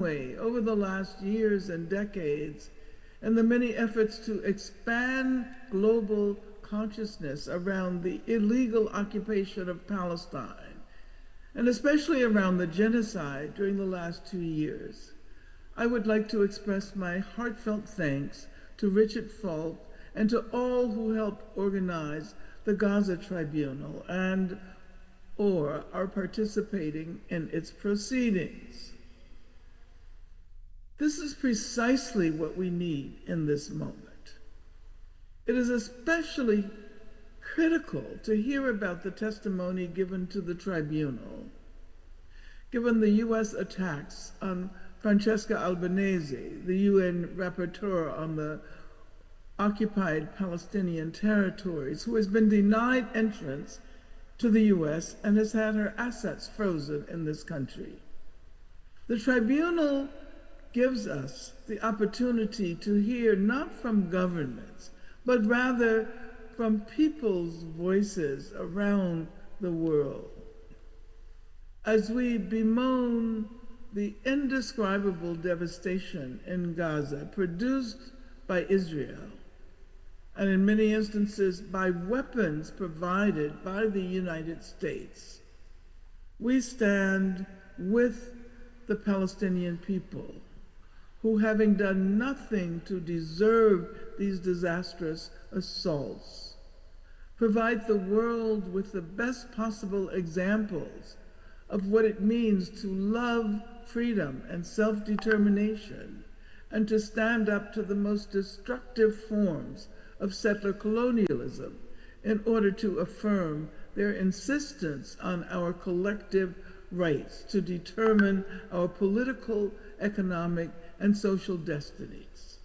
way over the last years and decades, and the many efforts to expand global consciousness around the illegal occupation of Palestine, and especially around the genocide during the last 2 years. I would like to express my heartfelt thanks to Richard Falk and to all who helped organize the Gaza Tribunal and or are participating in its proceedings. This is precisely what we need in this moment. It is especially critical to hear about the testimony given to the tribunal, given the U.S. attacks on Francesca Albanese, the UN rapporteur on the occupied Palestinian territories, who has been denied entrance to the U.S. and has had her assets frozen in this country. The tribunal gives us the opportunity to hear not from governments, but rather from people's voices around the world. As we bemoan the indescribable devastation in Gaza produced by Israel, and in many instances by weapons provided by the United States, we stand with the Palestinian people who, having done nothing to deserve these disastrous assaults, provide the world with the best possible examples of what it means to love freedom and self-determination, and to stand up to the most destructive forms of settler colonialism in order to affirm their insistence on our collective rights to determine our political, economic, and social destinies.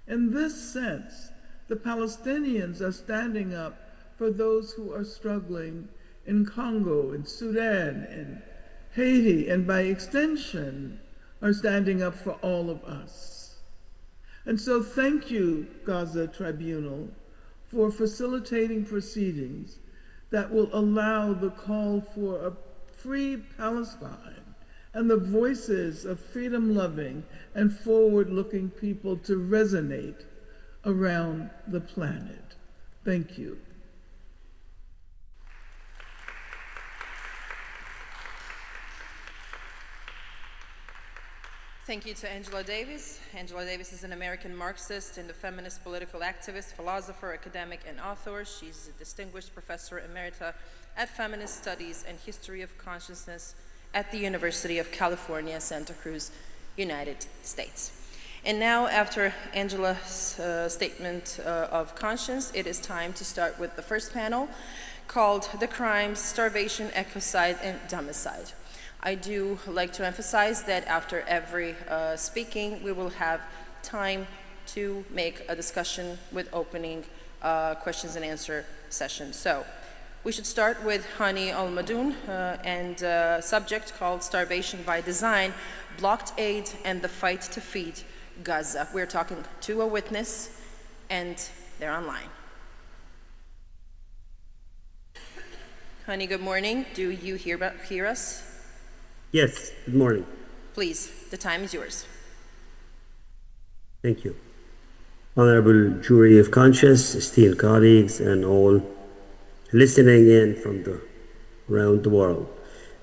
In this sense, the Palestinians are standing up for those who are struggling in Congo, in Sudan, in Haiti, and by extension, are standing up for all of us. And so thank you, Gaza Tribunal, for facilitating proceedings that will allow the call for a free Palestine and the voices of freedom-loving and forward-looking people to resonate around the planet. Thank you. Thank you to Angela Davis. Angela Davis is an American Marxist and a feminist political activist, philosopher, academic, and author. She's a distinguished professor emerita at Feminist Studies and History of Consciousness at the University of California, Santa Cruz, United States. And now, after Angela's statement of conscience, it is time to start with the first panel called The Crimes, Starvation, Ecocide, and Domicide. I do like to emphasize that after every speaking, we will have time to make a discussion with opening questions and answer session. So we should start with Hani Al-Madoun and a subject called Starvation by Design, Blocked Aid and the Fight to Feed Gaza. We're talking to a witness and they're online. Hani, good morning. Do you hear us? Yes, good morning. Please, the time is yours. Thank you. Honorable jury of conscience, esteemed colleagues, and all listening in from around the world.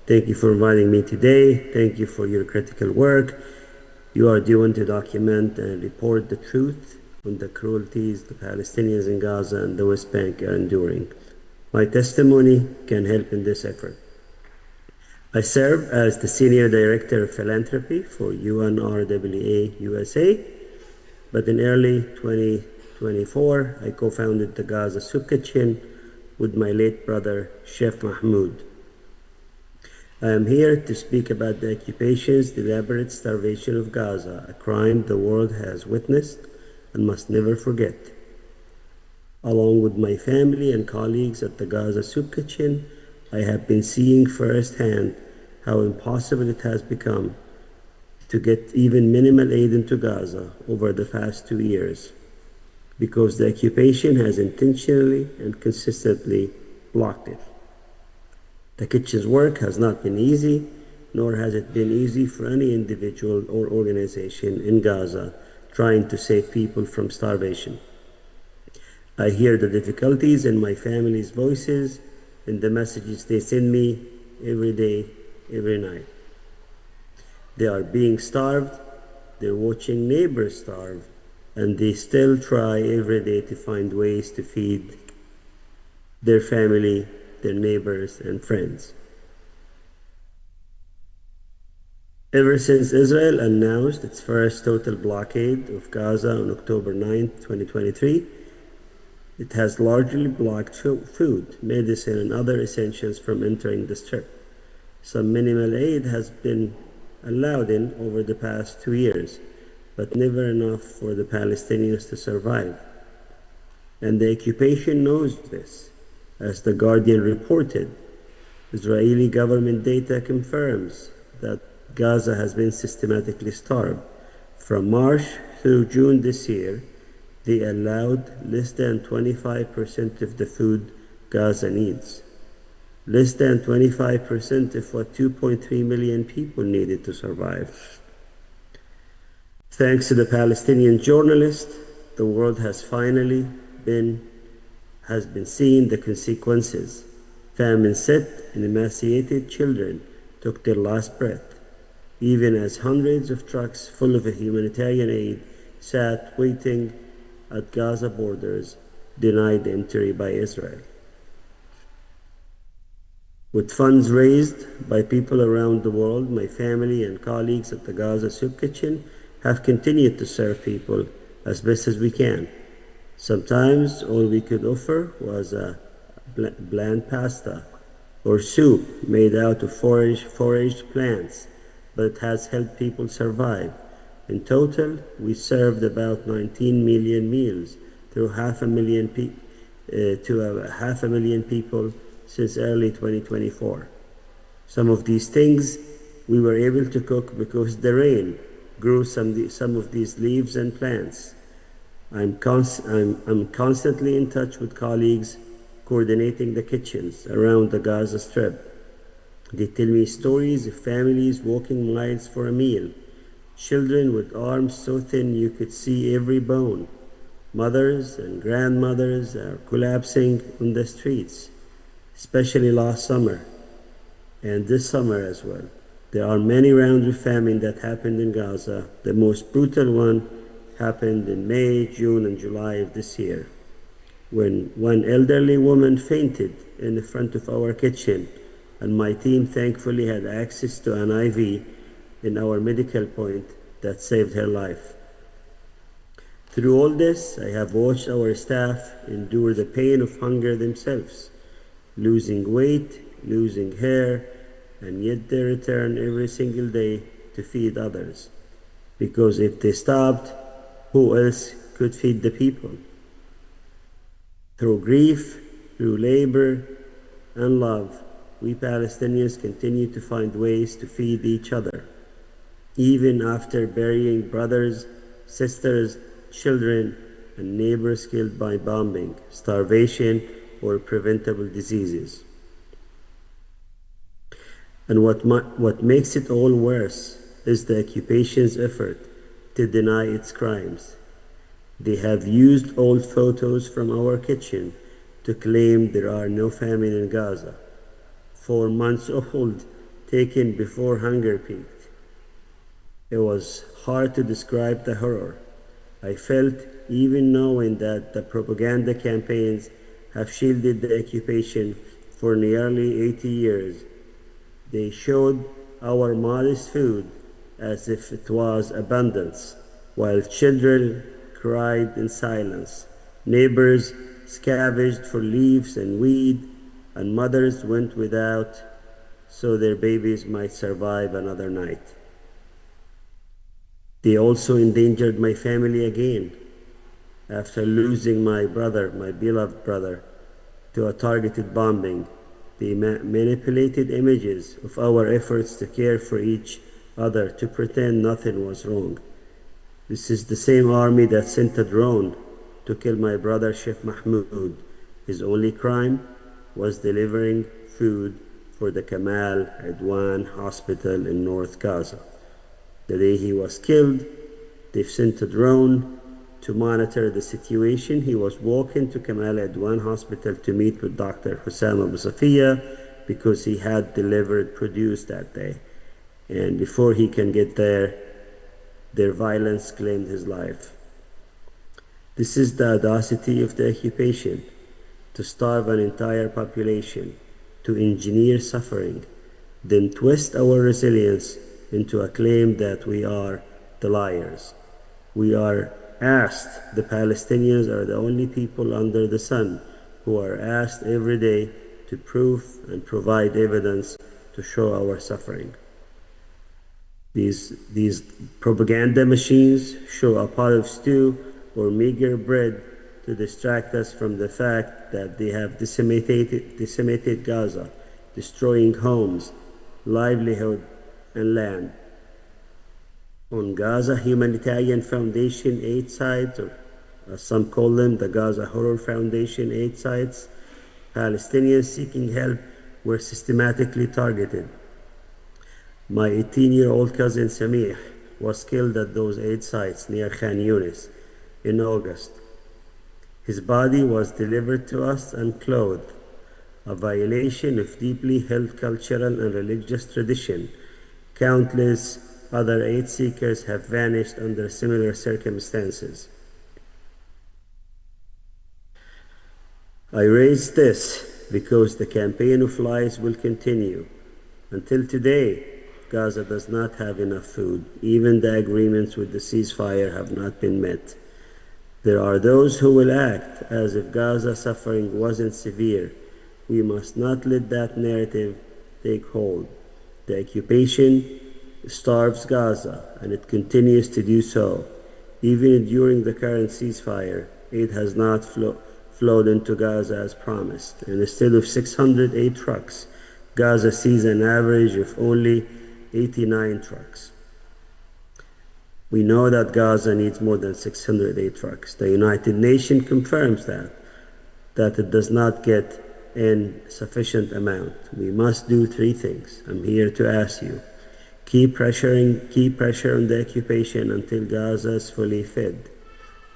Thank you for inviting me today. Thank you for your critical work. You are doing to document and report the truth on the cruelties the Palestinians in Gaza and the West Bank are enduring. My testimony can help in this effort. I serve as the Senior Director of Philanthropy for UNRWA USA, but in early 2024, I co-founded the Gaza Soup Kitchen with my late brother, Chef Mahmoud. I am here to speak about the occupation's deliberate starvation of Gaza, a crime the world has witnessed and must never forget. Along with my family and colleagues at the Gaza Soup Kitchen, I have been seeing firsthand how impossible it has become to get even minimal aid into Gaza over the past 2 years, because the occupation has intentionally and consistently blocked it. The kitchen's work has not been easy, nor has it been easy for any individual or organization in Gaza trying to save people from starvation. I hear the difficulties in my family's voices in the messages they send me every day, every night. They are being starved, they're watching neighbors starve, and they still try every day to find ways to feed their family, their neighbors, and friends. Ever since Israel announced its first total blockade of Gaza on October 9, 2023, it has largely blocked food, medicine, and other essentials from entering the Strip. Some minimal aid has been allowed in over the past 2 years, but never enough for the Palestinians to survive. And the occupation knows this. As The Guardian reported, Israeli government data confirms that Gaza has been systematically starved. From March through June this year, they allowed less than 25% of the food Gaza needs. Less than 25% of what 2.3 million people needed to survive. Thanks to the Palestinian journalist, the world has finally been seeing the consequences. Famine set and emaciated children took their last breath, even as hundreds of trucks full of humanitarian aid sat waiting at Gaza borders, denied entry by Israel. With funds raised by people around the world, my family and colleagues at the Gaza Soup Kitchen have continued to serve people as best as we can. Sometimes all we could offer was a bland pasta or soup made out of foraged plants, but it has helped people survive. In total, we served about 19 million meals to half a million people since early 2024. Some of these things we were able to cook because the rain grew some of these leaves and plants. I'm constantly in touch with colleagues coordinating the kitchens around the Gaza Strip. They tell me stories of families walking miles for a meal, children with arms so thin you could see every bone. Mothers and grandmothers are collapsing on the streets, especially last summer and this summer as well. There are many rounds of famine that happened in Gaza. The most brutal one happened in May, June, and July of this year, when one elderly woman fainted in the front of our kitchen, and my team thankfully had access to an IV in our medical point that saved her life. Through all this, I have watched our staff endure the pain of hunger themselves, losing weight, losing hair, and yet they return every single day to feed others. Because if they stopped, who else could feed the people? Through grief, through labor, and love, we Palestinians continue to find ways to feed each other, even after burying brothers, sisters, children, and neighbors killed by bombing, starvation, or preventable diseases. And what makes it all worse is the occupation's effort to deny its crimes. They have used old photos from our kitchen to claim there are no famine in Gaza, 4 months old, taken before hunger peaked. It was hard to describe the horror I felt, even knowing that the propaganda campaigns have shielded the occupation for nearly 80 years. They showed our modest food as if it was abundance, while children cried in silence. Neighbors scavenged for leaves and weed, and mothers went without so their babies might survive another night. They also endangered my family again. After losing my brother, my beloved brother, to a targeted bombing, they manipulated images of our efforts to care for each other to pretend nothing was wrong. This is the same army that sent a drone to kill my brother Chef Mahmoud. His only crime was delivering food for the Kamal Adwan Hospital in North Gaza. The day he was killed, they sent a drone to monitor the situation. He was walking to Kamal Adwan Hospital to meet with Dr. Hussam Abu Safiya because he had delivered produce that day. And before he can get there, their violence claimed his life. This is the audacity of the occupation, to starve an entire population, to engineer suffering, then twist our resilience into a claim that we are the liars. We are asked, the Palestinians are the only people under the sun who are asked every day to prove and provide evidence to show our suffering. These propaganda machines show a pot of stew or meager bread to distract us from the fact that they have decimated Gaza, destroying homes, livelihood, and land. On Gaza Humanitarian Foundation aid sites, or as some call them, the Gaza Horror Foundation aid sites, Palestinians seeking help were systematically targeted. My 18-year-old cousin Samih was killed at those aid sites near Khan Yunis in August. His body was delivered to us unclothed, a violation of deeply held cultural and religious tradition. Countless other aid seekers have vanished under similar circumstances. I raise this because the campaign of lies will continue. Until today, Gaza does not have enough food. Even the agreements with the ceasefire have not been met. There are those who will act as if Gaza's suffering wasn't severe. We must not let that narrative take hold. The occupation starves Gaza, and it continues to do so. Even during the current ceasefire, aid has not flowed into Gaza as promised. And instead of 608 trucks, Gaza sees an average of only 89 trucks. We know that Gaza needs more than 608 trucks. The United Nations confirms that it does not get in sufficient amount. We must do three things. I'm here to ask you. Keep pressure on the occupation until Gaza is fully fed.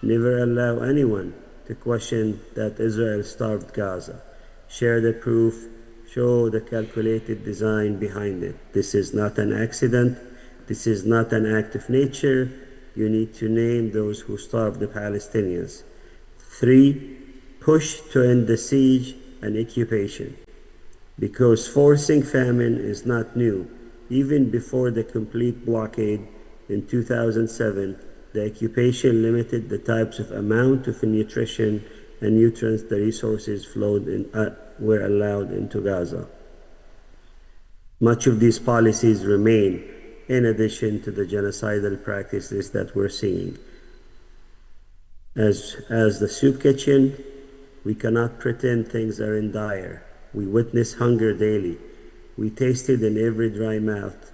Never allow anyone to question that Israel starved Gaza. Share the proof. Show the calculated design behind it. This is not an accident. This is not an act of nature. You need to name those who starved the Palestinians. 3. Push to end the siege and occupation. Because forcing famine is not new. Even before the complete blockade in 2007, the occupation limited the types of amount of nutrition and nutrients the resources were allowed into Gaza. Much of these policies remain, in addition to the genocidal practices that we're seeing. As the soup kitchen, we cannot pretend things are in dire. We witness hunger daily. We taste it in every dry mouth.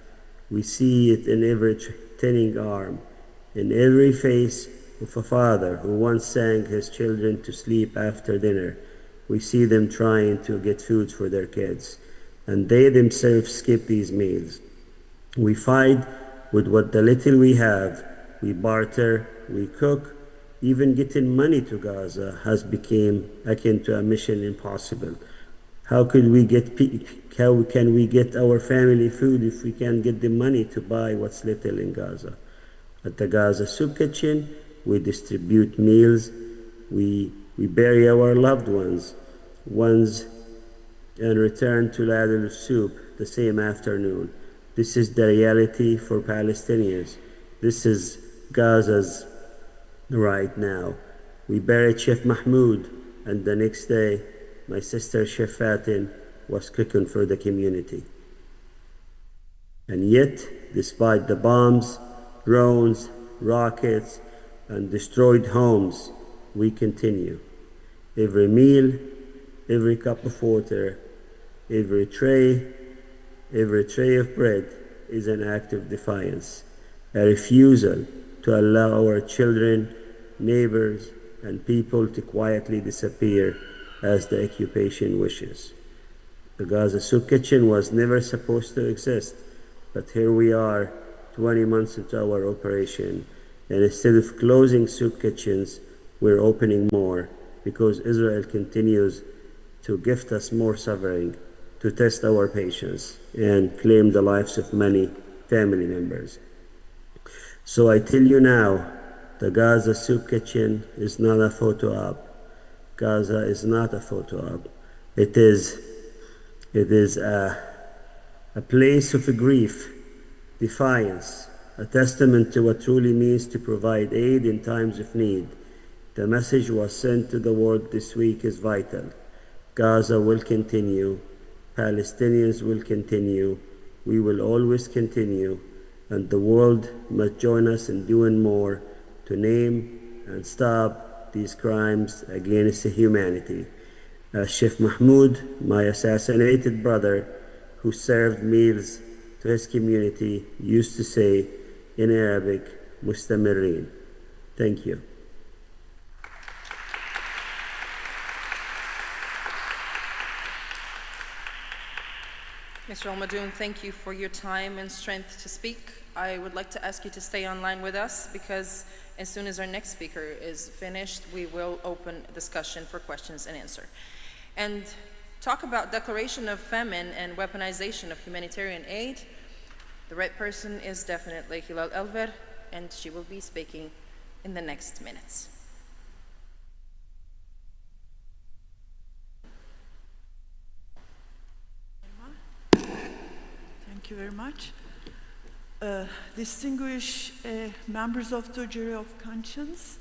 We see it in every thinning arm, in every face of a father who once sang his children to sleep after dinner. We see them trying to get food for their kids, and they themselves skip these meals. We fight with what the little we have. We barter, we cook. Even getting money to Gaza has become akin to a mission impossible. How can we get our family food if we can't get the money to buy what's little in Gaza? At the Gaza Soup Kitchen, we distribute meals. We bury our loved ones and return to ladle of soup the same afternoon. This is the reality for Palestinians. This is Gaza's right now. We buried Chef Mahmoud, and the next day, my sister Chef Fatin was cooking for the community. And yet, despite the bombs, drones, rockets, and destroyed homes, we continue. Every meal, every cup of water, every tray of bread is an act of defiance, a refusal to allow our children, neighbors, and people to quietly disappear as the occupation wishes. The Gaza Soup Kitchen was never supposed to exist, but here we are, 20 months into our operation, and instead of closing soup kitchens, we're opening more because Israel continues to gift us more suffering, to test our patience, and claim the lives of many family members. So I tell you now, the Gaza Soup Kitchen is not a photo op. Gaza is not a photo op. It is a place of grief, defiance, a testament to what truly means to provide aid in times of need. The message was sent to the world this week is vital. Gaza will continue. Palestinians will continue. We will always continue. And the world must join us in doing more to name and stop these crimes against humanity. As Chef Mahmoud, my assassinated brother, who served meals to his community, used to say in Arabic, Mustamirin. Thank you. Mr. Al-Madoun, thank you for your time and strength to speak. I would like to ask you to stay online with us because as soon as our next speaker is finished, we will open a discussion for questions and answer. And talk about declaration of famine and weaponization of humanitarian aid. The right person is definitely Hilal Elver, and she will be speaking in the next minutes. Thank you very much. Distinguished members of the Jury of Conscience,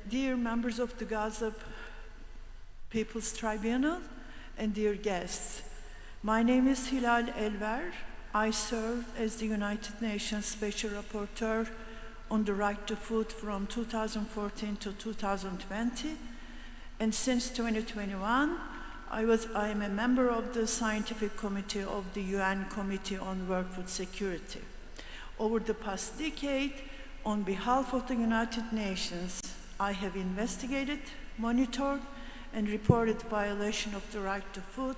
dear members of the Gaza People's Tribunal, and dear guests. My name is Hilal Elver. I served as the United Nations Special Rapporteur on the right to food from 2014 to 2020, and since 2021, I am a member of the Scientific Committee of the UN Committee on World Food Security. Over the past decade, on behalf of the United Nations, I have investigated, monitored, and reported violation of the right to food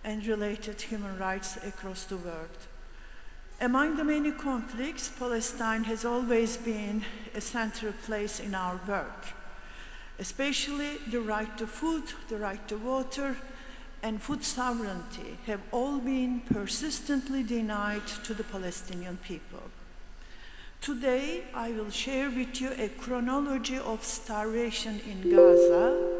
and related human rights across the world. Among the many conflicts, Palestine has always been a central place in our work, especially the right to food, the right to water, and food sovereignty have all been persistently denied to the Palestinian people. Today, I will share with you a chronology of starvation in Gaza,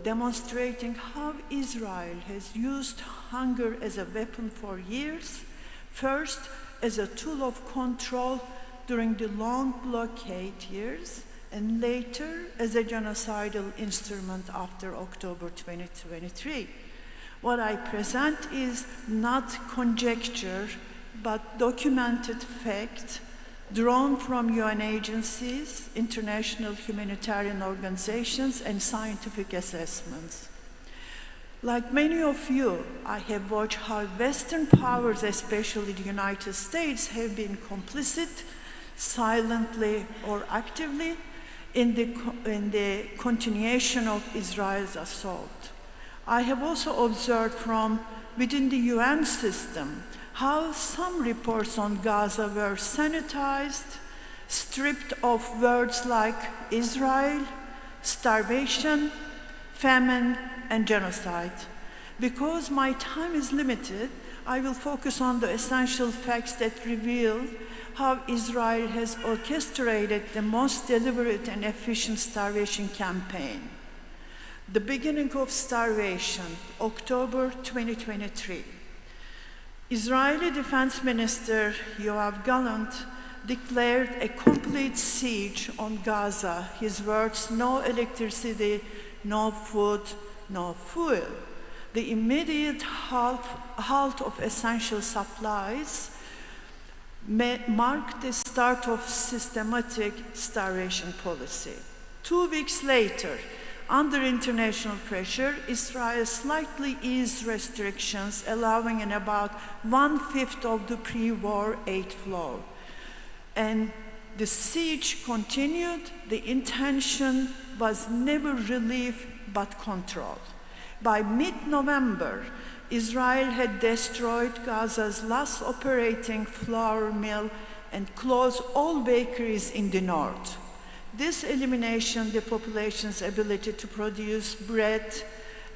demonstrating how Israel has used hunger as a weapon for years, first as a tool of control during the long blockade years, and later as a genocidal instrument after October 2023. What I present is not conjecture, but documented fact drawn from UN agencies, international humanitarian organizations, and scientific assessments. Like many of you, I have watched how Western powers, especially the United States, have been complicit, silently or actively, in the continuation of Israel's assault. I have also observed from within the UN system how some reports on Gaza were sanitized, stripped of words like Israel, starvation, famine, and genocide. Because my time is limited, I will focus on the essential facts that reveal how Israel has orchestrated the most deliberate and efficient starvation campaign. The beginning of starvation, October 2023. Israeli Defense Minister Yoav Gallant declared a complete siege on Gaza. His words, no electricity, no food, no fuel. The immediate halt of essential supplies marked the start of systematic starvation policy. 2 weeks later, under international pressure, Israel slightly eased restrictions, allowing in about 1/5 of the pre-war aid flow. And the siege continued. The intention was never relief, but control. By mid-November, Israel had destroyed Gaza's last operating flour mill and closed all bakeries in the north. This eliminated the population's ability to produce bread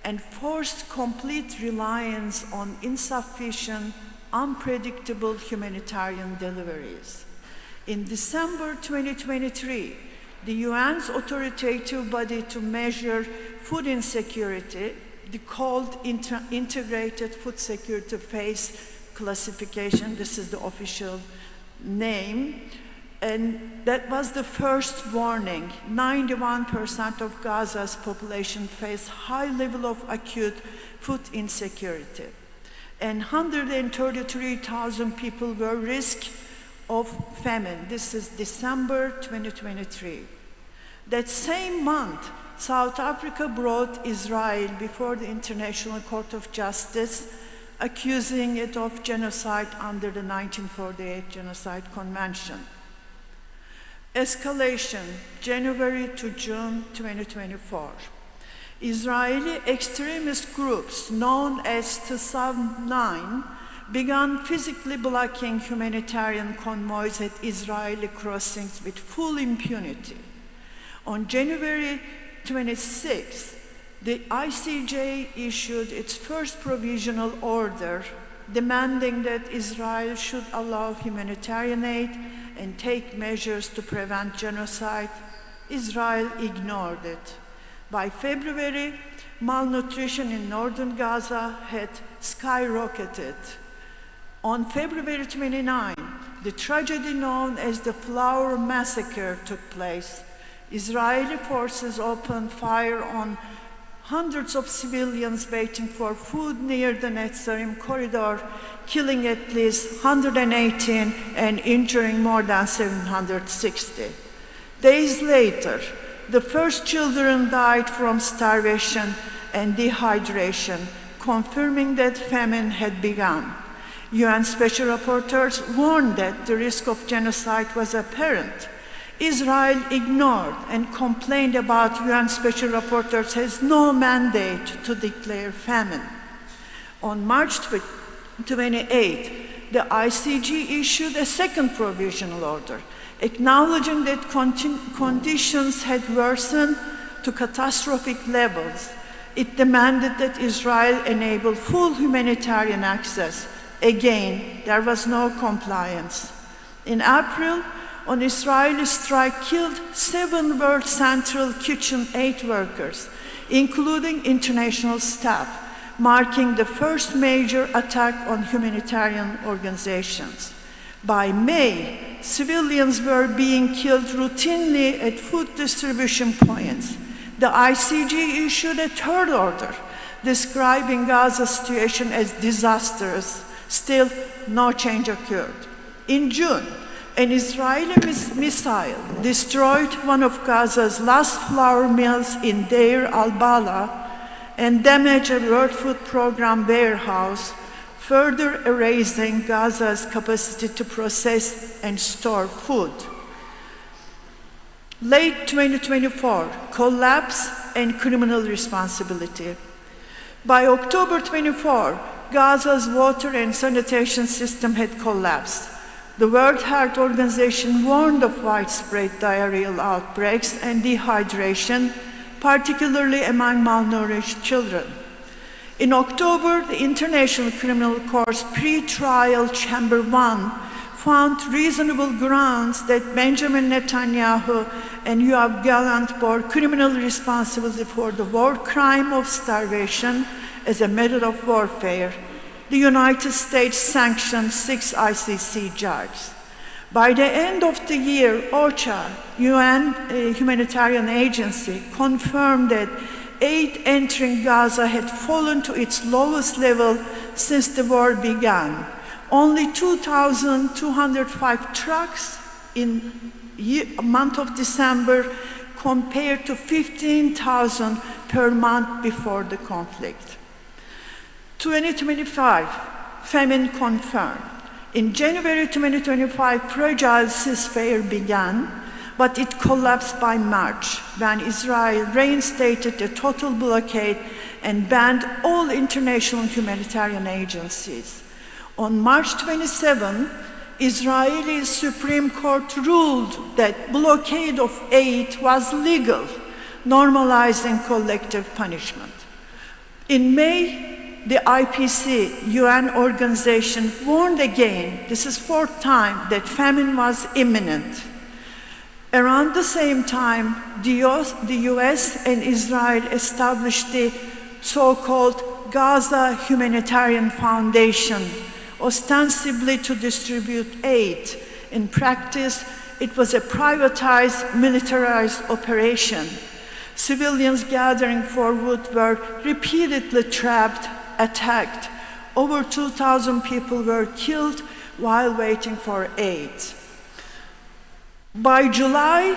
and forced complete reliance on insufficient, unpredictable humanitarian deliveries. In December 2023, the UN's authoritative body to measure food insecurity, called Integrated Food Security Phase Classification, this is the official name, and that was the first warning. 91% of Gaza's population faced high level of acute food insecurity, and 133,000 people were at risk of famine. This is December 2023. That same month, South Africa brought Israel before the International Court of Justice, accusing it of genocide under the 1948 Genocide Convention. Escalation, January to June 2024. Israeli extremist groups known as Tsav-9 began physically blocking humanitarian convoys at Israeli crossings with full impunity. On January 26, the ICJ issued its first provisional order demanding that Israel should allow humanitarian aid and take measures to prevent genocide. Israel ignored it. By February, malnutrition in northern Gaza had skyrocketed. On February 29, the tragedy known as the Flour Massacre took place. Israeli forces opened fire on hundreds of civilians waiting for food near the Netzarim corridor, killing at least 118 and injuring more than 760. Days later, the first children died from starvation and dehydration, confirming that famine had begun. UN Special Rapporteurs warned that the risk of genocide was apparent. Israel ignored and complained about UN Special Rapporteurs has no mandate to declare famine. On March 28, the ICJ issued a second provisional order, acknowledging that conditions had worsened to catastrophic levels. It demanded that Israel enable full humanitarian access. Again, there was no compliance. In April, an Israeli strike killed 7 World Central Kitchen aid workers, including international staff, marking the first major attack on humanitarian organizations. By May, civilians were being killed routinely at food distribution points. The ICJ issued a third order describing Gaza's situation as disastrous. Still, no change occurred. In June, an Israeli missile destroyed one of Gaza's last flour mills in Deir al-Bala and damaged a World Food Program warehouse, further erasing Gaza's capacity to process and store food. Late 2024, collapse and criminal responsibility. By October 24, Gaza's water and sanitation system had collapsed. The World Health Organization warned of widespread diarrheal outbreaks and dehydration, particularly among malnourished children. In October, the International Criminal Court's pre-trial Chamber 1 found reasonable grounds that Benjamin Netanyahu and Yoav Gallant bore criminal responsibility for the war crime of starvation as a method of warfare. The United States sanctioned 6 ICC judges. By the end of the year, OCHA, UN humanitarian agency, confirmed that aid entering Gaza had fallen to its lowest level since the war began. Only 2,205 trucks in the month of December compared to 15,000 per month before the conflict. 2025, famine confirmed. In January 2025, fragile ceasefire began. but it collapsed by March when Israel reinstated a total blockade and banned all international humanitarian agencies. On March 27, Israeli Supreme Court ruled that blockade of aid was legal, normalizing collective punishment. In May, the IPC, UN organization, warned again, this is fourth time, that famine was imminent. Around the same time, the US and Israel established the so-called Gaza Humanitarian Foundation, ostensibly to distribute aid. In practice, it was a privatized, militarized operation. Civilians gathering for wood were repeatedly trapped, attacked. Over 2,000 people were killed while waiting for aid. By July,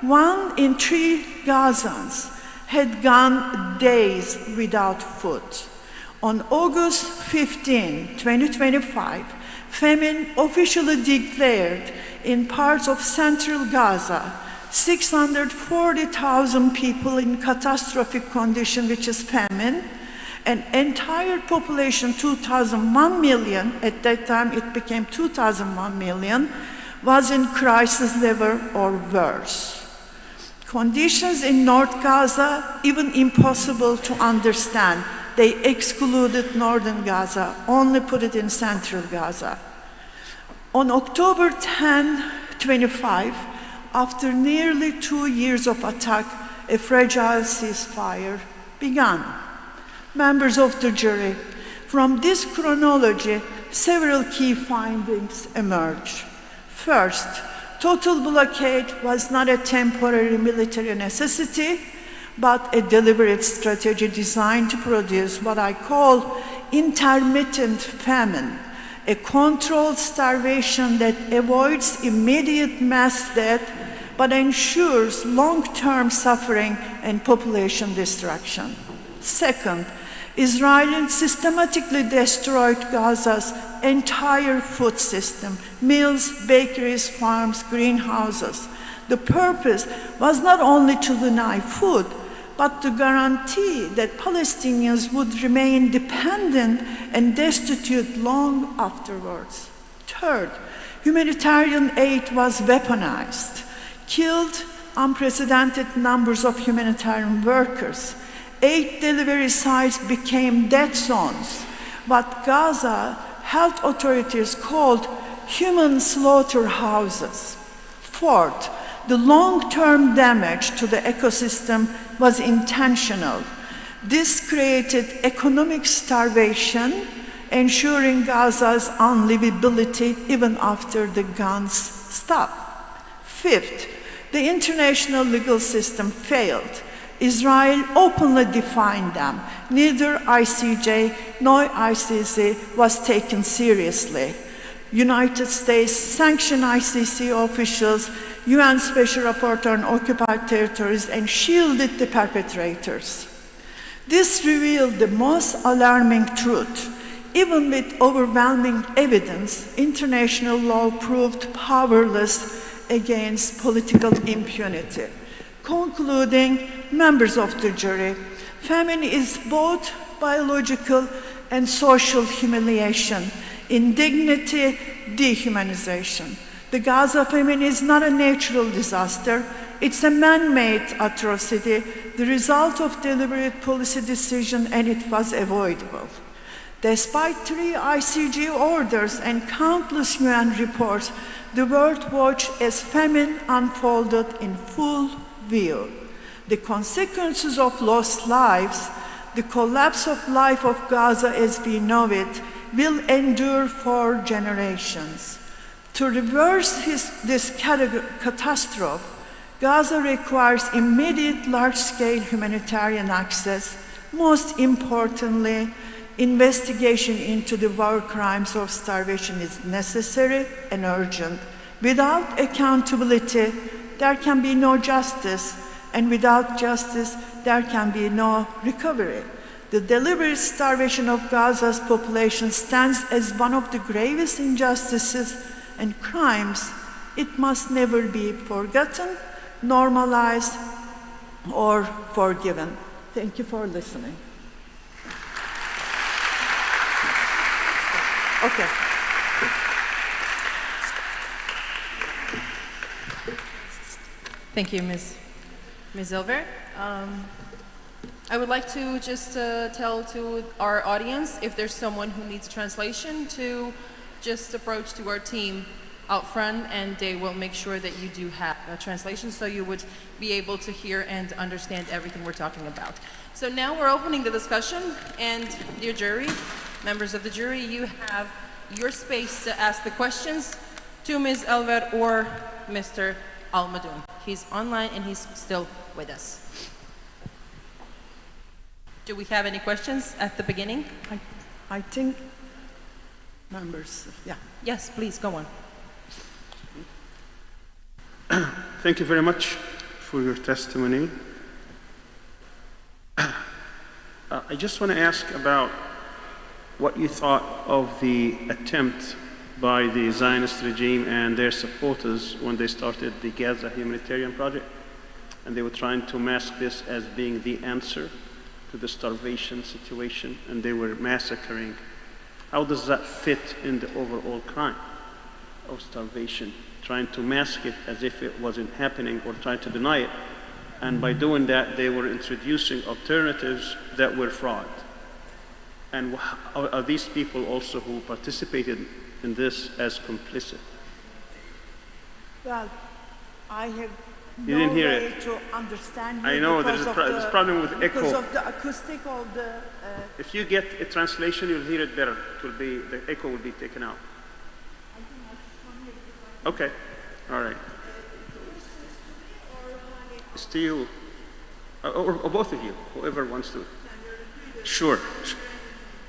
1 in 3 Gazans had gone days without food. On August 15, 2025, famine officially declared in parts of central Gaza, 640,000 people in catastrophic condition, which is famine, an entire population, 2,001 million, at that time it became 2,001 million, was in crisis level or worse. Conditions in North Gaza, even impossible to understand. They excluded northern Gaza, only put it in central Gaza. On October 10, 25, after nearly 2 years of attack, a fragile ceasefire began. Members of the jury, from this chronology, several key findings emerge. First, total blockade was not a temporary military necessity, but a deliberate strategy designed to produce what I call intermittent famine, a controlled starvation that avoids immediate mass death but ensures long-term suffering and population destruction. Second, Israel systematically destroyed Gaza's entire food system, mills, bakeries, farms, greenhouses. The purpose was not only to deny food, but to guarantee that Palestinians would remain dependent and destitute long afterwards. Third, humanitarian aid was weaponized, killed unprecedented numbers of humanitarian workers. Aid delivery sites became dead zones, what Gaza health authorities called human slaughterhouses. Fourth, the long-term damage to the ecosystem was intentional. This created economic starvation, ensuring Gaza's unlivability even after the guns stopped. Fifth, the international legal system failed. Israel openly defined them. Neither ICJ nor ICC was taken seriously. United States sanctioned ICC officials, UN Special Rapporteur on Occupied Territories, and shielded the perpetrators. This revealed the most alarming truth. Even with overwhelming evidence, international law proved powerless against political impunity. Concluding, members of the jury, famine is both biological and social humiliation, indignity, dehumanization. The Gaza famine is not a natural disaster, it's a man-made atrocity, the result of deliberate policy decision, and it was avoidable. Despite 3 ICJ orders and countless UN reports, the world watched as famine unfolded in full view. The consequences of lost lives, the collapse of life of Gaza as we know it, will endure for generations. To reverse this catastrophe, Gaza requires immediate large-scale humanitarian access. Most importantly, investigation into the war crimes of starvation is necessary and urgent. Without accountability, there can be no justice, and without justice, there can be no recovery. The deliberate starvation of Gaza's population stands as one of the gravest injustices and crimes it must never be forgotten, normalized, or forgiven. Thank you for listening. Okay. Thank you, Ms. Zilver. I would like to just tell to our audience, if there's someone who needs a translation, to just approach to our team out front, and they will make sure that you do have a translation, so you would be able to hear and understand everything we're talking about. So now we're opening the discussion, and dear jury, members of the jury, you have your space to ask the questions to Ms. Elver or Mr. Almadoun. He's online and he's still with us. Do we have any questions at the beginning? I think members, yeah. Yes, please, go on. Thank you very much for your testimony. I just want to ask about what you thought of the attempt by the Zionist regime and their supporters when they started the Gaza humanitarian project. And they were trying to mask this as being the answer to the starvation situation, and they were massacring. How does that fit in the overall crime of starvation? Trying to mask it as if it wasn't happening or trying to deny it. And by doing that, they were introducing alternatives that were fraud. And are these people also who participated in this as complicit? Well, I have You no didn't hear way it. to understand you I know, because there's a problem with because echo. of the acoustic of the... If you get a translation, you'll hear it better. It will be, the echo will be taken out. Okay, all right. Still, or both of you, whoever wants to. Sure,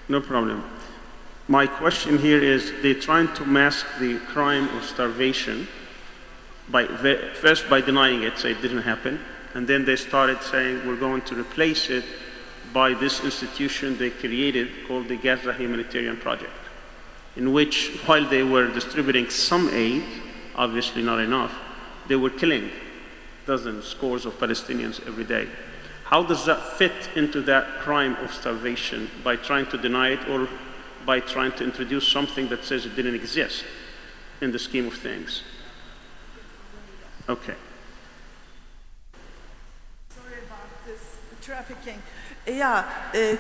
no problem. My question here is, they're trying to mask the crime of starvation first by denying it, say it didn't happen, and then they started saying we're going to replace it by this institution they created called the Gaza Humanitarian Project, in which, while they were distributing some aid, obviously not enough, they were killing dozens, scores of Palestinians every day. How does that fit into that crime of starvation, by trying to deny it or by trying to introduce something that says it didn't exist in the scheme of things? Okay. Sorry about this trafficking. Yeah,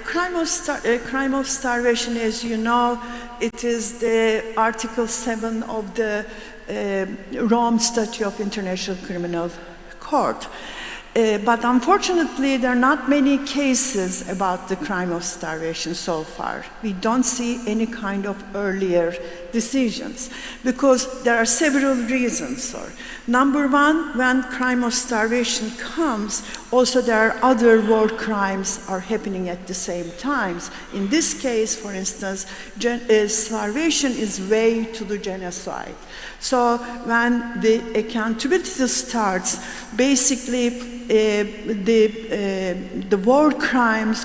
crime of starvation, as you know, it is the Article 7 of the Rome Statute of International Criminal Court. But unfortunately, there are not many cases about the crime of starvation so far. We don't see any kind of earlier decisions because there are several reasons, sir. Number one, when crime of starvation comes, also there are other war crimes are happening at the same times. In this case, for instance, starvation is way to the genocide. So when the accountability starts, basically the war crimes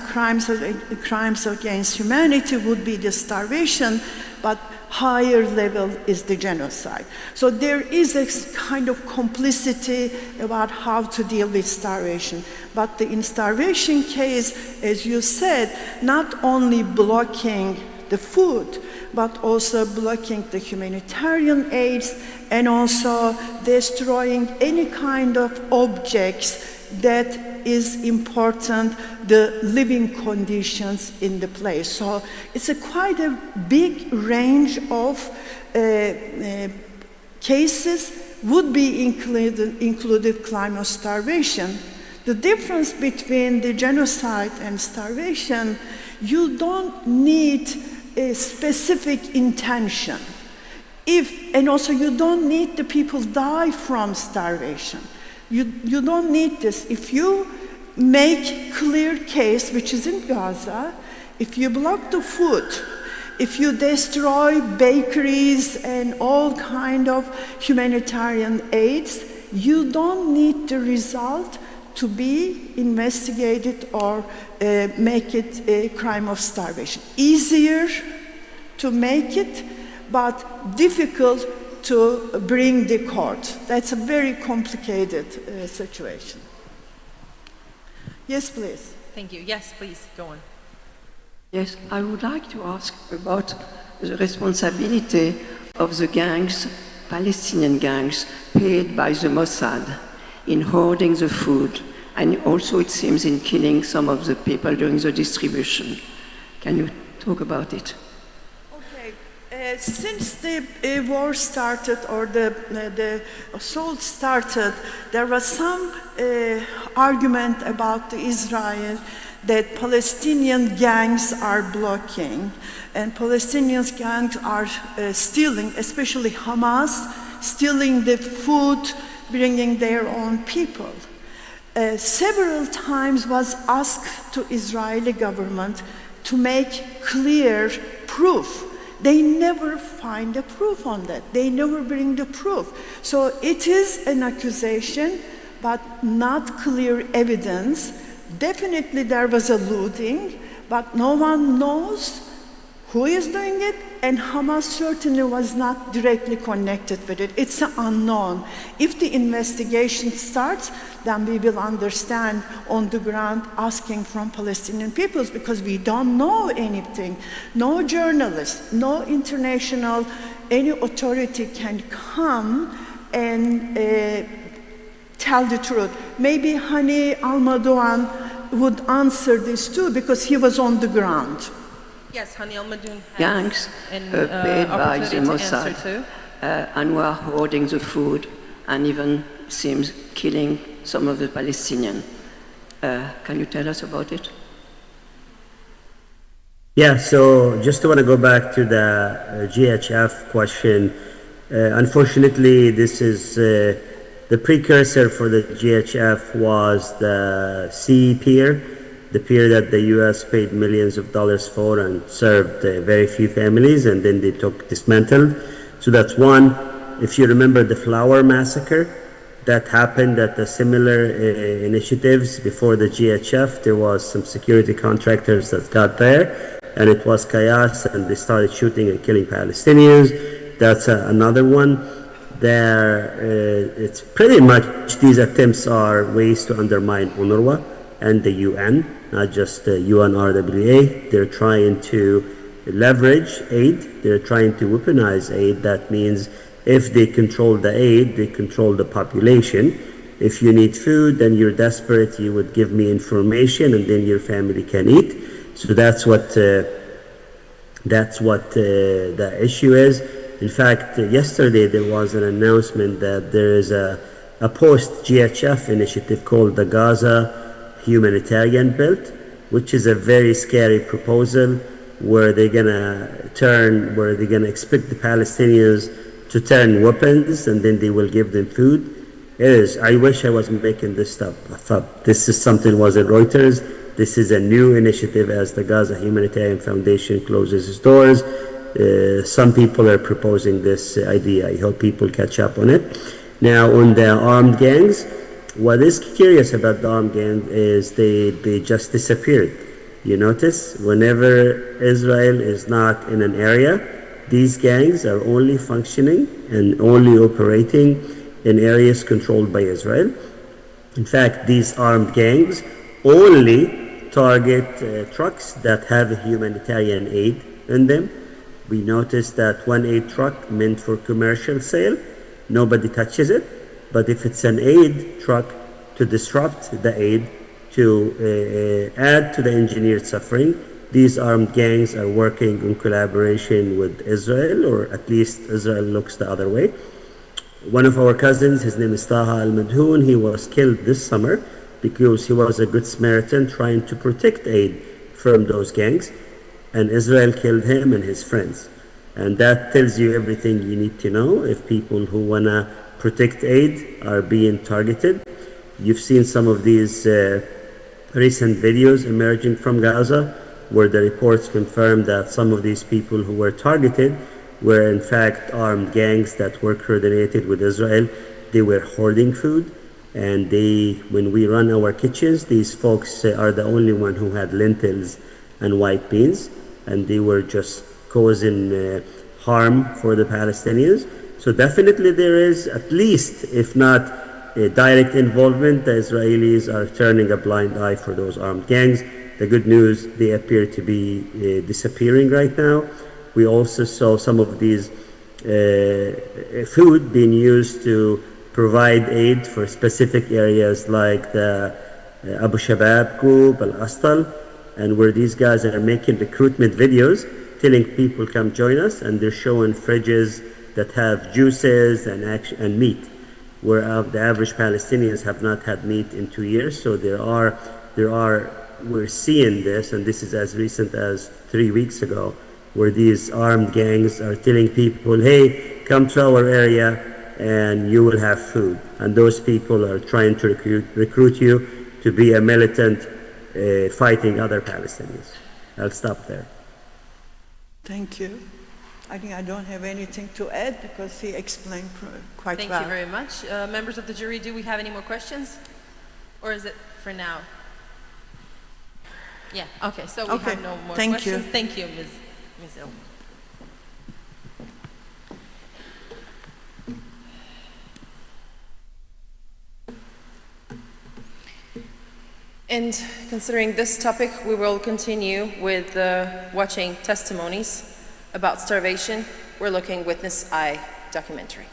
against humanity would be the starvation, but higher level is the genocide. So there is a kind of complicity about how to deal with starvation. But in starvation case, as you said, not only blocking the food, but also blocking the humanitarian aids and also destroying any kind of objects that is important, the living conditions in the place. So it's quite a big range of cases would be included crime of starvation. The difference between the genocide and starvation, you don't need a specific intention. And also you don't need the people die from starvation. You don't need this. If you make clear case, which is in Gaza, if you block the food, if you destroy bakeries and all kind of humanitarian aids, you don't need the result to be investigated or make it a crime of starvation. Easier to make it, but difficult to bring the court. That's a very complicated situation. Yes, please. Thank you. Yes, please, go on. Yes, I would like to ask about the responsibility of the gangs, Palestinian gangs, paid by the Mossad in hoarding the food, and also it seems in killing some of the people during the distribution. Can you talk about it? Okay, since the war started, or the assault started, there was some argument about Israel that Palestinian gangs are blocking, and Palestinian gangs are stealing, especially Hamas, stealing the food, bringing their own people. Several times was asked to Israeli government to make clear proof. They never find a proof on that. They never bring the proof. So it is an accusation, but not clear evidence. Definitely there was a looting, but no one knows who is doing it, and Hamas certainly was not directly connected with it. It's unknown. If the investigation starts, then we will understand on the ground, asking from Palestinian peoples, because we don't know anything. No journalist, no international, any authority can come and tell the truth. Maybe Hani Almadoan would answer this too, because he was on the ground. Yes, Hani Almadoun has Gangs an paid by the opportunity to answer Mossad too. and were hoarding the food and even seems killing some of the Palestinians. Can you tell us about it? Yeah, so just want to go back to the GHF question. Unfortunately, this is the precursor for the GHF was the CE pier, the pier that the U.S. paid millions of dollars for and served very few families, and then they dismantled. So that's one. If you remember the flour massacre, that happened at the similar initiatives before the GHF. There was some security contractors that got there, and it was chaos, and they started shooting and killing Palestinians. That's another one. It's pretty much, these attempts are ways to undermine UNRWA and the UN, not just the UNRWA. They're trying to leverage aid. They're trying to weaponize aid. That means if they control the aid, they control the population. If you need food and you're desperate, you would give me information, and then your family can eat. So that's what the issue is. In fact, yesterday there was an announcement that there is a post-GHF initiative called the Gaza Humanitarian Belt, which is a very scary proposal where they're gonna expect the Palestinians to turn weapons, and then they will give them food. I wish I was making this stuff up. This is something was in Reuters. This is a new initiative as the Gaza Humanitarian Foundation closes its doors. Some people are proposing this idea. I hope people catch up on it. Now, on the armed gangs, what is curious about the armed gangs is they just disappeared. You notice, whenever Israel is not in an area, these gangs are only functioning and only operating in areas controlled by Israel. In fact, these armed gangs only target trucks that have humanitarian aid in them. We noticed that one aid truck meant for commercial sale, nobody touches it. But if it's an aid truck to disrupt the aid, to add to the engineered suffering, these armed gangs are working in collaboration with Israel, or at least Israel looks the other way. One of our cousins, his name is Taha Al-Madhoun, he was killed this summer because he was a good Samaritan trying to protect aid from those gangs, and Israel killed him and his friends. And that tells you everything you need to know if people who want to protect aid are being targeted. You've seen some of these recent videos emerging from Gaza, where the reports confirm that some of these people who were targeted were in fact armed gangs that were coordinated with Israel. They were hoarding food, and when we run our kitchens, these folks are the only one who had lentils and white beans, and they were just causing harm for the Palestinians. So definitely there is, at least, if not a direct involvement, the Israelis are turning a blind eye for those armed gangs. The good news, they appear to be disappearing right now. We also saw some of these food being used to provide aid for specific areas like the Abu Shabab group, Al-Astal, and where these guys are making recruitment videos telling people come join us, and they're showing fridges that have juices and meat, where the average Palestinians have not had meat in 2 years. So we're seeing this, and this is as recent as 3 weeks ago, where these armed gangs are telling people, hey, come to our area and you will have food. And those people are trying to recruit you to be a militant fighting other Palestinians. I'll stop there. Thank you. I think I don't have anything to add because he explained quite well. Thank you very much. Members of the jury, do we have any more questions? Or is it for now? Yeah, okay, so we have no more questions. Thank you, Ms. Ill. And considering this topic, we will continue with watching testimonies about starvation. We're looking Witness Eye documentary.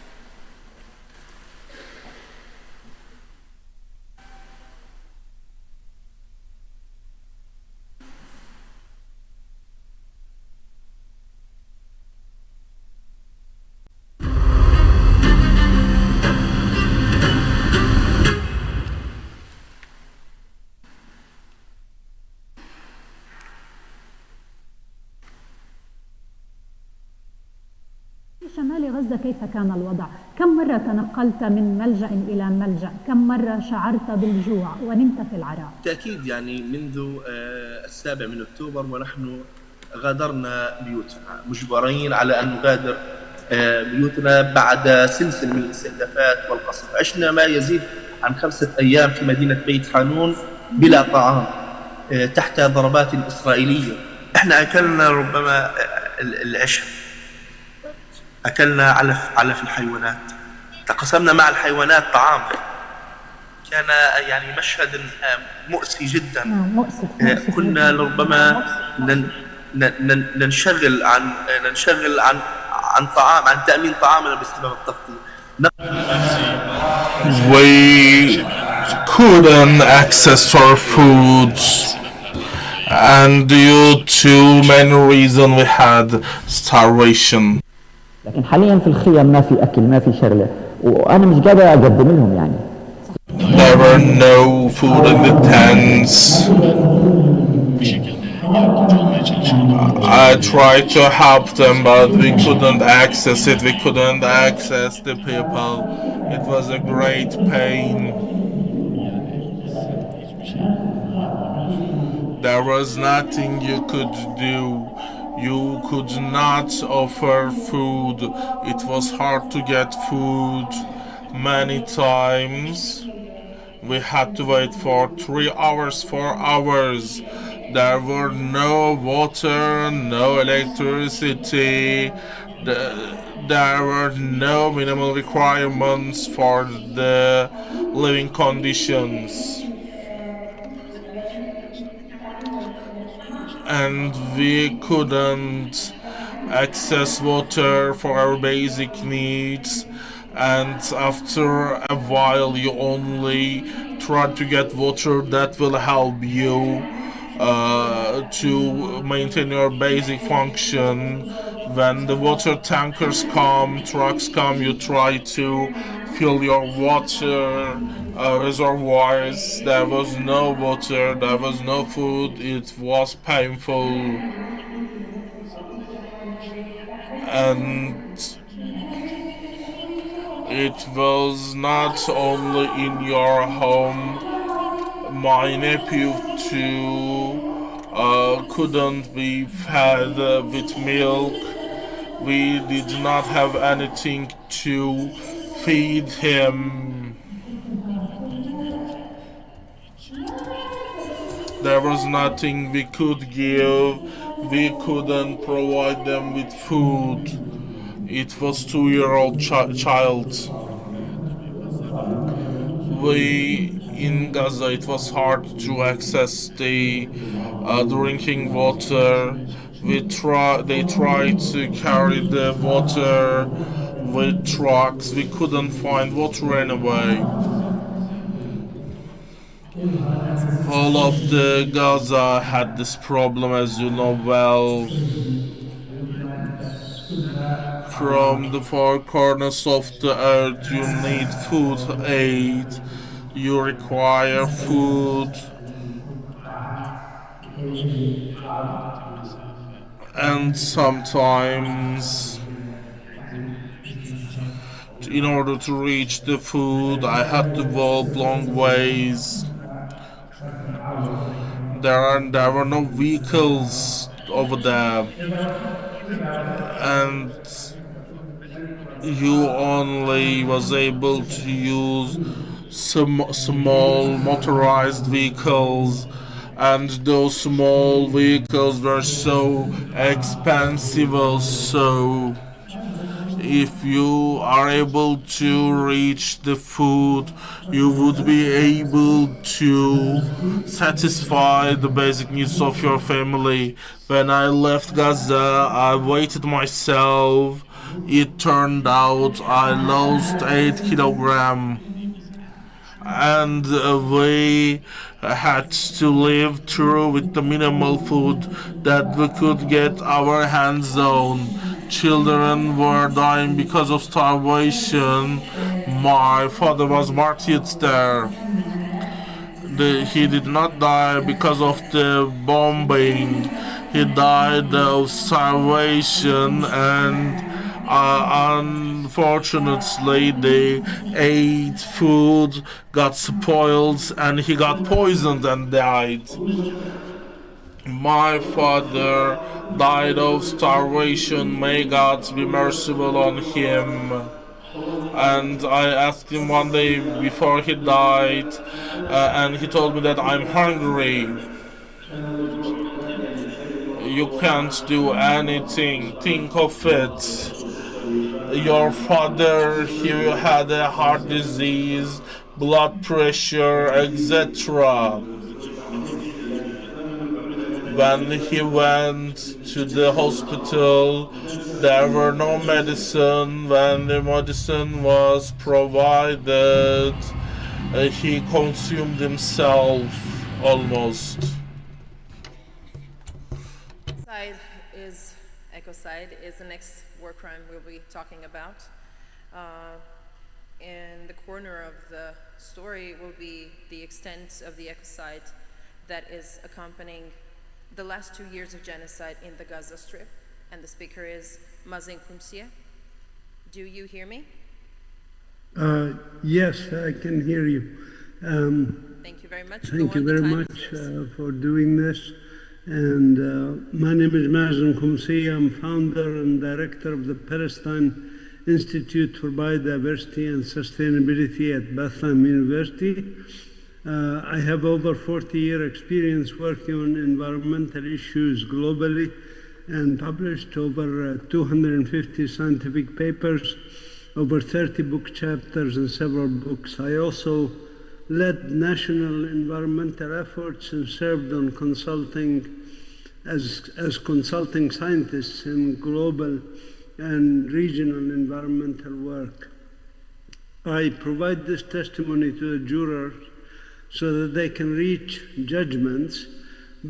شمال غزة كيف كان الوضع؟ كم مرة تنقلت من ملجأ إلى ملجأ؟ كم مرة شعرت بالجوع ونمت في العراء؟ بالتأكيد يعني منذ 7 أكتوبر ونحن غادرنا بيوتنا، مجبرين على أن نغادر بيوتنا بعد سلسلة من الاستهدافات والقصف. عشنا ما يزيد عن 5 أيام في مدينة بيت حانون بلا طعام تحت ضربات إسرائيلية. احنا أكلنا ربما العشاء، أكلنا علف الحيوانات، تقاسمنا مع الحيوانات طعام. كان يعني مشهد مؤسي جدا. كنا لربما ننشغل عن طعام، عن تأمين طعامنا بسبب التغطية. We couldn't access our foods, and due to many reasons we had starvation. لكن حاليا في الخيم ما في اكل، ما في شغله، وانا مش قادر اقدم لهم يعني. There were no food in the tents. I tried to help them, but we couldn't access it. We couldn't access the people. It was a great pain. There was nothing you could do. You could not offer food. It was hard to get food. Many times we had to wait for 3 hours, 4 hours. There were no water, no electricity. There were no minimal requirements for the living conditions. And we couldn't access water for our basic needs, and after a while you only try to get water that will help you to maintain your basic function. When the water tankers come, trucks come, you try to fill your water reservoirs. There was no water, there was no food. It was painful. And it was not only in your home. My nephew too couldn't be fed with milk. We did not have anything to feed him. There was nothing we could give. We couldn't provide them with food. It was 2-year-old child. We in Gaza, it was hard to access the drinking water. They tried to carry the water with trucks. We couldn't find water anyway. All of the Gaza had this problem, as you know well. From the four corners of the earth, you need food aid. You require food, and sometimes, in order to reach the food, I had to walk long ways. There were no vehicles over there, and you only was able to use some small motorized vehicles, and those small vehicles were so expensive also. If you are able to reach the food, you would be able to satisfy the basic needs of your family. When I left Gaza, I weighed myself. It turned out I lost 8 kilograms, and we had to live through with the minimal food that we could get our hands on. Children were dying because of starvation. My father was martyred there. He did not die because of the bombing. He died of starvation, and unfortunately they ate food, got spoiled, and he got poisoned and died. My father died of starvation. May God be merciful on him. And I asked him one day before he died, and he told me that I'm hungry. You can't do anything. Think of it. Your father, he had a heart disease, blood pressure, etc. When he went to the hospital, there were no medicine. When the medicine was provided, he consumed himself almost. Ecocide is the next war crime we'll be talking about. In the corner of the story will be the extent of the ecocide that is accompanying the last 2 years of genocide in the Gaza Strip. And the speaker is Mazin Kumsiye. Do you hear me? Yes, I can hear you. Thank you very much. Thank you very much for doing this. And my name is Mazin Kumsiye. I'm founder and director of the Palestine Institute for Biodiversity and Sustainability at Bethlehem University. I have over 40-year experience working on environmental issues globally and published over 250 scientific papers, over 30 book chapters and several books. I also led national environmental efforts and served on consulting as consulting scientists in global and regional environmental work. I provide this testimony to the jurors so that they can reach judgments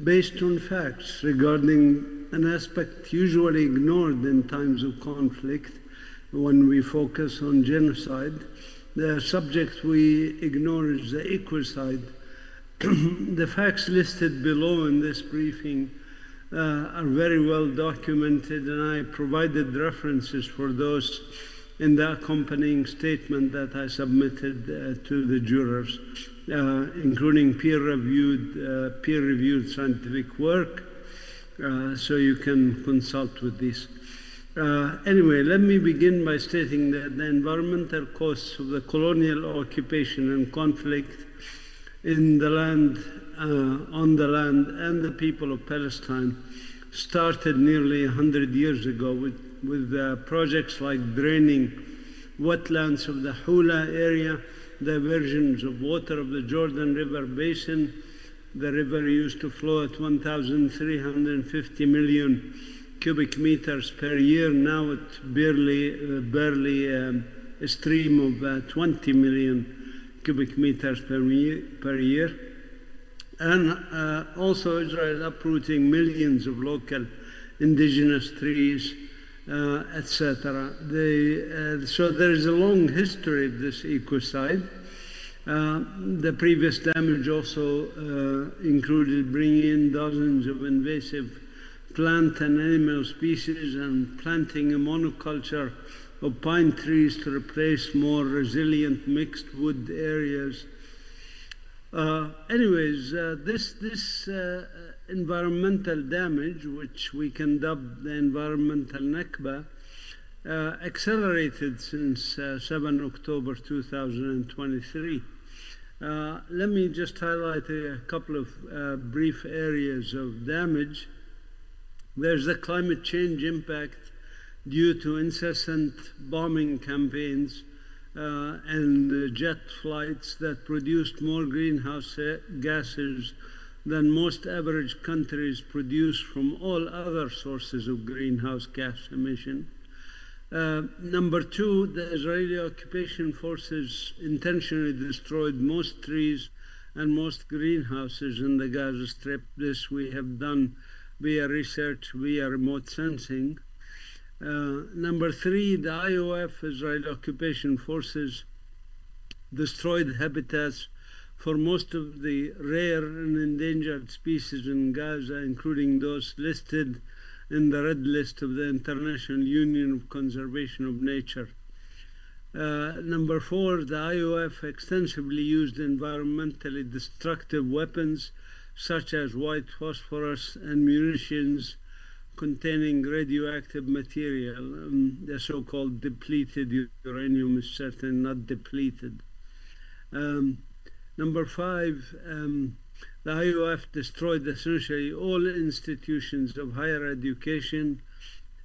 based on facts regarding an aspect usually ignored in times of conflict when we focus on genocide. The subject we ignore is the ecocide. The facts listed below in this briefing are very well documented, and I provided references for those in the accompanying statement that I submitted to the jurors, including peer-reviewed scientific work, so you can consult with this. Anyway, let me begin by stating that the environmental costs of the colonial occupation and conflict in the land, on the land, and the people of Palestine started nearly 100 years ago with with projects like draining wetlands of the Hula area, diversions of water of the Jordan River basin. The river used to flow at 1,350 million cubic meters per year. Now it's barely a stream of 20 million cubic meters per year. And also Israel uprooting millions of local indigenous trees, etc. So there is a long history of this ecocide. The previous damage also included bringing in dozens of invasive plant and animal species and planting a monoculture of pine trees to replace more resilient mixed wood areas. This environmental damage, which we can dub the environmental Nakba, accelerated since 7 October 2023. Let me just highlight a couple of brief areas of damage. There's the climate change impact due to incessant bombing campaigns and jet flights that produced more greenhouse gases than most average countries produce from all other sources of greenhouse gas emission. Number two, the Israeli occupation forces intentionally destroyed most trees and most greenhouses in the Gaza Strip. This we have done via research, via remote sensing. Number three, the IOF, Israeli occupation forces, destroyed habitats for most of the rare and endangered species in Gaza, including those listed in the red list of the International Union of Conservation of Nature. Number four, the IOF extensively used environmentally destructive weapons such as white phosphorus and munitions containing radioactive material. The so-called depleted uranium is certainly not depleted. Number five, the IOF destroyed essentially all institutions of higher education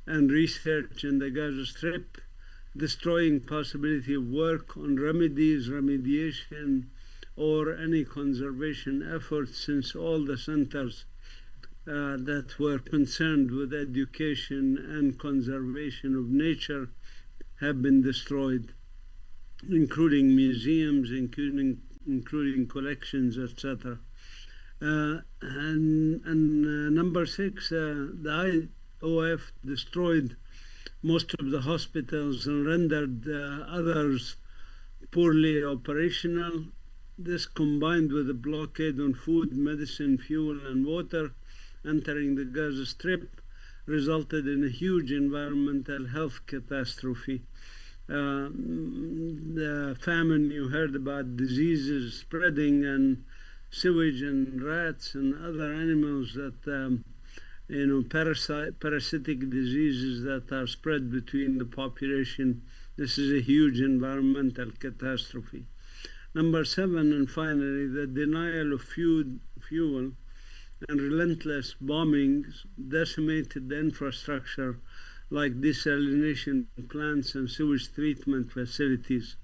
and research in the Gaza Strip, destroying possibility of work on remedies, remediation, or any conservation efforts, since all the centers that were concerned with education and conservation of nature have been destroyed, including museums, including collections, etc. Number six, the IOF destroyed most of the hospitals and rendered others poorly operational. This, combined with a blockade on food, medicine, fuel, and water entering the Gaza Strip, resulted in a huge environmental health catastrophe. The famine you heard about, diseases spreading, and sewage and rats and other animals that, parasitic diseases that are spread between the population. This is a huge environmental catastrophe. Number seven, and finally, the denial of fuel and relentless bombings decimated the infrastructure like desalination plants and sewage treatment facilities,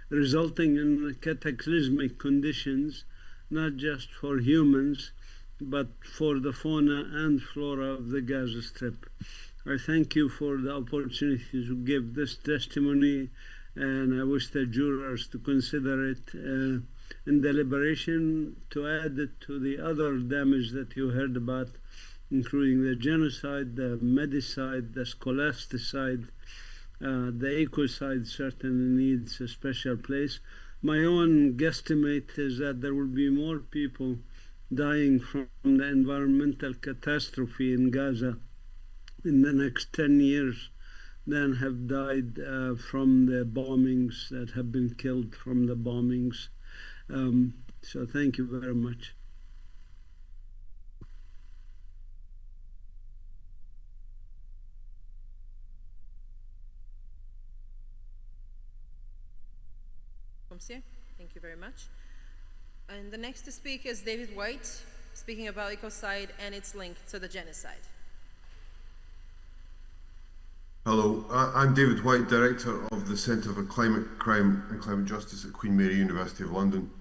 resulting in cataclysmic conditions, not just for humans, but for the fauna and flora of the Gaza Strip. I thank you for the opportunity to give this testimony, and I wish the jurors to consider it in deliberation, to add it to the other damage that you heard about, including the genocide, the medicide, the scholasticide. The ecocide certainly needs a special place. My own guesstimate is that there will be more people dying from the environmental catastrophe in Gaza in the next 10 years than have died from the bombings, that have been killed from the bombings. So thank you very much. Thank you very much. And the next speaker is David White, speaking about ecocide and its link to the genocide. Hello, I'm David White, Director of the Centre for Climate Crime and Climate Justice at Queen Mary University of London.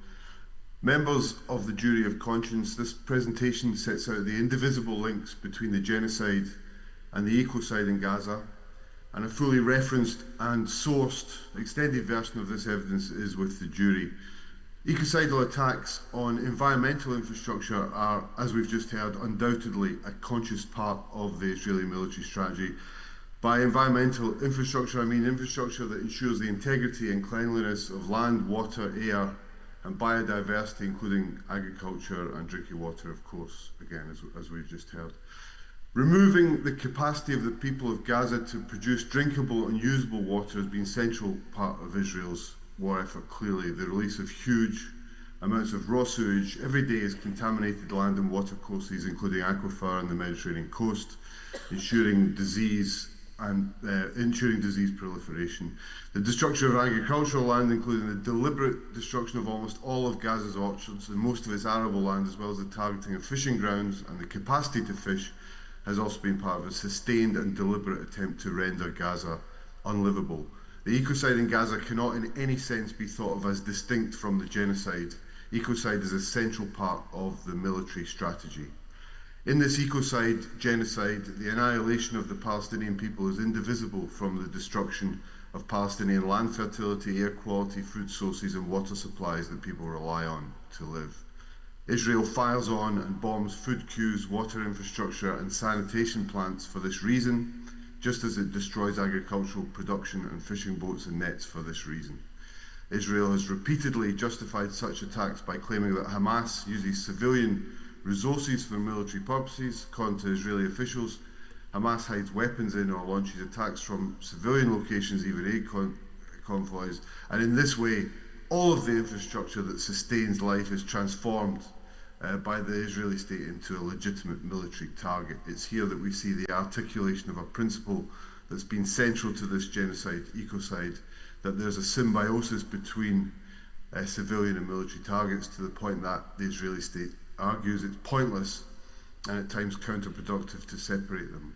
Members of the Jury of Conscience, this presentation sets out the indivisible links between the genocide and the ecocide in Gaza, and a fully referenced and sourced extended version of this evidence is with the jury. Ecocidal attacks on environmental infrastructure are, as we've just heard, undoubtedly a conscious part of the Israeli military strategy. By environmental infrastructure, I mean infrastructure that ensures the integrity and cleanliness of land, water, air, and biodiversity, including agriculture and drinking water, of course, again, as we've just heard. Removing the capacity of the people of Gaza to produce drinkable and usable water has been a central part of Israel's war effort, clearly. The release of huge amounts of raw sewage every day has contaminated land and water courses, including aquifer and the Mediterranean coast, ensuring disease proliferation. The destruction of agricultural land, including the deliberate destruction of almost all of Gaza's orchards and most of its arable land, as well as the targeting of fishing grounds and the capacity to fish, has also been part of a sustained and deliberate attempt to render Gaza unlivable. The ecocide in Gaza cannot in any sense be thought of as distinct from the genocide. Ecocide is a central part of the military strategy. In this ecocide genocide, the annihilation of the Palestinian people is indivisible from the destruction of Palestinian land fertility, air quality, food sources and water supplies that people rely on to live. Israel fires on and bombs food queues, water infrastructure and sanitation plants for this reason, just as it destroys agricultural production and fishing boats and nets for this reason. Israel has repeatedly justified such attacks by claiming that Hamas uses civilian resources for military purposes. According to Israeli officials, Hamas hides weapons in or launches attacks from civilian locations, even aid convoys, and in this way, all of the infrastructure that sustains life is transformed by the Israeli state into a legitimate military target. It's here that we see the articulation of a principle that's been central to this genocide, ecocide, that there's a symbiosis between civilian and military targets, to the point that the Israeli state argues it's pointless and at times counterproductive to separate them.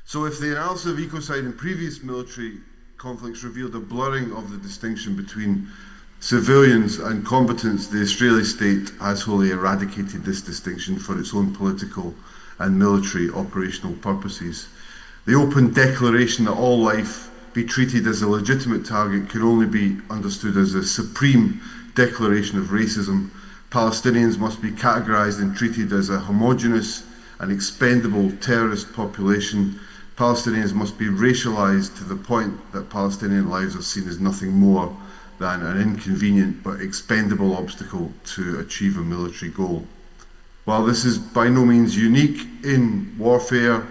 So if the analysis of ecocide in previous military conflicts revealed a blurring of the distinction between civilians and combatants, the Israeli state has wholly eradicated this distinction for its own political and military operational purposes. The open declaration that all life be treated as a legitimate target can only be understood as a supreme declaration of racism. Palestinians must be categorized and treated as a homogeneous and expendable terrorist population. Palestinians must be racialized to the point that Palestinian lives are seen as nothing more than an inconvenient but expendable obstacle to achieve a military goal. While this is by no means unique in warfare,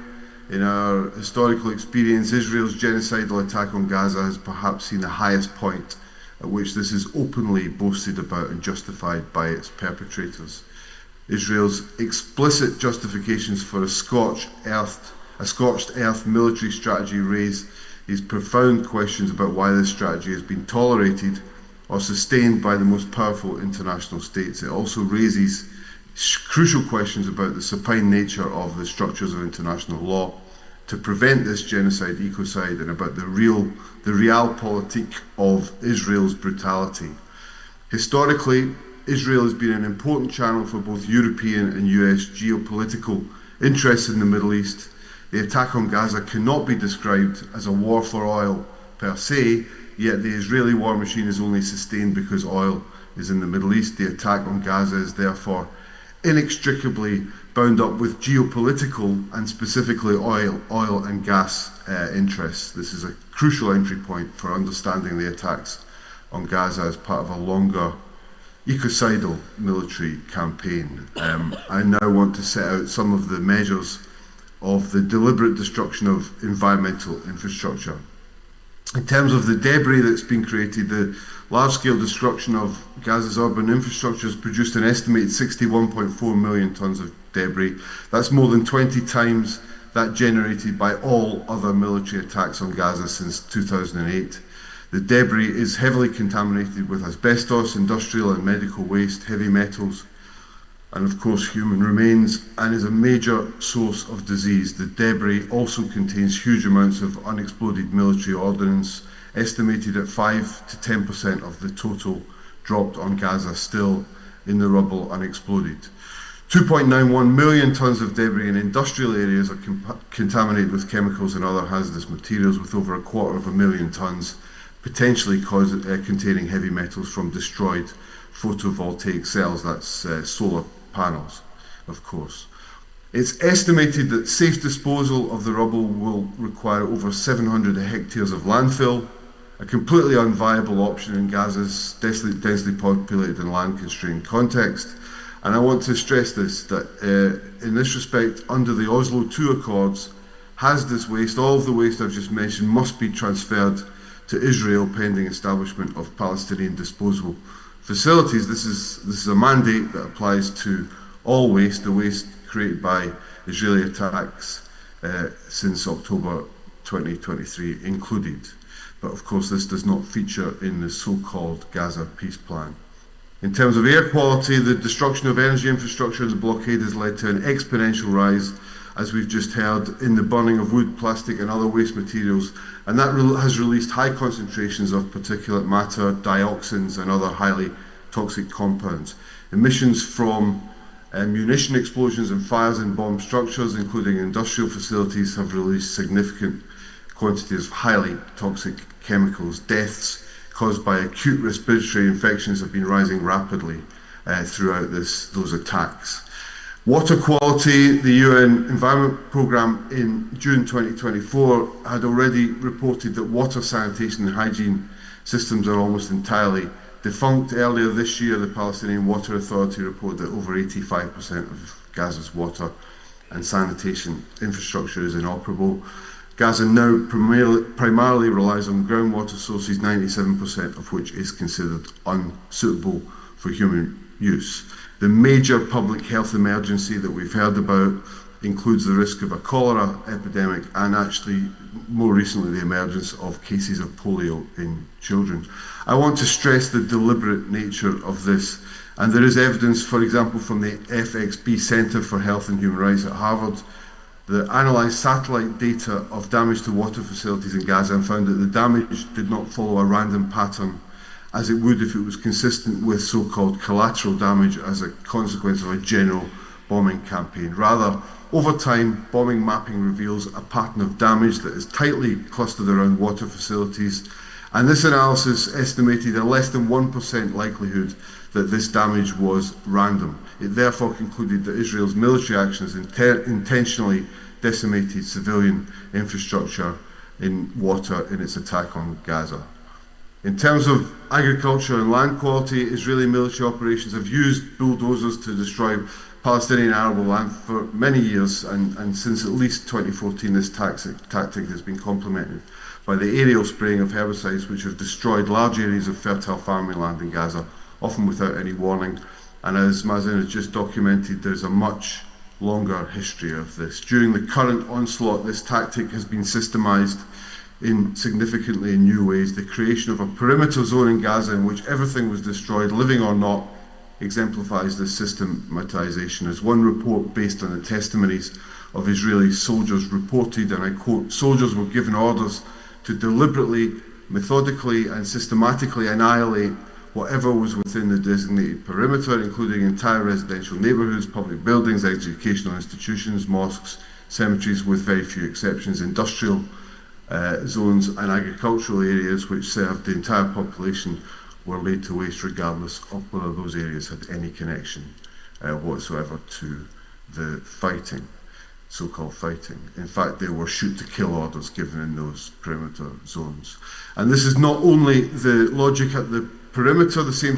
in our historical experience, Israel's genocidal attack on Gaza has perhaps seen the highest point at which this is openly boasted about and justified by its perpetrators. Israel's explicit justifications for a scorched earth military strategy raise these profound questions about why this strategy has been tolerated or sustained by the most powerful international states. It also raises crucial questions about the supine nature of the structures of international law to prevent this genocide, ecocide, and about the realpolitik of Israel's brutality. Historically, Israel has been an important channel for both European and US geopolitical interests in the Middle East. The attack on Gaza cannot be described as a war for oil per se, yet the Israeli war machine is only sustained because oil is in the Middle East. The attack on Gaza is therefore inextricably bound up with geopolitical and specifically oil and gas interests. This is a crucial entry point for understanding the attacks on Gaza as part of a longer ecocidal military campaign. I now want to set out some of the measures of the deliberate destruction of environmental infrastructure. In terms of the debris that's been created, the large-scale destruction of Gaza's urban infrastructure has produced an estimated 61.4 million tonnes of debris. That's more than 20 times that generated by all other military attacks on Gaza since 2008. The debris is heavily contaminated with asbestos, industrial and medical waste, heavy metals, and of course human remains, and is a major source of disease. The debris also contains huge amounts of unexploded military ordnance, estimated at 5 to 10% of the total dropped on Gaza, still in the rubble unexploded. 2.91 million tonnes of debris in industrial areas are contaminated with chemicals and other hazardous materials, with over 250,000 tonnes potentially containing heavy metals from destroyed photovoltaic cells, that's solar panels, of course. It's estimated that safe disposal of the rubble will require over 700 hectares of landfill, a completely unviable option in Gaza's densely populated and land-constrained context. And I want to stress this, that in this respect, under the Oslo II Accords, hazardous waste, all of the waste I've just mentioned, must be transferred to Israel pending establishment of Palestinian disposal facilities. This is a mandate that applies to all waste, the waste created by Israeli attacks since October 2023 included. But of course this does not feature in the so-called Gaza peace plan. In terms of air quality, the destruction of energy infrastructure in the blockade has led to an exponential rise, as we've just heard, in the burning of wood, plastic and other waste materials, and that has released high concentrations of particulate matter, dioxins and other highly toxic compounds. Emissions from munition explosions and fires in bomb structures, including industrial facilities, have released significant quantities of highly toxic chemicals. Deaths caused by acute respiratory infections have been rising rapidly throughout those attacks. Water quality, the UN Environment Programme in June 2024 had already reported that water sanitation and hygiene systems are almost entirely defunct. Earlier this year, the Palestinian Water Authority reported that over 85% of Gaza's water and sanitation infrastructure is inoperable. Gaza now primarily relies on groundwater sources, 97% of which is considered unsuitable for human use. The major public health emergency that we've heard about includes the risk of a cholera epidemic and actually more recently the emergence of cases of polio in children. I want to stress the deliberate nature of this, and there is evidence, for example, from the FXB Centre for Health and Human Rights at Harvard that analysed satellite data of damage to water facilities in Gaza and found that the damage did not follow a random pattern as it would if it was consistent with so-called collateral damage as a consequence of a general bombing campaign. Rather, over time, bombing mapping reveals a pattern of damage that is tightly clustered around water facilities, and this analysis estimated a less than 1% likelihood that this damage was random. It therefore concluded that Israel's military actions intentionally decimated civilian infrastructure in water in its attack on Gaza. In terms of agriculture and land quality, Israeli military operations have used bulldozers to destroy Palestinian arable land for many years, and since at least 2014 this tactic has been complemented by the aerial spraying of herbicides which have destroyed large areas of fertile farming land in Gaza, often without any warning. And as Mazen has just documented, there's a much longer history of this. During the current onslaught, this tactic has been systemized in significantly new ways. The creation of a perimeter zone in Gaza in which everything was destroyed, living or not, exemplifies this systematization. As one report based on the testimonies of Israeli soldiers reported, and I quote, "Soldiers were given orders to deliberately, methodically and systematically annihilate whatever was within the designated perimeter, including entire residential neighbourhoods, public buildings, educational institutions, mosques, cemeteries, with very few exceptions, industrial zones and agricultural areas which served the entire population were laid to waste regardless of whether those areas had any connection whatsoever to the fighting, so-called fighting. In fact, there were shoot-to-kill orders given in those perimeter zones. And this is not only the logic at the perimeter, the same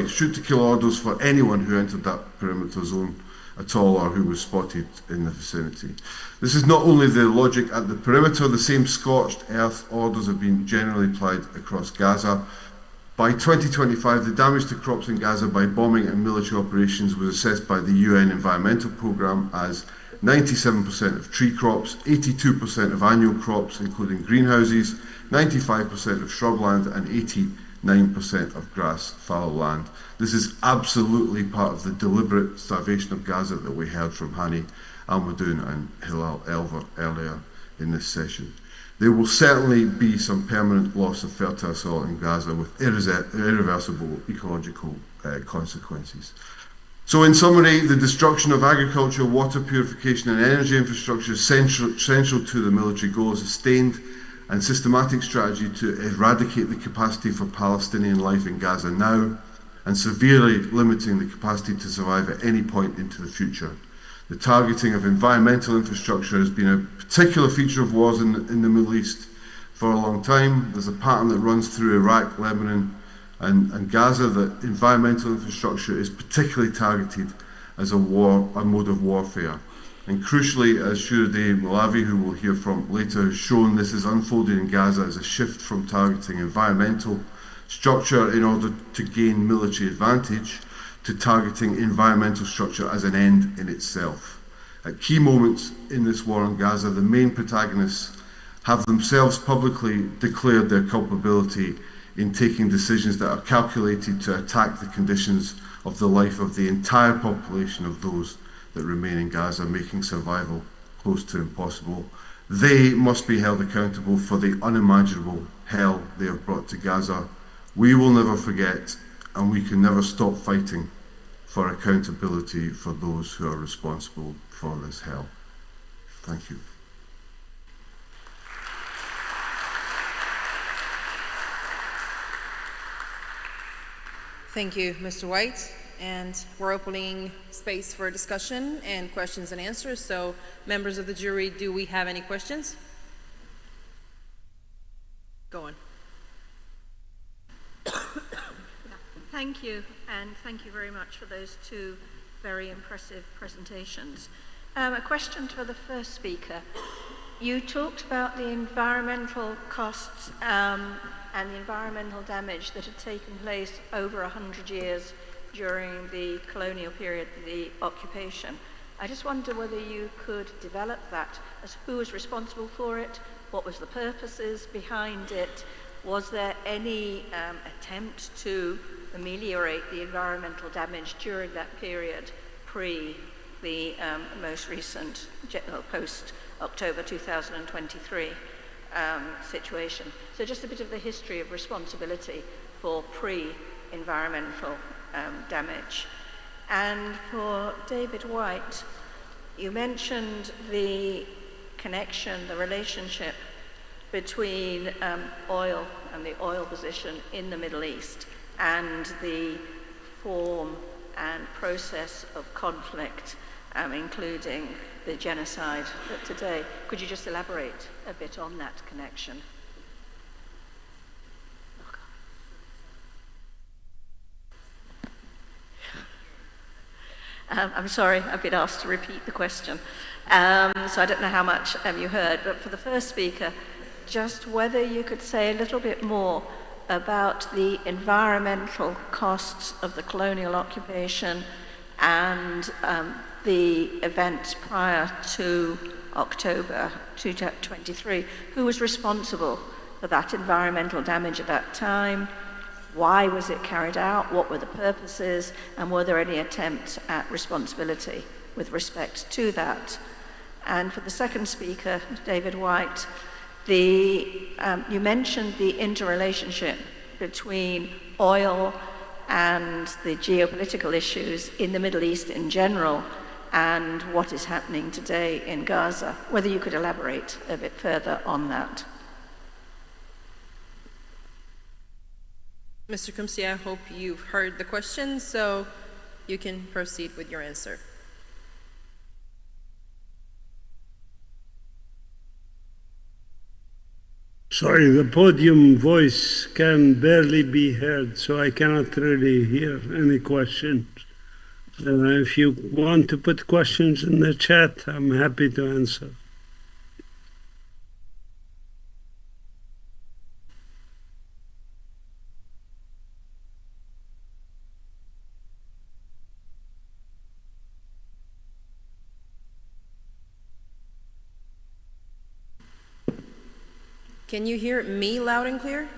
shoot-to-kill orders for anyone who entered that perimeter zone at all or who was spotted in the vicinity. This is not only the logic at the perimeter, the same scorched earth orders have been generally applied across Gaza. By 2025, the damage to crops in Gaza by bombing and military operations was assessed by the UN Environmental Programme as 97% of tree crops, 82% of annual crops, including greenhouses, 95% of shrubland, and 9% of grass, fallow land. This is absolutely part of the deliberate starvation of Gaza that we heard from Hani Al-Madoun and Hilal Elver earlier in this session. There will certainly be some permanent loss of fertile soil in Gaza with irreversible ecological consequences. So in summary, the destruction of agriculture, water purification and energy infrastructure is central to the military goal, a sustained and systematic strategy to eradicate the capacity for Palestinian life in Gaza now and severely limiting the capacity to survive at any point into the future. The targeting of environmental infrastructure has been a particular feature of wars in the Middle East for a long time. There's a pattern that runs through Iraq, Lebanon, and Gaza that environmental infrastructure is particularly targeted as a mode of warfare. And crucially, as Shuradeh Malavi, who we'll hear from later, has shown, this is unfolded in Gaza as a shift from targeting environmental structure in order to gain military advantage to targeting environmental structure as an end in itself. At key moments in this war on Gaza, the main protagonists have themselves publicly declared their culpability in taking decisions that are calculated to attack the conditions of the life of the entire population of those that remain in Gaza, making survival close to impossible. They must be held accountable for the unimaginable hell they have brought to Gaza. We will never forget, and we can never stop fighting for accountability for those who are responsible for this hell. Thank you. Thank you, Mr. White. And we're opening space for discussion and questions and answers. So, members of the jury, do we have any questions? Go on. Thank you, and thank you very much for those two very impressive presentations. A question for the first speaker. You talked about the environmental costs and the environmental damage that had taken place over 100 years during the colonial period, the occupation. I just wonder whether you could develop that as who was responsible for it, what was the purposes behind it, was there any attempt to ameliorate the environmental damage during that period pre the most recent post-October 2023 situation. So just a bit of the history of responsibility for pre-environmental damage. And for David White, you mentioned the connection, the relationship between oil and the oil position in the Middle East and the form and process of conflict, including the genocide today. Could you just elaborate a bit on that connection? I'm sorry, I've been asked to repeat the question. So I don't know how much you heard, but for the first speaker, just whether you could say a little bit more about the environmental costs of the colonial occupation and the events prior to October 2023. Who was responsible for that environmental damage at that time? Why was it carried out? What were the purposes? And were there any attempts at responsibility with respect to that? And for the second speaker, David White, you mentioned the interrelationship between oil and the geopolitical issues in the Middle East in general and what is happening today in Gaza. Whether you could elaborate a bit further on that. Mr. Kumsi, I hope you've heard the question, so you can proceed with your answer. Sorry, the podium voice can barely be heard, so I cannot really hear any questions. If you want to put questions in the chat, I'm happy to answer. Can you hear me loud and clear?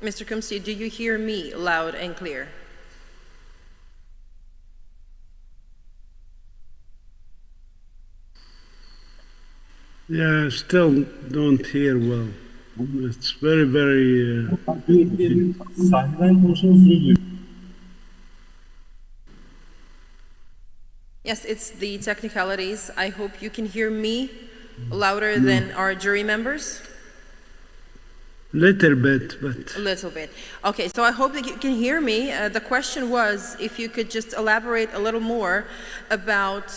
Mr. Kumsi, do you hear me loud and clear? Yeah, still don't hear well. It's very, very... Yes, it's the technicalities. I hope you can hear me louder than our jury members. Little bit, but... A little bit. Okay, so I hope that you can hear me. The question was if you could just elaborate a little more about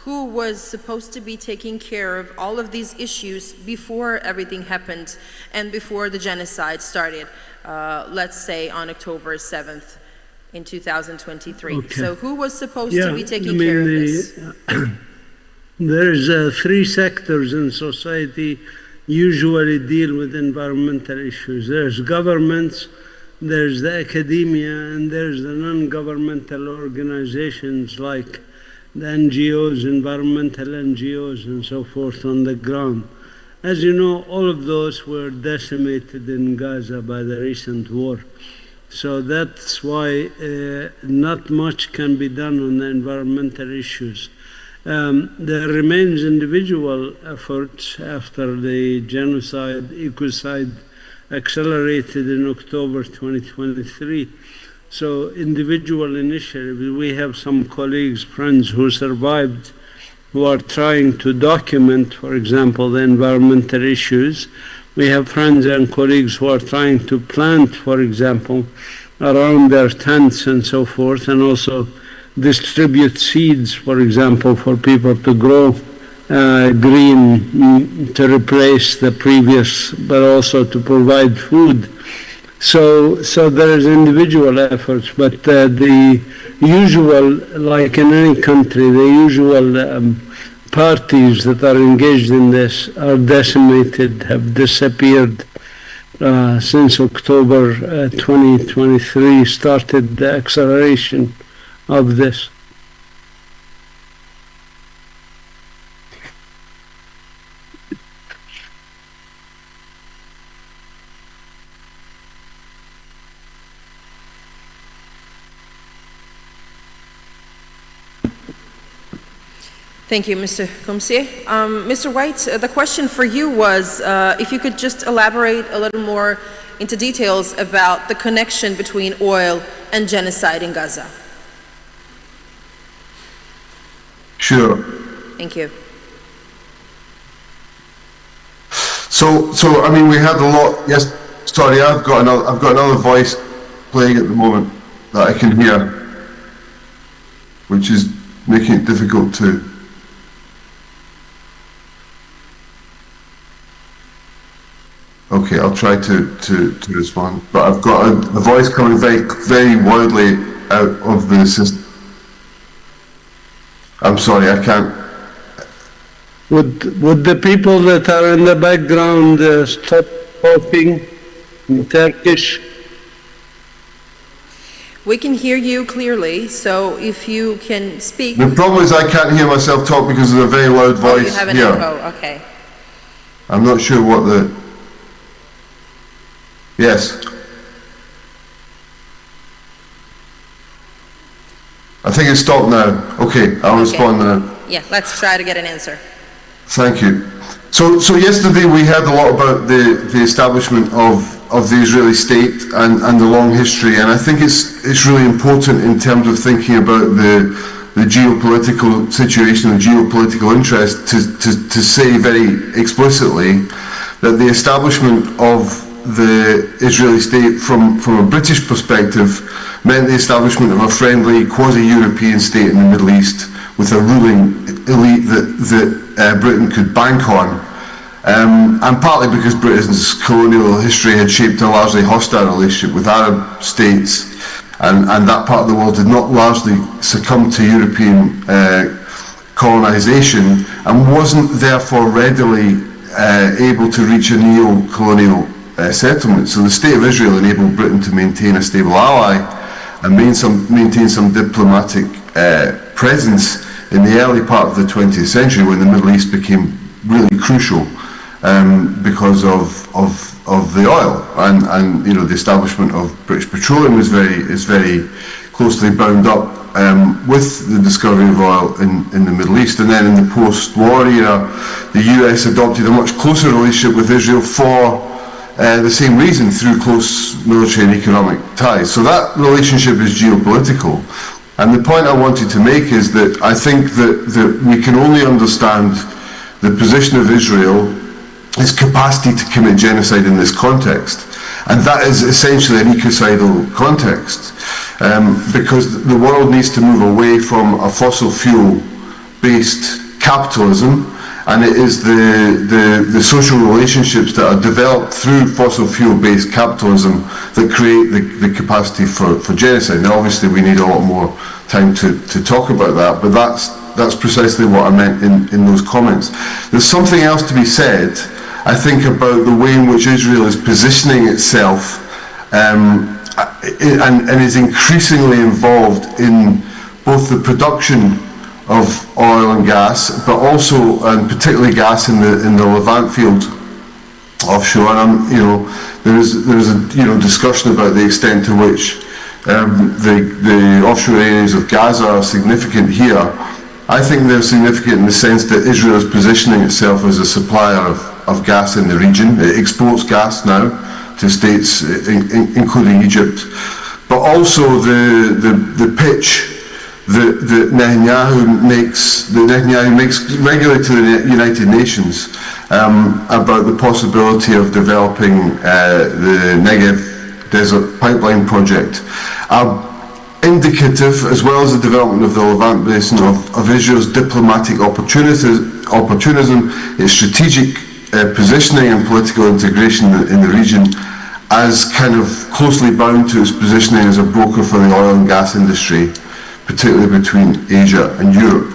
who was supposed to be taking care of all of these issues before everything happened and before the genocide started, let's say on October 7th in 2023. Okay. So who was supposed to be taking care of this? There's three sectors in society usually deal with environmental issues. There's governments, there's the academia, and there's the non-governmental organizations like the NGOs, environmental NGOs, and so forth on the ground. As you know, all of those were decimated in Gaza by the recent war. So that's why not much can be done on the environmental issues. There remains individual efforts after the genocide, ecocide accelerated in October 2023. So individual initiatives, we have some colleagues, friends who survived, who are trying to document, for example, the environmental issues. We have friends and colleagues who are trying to plant, for example, around their tents and so forth, and also distribute seeds, for example, for people to grow green to replace the previous, but also to provide food. So there is individual efforts, but the usual, like in any country, the usual parties that are engaged in this are decimated, have disappeared since October 2023 started the acceleration of this. Thank you, Mr. Kumsi. Mr. White, the question for you was if you could just elaborate a little more into details about the connection between oil and genocide in Gaza. Sure. Thank you. So I mean, we had a lot. Yes, sorry, I've got another voice playing at the moment that I can hear, which is making it difficult to. Okay, I'll try to respond, but I've got a voice coming very wildly out of the system. I'm sorry, I can't. Would the people that are in the background stop talking in Turkish? We can hear you clearly, so if you can speak. The problem is I can't hear myself talk because of a very loud voice. You have an here. echo, okay. I'm not sure what the... Yes. I think it's stopped now. Okay, I'll respond now. Yeah, let's try to get an answer. Thank you. So yesterday we heard a lot about the establishment of the Israeli state and the long history, and I think it's really important in terms of thinking about the geopolitical situation, the geopolitical interest, to say very explicitly that the establishment of the Israeli state from a British perspective meant the establishment of a friendly quasi-European state in the Middle East with a ruling elite that Britain could bank on, and partly because Britain's colonial history had shaped a largely hostile relationship with Arab states, and that part of the world did not largely succumb to European colonisation and wasn't therefore readily able to reach a neo-colonial settlement. So the State of Israel enabled Britain to maintain a stable ally and maintain some diplomatic presence in the early part of the 20th century when the Middle East became really crucial because of the oil, and you know, the establishment of British Petroleum is very closely bound up with the discovery of oil in the Middle East. And then in the post-war era, the US adopted a much closer relationship with Israel for the same reason, through close military and economic ties. So that relationship is geopolitical. And the point I wanted to make is that I think that we can only understand the position of Israel, its capacity to commit genocide in this context. And that is essentially an ecocidal context, because the world needs to move away from a fossil fuel-based capitalism, and it is the social relationships that are developed through fossil fuel-based capitalism that create the capacity for genocide. Now, obviously, we need a lot more time to talk about that, but that's precisely what I meant in those comments. There's something else to be said, I think, about the way in which Israel is positioning itself and is increasingly involved in both the production of oil and gas, but also, and particularly gas in the Levant field offshore. And you know, there is a discussion about the extent to which the offshore areas of Gaza are significant here. I think they're significant in the sense that Israel is positioning itself as a supplier of gas in the region. It exports gas now to states, including Egypt, but also the pitch that Netanyahu makes regularly to the United Nations about the possibility of developing the Negev Desert Pipeline project are indicative, as well as the development of the Levant Basin, of Israel's diplomatic opportunism, its strategic positioning and political integration in the region, as kind of closely bound to its positioning as a broker for the oil and gas industry, particularly between Asia and Europe.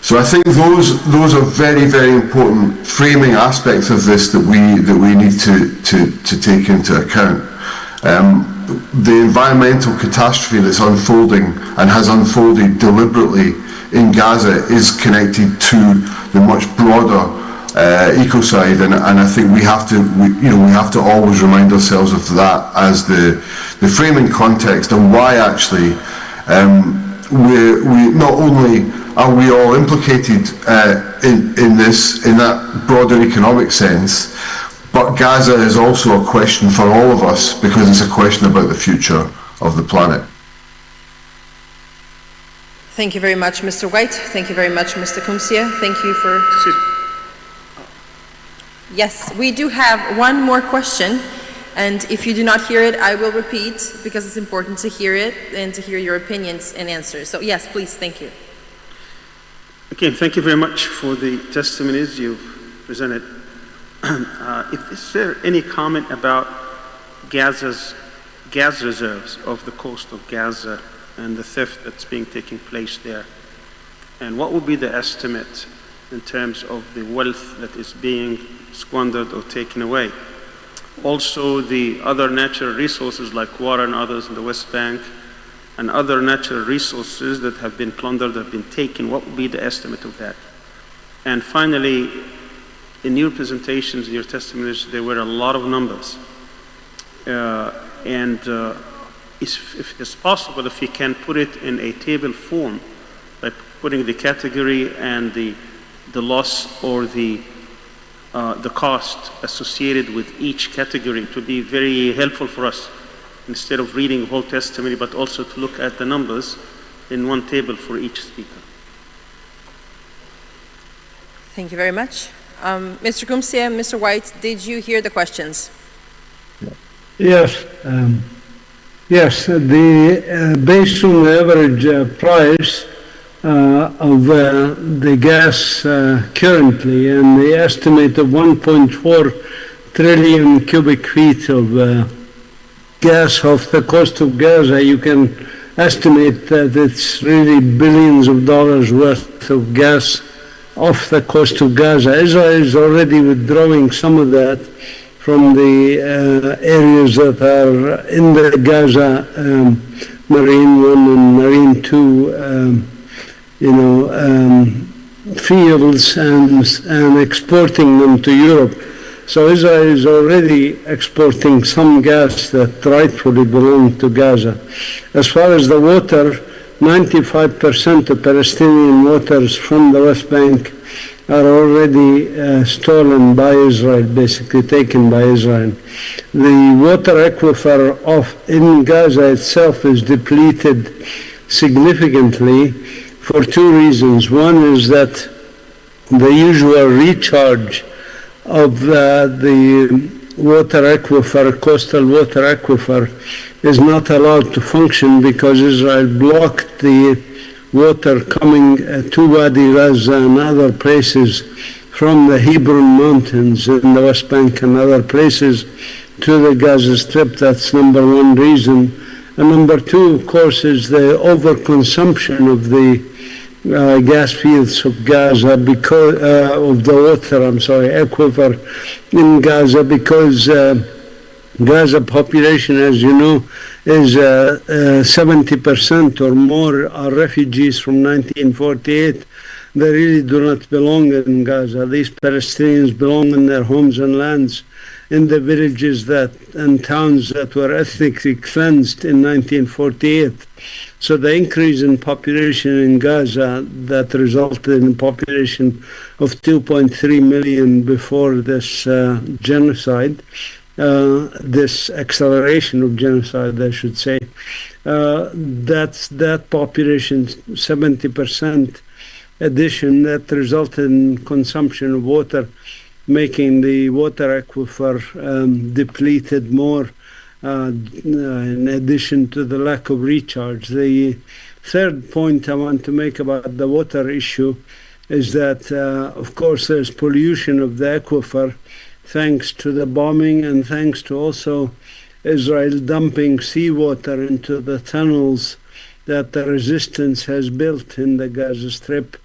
So I think those are very, very important framing aspects of this that we need to take into account. The environmental catastrophe that's unfolding and has unfolded deliberately in Gaza is connected to the much broader ecocide, and I think we have to always remind ourselves of that as the framing context, and why actually we not only are we all implicated in that broader economic sense, but Gaza is also a question for all of us, because it's a question about the future of the planet. Thank you very much, Mr. White. Thank you very much, Mr. Kumsia. Thank you for... Yes, we do have one more question, and if you do not hear it, I will repeat, because it's important to hear it and to hear your opinions and answers. So yes, please, thank you. Again, thank you very much for the testimonies you've presented. Is there any comment about Gaza's gas reserves off the coast of Gaza and the theft that's taking place there? And what would be the estimate in terms of the wealth that is being squandered or taken away? Also, the other natural resources like water and others in the West Bank, and other natural resources that have been plundered, have been taken, what would be the estimate of that? And finally, in your presentations, your testimonies, there were a lot of numbers. If it's possible, if you can put it in a table form, like putting the category and the loss or the cost associated with each category, it would be very helpful for us, instead of reading the whole testimony, but also to look at the numbers in one table for each speaker. Thank you very much. Mr. Kumsia, Mr. White, did you hear the questions? Yes. Yes, based on the average price of the gas currently, and the estimate of 1.4 trillion cubic feet of gas off the coast of Gaza, you can estimate that it's really billions of dollars worth of gas off the coast of Gaza. Israel is already withdrawing some of that from the areas that are in the Gaza Marine 1 and Marine 2 fields, and exporting them to Europe. So Israel is already exporting some gas that rightfully belongs to Gaza. As far as the water, 95% of Palestinian waters from the West Bank are already stolen by Israel, basically taken by Israel. The water aquifer in Gaza itself is depleted significantly for two reasons. One is that the usual recharge of the water aquifer, coastal water aquifer, is not allowed to function because Israel blocked the water coming to Wadi Gaza and other places from the Hebron Mountains in the West Bank and other places to the Gaza Strip. That's number one reason. And number two, of course, is the overconsumption of the gas fields of Gaza because of the water, aquifer in Gaza, because Gaza population, as you know, is 70% or more are refugees from 1948. They really do not belong in Gaza. These Palestinians belong in their homes and lands, in the villages and towns that were ethnically cleansed in 1948. So the increase in population in Gaza that resulted in a population of 2.3 million before this genocide, this acceleration of genocide, I should say, that's that population, 70% addition, that resulted in consumption of water, making the water aquifer depleted more, in addition to the lack of recharge. The third point I want to make about the water issue is that, of course, there's pollution of the aquifer thanks to the bombing and thanks to also Israel dumping seawater into the tunnels that the resistance has built in the Gaza Strip.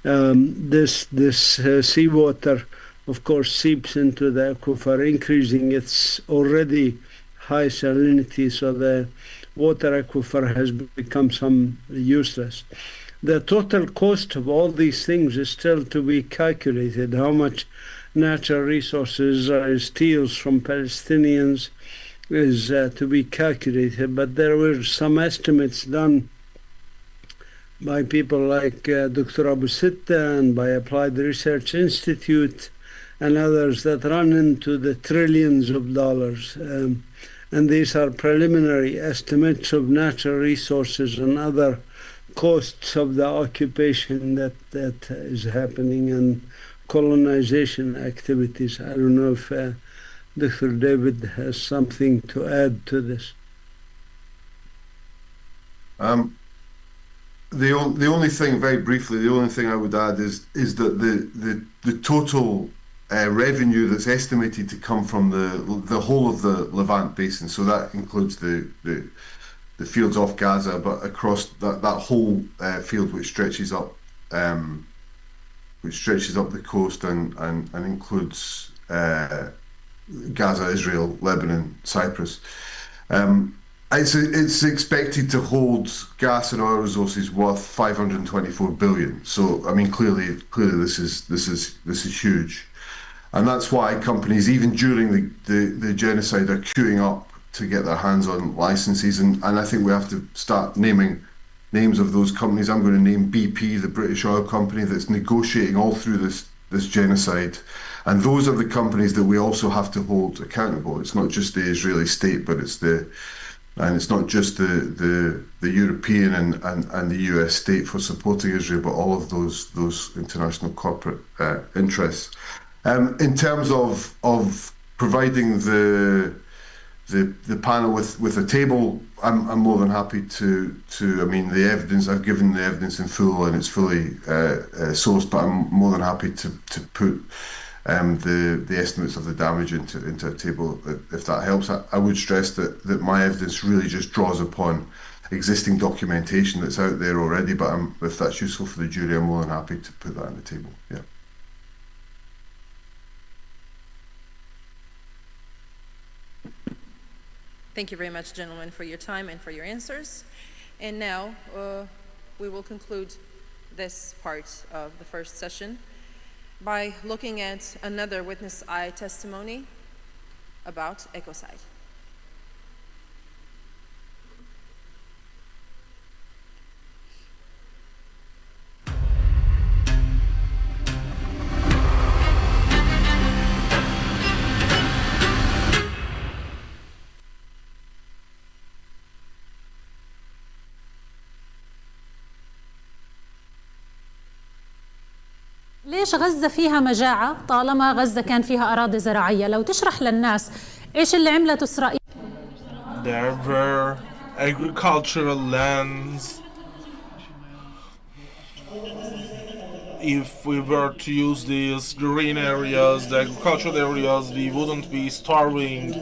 This seawater, of course, seeps into the aquifer, increasing its already high salinity, so the water aquifer has become useless. The total cost of all these things is still to be calculated. How much natural resources Israel steals from Palestinians is to be calculated, but there were some estimates done by people like Dr. Abu Sitta and by Applied Research Institute and others that run into the trillions of dollars. And these are preliminary estimates of natural resources and other costs of the occupation that is happening and colonization activities. I don't know if Dr. David has something to add to this. The only thing, very briefly, the only thing I would add is that the total revenue that's estimated to come from the whole of the Levant basin, so that includes the fields off Gaza, but across that whole field which stretches up the coast and includes Gaza, Israel, Lebanon, Cyprus. It's expected to hold gas and oil resources worth 524 billion. So I mean, clearly this is huge, and that's why companies, even during the genocide, are queuing up to get their hands on licenses. And I think we have to start naming names of those companies. I'm going to name BP, the British oil company that's negotiating all through this genocide. And those are the companies that we also have to hold accountable. It's not just the Israeli state, but it's not just the European and the US state for supporting Israel, but all of those international corporate interests. In terms of providing the panel with a table, I'm more than happy to. I mean, the evidence, I've given the evidence in full and it's fully sourced, but I'm more than happy to put the estimates of the damage into a table, if that helps. I would stress that my evidence really just draws upon existing documentation that's out there already, but if that's useful for the jury, I'm more than happy to put that on the table. Yeah. Thank you very much, gentlemen, for your time and for your answers. And now we will conclude this part of the first session. by looking at another witness eye testimony about ecocide. ليش غزة فيها مجاعة طالما غزة كان فيها أراضي زراعية؟ لو تشرح للناس إيش اللي عملته إسرائيل. There were agricultural lands. If we were to use these green areas, the agricultural areas, we wouldn't be starving.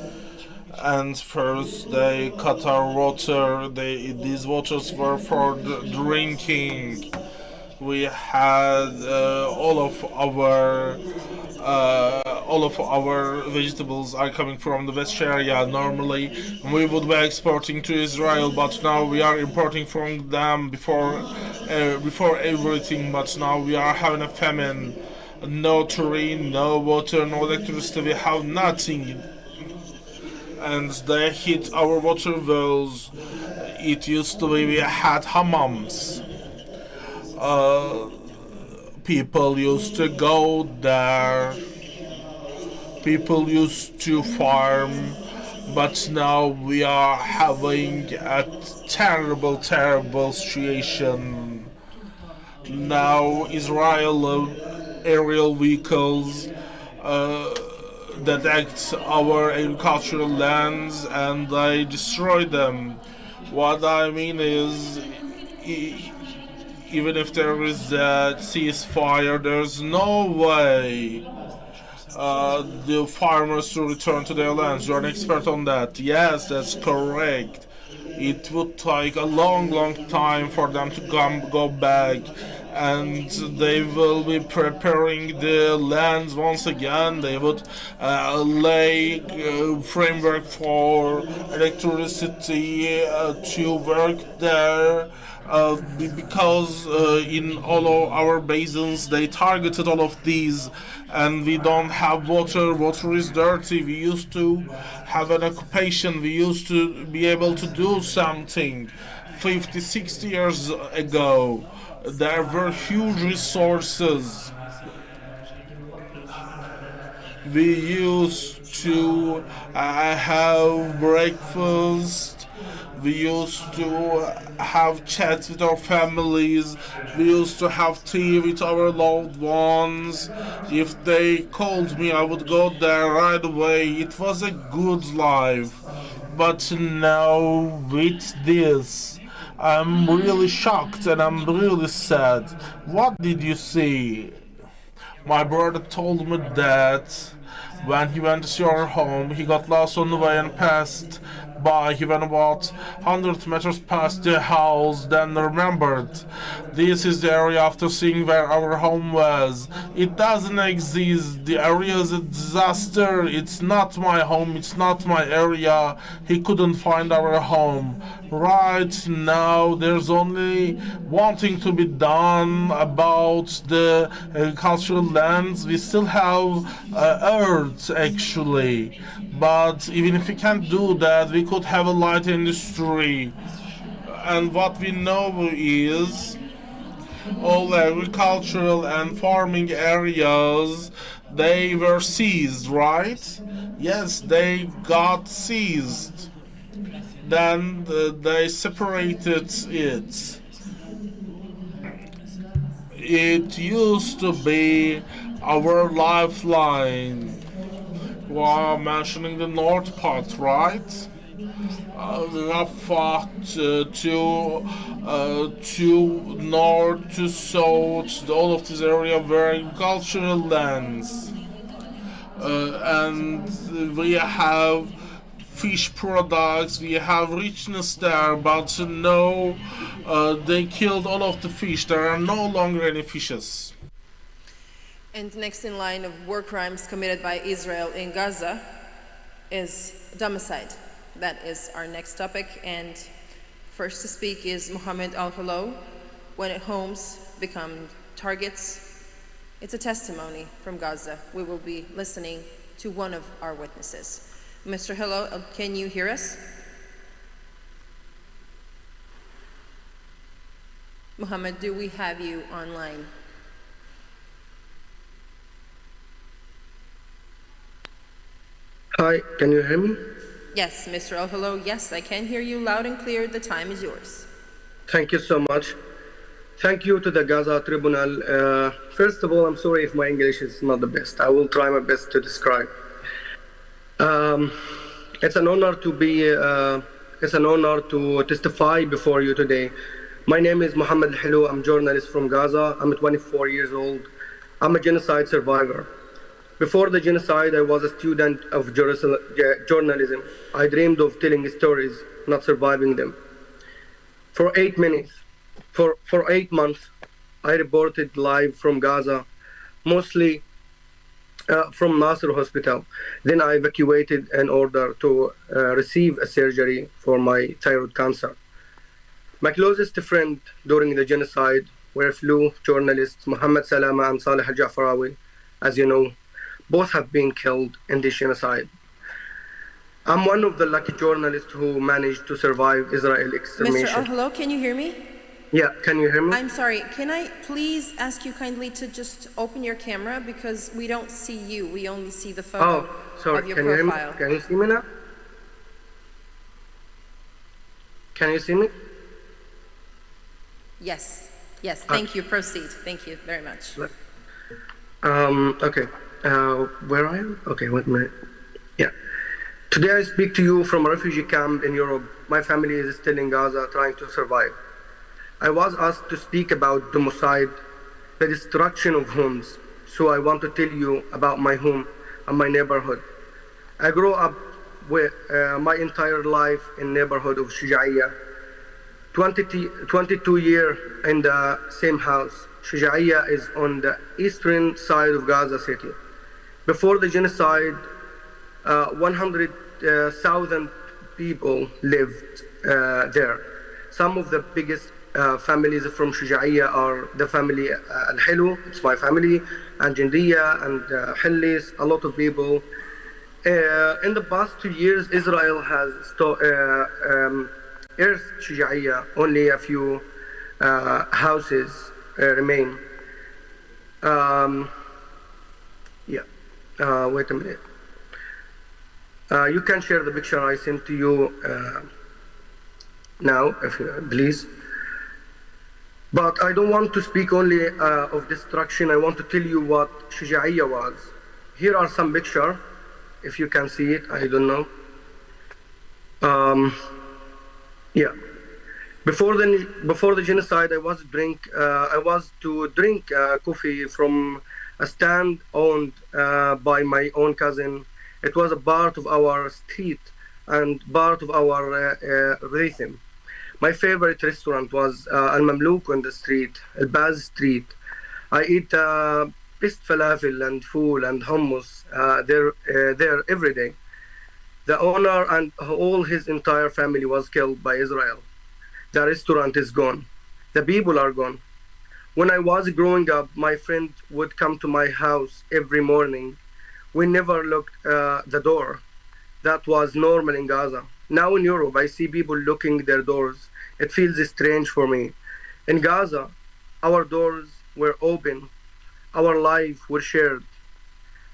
And first they cut our water. These waters were for drinking. We had all of our vegetables are coming from the West area. Normally we would be exporting to Israel, but now we are importing from them before everything. But now we are having a famine. No terrain, no water, no electricity. We have nothing. And they hit our water wells. It used to be we had hammams. People used to go there. People used to farm. But now we are having a terrible, terrible situation. Now Israel aerial vehicles that act our agricultural lands and they destroy them. What I mean is, even if there is a ceasefire, there's no way the farmers to return to their lands. You're an expert on that. Yes, that's correct. It would take a long, long time for them to go back, and they will be preparing the lands once again. They would lay framework for electricity to work there. Because in all of our basins they targeted all of these, and we don't have water. Water is dirty. We used to have an occupation. We used to be able to do something 50, 60 years ago. There were huge resources. We used to have breakfast. We used to have chats with our families. We used to have tea with our loved ones. If they called me, I would go there right away. It was a good life. But now with this, I'm really shocked and I'm really sad. What did you see? My brother told me that when he went to your home, he got lost on the way and passed by. He went about 100 meters past the house, then remembered. This is the area after seeing where our home was. It doesn't exist. The area is a disaster. It's not my home. It's not my area. He couldn't find our home. Right now, there's only one thing to be done about the agricultural lands. We still have earth, actually. But even if we can't do that, we could have a light industry. And what we know is all agricultural and farming areas, they were seized, right? Yes, they got seized. Then they separated it. It used to be our lifeline. You are mentioning the north part, right? Rafah to north to south, all of this area were agricultural lands. And we have fish products, we have richness there, but no, they killed all of the fish. There are no longer any fishes. And next in line of war crimes committed by Israel in Gaza is domicide. That is our next topic, and first to speak is Mohammed Al-Halo. When homes become targets, It's a testimony from Gaza. We will be listening to one of our witnesses. Mr. Hello, can you hear us? Muhammad, do we have you online? Hi, can you hear me? Yes, Mr. Hello, yes, I can hear you loud and clear. The time is yours. Thank you so much. Thank you to the Gaza Tribunal. First of all, I'm sorry if my English is not the best. I will try my best to describe. It's an honor to testify before you today. My name is Mohammed Hello. I'm a journalist from Gaza. I'm 24 years old. I'm a genocide survivor. Before the genocide, I was a student of journalism. I dreamed of telling stories, not surviving them. For 8 months, I reported live from Gaza, mostly from Nasser Hospital. Then I evacuated in order to receive a surgery for my thyroid cancer. My closest friend during the genocide were fellow journalists Mohammed Salama and Saleh Al-Jafarawi. As you know, both have been killed in this genocide. I'm one of the lucky journalists who managed to survive Israel extermination. Mr. Hello, can you hear me? Yeah, can you hear me? I'm sorry, can I please ask you kindly to just open your camera because we don't see you, we only see the photo of your profile. Can you see me now? Can you see me? Yes, yes, thank you, proceed. Thank you very much. Okay, where I am? Okay, wait a minute. Yeah. Today I speak to you from a refugee camp in Europe. My family is still in Gaza trying to survive. I was asked to speak about genocide, the destruction of homes. So I want to tell you about my home and my neighborhood. I grew up with my entire life in neighborhood of Shuja'iyya. 22 years in the same house. Shuja'iyya is on the eastern side of Gaza City. Before the genocide, 100,000 people lived there. Some of the biggest families from Shuja'iyya are the family Al-Helu, it's my family, and Jindiya and Hillis, a lot of people. In the past 2 years, Israel has earthed Shuja'iyya, only a few houses remain. Wait a minute. You can share the picture I sent to you now, if you please. But I don't want to speak only of destruction. I want to tell you what Shuja'iyya was. Here are some pictures, if you can see it. I don't know. Before the genocide, I was to drink coffee from a stand owned by my own cousin. It was a part of our street and part of our rhythm. My favorite restaurant was Al-Mamlouk on the street, Al-Baz Street. I eat best falafel and fool and hummus there every day. The owner and all his entire family was killed by Israel. The restaurant is gone. The people are gone. When I was growing up, my friend would come to my house every morning. We never locked the door. That was normal in Gaza. Now in Europe, I see people locking their doors. It feels strange for me. In Gaza, our doors were open. Our lives were shared.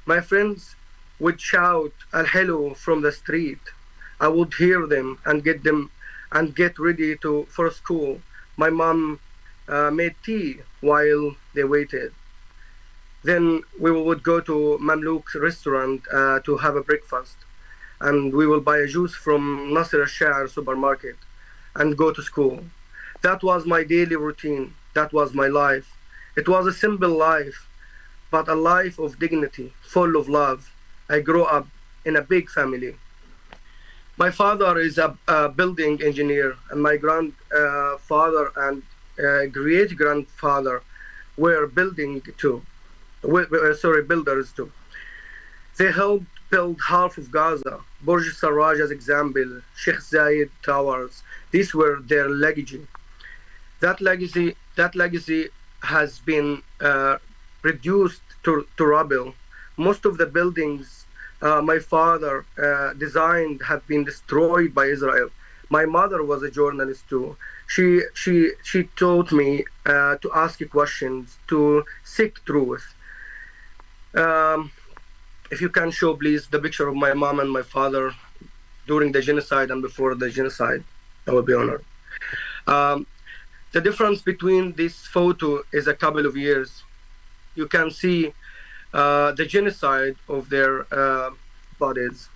My friends would shout Al-Hello from the street. I would hear them and get ready for school. My mom made tea while they waited. Then we would go to Mamlouk's restaurant to have a breakfast. And we will buy a juice from Nasser al-Sha'ar supermarket and go to school. That was my daily routine. That was my life. It was a simple life, but a life of dignity, full of love. I grew up in a big family. My father is a building engineer, and my grandfather and great-grandfather were builders too. They helped build half of Gaza, Burj Sarraj as example, Sheikh Zayed Towers. These were their legacy. That legacy has been reduced to rubble. Most of the buildings my father designed have been destroyed by Israel. My mother was a journalist too. She taught me to ask questions, to seek truth. Um, if you can show, please, the picture of my mom and my father during the genocide and before the genocide, I will be honored. The difference between this photo is a couple of years. You can see the genocide of their bodies.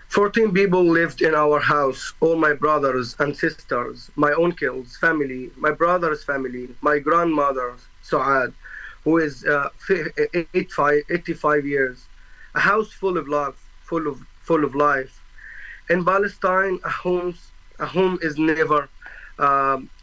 14 people lived in our house, all my brothers and sisters, my uncles, family, my brother's family, my grandmother, Suad, who is 85 years. A house full of love, full of life. In Palestine, a home is never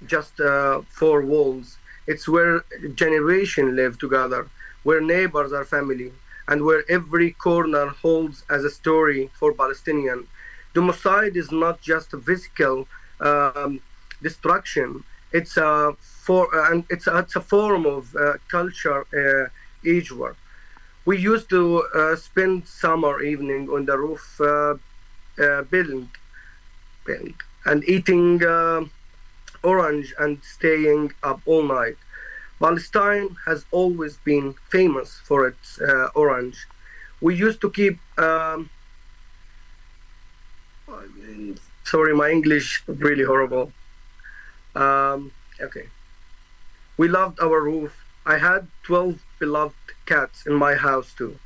just four walls. It's where generations live together, where neighbors are family, and where every corner holds as a story for Palestinian. Genocide is not just a physical destruction. It's a form of culture war. We used to spend summer evening on the roof building and eating orange and staying up all night. Palestine has always been famous for its orange. We used to keep, sorry, my English is really horrible. Okay. We loved our roof. I had 12 beloved cats in my house too.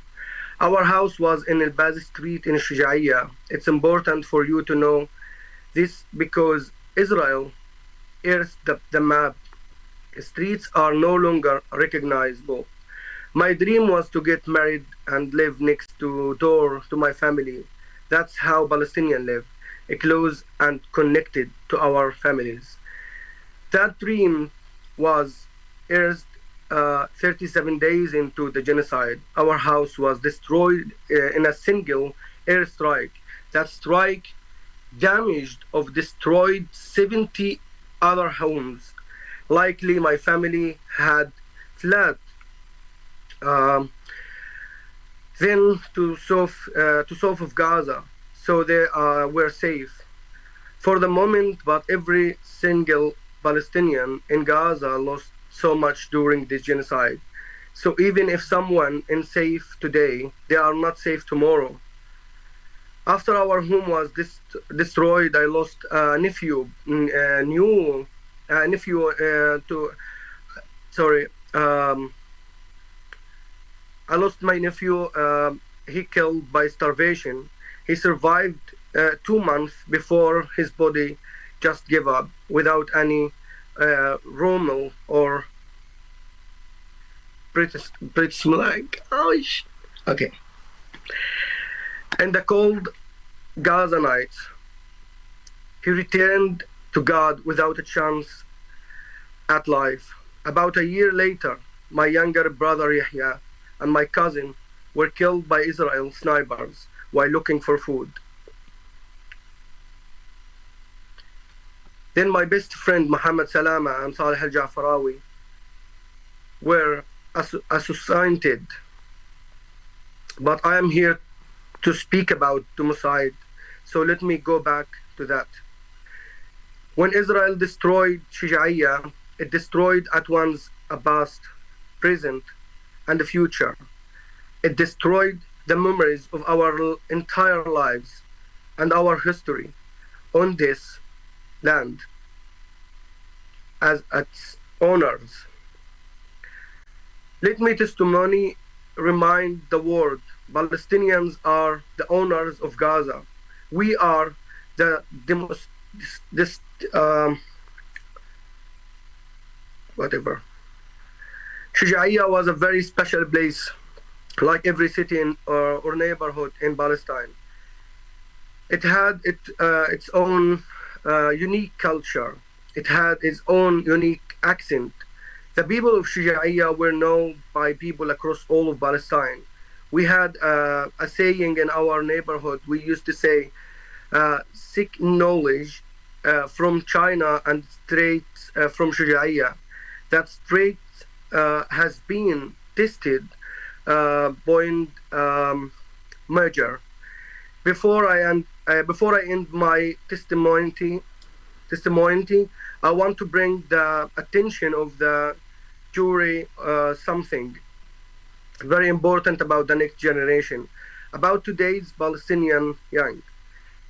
Our house was in El Baz Street in Shujaiya. It's important for you to know this because Israel airs the map. Streets are no longer recognizable. My dream was to get married and live next door to my family. That's how Palestinians live, close and connected to our families. That dream was erased 37 days into the genocide. Our house was destroyed in a single airstrike. That strike damaged or destroyed 70 other homes. Likely my family had fled then to south of Gaza, so they were safe for the moment, but every single Palestinian in Gaza lost so much during this genocide. So even if someone is safe today, they are not safe tomorrow. After our home was destroyed, I lost a nephew, I lost my nephew. He killed by starvation. He survived 2 months before his body just gave up without any Rommel or British like. Okay. In the cold Gaza nights, he returned to God without a chance at life. About a year later, my younger brother Yahya and my cousin were killed by Israel snipers while looking for food. Then my best friend Muhammad Salama and Saleh al-Ja'farawi were assassinated. But I am here to speak about genocide, so let me go back to that. When Israel destroyed Shujaiya, it destroyed at once a past, present, and the future. It destroyed the memories of our entire lives and our history on this land as its owners. Let me testimony remind the world Palestinians are the owners of Gaza. We are whatever. Shujaiya was a very special place, like every city or neighborhood in Palestine. It had its own unique culture. It had its own unique accent. The people of Shujaiya were known by people across all of Palestine. We had a saying in our neighborhood. We used to say, seek knowledge from China and straight from Shujaiya. That straight has been tested point measure. Before I end my testimony, I want to bring the attention of the jury something very important about the next generation, about today's Palestinian young.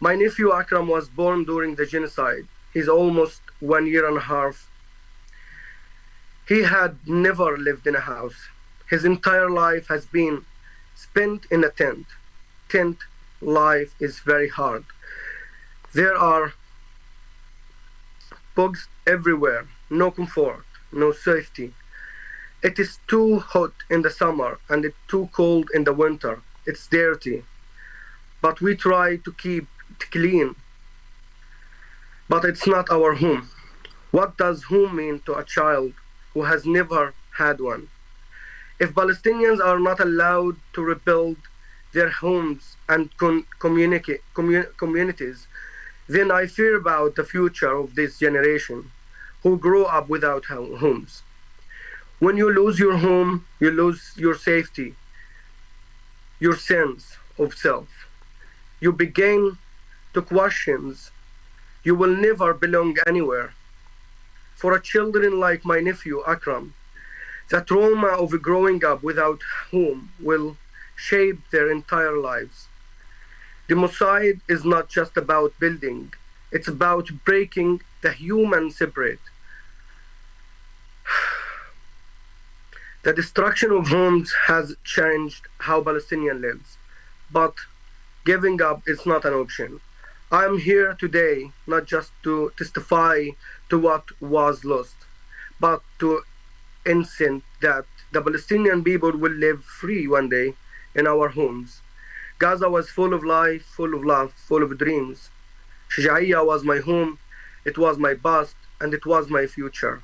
My nephew Akram was born during the genocide. He's almost 1 year and a half. He had never lived in a house. His entire life has been spent in a tent. Tent life is very hard. There are bugs everywhere, no comfort, no safety. It is too hot in the summer and it's too cold in the winter. It's dirty. But we try to keep it clean. But it's not our home. What does home mean to a child who has never had one? If Palestinians are not allowed to rebuild their homes and communities, then I fear about the future of this generation who grow up without homes. When you lose your home, you lose your safety, your sense of self. You begin to question you will never belong anywhere. For a children like my nephew Akram, the trauma of growing up without home will shape their entire lives. Democide is not just about building, it's about breaking the human separate. The destruction of homes has changed how Palestinian lives, but giving up is not an option. I am here today not just to testify to what was lost, but to insist that the Palestinian people will live free one day in our homes. Gaza was full of life, full of love, full of dreams. Shujaiya was my home, it was my past, and it was my future.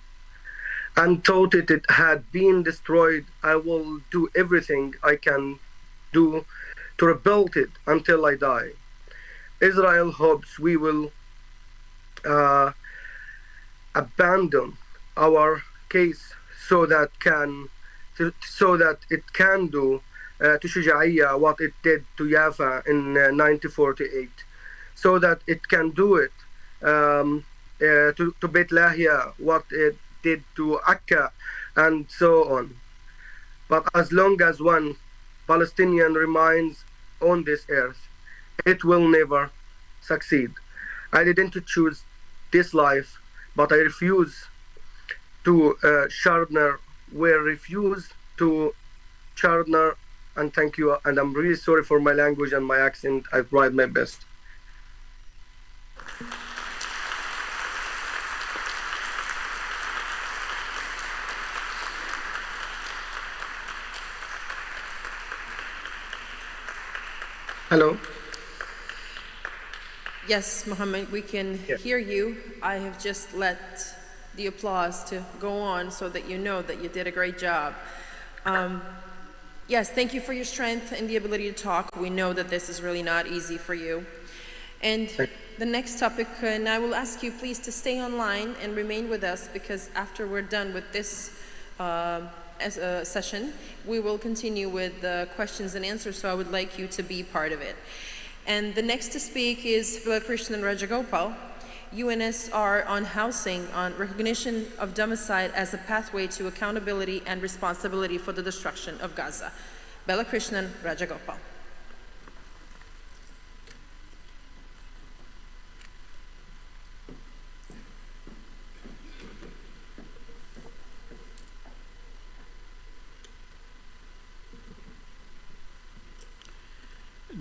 And thought it had been destroyed, I will do everything I can do to rebuild it until I die. Israel hopes we will abandon our case so that it can do to Shujaiya what it did to Jaffa in 1948, so that it can do it to Beit Lahia what it did to Akka, and so on. But as long as one Palestinian remains on this earth, it will never succeed. I didn't choose this life, but I refuse to refuse to Chardner, and thank you, and I'm really sorry for my language and my accent. I tried my best. Hello? Yes, Mohammed, we can hear you. I have just let the applause to go on so that you know that you did a great job. Yes, thank you for your strength and the ability to talk. We know that this is really not easy for you. And the next topic, and I will ask you please to stay online and remain with us, because after we're done with this session, we will continue with the questions and answers, so I would like you to be part of it. And the next to speak is Krishnan Rajagopal, UNSR on housing, on recognition of domicile as a pathway to accountability and responsibility for the destruction of Gaza. Krishnan Rajagopal.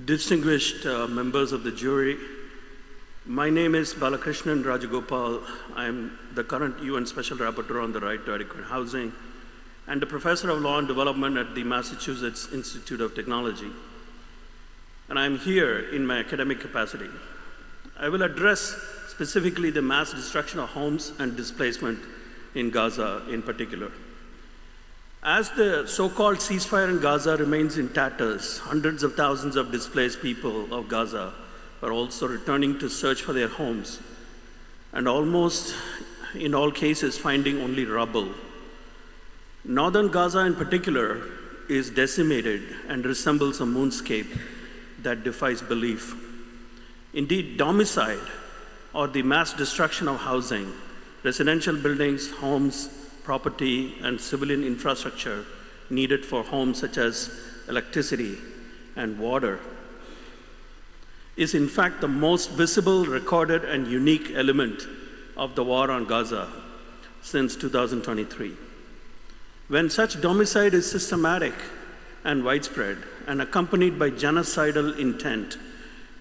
Distinguished members of the jury, my name is Balakrishnan Rajagopal. I am the current UN Special Rapporteur on the Right to Adequate Housing and a Professor of Law and Development at the Massachusetts Institute of Technology. And I am here in my academic capacity. I will address specifically the mass destruction of homes and displacement in Gaza in particular. As the so-called ceasefire in Gaza remains in tatters, hundreds of thousands of displaced people of Gaza are also returning to search for their homes, and almost in all cases finding only rubble. Northern Gaza in particular is decimated and resembles a moonscape that defies belief. Indeed, domicide, or the mass destruction of housing, residential buildings, homes, property, and civilian infrastructure needed for homes such as electricity and water, is in fact the most visible, recorded, and unique element of the war on Gaza since 2023. When such domicide is systematic and widespread and accompanied by genocidal intent,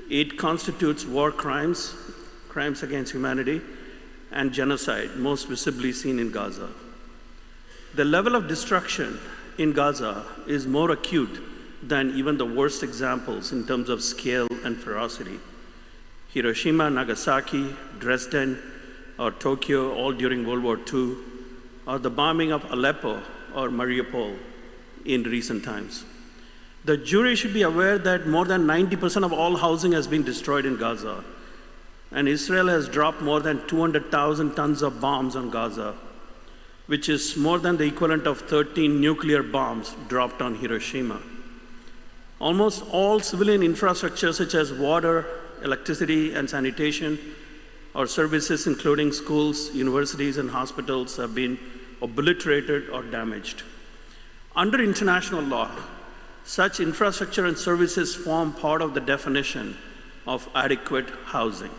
it constitutes war crimes, crimes against humanity, and genocide, most visibly seen in Gaza. The level of destruction in Gaza is more acute than even the worst examples in terms of scale and ferocity. Hiroshima, Nagasaki, Dresden, or Tokyo, all during World War II, or the bombing of Aleppo or Mariupol in recent times. The jury should be aware that more than 90% of all housing has been destroyed in Gaza, and Israel has dropped more than 200,000 tons of bombs on Gaza, which is more than the equivalent of 13 nuclear bombs dropped on Hiroshima. Almost all civilian infrastructure such as water, electricity, and sanitation, or services including schools, universities, and hospitals have been obliterated or damaged. Under international law, such infrastructure and services form part of the definition of adequate housing.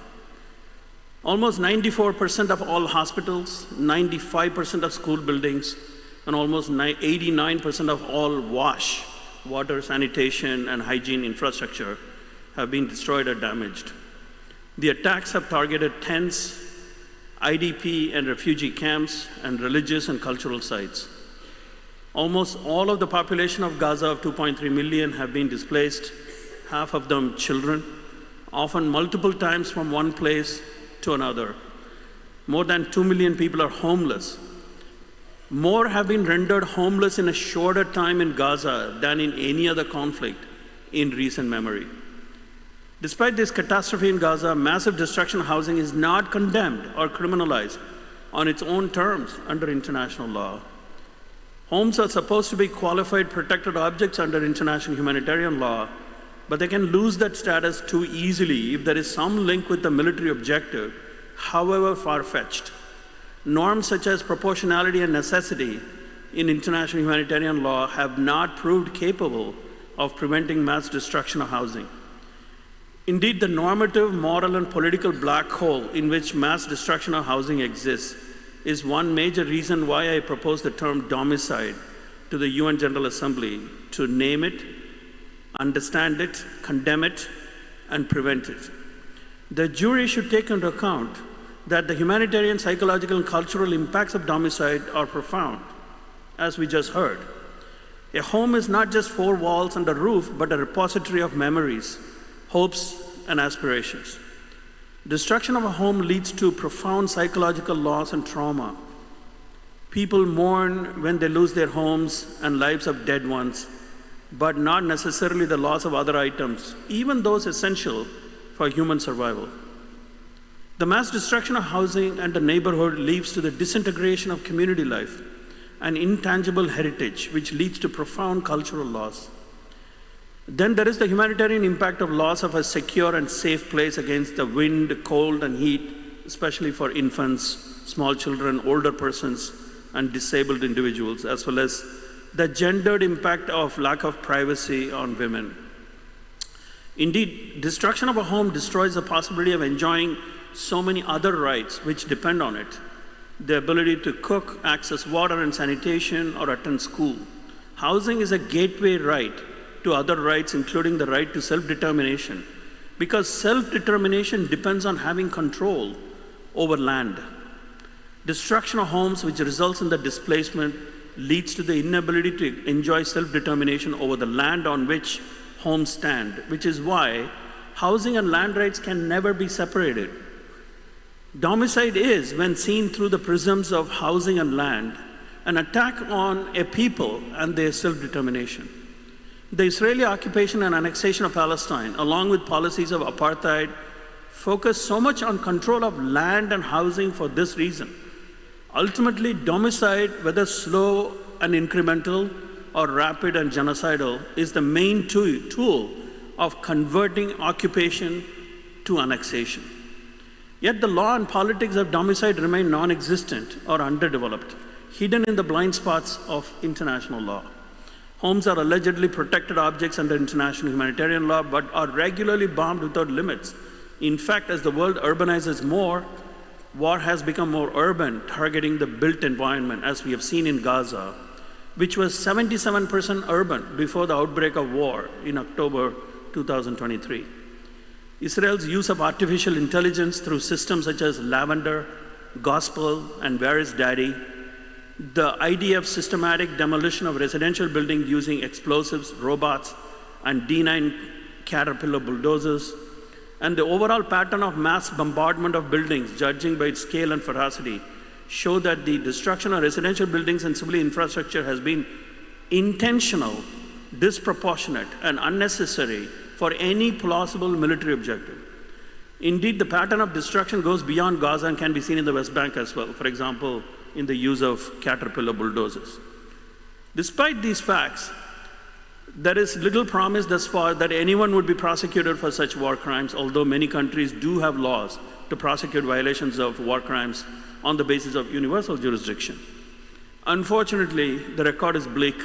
Almost 94% of all hospitals, 95% of school buildings, and almost 89% of all water, sanitation, and hygiene infrastructure have been destroyed or damaged. The attacks have targeted tents, IDP and refugee camps, and religious and cultural sites. Almost all of the population of Gaza of 2.3 million have been displaced, half of them children, often multiple times from one place to another. More than 2 million people are homeless. More have been rendered homeless in a shorter time in Gaza than in any other conflict in recent memory. Despite this catastrophe in Gaza, massive destruction of housing is not condemned or criminalized on its own terms under international law. Homes are supposed to be qualified protected objects under international humanitarian law, but they can lose that status too easily if there is some link with the military objective, however far-fetched. Norms such as proportionality and necessity in international humanitarian law have not proved capable of preventing mass destruction of housing. Indeed, the normative, moral, and political black hole in which mass destruction of housing exists is one major reason why I propose the term domicide to the UN General Assembly to name it, understand it, condemn it, and prevent it. The jury should take into account that the humanitarian, psychological, and cultural impacts of domicide are profound, as we just heard. A home is not just four walls and a roof, but a repository of memories, hopes, and aspirations. Destruction of a home leads to profound psychological loss and trauma. People mourn when they lose their homes and lives of dead ones, but not necessarily the loss of other items, even those essential for human survival. The mass destruction of housing and the neighborhood leads to the disintegration of community life, an intangible heritage which leads to profound cultural loss. Then there is the humanitarian impact of loss of a secure and safe place against the wind, cold, and heat, especially for infants, small children, older persons, and disabled individuals, as well as the gendered impact of lack of privacy on women. Indeed, destruction of a home destroys the possibility of enjoying so many other rights which depend on it. The ability to cook, access water and sanitation, or attend school. Housing is a gateway right to other rights, including the right to self-determination, because self-determination depends on having control over land. Destruction of homes, which results in the displacement, leads to the inability to enjoy self-determination over the land on which homes stand, which is why housing and land rights can never be separated. Domicide is, when seen through the prisms of housing and land, an attack on a people and their self-determination. The Israeli occupation and annexation of Palestine, along with policies of apartheid, focus so much on control of land and housing for this reason. Ultimately, domicide, whether slow and incremental or rapid and genocidal is the main tool of converting occupation to annexation. Yet the law and politics of domicile remain non-existent or underdeveloped, hidden in the blind spots of international law. Homes are allegedly protected objects under international humanitarian law, but are regularly bombed without limits. In fact, as the world urbanizes more, war has become more urban, targeting the built environment, as we have seen in Gaza, which was 77% urban before the outbreak of war in October 2023. Israel's use of artificial intelligence through systems such as Lavender, Gospel, and Where is Daddy, the IDF's systematic demolition of residential buildings using explosives, robots, and D9 Caterpillar bulldozers, and the overall pattern of mass bombardment of buildings, judging by its scale and ferocity, show that the destruction of residential buildings and civil infrastructure has been intentional, disproportionate, and unnecessary for any plausible military objective. Indeed, the pattern of destruction goes beyond Gaza and can be seen in the West Bank as well, for example, in the use of Caterpillar bulldozers. Despite these facts, there is little promise thus far that anyone would be prosecuted for such war crimes, although many countries do have laws to prosecute violations of war crimes on the basis of universal jurisdiction. Unfortunately, the record is bleak.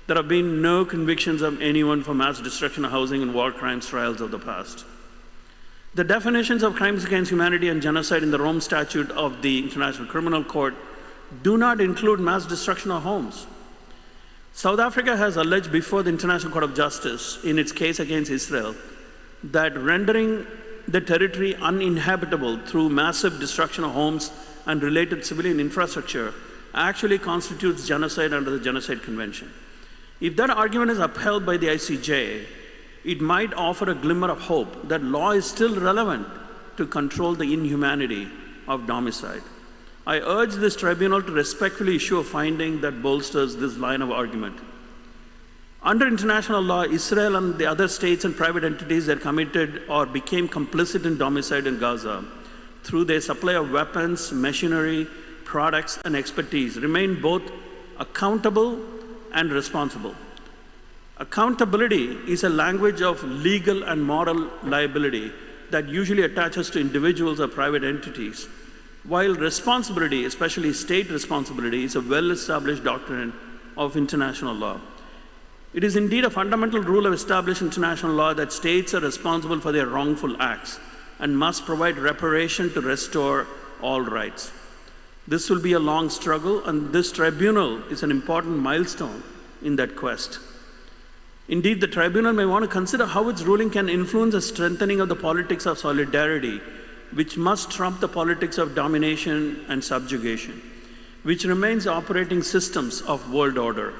There have been no convictions of anyone for mass destruction of housing and war crimes trials of the past. The definitions of crimes against humanity and genocide in the Rome Statute of the International Criminal Court do not include mass destruction of homes. South Africa has alleged before the International Court of Justice in its case against Israel that rendering the territory uninhabitable through massive destruction of homes and related civilian infrastructure actually constitutes genocide under the Genocide Convention. If that argument is upheld by the ICJ, it might offer a glimmer of hope that law is still relevant to control the inhumanity of domicide. I urge this tribunal to respectfully issue a finding that bolsters this line of argument. Under international law, Israel and the other states and private entities that committed or became complicit in domicide in Gaza through their supply of weapons, machinery, products, and expertise remain both accountable and responsible. Accountability is a language of legal and moral liability that usually attaches to individuals or private entities, while responsibility, especially state responsibility, is a well-established doctrine of international law. It is indeed a fundamental rule of established international law that states are responsible for their wrongful acts and must provide reparation to restore all rights. This will be a long struggle, and this tribunal is an important milestone in that quest. Indeed, the tribunal may want to consider how its ruling can influence the strengthening of the politics of solidarity, which must trump the politics of domination and subjugation, which remains operating systems of world order.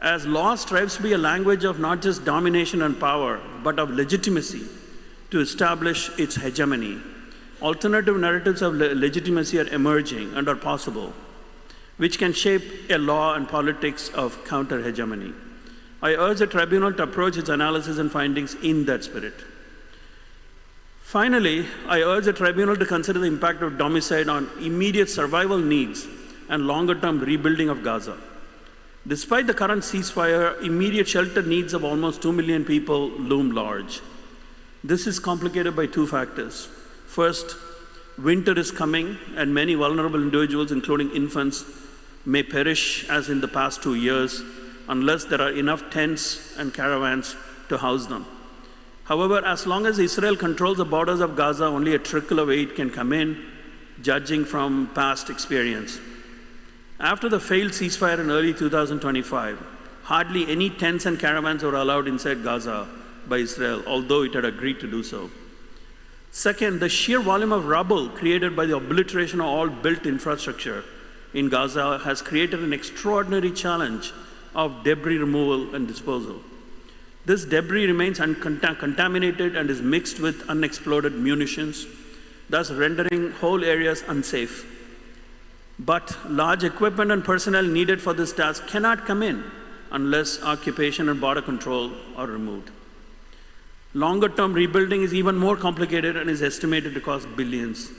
As law strives to be a language of not just domination and power, but of legitimacy to establish its hegemony, alternative narratives of legitimacy are emerging and are possible, which can shape a law and politics of counter-hegemony. I urge the tribunal to approach its analysis and findings in that spirit. Finally, I urge the tribunal to consider the impact of domicide on immediate survival needs and longer-term rebuilding of Gaza. Despite the current ceasefire, immediate shelter needs of almost 2 million people loom large. This is complicated by two factors. First, winter is coming, and many vulnerable individuals, including infants, may perish as in the past 2 years unless there are enough tents and caravans to house them. However, as long as Israel controls the borders of Gaza, only a trickle of aid can come in, judging from past experience. After the failed ceasefire in early 2025, hardly any tents and caravans were allowed inside Gaza by Israel, although it had agreed to do so. Second, the sheer volume of rubble created by the obliteration of all built infrastructure in Gaza has created an extraordinary challenge of debris removal and disposal. This debris remains contaminated and is mixed with unexploded munitions, thus rendering whole areas unsafe. But large equipment and personnel needed for this task cannot come in unless occupation and border control are removed. Longer-term rebuilding is even more complicated and is estimated to cost billions,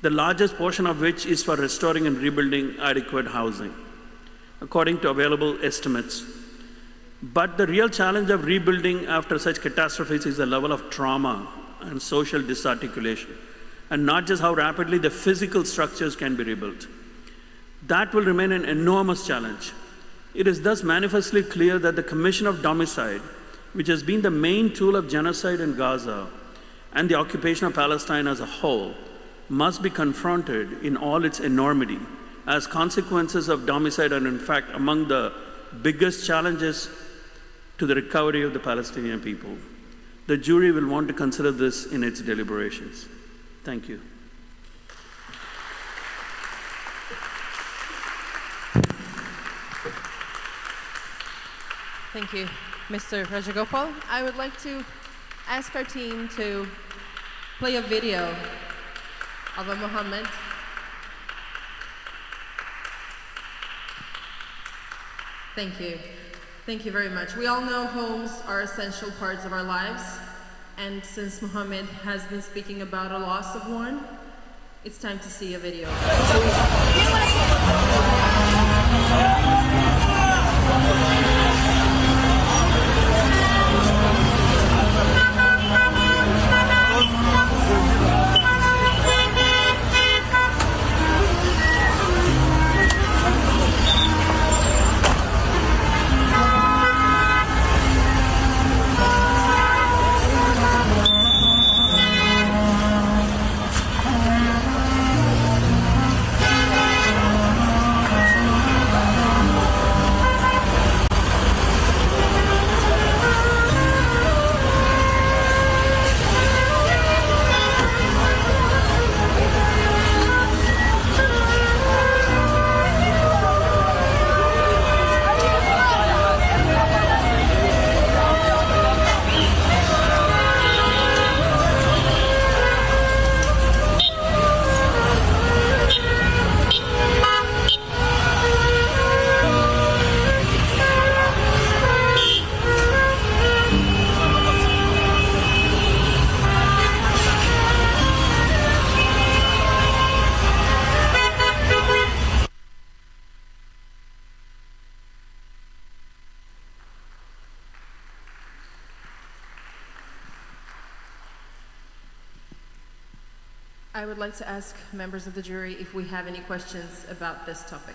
the largest portion of which is for restoring and rebuilding adequate housing. according to available estimates. But the real challenge of rebuilding after such catastrophes is the level of trauma and social disarticulation, and not just how rapidly the physical structures can be rebuilt. That will remain an enormous challenge. It is thus manifestly clear that the Commission of Domicide, which has been the main tool of genocide in Gaza and the occupation of Palestine as a whole, must be confronted in all its enormity, as consequences of domicide are in fact among the biggest challenges to the recovery of the Palestinian people. The jury will want to consider this in its deliberations. Thank you. Thank you, Mr. Rajagopal. I would like to ask our team to play a video of a Mohammed. Thank you. Thank you very much. We all know homes are essential parts of our lives, and since Mohammed has been speaking about a loss of one, it's time to see a video. I would like to ask members of the jury if we have any questions about this topic.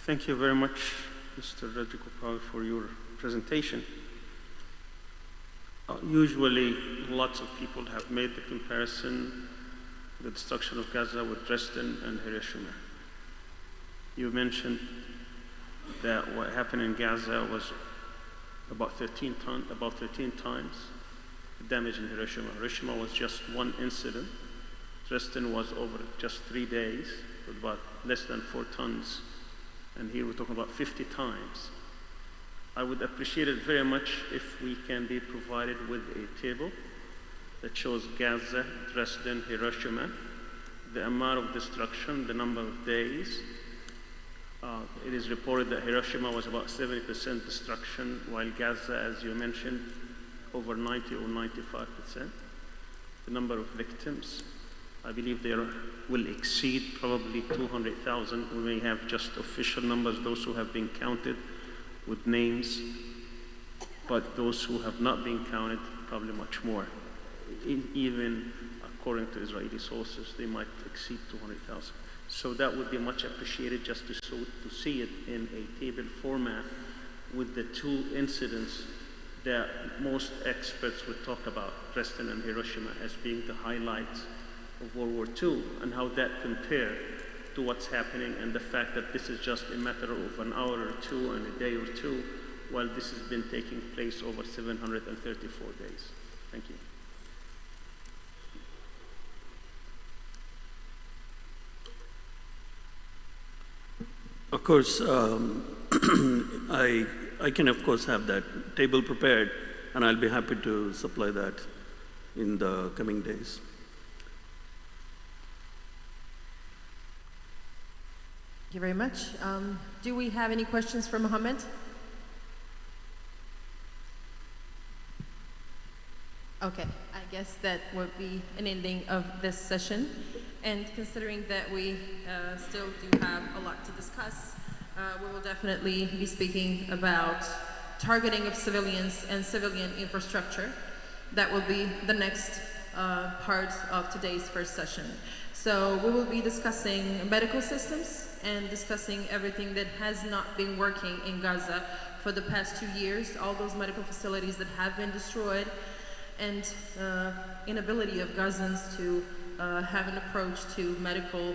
Thank you very much, Mr. Rajagopal, for your presentation. Usually, lots of people have made the comparison, the destruction of Gaza with Dresden and Hiroshima. You mentioned that what happened in Gaza was about 13 times the damage in Hiroshima. Hiroshima was just one incident. Dresden was over just 3 days, with about less than 4 tons. And here we're talking about 50 times. I would appreciate it very much if we can be provided with a table that shows Gaza, Dresden, Hiroshima, the amount of destruction, the number of days. It is reported that Hiroshima was about 70% destruction, while Gaza, as you mentioned, over 90 or 95%. The number of victims, I believe they will exceed probably 200,000. We may have just official numbers, those who have been counted with names, but those who have not been counted, probably much more. Even according to Israeli sources, they might exceed 200,000. So that would be much appreciated, just to see it in a table format with the 2 incidents that most experts would talk about, Dresden and Hiroshima, as being the highlights of World War II, and how that compared to what's happening, and the fact that this is just a matter of an hour or 2 and a day or 2, while this has been taking place over 734 days. Thank you. Of course, I can of course have that table prepared, and I'll be happy to supply that in the coming days. Thank you very much. Do we have any questions for Mohammed? Okay, I guess that would be an ending of this session. And considering that we still do have a lot to discuss, we will definitely be speaking about targeting of civilians and civilian infrastructure. That will be the next part of today's first session. So we will be discussing medical systems and discussing everything that has not been working in Gaza for the past 2 years, all those medical facilities that have been destroyed, and inability of Gazans to have an approach to medical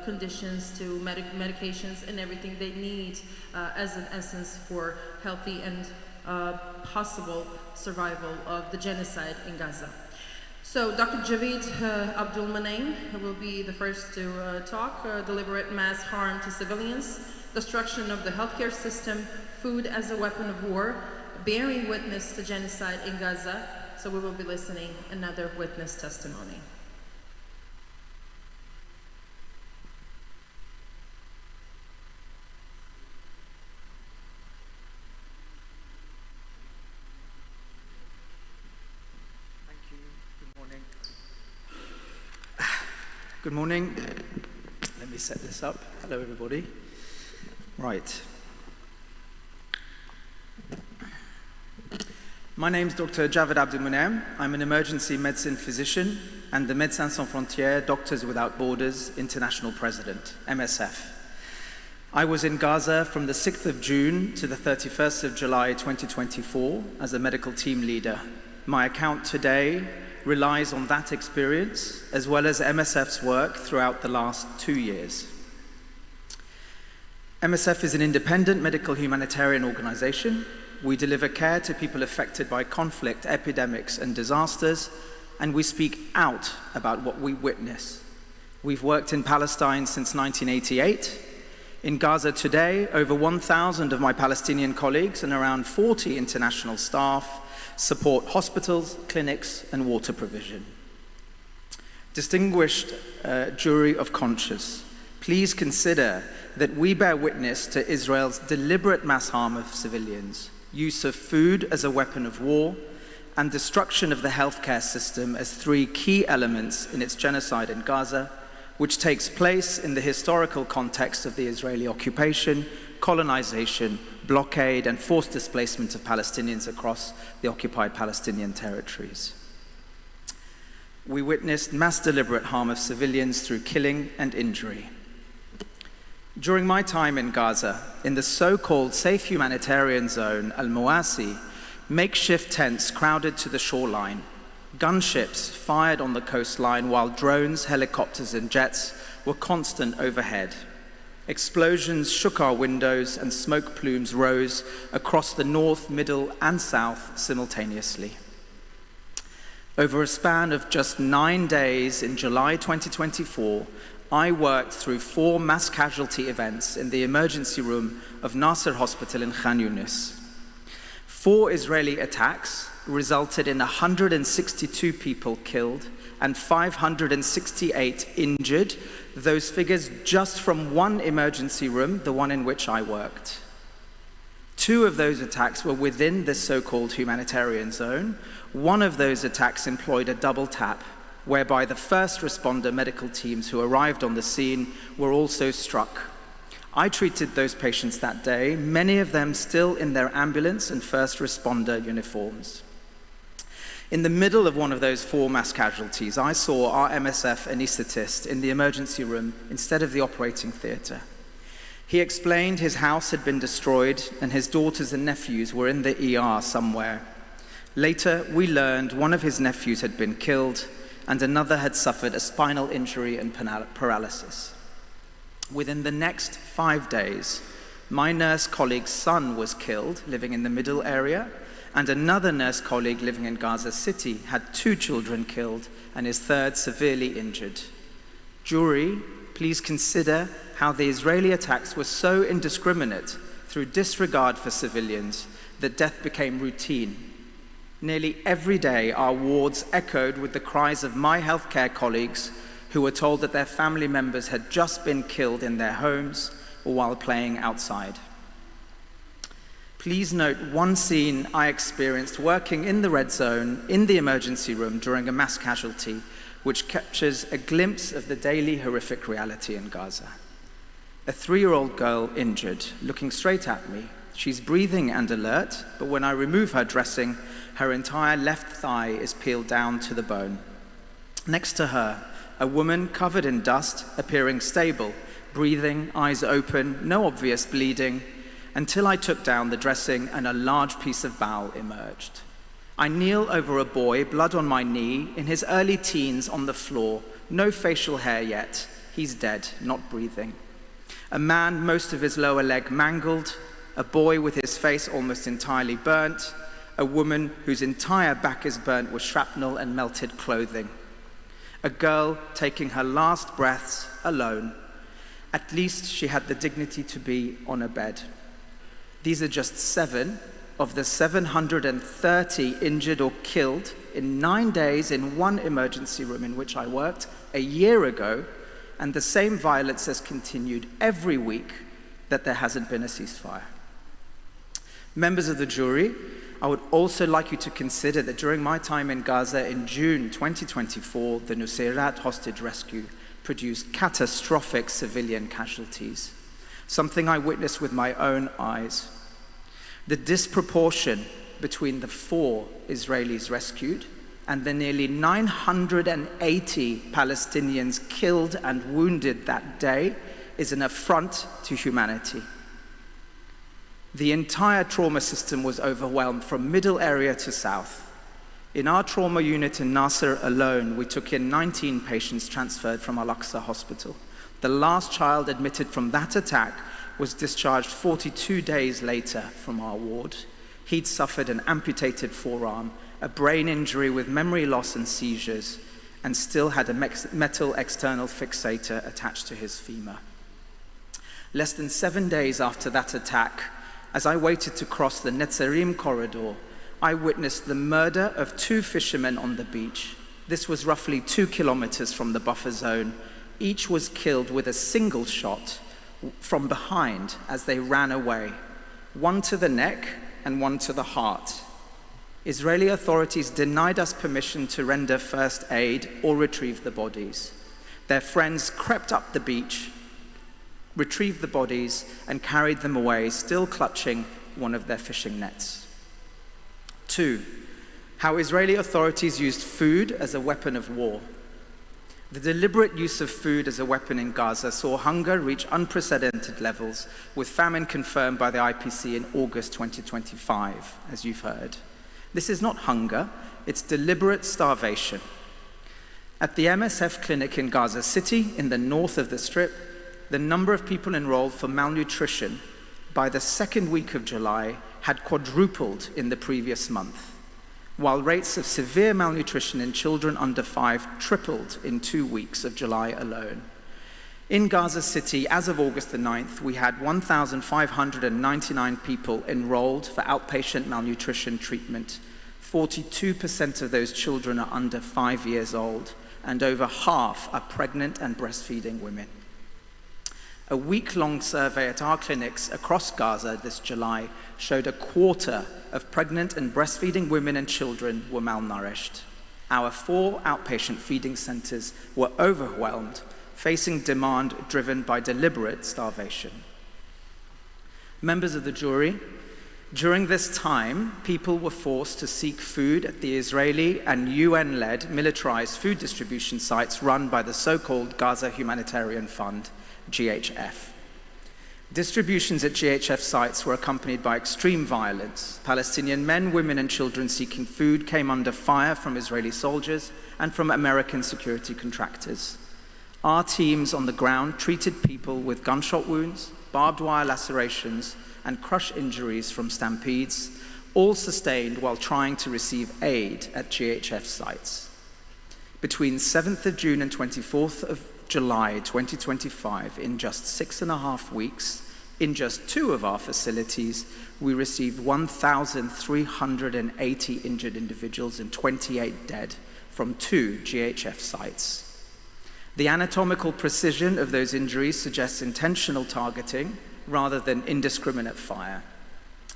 conditions, to medications and everything they need as an essence for healthy and possible survival of the genocide in Gaza. So Dr. Javid Abdul Manaim will be the first to talk, deliberate mass harm to civilians, destruction of the healthcare system, food as a weapon of war, bearing witness to genocide in Gaza. So we will be listening another witness testimony. Good morning. Let me set this up. Hello, everybody. Right. My name is Dr. Javid Abdulmunem. I'm an emergency medicine physician and the Médecins Sans Frontières, Doctors Without Borders International President, MSF. I was in Gaza from the 6th of June to the 31st of July 2024 as a medical team leader. My account today relies on that experience, as well as MSF's work throughout the last 2 years. MSF is an independent medical humanitarian organization. We deliver care to people affected by conflict, epidemics, and disasters, and we speak out about what we witness. We've worked in Palestine since 1988. In Gaza today, over 1,000 of my Palestinian colleagues and around 40 international staff support hospitals, clinics, and water provision. Distinguished jury of conscience, please consider that we bear witness to Israel's deliberate mass harm of civilians, use of food as a weapon of war, and destruction of the healthcare system as 3 key elements in its genocide in Gaza, which takes place in the historical context of the Israeli occupation, colonization, blockade, and forced displacement of Palestinians across the occupied Palestinian territories. We witnessed mass deliberate harm of civilians through killing and injury. During my time in Gaza, in the so-called safe humanitarian zone, Al-Mawasi, makeshift tents crowded to the shoreline, gunships fired on the coastline while drones, helicopters, and jets were constant overhead. Explosions shook our windows and smoke plumes rose across the north, middle, and south simultaneously. Over a span of just 9 days in July 2024, I worked through 4 mass casualty events in the emergency room of Nasser Hospital in Khan Yunis. 4 Israeli attacks resulted in 162 people killed and 568 injured, those figures just from 1 emergency room, the one in which I worked. 2 of those attacks were within this so-called humanitarian zone. 1 of those attacks employed a double tap, whereby the first responder medical teams who arrived on the scene were also struck. I treated those patients that day, many of them still in their ambulance and first responder uniforms. In the middle of one of those 4 mass casualties, I saw our MSF anesthetist in the emergency room instead of the operating theater. He explained his house had been destroyed and his daughters and nephews were in the ER somewhere. Later, we learned one of his nephews had been killed and another had suffered a spinal injury and paralysis. Within the next 5 days, my nurse colleague's son was killed, living in the middle area, and another nurse colleague living in Gaza City had 2 children killed and his third severely injured. Jury, please consider how the Israeli attacks were so indiscriminate through disregard for civilians that death became routine. Nearly every day, our wards echoed with the cries of my healthcare colleagues who were told that their family members had just been killed in their homes or while playing outside. Please note one scene I experienced working in the red zone in the emergency room during a mass casualty which captures a glimpse of the daily horrific reality in Gaza. A 3-year-old girl injured, looking straight at me. She's breathing and alert, but when I remove her dressing, her entire left thigh is peeled down to the bone. Next to her, a woman covered in dust, appearing stable, breathing, eyes open, no obvious bleeding, until I took down the dressing and a large piece of bowel emerged. I kneel over a boy, blood on my knee, in his early teens on the floor, no facial hair yet. He's dead, not breathing. A man, most of his lower leg mangled, a boy with his face almost entirely burnt, a woman whose entire back is burnt with shrapnel and melted clothing. A girl taking her last breaths alone. At least she had the dignity to be on a bed. These are just 7 of the 730 injured or killed in 9 days in one emergency room in which I worked a year ago, and the same violence has continued every week that there hasn't been a ceasefire. Members of the jury, I would also like you to consider that during my time in Gaza in June 2024, the Nusayrat hostage rescue produced catastrophic civilian casualties, something I witnessed with my own eyes. The disproportion between the 4 Israelis rescued and the nearly 980 Palestinians killed and wounded that day is an affront to humanity. The entire trauma system was overwhelmed from middle area to south. In our trauma unit in Nasser alone, we took in 19 patients transferred from Al-Aqsa Hospital. The last child admitted from that attack was discharged 42 days later from our ward. He'd suffered an amputated forearm, a brain injury with memory loss and seizures, and still had a metal external fixator attached to his femur. Less than 7 days after that attack, as I waited to cross the Netzarim corridor, I witnessed the murder of 2 fishermen on the beach. This was roughly 2 kilometers from the buffer zone. Each was killed with a single shot from behind as they ran away, one to the neck and one to the heart. Israeli authorities denied us permission to render first aid or retrieve the bodies. Their friends crept up the beach, retrieved the bodies, and carried them away, still clutching one of their fishing nets. 2, how Israeli authorities used food as a weapon of war. The deliberate use of food as a weapon in Gaza saw hunger reach unprecedented levels, with famine confirmed by the IPC in August 2025, as you've heard. This is not hunger, it's deliberate starvation. At the MSF clinic in Gaza City, in the north of the Strip, the number of people enrolled for malnutrition by the 2nd week of July had quadrupled in the previous month, while rates of severe malnutrition in children under 5 tripled in 2 weeks of July alone. In Gaza City, as of August the 9th, we had 1,599 people enrolled for outpatient malnutrition treatment. 42% of those children are under 5 years old, and over half are pregnant and breastfeeding women. A week-long survey at our clinics across Gaza this July showed 1/4 of pregnant and breastfeeding women and children were malnourished. Our 4 outpatient feeding centers were overwhelmed, facing demand driven by deliberate starvation. Members of the jury, during this time, people were forced to seek food at the Israeli and UN-led militarized food distribution sites run by the so-called Gaza Humanitarian Fund, GHF. Distributions at GHF sites were accompanied by extreme violence. Palestinian men, women, and children seeking food came under fire from Israeli soldiers and from American security contractors. Our teams on the ground treated people with gunshot wounds, barbed wire lacerations, and crush injuries from stampedes, all sustained while trying to receive aid at GHF sites. Between 7th of June and 24th of July 2025, in just 6.5 weeks, in just 2 of our facilities, we received 1,380 injured individuals and 28 dead from 2 GHF sites. The anatomical precision of those injuries suggests intentional targeting rather than indiscriminate fire.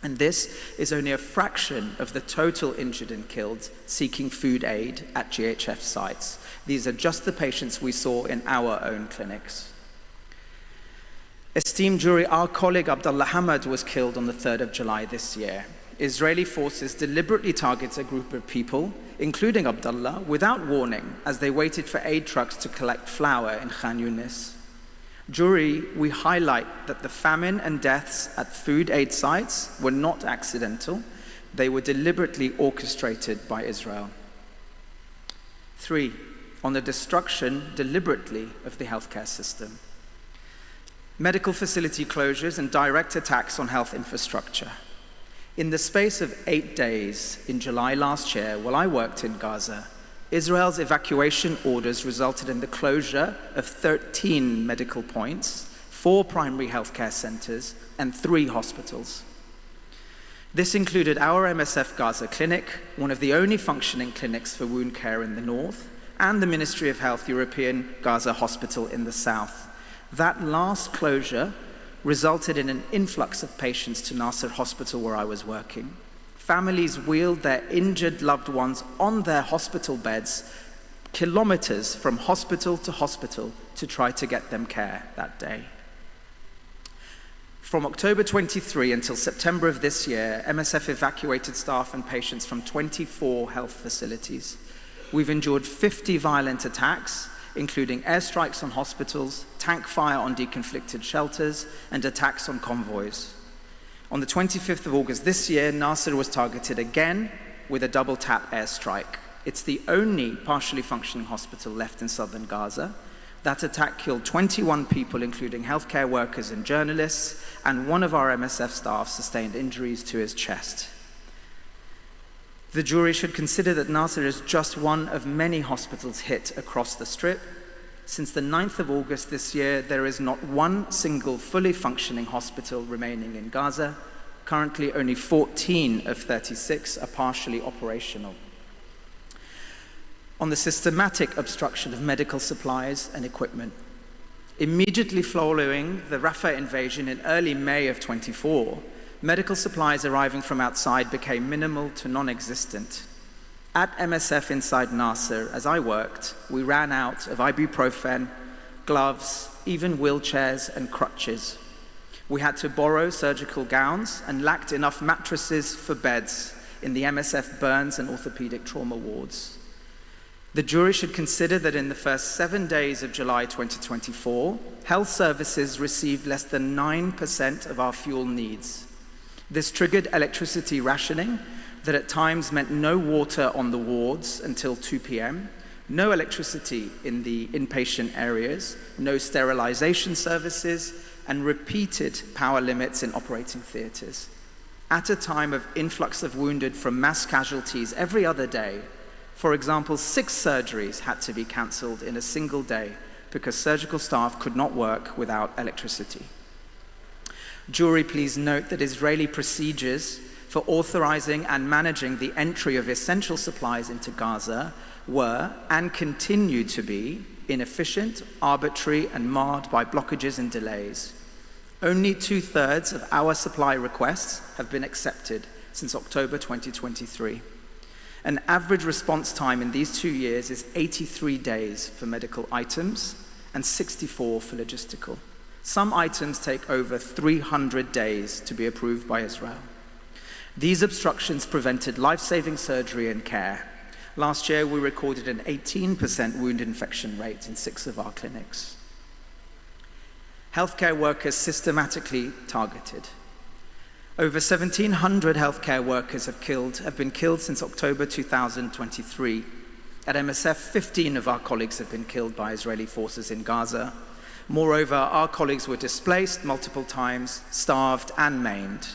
And this is only a fraction of the total injured and killed seeking food aid at GHF sites. These are just the patients we saw in our own clinics. Esteemed jury, our colleague Abdullah Hamad was killed on the 3rd of July this year. Israeli forces deliberately targeted a group of people, including Abdullah, without warning as they waited for aid trucks to collect flour in Khan Yunis. Jury, we highlight that the famine and deaths at food aid sites were not accidental. They were deliberately orchestrated by Israel. 3, on the destruction deliberately of the healthcare system. Medical facility closures and direct attacks on health infrastructure. In the space of 8 days in July last year, while I worked in Gaza, Israel's evacuation orders resulted in the closure of 13 medical points, 4 primary healthcare centers, and 3 hospitals. This included our MSF Gaza clinic, one of the only functioning clinics for wound care in the north, and the Ministry of Health European Gaza Hospital in the south. That last closure resulted in an influx of patients to Nasser Hospital where I was working. Families wheeled their injured loved ones on their hospital beds, kilometers from hospital to try to get them care that day. From October 23 until September of this year, MSF evacuated staff and patients from 24 health facilities. We've endured 50 violent attacks, including airstrikes on hospitals, tank fire on deconflicted shelters, and attacks on convoys. On the 25th of August this year, Nasser was targeted again with a double-tap airstrike. It's the only partially functioning hospital left in southern Gaza. That attack killed 21 people, including healthcare workers and journalists, and one of our MSF staff sustained injuries to his chest. The jury should consider that Nasser is just one of many hospitals hit across the Strip. Since the 9th of August this year, there is not one single fully functioning hospital remaining in Gaza. Currently, only 14 of 36 are partially operational. On the systematic obstruction of medical supplies and equipment. Immediately following the Rafah invasion in early May of 24, medical supplies arriving from outside became minimal to non-existent. At MSF inside Nasser, as I worked, we ran out of ibuprofen, gloves, even wheelchairs and crutches. We had to borrow surgical gowns and lacked enough mattresses for beds in the MSF burns and orthopedic trauma wards. The jury should consider that in the first 7 days of July 2024, health services received less than 9% of our fuel needs. This triggered electricity rationing that at times meant no water on the wards until 2 p.m., no electricity in the inpatient areas, no sterilization services, and repeated power limits in operating theaters. At a time of influx of wounded from mass casualties every other day, for example, 6 surgeries had to be cancelled in a single day because surgical staff could not work without electricity. Jury, please note that Israeli procedures for authorizing and managing the entry of essential supplies into Gaza were and continue to be inefficient, arbitrary, and marred by blockages and delays. Only 2/3 of our supply requests have been accepted since October 2023. An average response time in these 2 years is 83 days for medical items and 64 for logistical. Some items take over 300 days to be approved by Israel. These obstructions prevented life-saving surgery and care. Last year, we recorded an 18% wound infection rate in 6 of our clinics. Healthcare workers systematically targeted. Over 1,700 healthcare workers have been killed since October 2023. At MSF, 15 of our colleagues have been killed by Israeli forces in Gaza. Moreover, our colleagues were displaced multiple times, starved, and maimed.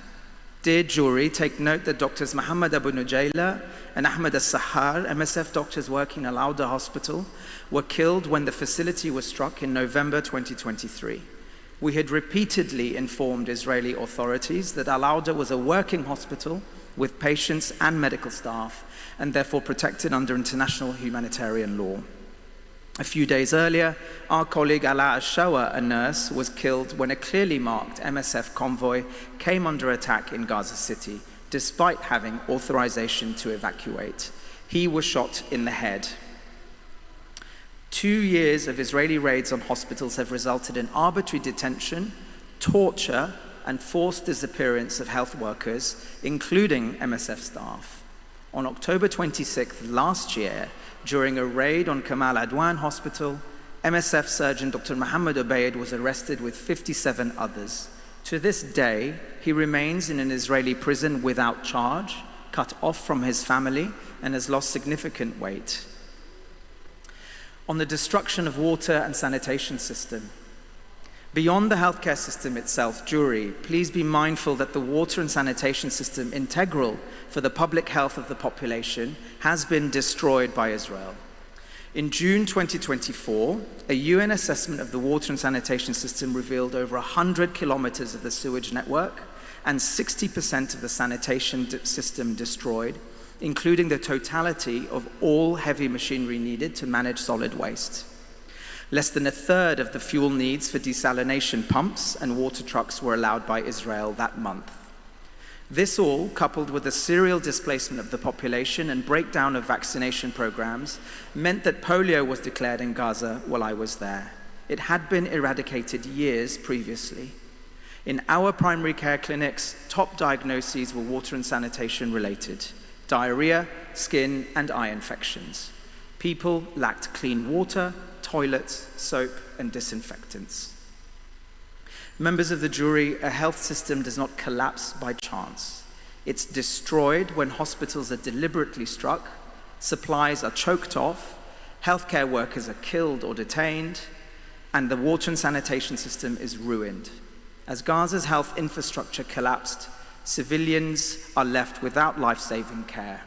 Dear jury, take note that Doctors Mohammed Abu Nujayla and Ahmed Al-Sahar, MSF doctors working at Al-Auda Hospital, were killed when the facility was struck in November 2023. We had repeatedly informed Israeli authorities that Al-Auda was a working hospital with patients and medical staff, and therefore protected under international humanitarian law. A few days earlier, our colleague Ala Ashawa, a nurse, was killed when a clearly marked MSF convoy came under attack in Gaza City, despite having authorization to evacuate. He was shot in the head. 2 years of Israeli raids on hospitals have resulted in arbitrary detention, torture, and forced disappearance of health workers, including MSF staff. On October 26th last year, during a raid on Kamal Adwan Hospital, MSF surgeon Dr. Mohammed Obeid was arrested with 57 others. To this day, he remains in an Israeli prison without charge, cut off from his family, and has lost significant weight. On the destruction of water and sanitation system. Beyond the healthcare system itself, jury, please be mindful that the water and sanitation system, integral for the public health of the population, has been destroyed by Israel. In June 2024, a UN assessment of the water and sanitation system revealed over 100 kilometers of the sewage network and 60% of the sanitation system destroyed, including the totality of all heavy machinery needed to manage solid waste. Less than a third of the fuel needs for desalination pumps and water trucks were allowed by Israel that month. This all, coupled with the serial displacement of the population and breakdown of vaccination programs, meant that polio was declared in Gaza while I was there. It had been eradicated years previously. In our primary care clinics, top diagnoses were water and sanitation related: diarrhea, skin, and eye infections. People lacked clean water, toilets, soap, and disinfectants. Members of the jury, a health system does not collapse by chance. It's destroyed when hospitals are deliberately struck, supplies are choked off, healthcare workers are killed or detained, and the water and sanitation system is ruined. As Gaza's health infrastructure collapsed, civilians are left without life-saving care.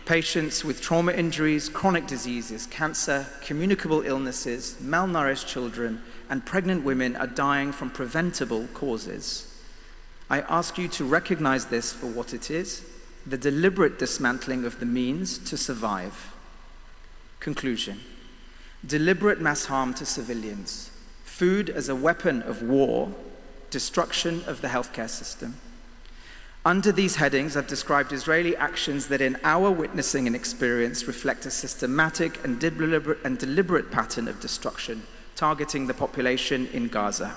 Patients with trauma injuries, chronic diseases, cancer, communicable illnesses, malnourished children, and pregnant women are dying from preventable causes. I ask you to recognize this for what it is: the deliberate dismantling of the means to survive. Conclusion: deliberate mass harm to civilians, food as a weapon of war, destruction of the healthcare system. Under these headings, I've described Israeli actions that in our witnessing and experience reflect a systematic and deliberate pattern of destruction targeting the population in Gaza.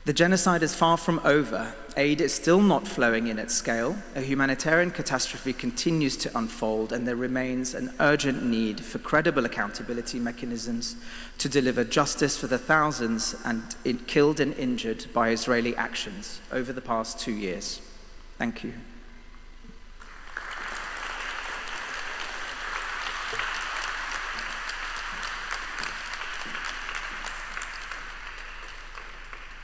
The genocide is far from over. Aid is still not flowing in at scale. A humanitarian catastrophe continues to unfold, and there remains an urgent need for credible accountability mechanisms to deliver justice for the thousands killed and injured by Israeli actions over the past 2 years. Thank you.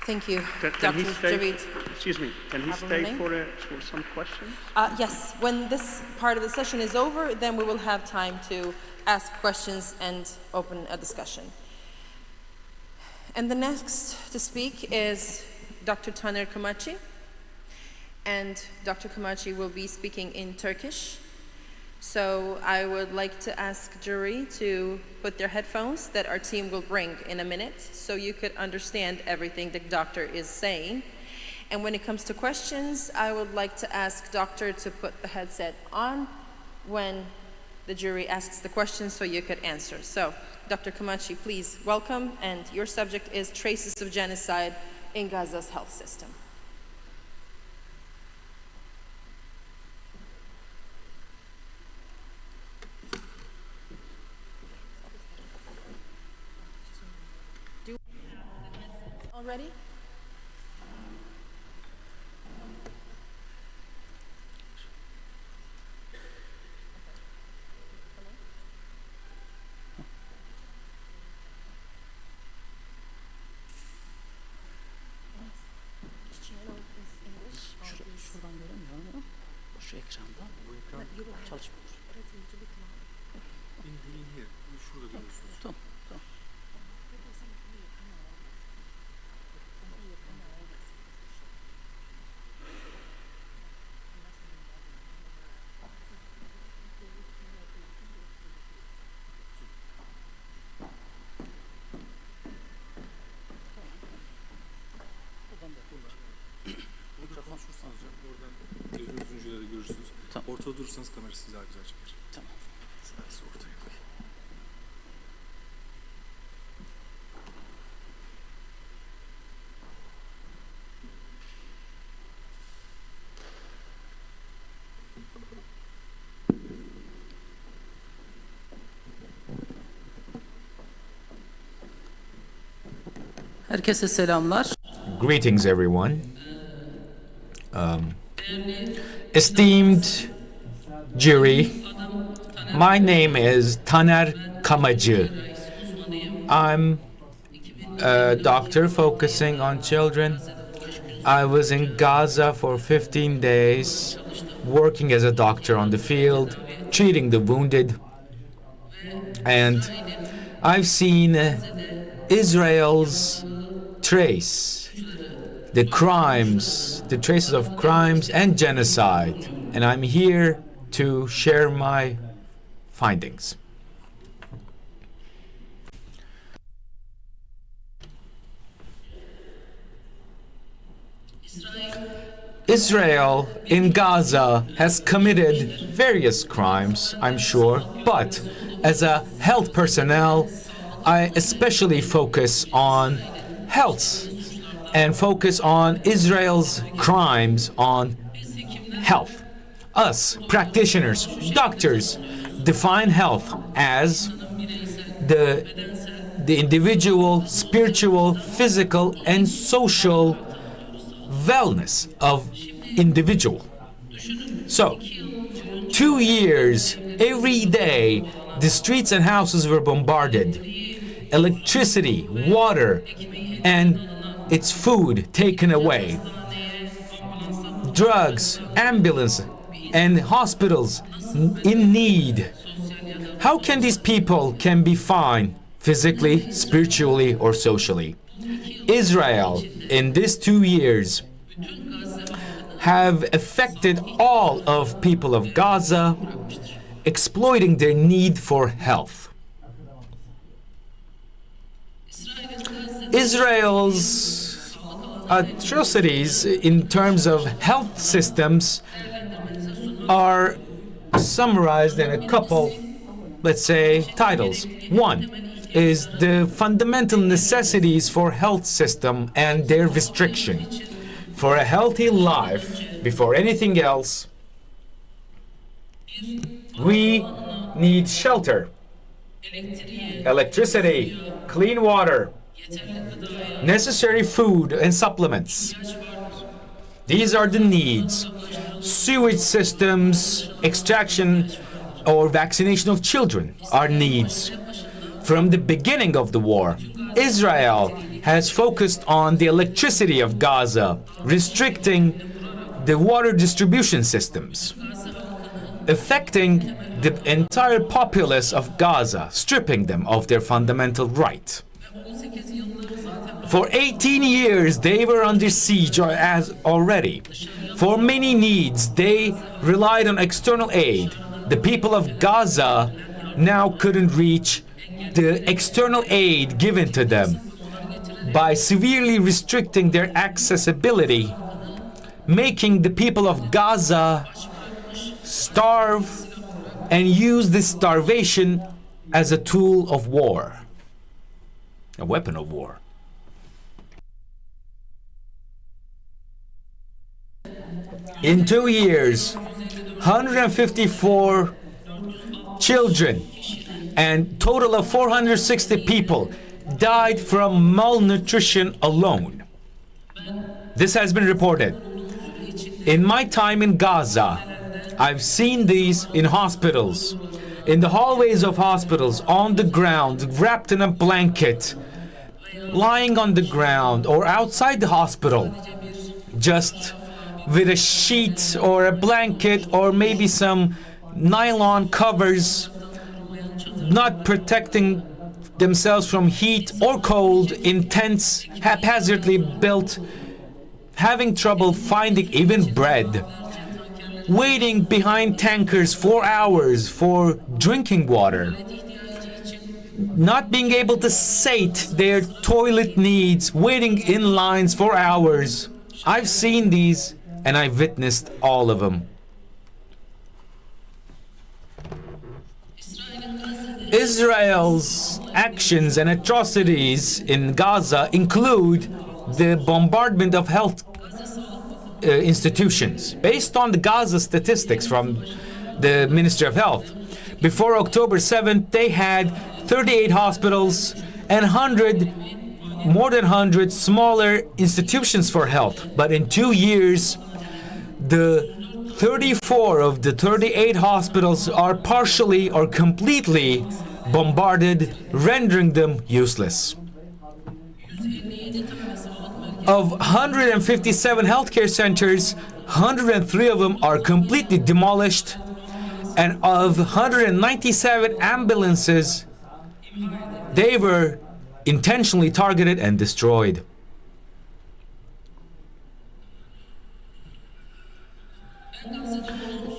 Thank you, Can he Dr. stay? Javid. Excuse me. Can he stay for some questions? Yes. When this part of the session is over, then we will have time to ask questions and open a discussion. And the next to speak is Dr. Taner Kumaci. And Dr. Kumaci will be speaking in Turkish. So I would like to ask jury to put their headphones that our team will bring in a minute so you could understand everything the doctor is saying. And when it comes to questions, I would like to ask doctor to put the headset on when the jury asks the question so you could answer. So Dr. Kumaci, please welcome, and your subject is traces of genocide in Gaza's health system. Already? Şu ekranda, bu ekran çalışmıyor. İndiğin yer, şurada görüyorsunuz. Tamam, tamam. Ortada durursanız kamera sizi daha güzel çeker. Tamam. Siz ortaya koyun. Herkese selamlar. Greetings, everyone. Esteemed jury, my name is Taner Kamacı. I'm a doctor focusing on children. I was in Gaza for 15 days, working as a doctor on the field, treating the wounded. And I've seen Israel's trace, the crimes, the traces of crimes and genocide. And I'm here to share my findings. Israel in Gaza has committed various crimes, I'm sure, but as a health personnel, I especially focus on health and focus on Israel's crimes on health. Us, practitioners, doctors, define health as the individual, spiritual, physical, and social wellness of individual. So, 2 years, every day, the streets and houses were bombarded. Electricity, water, and its food taken away. Drugs, ambulance, and hospitals in need. How can these people can be fine physically, spiritually, or socially? Israel, in these 2 years, have affected all of people of Gaza, exploiting their need for health. Israel's atrocities in terms of health systems are summarized in a couple, let's say, titles. One is the fundamental necessities for health system and their restriction. For a healthy life, before anything else, we need shelter, electricity, clean water, necessary food and supplements. These are the needs. Sewage systems, extraction or vaccination of children are needs. From the beginning of the war, Israel has focused on the electricity of Gaza, restricting the water distribution systems, affecting the entire populace of Gaza, stripping them of their fundamental right. For 18 years, they were under siege as already. For many needs, they relied on external aid. The people of Gaza now couldn't reach the external aid given to them by severely restricting their accessibility, making the people of Gaza starve and use this starvation as a tool of war, a weapon of war. In 2 years, 154 children and total of 460 people died from malnutrition alone. This has been reported. In my time in Gaza, I've seen these in hospitals, in the hallways of hospitals, on the ground, wrapped in a blanket, lying on the ground or outside the hospital, just with a sheet or a blanket or maybe some nylon covers, not protecting themselves from heat or cold, in tents haphazardly built, having trouble finding even bread, waiting behind tankers for hours for drinking water, not being able to sate their toilet needs, waiting in lines for hours. I've seen these and I've witnessed all of them. Israel's actions and atrocities in Gaza include the bombardment of health institutions. Based on the Gaza statistics from the Ministry of Health, before October 7th, they had 38 hospitals and more than 100 smaller institutions for health. But in 2 years, the 34 of the 38 hospitals are partially or completely bombarded, rendering them useless. Of 157 healthcare centers, 103 of them are completely demolished, and of 197 ambulances, they were intentionally targeted and destroyed.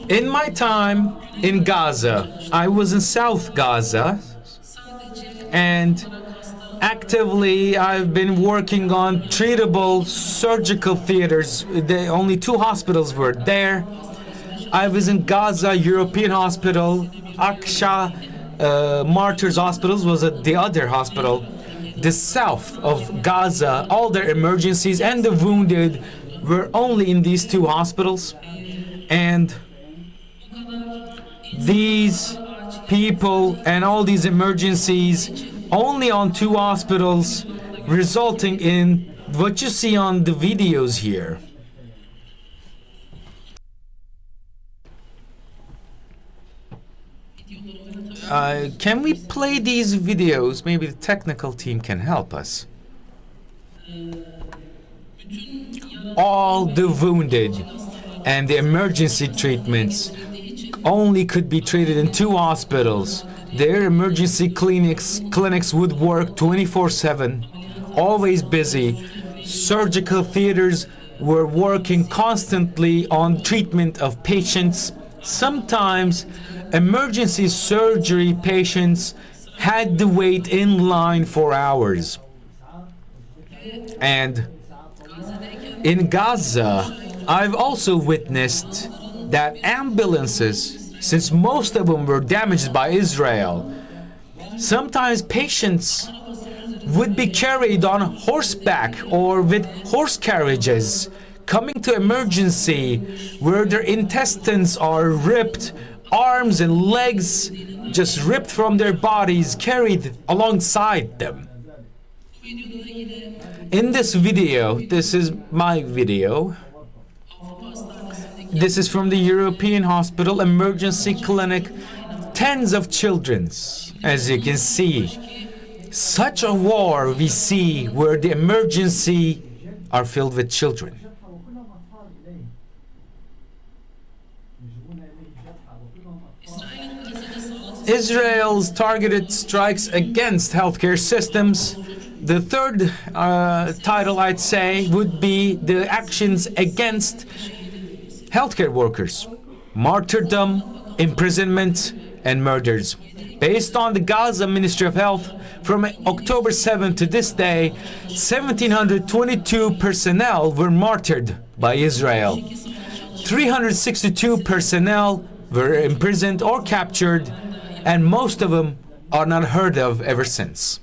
In my time in Gaza, I was in South Gaza, and actively I've been working on treatable surgical theaters. Only 2 hospitals were there. I was in Gaza European Hospital. Aqsa Martyrs Hospitals was at the other hospital. The south of Gaza, all their emergencies and the wounded were only in these 2 hospitals. And these people and all these emergencies only on 2 hospitals, resulting in what you see on the videos here. Can we play these videos? Maybe the technical team can help us. All the wounded and the emergency treatments only could be treated in 2 hospitals. Their emergency clinics would work 24/7, always busy. Surgical theaters were working constantly on treatment of patients. Sometimes emergency surgery patients had to wait in line for hours. And in Gaza, I've also witnessed that ambulances, since most of them were damaged by Israel, sometimes patients would be carried on horseback or with horse carriages, coming to emergency where their intestines are ripped, arms and legs just ripped from their bodies, carried alongside them. In this video, this is my video. This is from the European Hospital Emergency Clinic. Tens of children, as you can see. Such a war we see where the emergency are filled with children. Israel's targeted strikes against healthcare systems. The third title, I'd say, would be the actions against healthcare workers. Martyrdom, imprisonment, and murders. Based on the Gaza Ministry of Health, from October 7th to this day, 1,722 personnel were martyred by Israel. 362 personnel were imprisoned or captured, and most of them are not heard of ever since.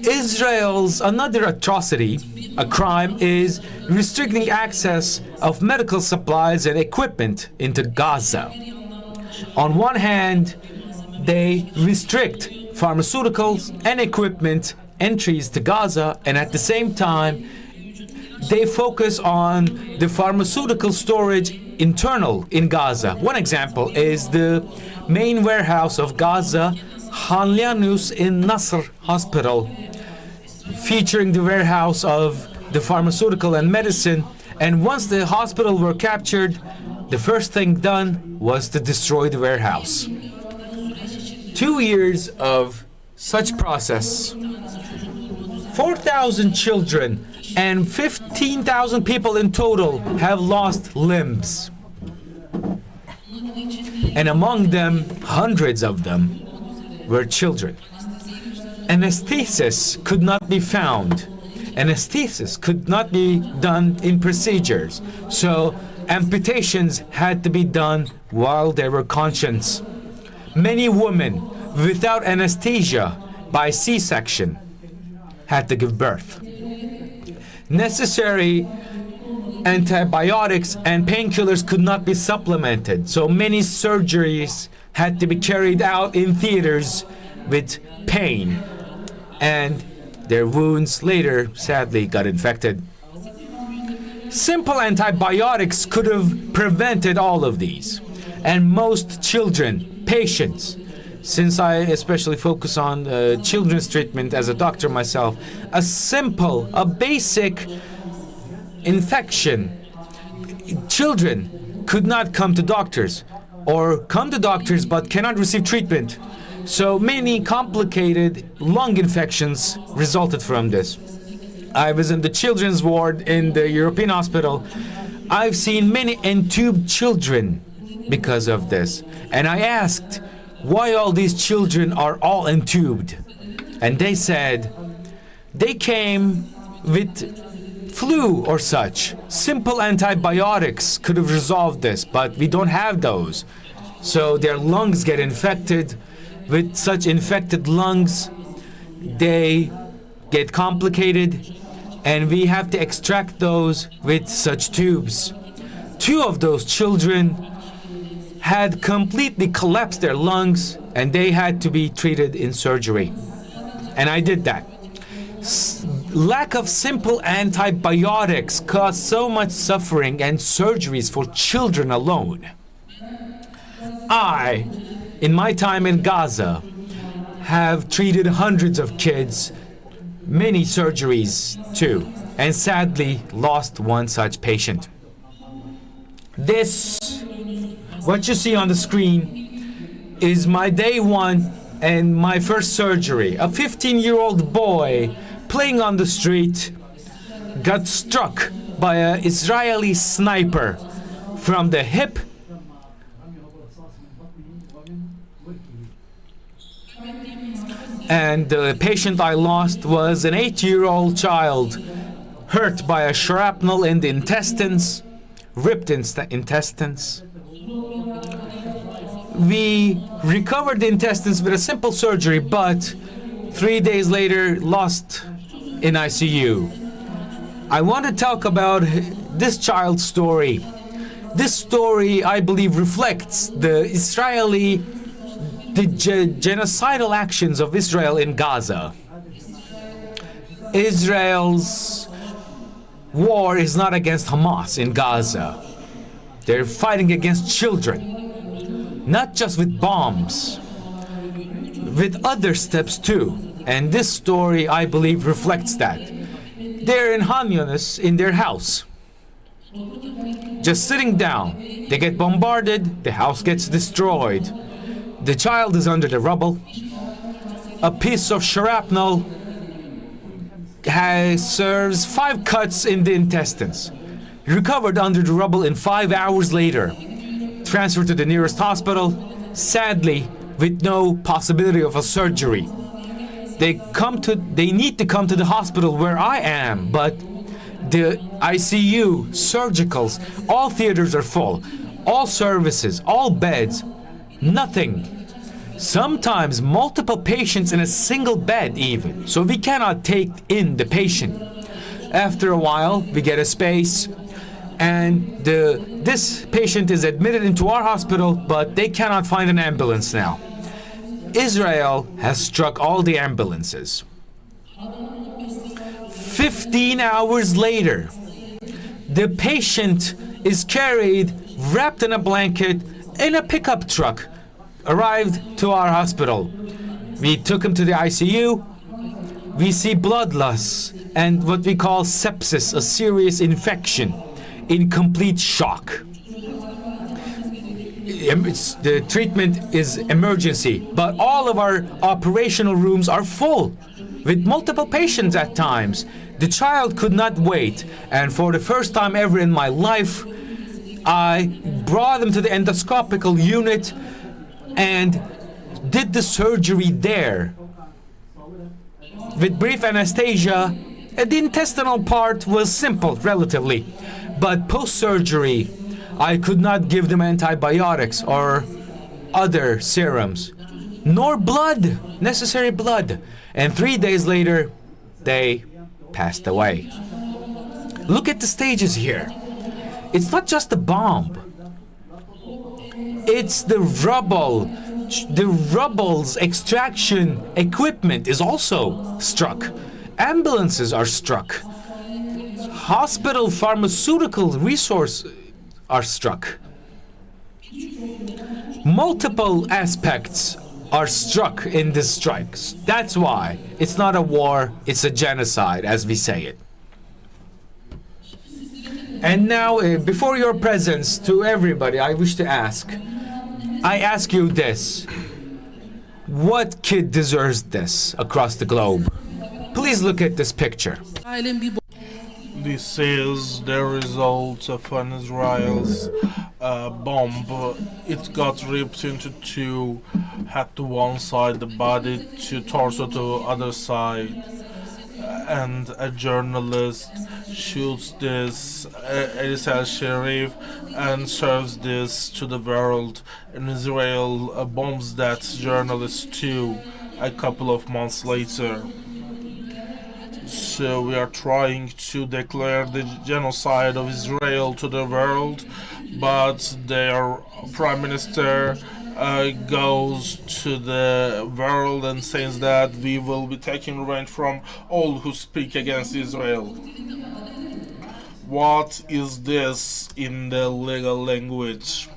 Israel's another atrocity, a crime, is restricting access of medical supplies and equipment into Gaza. On one hand, they restrict pharmaceuticals and equipment entries to Gaza, and at the same time, they focus on the pharmaceutical storage internal in Gaza. One example is the main warehouse of Gaza, Han Yanus in Nasr Hospital, featuring the warehouse of the pharmaceutical and medicine. And once the hospital were captured, the first thing done was to destroy the warehouse. 2 years of such process. 4,000 children and 15,000 people in total have lost limbs. And among them, hundreds of them were children. Anesthesis could not be found. Anesthesis could not be done in procedures. So Amputations had to be done while they were conscious. Many women without anesthesia by C-section had to give birth. Necessary antibiotics and painkillers could not be supplemented, so many surgeries had to be carried out in theaters with pain, and their wounds later sadly got infected. Simple antibiotics could have prevented all of these, and most children, patients, since I especially focus on children's treatment as a doctor myself, a basic infection, children could not come to doctors, or come to doctors but cannot receive treatment. So many complicated lung infections resulted from this. I was in the children's ward in the European hospital. I've seen many entubed children because of this. And I asked why all these children are all entubed. And they said they came with flu or such. Simple antibiotics could have resolved this, but we don't have those. So their lungs get infected. With such infected lungs, they get complicated, and we have to extract those with such tubes. 2 of those children had completely collapsed their lungs, and they had to be treated in surgery. And I did that. Lack of simple antibiotics caused so much suffering and surgeries for children alone. I, in my time in Gaza, have treated hundreds of kids, many surgeries too, and sadly lost one such patient. This, what you see on the screen, is my day 1 and my first surgery. A 15-year-old boy playing on the street got struck by an Israeli sniper from the hip and the patient I lost was an 8-year-old child hurt by a shrapnel in the intestines, ripped intestines. We recovered the intestines with a simple surgery, but 3 days later lost in ICU. I want to talk about this child's story. This story, I believe, reflects the genocidal actions of Israel in Gaza. Israel's war is not against Hamas in Gaza. They're fighting against children, not just with bombs, with other steps too. And this story, I believe, reflects that. They're in Han Yunis in their house, just sitting down. They get bombarded, the house gets destroyed. The child is under the rubble. A piece of shrapnel serves 5 cuts in the intestines. Recovered under the rubble in 5 hours later. Transferred to the nearest hospital, sadly with no possibility of a surgery. They need to come to the hospital where I am, but the ICU, surgicals, all theaters are full. All services, all beds, nothing. Sometimes multiple patients in a single bed even, so we cannot take in the patient. After a while, we get a space, and this patient is admitted into our hospital, but they cannot find an ambulance now. Israel has struck all the ambulances. 15 hours later, the patient is carried, wrapped in a blanket, in a pickup truck, arrived to our hospital. We took him to the ICU. We see blood loss and what we call sepsis, a serious infection, in complete shock. The treatment is emergency, but all of our operational rooms are full with multiple patients at times. The child could not wait, and for the first time ever in my life, I brought him to the endoscopical unit and did the surgery there. With brief anesthesia, the intestinal part was simple, relatively. But post-surgery, I could not give them antibiotics or other serums, nor blood, necessary blood. And 3 days later, they passed away. Look at the stages here. It's not just the bomb. It's the rubble. The rubble's extraction equipment is also struck. Ambulances are struck. Hospital pharmaceutical resources are struck. Multiple aspects are struck in this strikes. That's why it's not a war, it's a genocide, as we say it. And now, before your presence to everybody, I wish to I ask you this. What kid deserves this across the globe? Please look at this picture. This is the result of an Israel's bomb. It got ripped into two, had to one side the body, to torso to other side. And a journalist shoots this Elisal Sharif and serves this to the world. And Israel bombs that journalist too a couple of months later. So we are trying to declare the genocide of Israel to the world, but their prime minister goes to the world and says that we will be taking revenge from all who speak against Israel. What is this in the legal language?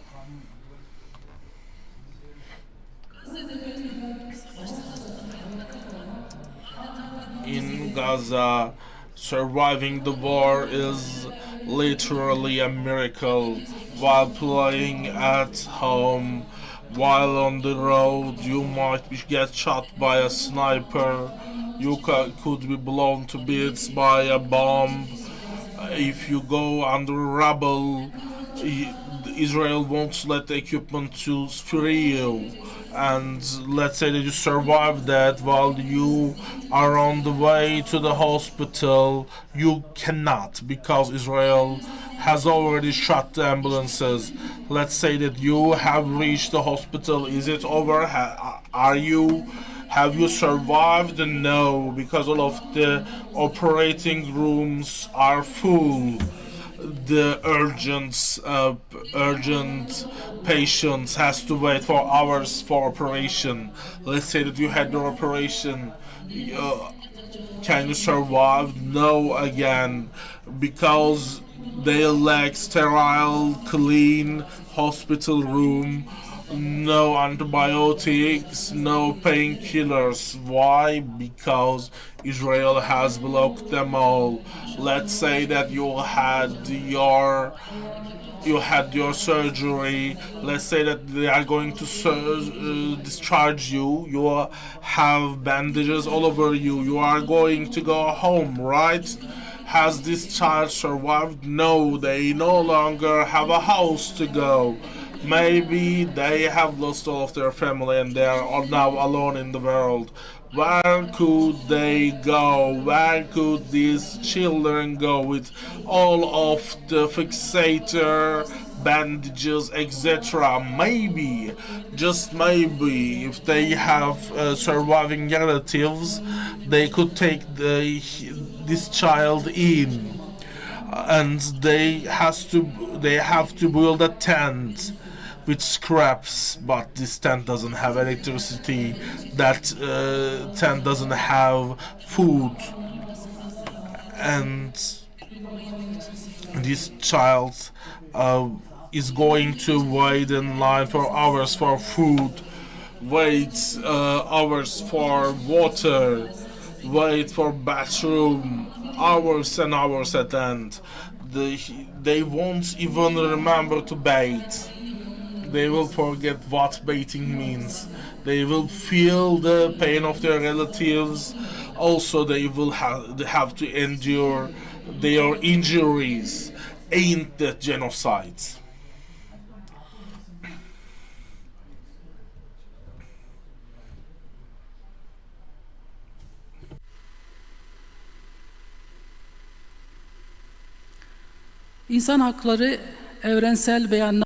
In Gaza, surviving the war is literally a miracle. While playing at home, while on the road, you might get shot by a sniper. You could be blown to bits by a bomb. If you go under rubble, Israel won't let the equipment to free you. And let's say that you survive that while you are on the way to the hospital, you cannot, because Israel has already shot the ambulances. Let's say that you have reached the hospital. Is it over? Have you survived? No, because all of the operating rooms are full. The urgent patients has to wait for hours for operation. Let's say that you had your operation. Can you survive? No, again, because they lack sterile, clean hospital room. No antibiotics, no painkillers. Why? Because Israel has blocked them all. Let's say that you had your surgery. Let's say that they are going to discharge you. You have bandages all over you. You are going to go home, right? Has this child survived? No, they no longer have a house to go. Maybe they have lost all of their family and they are now alone in the world. Where could they go? Where could these children go with all of the fixator, bandages, etc.? Maybe, just maybe, if they have surviving relatives, they could take this child in, and they have to build a tent with scraps, but this tent doesn't have electricity, that tent doesn't have food, and this child is going to wait in line for hours for food, wait hours for water, wait for bathroom, hours and hours at end. They won't even remember to bathe. They will forget what bathing means. They will feel the pain of their relatives. Also, they will have to endure their injuries. Ain't that genocide? İnsan hakları evrensel beyanlar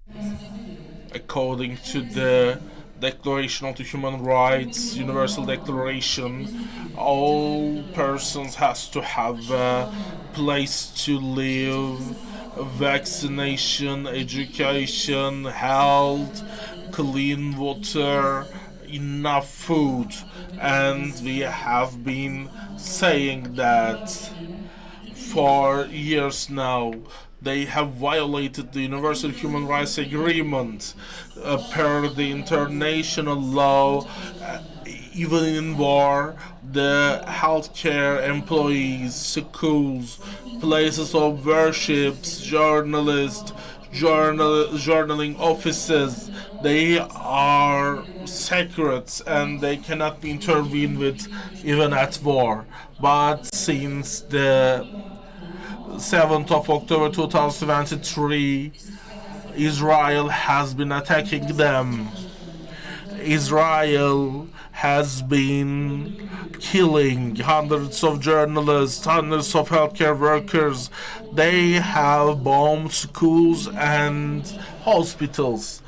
According to the Declaration of the Human Rights, Universal Declaration, all persons has to have a place to live, vaccination, education, health, clean water, enough food, and we have been saying that for years now. They have violated the Universal Human Rights Agreement per the international law. Even in war, the healthcare employees, schools, places of worships, journalists, journaling offices, they are sacred and they cannot be intervened with even at war. But since the 7th of October 2023, Israel has been attacking them. Israel has been killing hundreds of journalists, hundreds of healthcare workers. They have bombed schools and hospitals.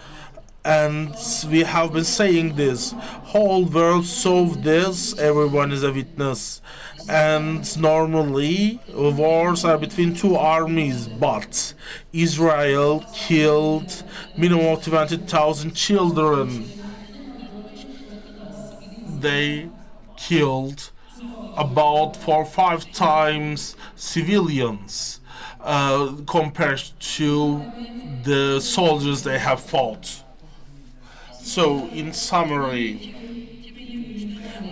And we have been saying this. Whole world saw this. Everyone is a witness. And normally wars are between two armies, but Israel killed minimum of 20,000 children. They killed about 4 or 5 times civilians compared to the soldiers they have fought. So, in summary,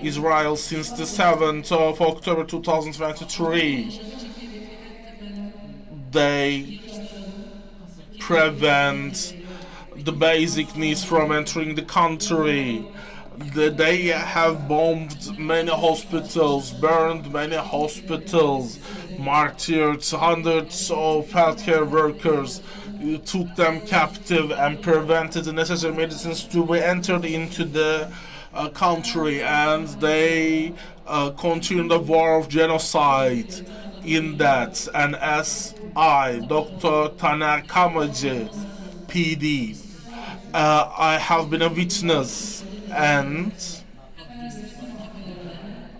Israel since the 7th of October 2023, they prevent the basic needs from entering the country. They have bombed many hospitals, burned many hospitals, martyred hundreds of healthcare workers, took them captive and prevented the necessary medicines to be entered into the country, and they continued the war of genocide in that. And as I, Dr. Taner Kamaji, PD, I have been a witness, and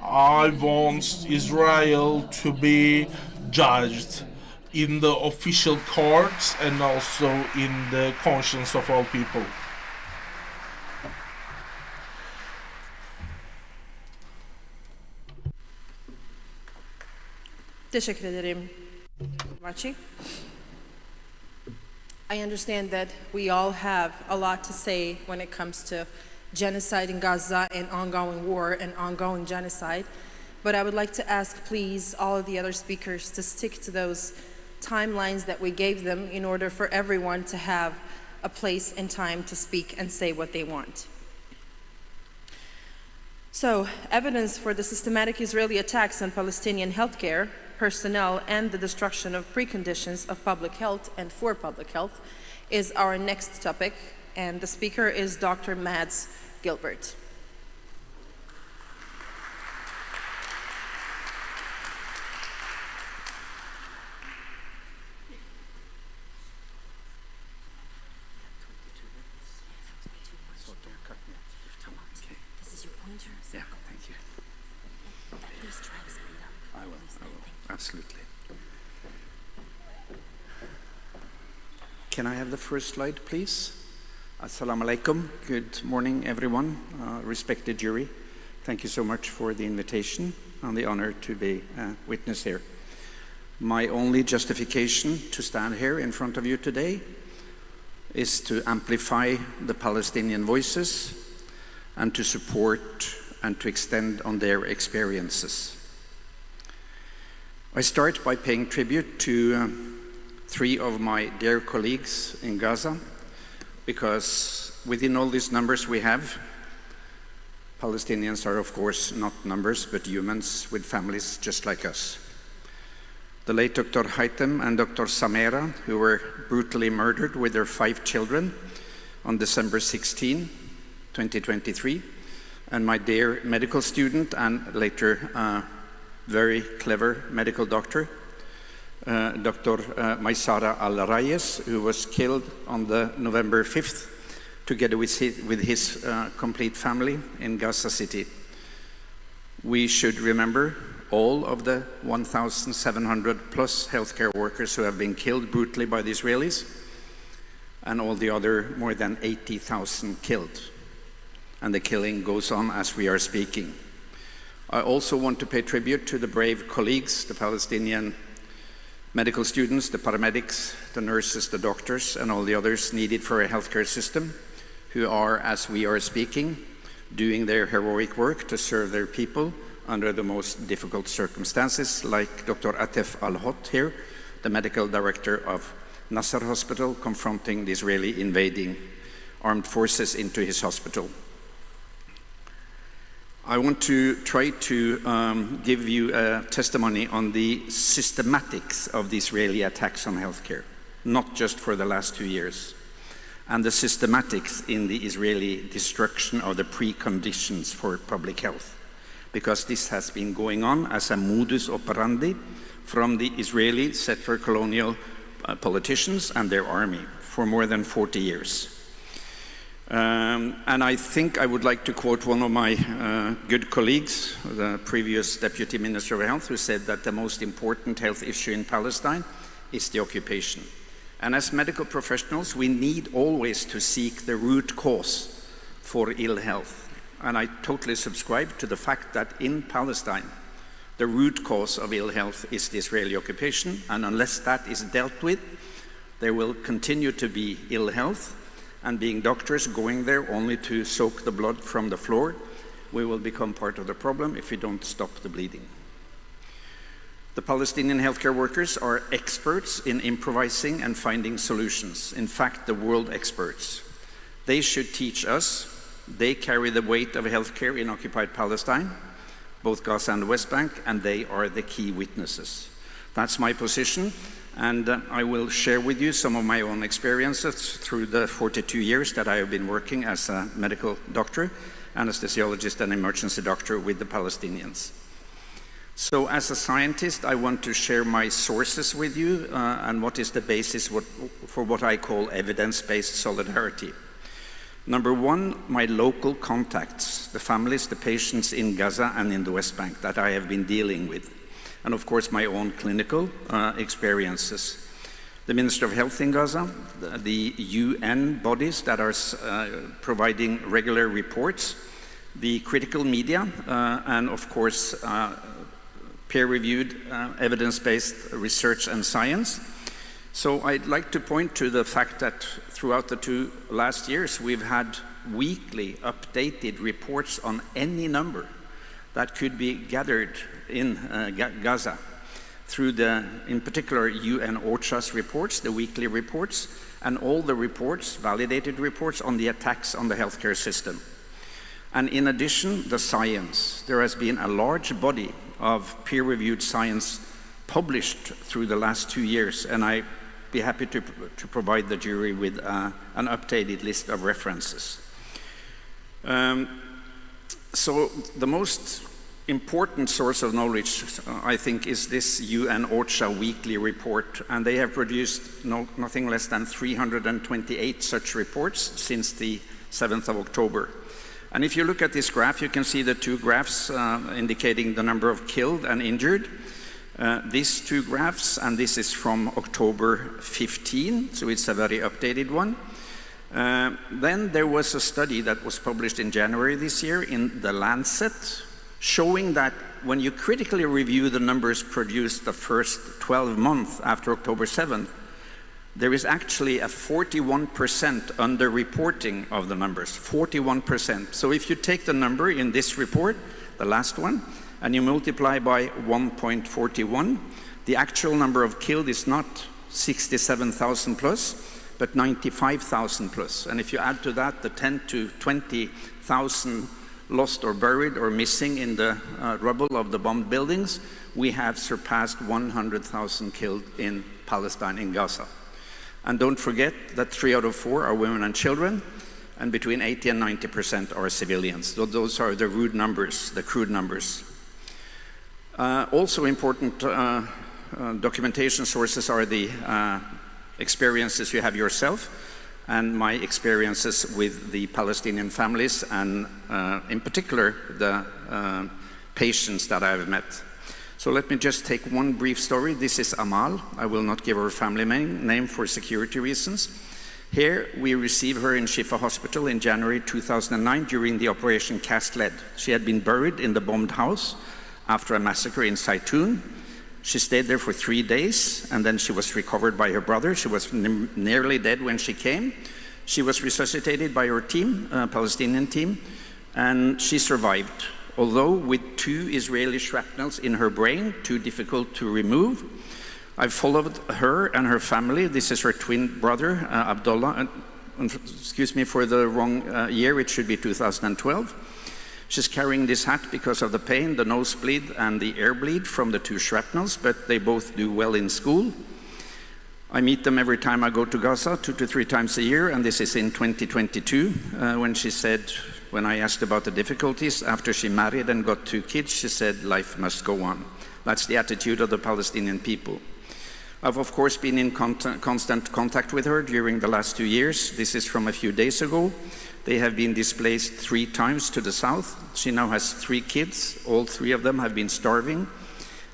I want Israel to be judged in the official courts and also in the conscience of all people. Teşekkür ederim. Machi. I understand that we all have a lot to say when it comes to genocide in Gaza and ongoing war and ongoing genocide. But I would like to ask, please, all of the other speakers to stick to those timelines that we gave them in order for everyone to have a place and time to speak and say what they want. So, evidence for the systematic Israeli attacks on Palestinian healthcare personnel and the destruction of preconditions of public health and for public health is our next topic, and the speaker is Dr. Mads Gilbert. Yeah, thank you. Please try to speed up. I will. Absolutely. Can I have the first slide, please? Assalamu alaikum. Good morning, everyone. Respected jury, thank you so much for the invitation and the honor to be a witness here. My only justification to stand here in front of you today is to amplify the Palestinian voices and to support and to extend on their experiences. I start by paying tribute to 3 of my dear colleagues in Gaza, because within all these numbers we have, Palestinians are of course not numbers but humans with families just like us. The late Dr. Haitem and Dr. Samera, who were brutally murdered with their 5 children on December 16, 2023, and my dear medical student and later very clever medical doctor, Dr. Maysara Al-Rayes, who was killed on the November 5th, together with his complete family in Gaza City. We should remember all of the 1,700 plus healthcare workers who have been killed brutally by the Israelis, and all the other more than 80,000 killed. And the killing goes on as we are speaking. I also want to pay tribute to the brave colleagues, the Palestinian medical students, the paramedics, the nurses, the doctors, and all the others needed for a healthcare system who are, as we are speaking, doing their heroic work to serve their people under the most difficult circumstances, like Dr. Atef Al-Hot here, the medical director of Nasser Hospital, confronting the Israeli invading armed forces into his hospital. I want to try to give you a testimony on the systematics of the Israeli attacks on healthcare, not just for the last 2 years, and the systematics in the Israeli destruction of the preconditions for public health, because this has been going on as a modus operandi from the Israeli settler colonial politicians and their army for more than 40 years. And I think I would like to quote one of my good colleagues, the previous Deputy Minister of Health, who said that the most important health issue in Palestine is the occupation. And as medical professionals, we need always to seek the root cause for ill health. And I totally subscribe to the fact that in Palestine, the root cause of ill health is the Israeli occupation, and unless that is dealt with, there will continue to be ill health. And being doctors going there only to soak the blood from the floor, we will become part of the problem if we don't stop the bleeding. The Palestinian healthcare workers are experts in improvising and finding solutions. In fact, the world experts. They should teach us. They carry the weight of healthcare in occupied Palestine, both Gaza and the West Bank, and they are the key witnesses. That's my position. And I will share with you some of my own experiences through the 42 years that I have been working as a medical doctor, anesthesiologist and emergency doctor with the Palestinians. So as a scientist, I want to share my sources with you and what is the basis for what I call evidence-based solidarity. Number one, my local contacts, the families, the patients in Gaza and in the West Bank that I have been dealing with. And of course, my own clinical experiences. The Minister of Health in Gaza, the UN bodies that are providing regular reports, the critical media, and of course, peer-reviewed evidence-based research and science. So I'd like to point to the fact that throughout the 2 last years, we've had weekly updated reports on any number that could be gathered in Gaza through in particular, UN OCHA's reports, the weekly reports, and all the reports, validated reports on the attacks on the healthcare system. And in addition, the science. There has been a large body of peer-reviewed science published through the last 2 years, and I'd be happy to provide the jury with an updated list of references. So the most important source of knowledge, I think, is this UN OCHA weekly report, and they have produced nothing less than 328 such reports since the 7th of October. And if you look at this graph, you can see the 2 graphs indicating the number of killed and injured. These 2 graphs, and this is from October 15, so it's a very updated one. Then there was a study that was published in January this year in The Lancet, showing that when you critically review the numbers produced the first 12 months after October 7th, there is actually a 41% underreporting of the numbers, 41%. So if you take the number in this report, the last one, and you multiply by 1.41, the actual number of killed is not 67,000 plus, but 95,000 plus. And if you add to that the 10 to 20,000 lost or buried or missing in the rubble of the bombed buildings, we have surpassed 100,000 killed in Palestine, in Gaza. And don't forget that 3 out of 4 are women and children, and between 80 and 90% are civilians. So those are the rude numbers, the crude numbers. Also important documentation sources are the experiences you have yourself and my experiences with the Palestinian families and in particular the patients that I have met. So let me just take one brief story. This is Amal. I will not give her family name for security reasons. Here we received her in Shifa Hospital in January 2009 during the Operation Cast Lead. She had been buried in the bombed house after a massacre in Zaytun. She stayed there for 3 days and then she was recovered by her brother. She was nearly dead when she came. She was resuscitated by her team, Palestinian team, and she survived. Although with 2 Israeli shrapnels in her brain, too difficult to remove. I followed her and her family. This is her twin brother, Abdullah. Excuse me for the wrong year, it should be 2012. She's carrying this hat because of the pain, the nosebleed and the air bleed from the 2 shrapnels, but they both do well in school. I meet them every time I go to Gaza, 2 to 3 times a year, and this is in 2022, when she said, when I asked about the difficulties, after she married and got 2 kids, she said, life must go on. That's the attitude of the Palestinian people. I've of course been in constant contact with her during the last 2 years. This is from a few days ago. They have been displaced 3 times to the south. She now has 3 kids. All 3 of them have been starving.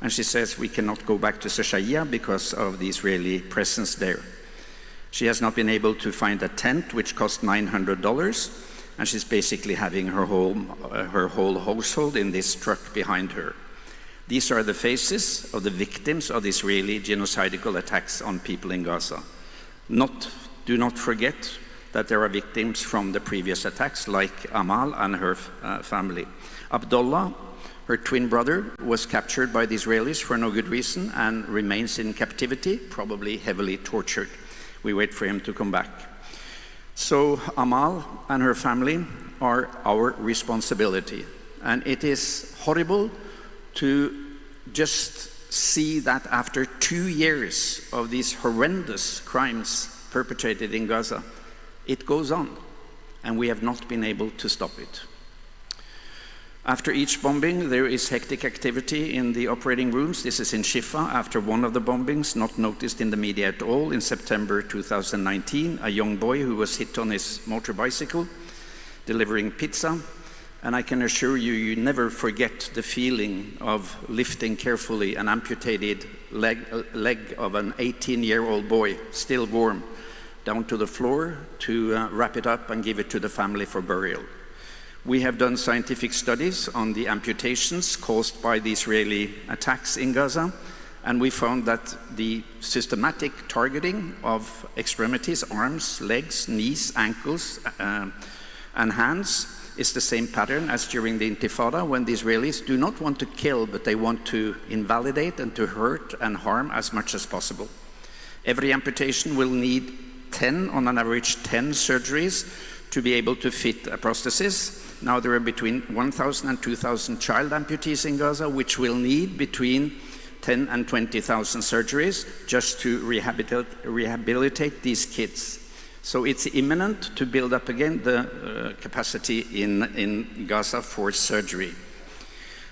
And she says we cannot go back to Shaya because of the Israeli presence there. She has not been able to find a tent, which cost $900. And she's basically having her whole household in this truck behind her. These are the faces of the victims of the Israeli genocidal attacks on people in Gaza. Do not forget that there are victims from the previous attacks, like Amal and her family. Abdullah, her twin brother, was captured by the Israelis for no good reason and remains in captivity, probably heavily tortured. We wait for him to come back. So Amal and her family are our responsibility. And it is horrible to just see that after 2 years of these horrendous crimes perpetrated in Gaza, it goes on, and we have not been able to stop it. After each bombing, there is hectic activity in the operating rooms. This is in Shifa after one of the bombings, not noticed in the media at all. In September 2019, a young boy who was hit on his motor bicycle delivering pizza. And I can assure you, you never forget the feeling of lifting carefully an amputated leg of an 18-year-old boy, still warm, down to the floor to wrap it up and give it to the family for burial. We have done scientific studies on the amputations caused by the Israeli attacks in Gaza, and we found that the systematic targeting of extremities, arms, legs, knees, ankles, and hands is the same pattern as during the Intifada, when the Israelis do not want to kill, but they want to invalidate and to hurt and harm as much as possible. Every amputation will need 10, on an average 10 surgeries to be able to fit a prosthesis. Now there are between 1,000 and 2,000 child amputees in Gaza, which will need between 10 and 20,000 surgeries just to rehabilitate these kids. So it's imminent to build up again the capacity in Gaza for surgery.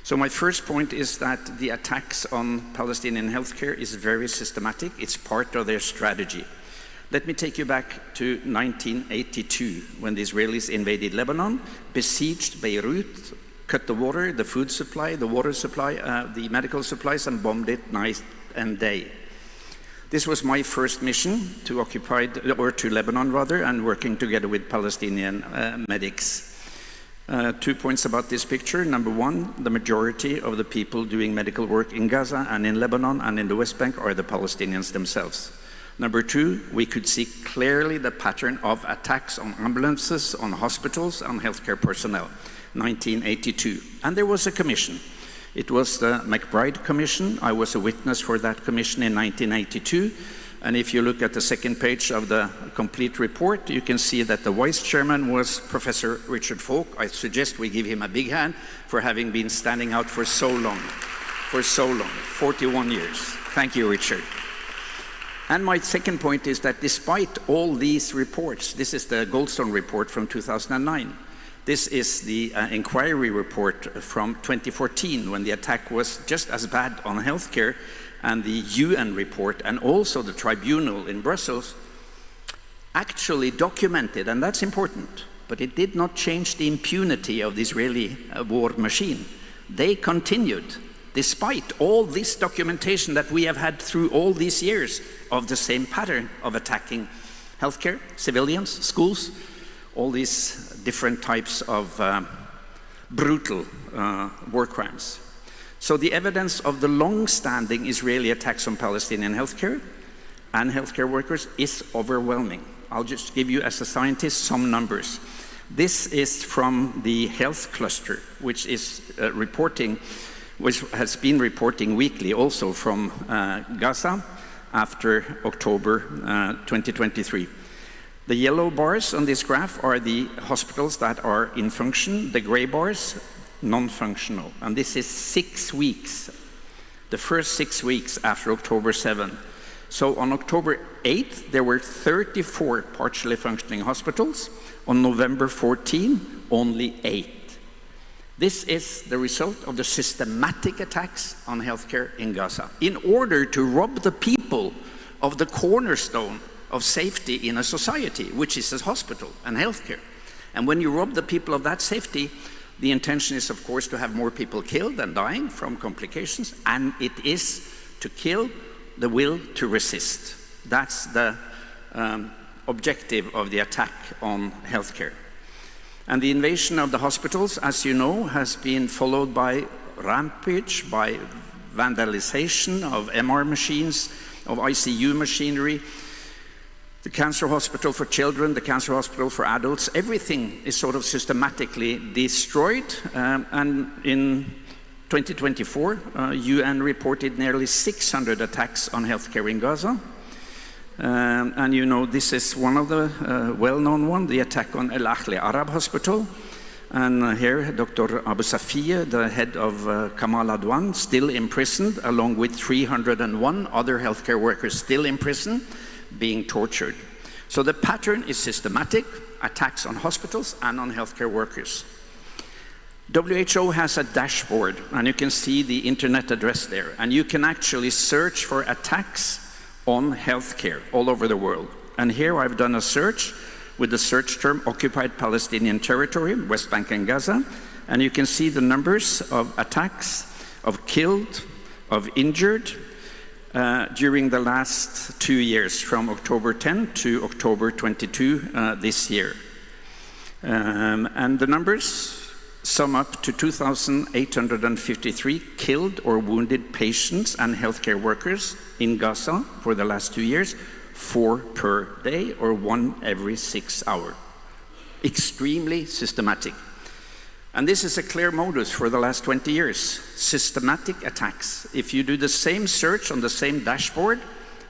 So my first point is that the attacks on Palestinian healthcare is very systematic. It's part of their strategy. Let me take you back to 1982, when the Israelis invaded Lebanon, besieged Beirut, cut the water, the food supply, the water supply, the medical supplies, and bombed it night and day. This was my first mission to Lebanon rather, and working together with Palestinian medics. 2 points about this picture. Number one, the majority of the people doing medical work in Gaza and in Lebanon and in the West Bank are the Palestinians themselves. Number two, we could see clearly the pattern of attacks on ambulances, on hospitals, on healthcare personnel, 1982. And there was a commission. It was the McBride Commission. I was a witness for that commission in 1982. And if you look at the second page of the complete report, you can see that the vice chairman was Professor Richard Falk. I suggest we give him a big hand for having been standing out for so long, 41 years. Thank you, Richard. And my second point is that despite all these reports, this is the Goldstone report from 2009, This is the inquiry report from 2014, when the attack was just as bad on healthcare, and the UN report and also the Tribunal in Brussels actually documented, and that's important, but it did not change the impunity of the Israeli war machine. They continued, despite all this documentation that we have had through all these years of the same pattern of attacking healthcare, civilians, schools, all these different types of brutal war crimes. So the evidence of the long-standing Israeli attacks on Palestinian healthcare and healthcare workers is overwhelming. I'll just give you, as a scientist, some numbers. This is from the health cluster, which is which has been reporting weekly also from Gaza after October 2023. The yellow bars on this graph are the hospitals that are in function, the gray bars, non-functional. And this is 6 weeks, the first 6 weeks after October 7. So on October 8th, there were 34 partially functioning hospitals. On November 14, only 8. This is the result of the systematic attacks on healthcare in Gaza, in order to rob the people of the cornerstone of safety in a society, which is a hospital and healthcare. And when you rob the people of that safety, the intention is, of course, to have more people killed and dying from complications, and it is to kill the will to resist. That's the objective of the attack on healthcare. And the invasion of the hospitals, as you know, has been followed by rampage, by vandalization of MR machines, of ICU machinery, the cancer hospital for children, the cancer hospital for adults. Everything is sort of systematically destroyed. And in 2024, UN reported nearly 600 attacks on healthcare in Gaza. And you know, this is one of the well-known ones, the attack on El Ahli Arab Hospital. And here, Dr. Abu Safiya, the head of Kamal Adwan, still imprisoned, along with 301 other healthcare workers still in prison, being tortured. So the pattern is systematic, attacks on hospitals and on healthcare workers. WHO has a dashboard, and you can see the internet address there, and you can actually search for attacks on healthcare all over the world. And here I've done a search with the search term Occupied Palestinian Territory, West Bank and Gaza, and you can see the numbers of attacks, of killed, of injured, during the last 2 years, from October 10 to October 22 this year. And the numbers sum up to 2,853 killed or wounded patients and healthcare workers in Gaza for the last 2 years, 4 per day or 1 every 6 hours. Extremely systematic. And this is a clear modus for the last 20 years, systematic attacks. If you do the same search on the same dashboard,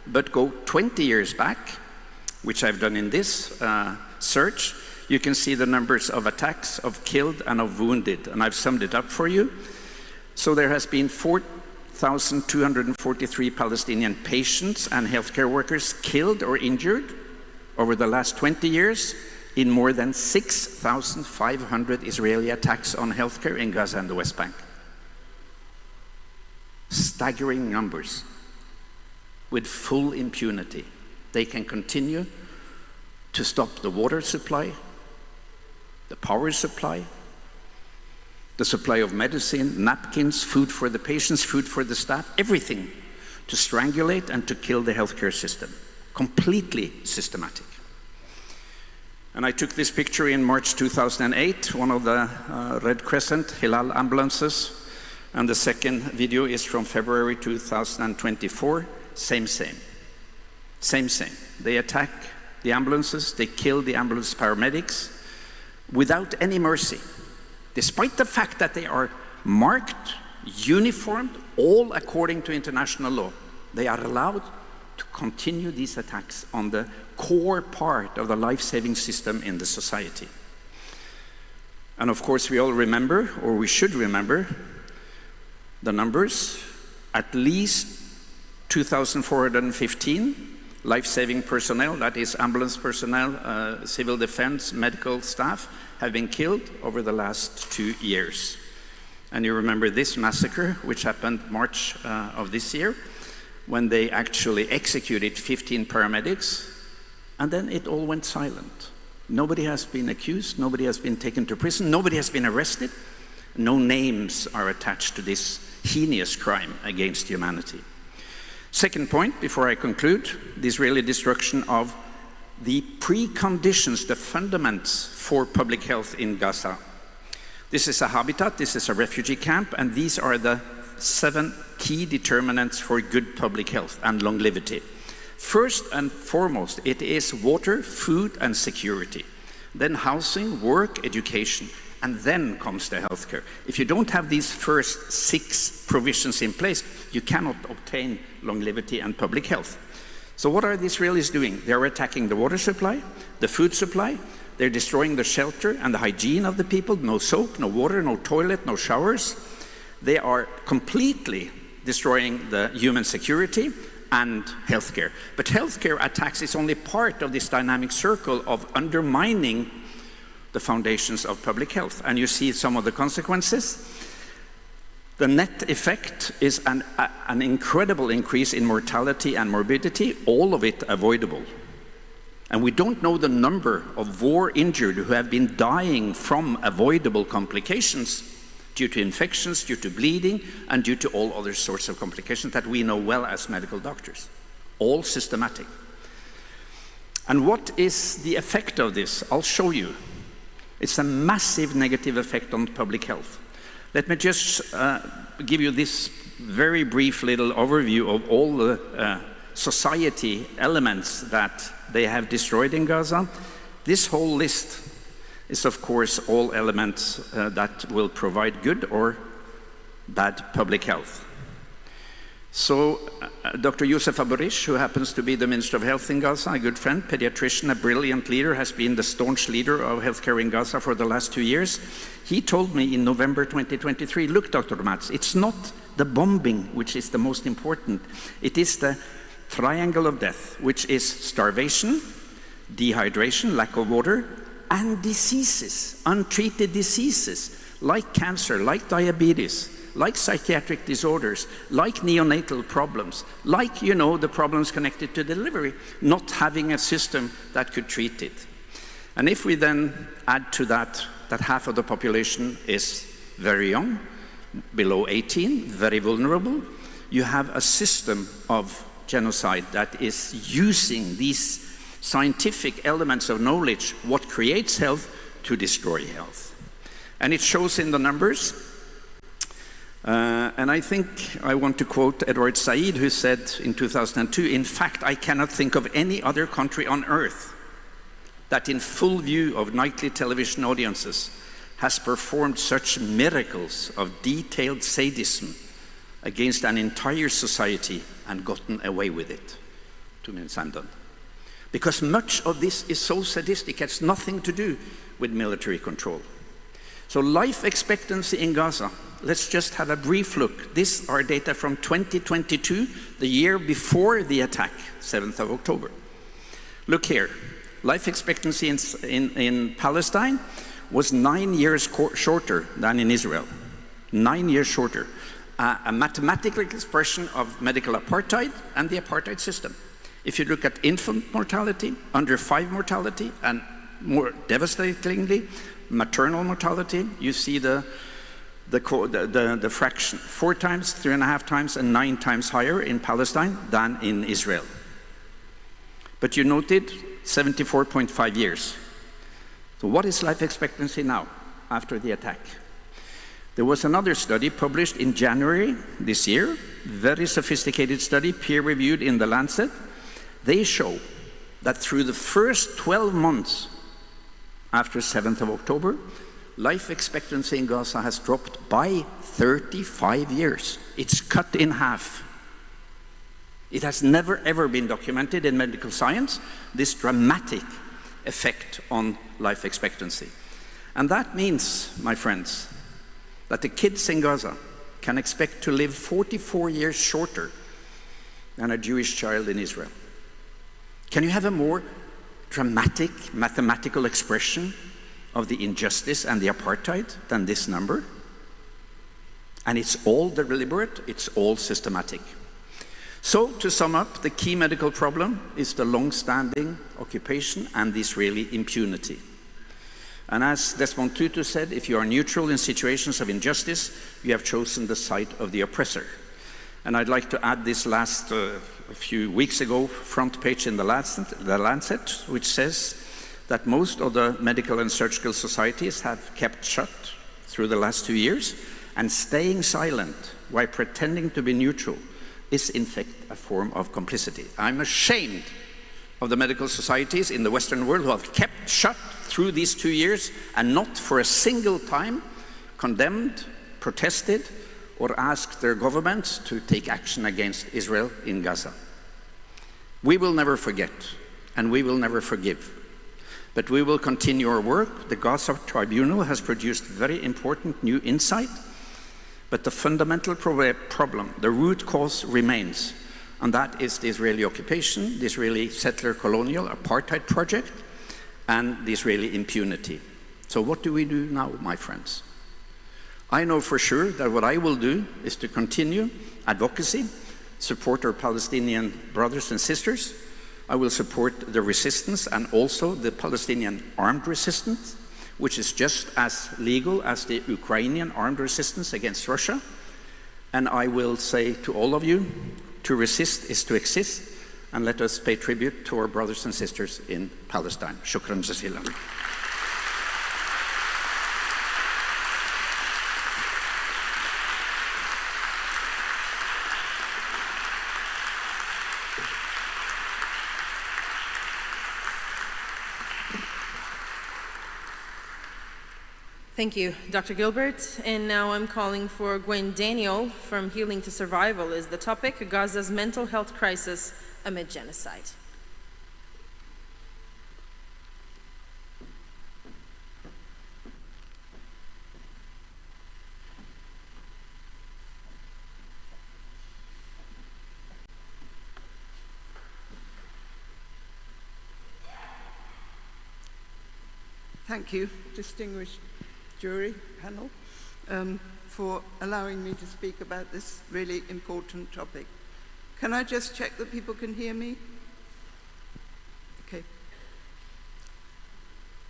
but go 20 years back, which I've done in this search, you can see the numbers of attacks, of killed and of wounded, and I've summed it up for you. So there has been 4,243 Palestinian patients and healthcare workers killed or injured over the last 20 years, in more than 6,500 Israeli attacks on healthcare in Gaza and the West Bank. Staggering numbers, with full impunity. They can continue to stop the water supply, the power supply, the supply of medicine, napkins, food for the patients, food for the staff, everything to strangulate and to kill the healthcare system. Completely systematic. And I took this picture in March 2008, one of the Red Crescent Hilal ambulances. And the second video is from February 2024. Same. They attack the ambulances, they kill the ambulance paramedics without any mercy, despite the fact that they are marked, uniformed, all according to international law. They are allowed to continue these attacks on the core part of the life-saving system in the society. And of course we all remember, or we should remember, the numbers. At least 2,415 Life-saving personnel, that is ambulance personnel, civil defense, medical staff, have been killed over the last 2 years. And you remember this massacre, which happened March of this year, when they actually executed 15 paramedics, and then it all went silent. Nobody has been accused, nobody has been taken to prison, nobody has been arrested. No names are attached to this heinous crime against humanity. Second point, before I conclude, the Israeli destruction of the preconditions, the fundaments for public health in Gaza. This is a habitat, this is a refugee camp, and these are the 7 key determinants for good public health and longevity. First and foremost, it is water, food, and security. Then housing, work, education, and then comes the healthcare. If you don't have these first 6 provisions in place, you cannot obtain longevity and public health. So what are the Israelis doing? They're attacking the water supply, the food supply, they're destroying the shelter and the hygiene of the people, no soap, no water, no toilet, no showers. They are completely destroying the human security and healthcare. But healthcare attacks is only part of this dynamic circle of undermining the foundations of public health. And you see some of the consequences. The net effect is an incredible increase in mortality and morbidity, all of it avoidable. And we don't know the number of war injured who have been dying from avoidable complications due to infections, due to bleeding, and due to all other sorts of complications that we know well as medical doctors. All systematic. And what is the effect of this? I'll show you. It's a massive negative effect on public health. Let me just give you this very brief little overview of all the society elements that they have destroyed in Gaza. This whole list is, of course, all elements that will provide good or bad public health. So Dr. Youssef Aburish, who happens to be the Minister of Health in Gaza, a good friend, pediatrician, a brilliant leader, has been the staunch leader of healthcare in Gaza for the last 2 years. He told me in November 2023, look, Dr. Matz, it's not the bombing which is the most important. It is the triangle of death, which is starvation, dehydration, lack of water, and diseases, untreated diseases, like cancer, like diabetes, like psychiatric disorders, like neonatal problems, like, the problems connected to delivery, not having a system that could treat it. And if we then add to that half of the population is very young, below 18, very vulnerable, you have a system of genocide that is using these scientific elements of knowledge, what creates health, to destroy health. And it shows in the numbers. And I think I want to quote Edward Said, who said in 2002, in fact, I cannot think of any other country on earth that in full view of nightly television audiences has performed such miracles of detailed sadism against an entire society and gotten away with it. 2 minutes, I'm done. Because much of this is so sadistic, it has nothing to do with military control. So life expectancy in Gaza, let's just have a brief look. These are data from 2022, the year before the attack, 7th of October. Look here, life expectancy in Palestine was 9 years shorter than in Israel. 9 years shorter. A mathematical expression of medical apartheid and the apartheid system. If you look at infant mortality, under 5 mortality, and more devastatingly, maternal mortality, you see the fraction 4 times, 3.5 times, and 9 times higher in Palestine than in Israel. But you noted 74.5 years. So what is life expectancy now, after the attack? There was another study published in January this year, very sophisticated study, peer-reviewed in The Lancet. They show that through the first 12 months after 7th of October, life expectancy in Gaza has dropped by 35 years. It's cut in half. It has never ever been documented in medical science, this dramatic effect on life expectancy. And that means, my friends, that the kids in Gaza can expect to live 44 years shorter than a Jewish child in Israel. Can you have a more dramatic mathematical expression of the injustice and the apartheid than this number? And it's all deliberate, it's all systematic. So, to sum up, the key medical problem is the long-standing occupation and the Israeli impunity. And as Desmond Tutu said, if you are neutral in situations of injustice, you have chosen the side of the oppressor. And I'd like to add this last, a few weeks ago, front page in the Lancet, which says that most of the medical and surgical societies have kept shut through the last 2 years, and staying silent while pretending to be neutral is in fact a form of complicity. I'm ashamed of the medical societies in the Western world who have kept shut through these 2 years and not for a single time condemned, protested, or asked their governments to take action against Israel in Gaza. We will never forget, and we will never forgive. But we will continue our work. The Gaza Tribunal has produced very important new insight, but the fundamental problem, the root cause remains, and that is the Israeli occupation, the Israeli settler colonial apartheid project, and the Israeli impunity. So what do we do now, my friends? I know for sure that what I will do is to continue advocacy, support our Palestinian brothers and sisters. I will support the resistance and also the Palestinian armed resistance, which is just as legal as the Ukrainian armed resistance against Russia. And I will say to all of you, to resist is to exist, and let us pay tribute to our brothers and sisters in Palestine. Shukran jazilan. Thank you, Dr. Gilbert. And now I'm calling for Gwen Daniel from Healing to Survival is the topic, Gaza's mental health crisis amid genocide. Thank you, distinguished jury panel, for allowing me to speak about this really important topic. Can I just check that people can hear me? Okay.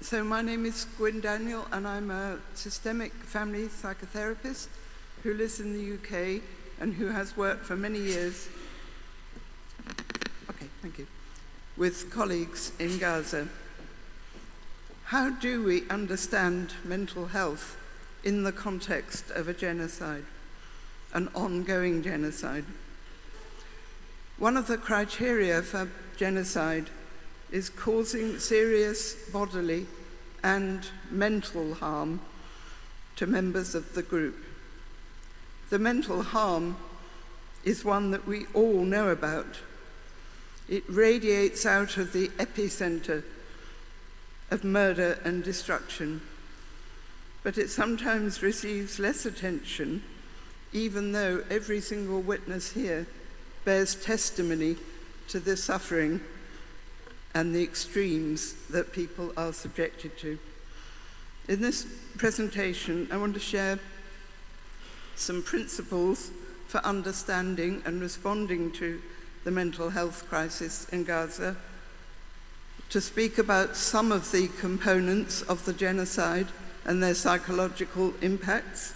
So my name is Gwen Daniel, and I'm a systemic family psychotherapist who lives in the UK and who has worked for many years, okay, thank you, with colleagues in Gaza. How do we understand mental health in the context of a genocide, an ongoing genocide? One of the criteria for genocide is causing serious bodily and mental harm to members of the group. The mental harm is one that we all know about. It radiates out of the epicenter of murder and destruction, but it sometimes receives less attention, even though every single witness here bears testimony to the suffering and the extremes that people are subjected to. In this presentation, I want to share some principles for understanding and responding to the mental health crisis in Gaza, to speak about some of the components of the genocide and their psychological impacts,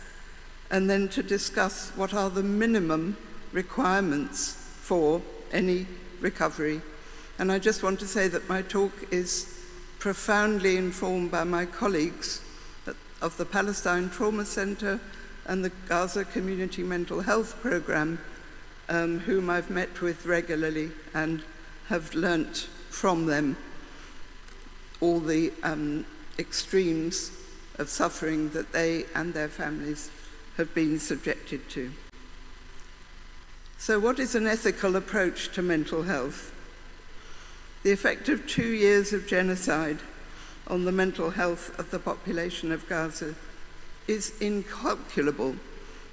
and then to discuss what are the minimum requirements for any recovery. And I just want to say that my talk is profoundly informed by my colleagues of the Palestine Trauma Center and the Gaza Community Mental Health Program, whom I've met with regularly and have learnt from them all the extremes of suffering that they and their families have been subjected to. So what is an ethical approach to mental health? The effect of 2 years of genocide on the mental health of the population of Gaza is incalculable.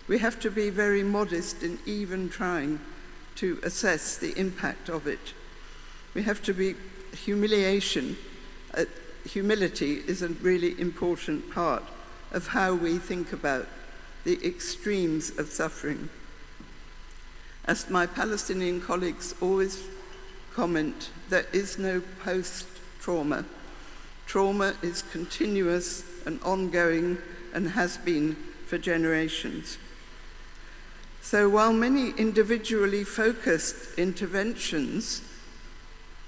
We have to be very modest in even trying to assess the impact of it. We have to be humiliation. Humility is a really important part of how we think about the extremes of suffering. As my Palestinian colleagues always comment, there is no post-trauma. Trauma is continuous and ongoing and has been for generations. So while many individually focused interventions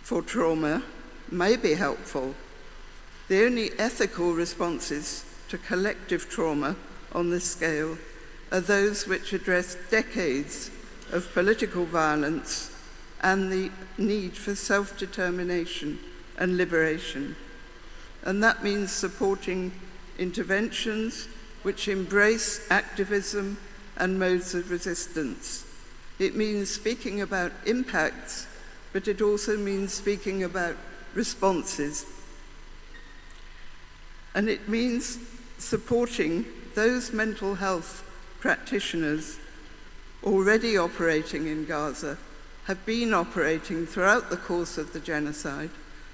for trauma may be helpful, the only ethical responses to collective trauma on this scale are those which address decades of political violence and the need for self-determination and liberation. And that means supporting interventions which embrace activism and modes of resistance. It means speaking about impacts, but it also means speaking about responses. And it means supporting those mental health practitioners already operating in Gaza, have been operating throughout the course of the genocide.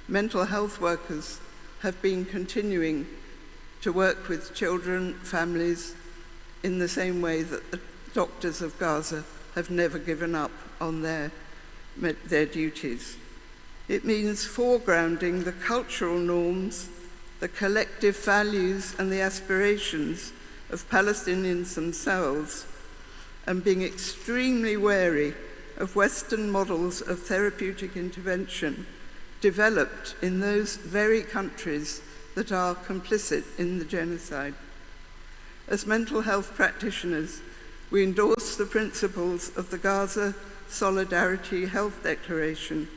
Mental health workers have been continuing to work with children, families, in the same way that the doctors of Gaza have never given up on their duties. It means foregrounding the cultural norms, the collective values and the aspirations of Palestinians themselves, and being extremely wary of Western models of therapeutic intervention developed in those very countries that are complicit in the genocide. As mental health practitioners, we endorse the principles of the Gaza Solidarity Health Declaration,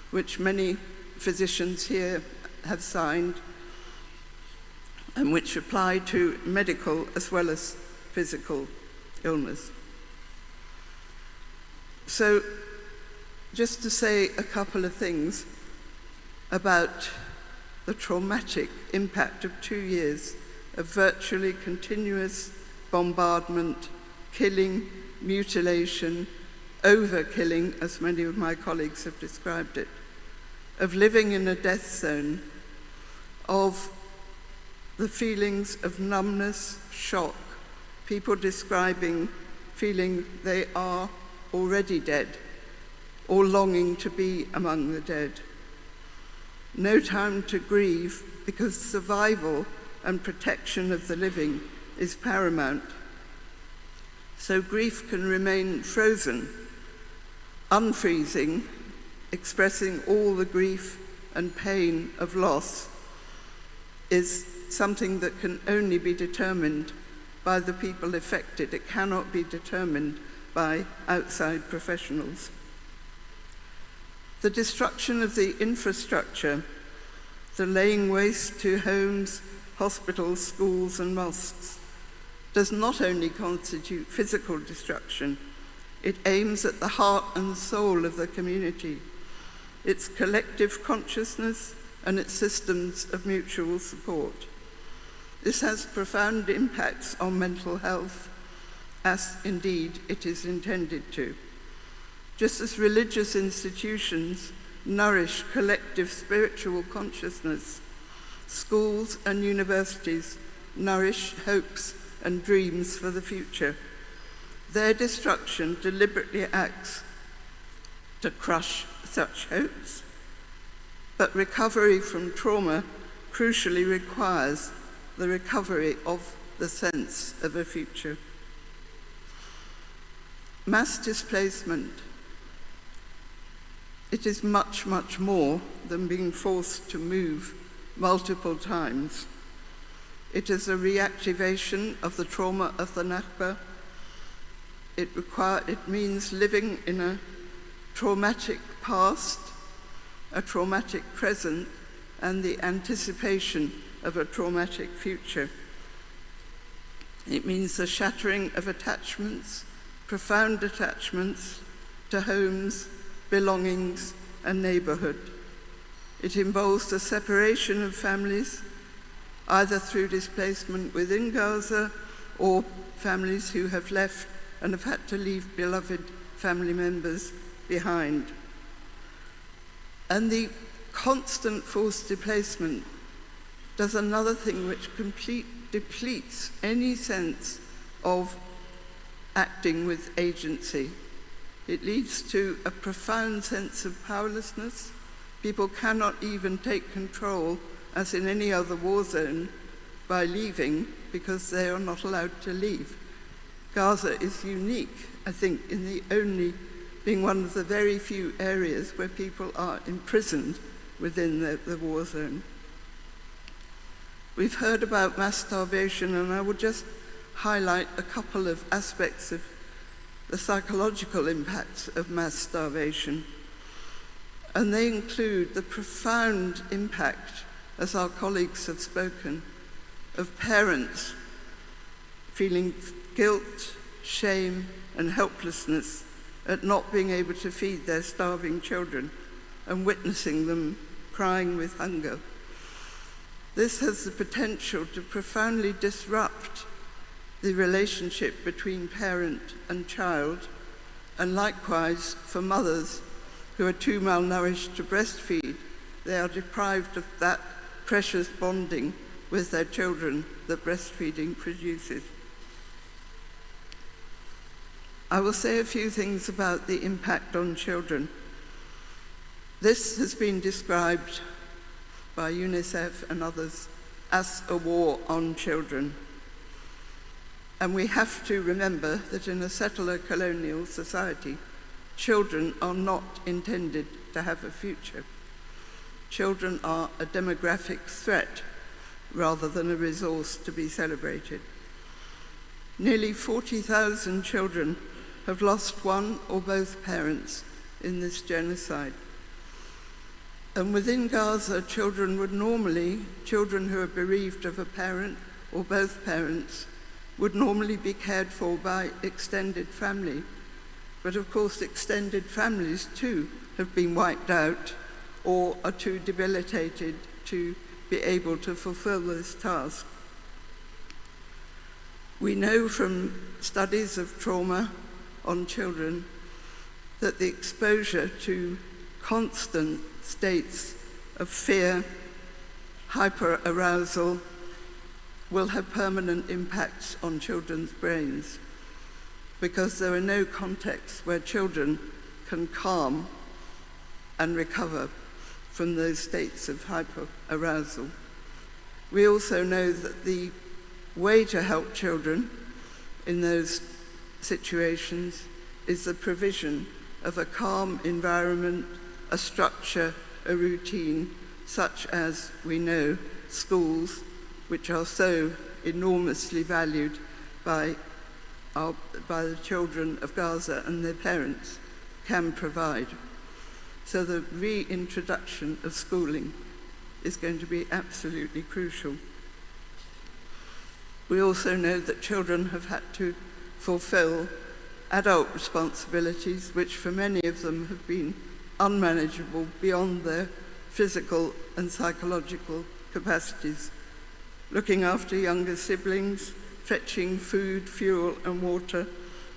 which many physicians here have signed, and which apply to medical as well as physical illness. So, just to say a couple of things about the traumatic impact of 2 years of virtually continuous bombardment, killing, mutilation, overkilling, as many of my colleagues have described it, of living in a death zone, of the feelings of numbness, shock, people describing feeling they are already dead or longing to be among the dead. No time to grieve because survival and protection of the living is paramount. So grief can remain frozen. Unfreezing, expressing all the grief and pain of loss, is something that can only be determined by the people affected. It cannot be determined by outside professionals. The destruction of the infrastructure, the laying waste to homes, hospitals, schools, and mosques, does not only constitute physical destruction, it aims at the heart and soul of the community, its collective consciousness and its systems of mutual support. This has profound impacts on mental health, as indeed it is intended to. Just as religious institutions nourish collective spiritual consciousness, schools and universities nourish hopes and dreams for the future. Their destruction deliberately acts to crush such hopes, but recovery from trauma crucially requires the recovery of the sense of a future. Mass displacement. It is much, much more than being forced to move multiple times. It is a reactivation of the trauma of the Nakba. It means living in a traumatic past, a traumatic present, and the anticipation of a traumatic future. It means the shattering of attachments, profound attachments to homes, belongings, and neighborhood. It involves the separation of families, either through displacement within Gaza or families who have left and have had to leave beloved family members behind. And the constant forced displacement does another thing which depletes any sense of acting with agency. It leads to a profound sense of powerlessness. People cannot even take control, as in any other war zone, by leaving, because they are not allowed to leave. Gaza is unique, I think, in being one of the very few areas where people are imprisoned within the war zone. We've heard about mass starvation, and I will just highlight a couple of aspects of the psychological impacts of mass starvation. And they include the profound impact, as our colleagues have spoken, of parents feeling guilt, shame, and helplessness at not being able to feed their starving children and witnessing them crying with hunger. This has the potential to profoundly disrupt the relationship between parent and child, and likewise for mothers who are too malnourished to breastfeed, they are deprived of that precious bonding with their children that breastfeeding produces. I will say a few things about the impact on children. This has been described by UNICEF and others as a war on children. And we have to remember that in a settler colonial society, children are not intended to have a future. Children are a demographic threat rather than a resource to be celebrated. Nearly 40,000 children have lost one or both parents in this genocide. And within Gaza, children who are bereaved of a parent or both parents, would normally be cared for by extended family. But of course, extended families too have been wiped out or are too debilitated to be able to fulfill this task. We know from studies of trauma on children that the exposure to constant states of fear, hyperarousal, will have permanent impacts on children's brains, because there are no contexts where children can calm and recover from those states of hyperarousal. We also know that the way to help children in those situations is the provision of a calm environment, a structure, a routine, such as we know schools, which are so enormously valued by the children of Gaza and their parents, can provide. So the reintroduction of schooling is going to be absolutely crucial. We also know that children have had to fulfill adult responsibilities, which for many of them have been unmanageable beyond their physical and psychological capacities. Looking after younger siblings, fetching food, fuel, and water,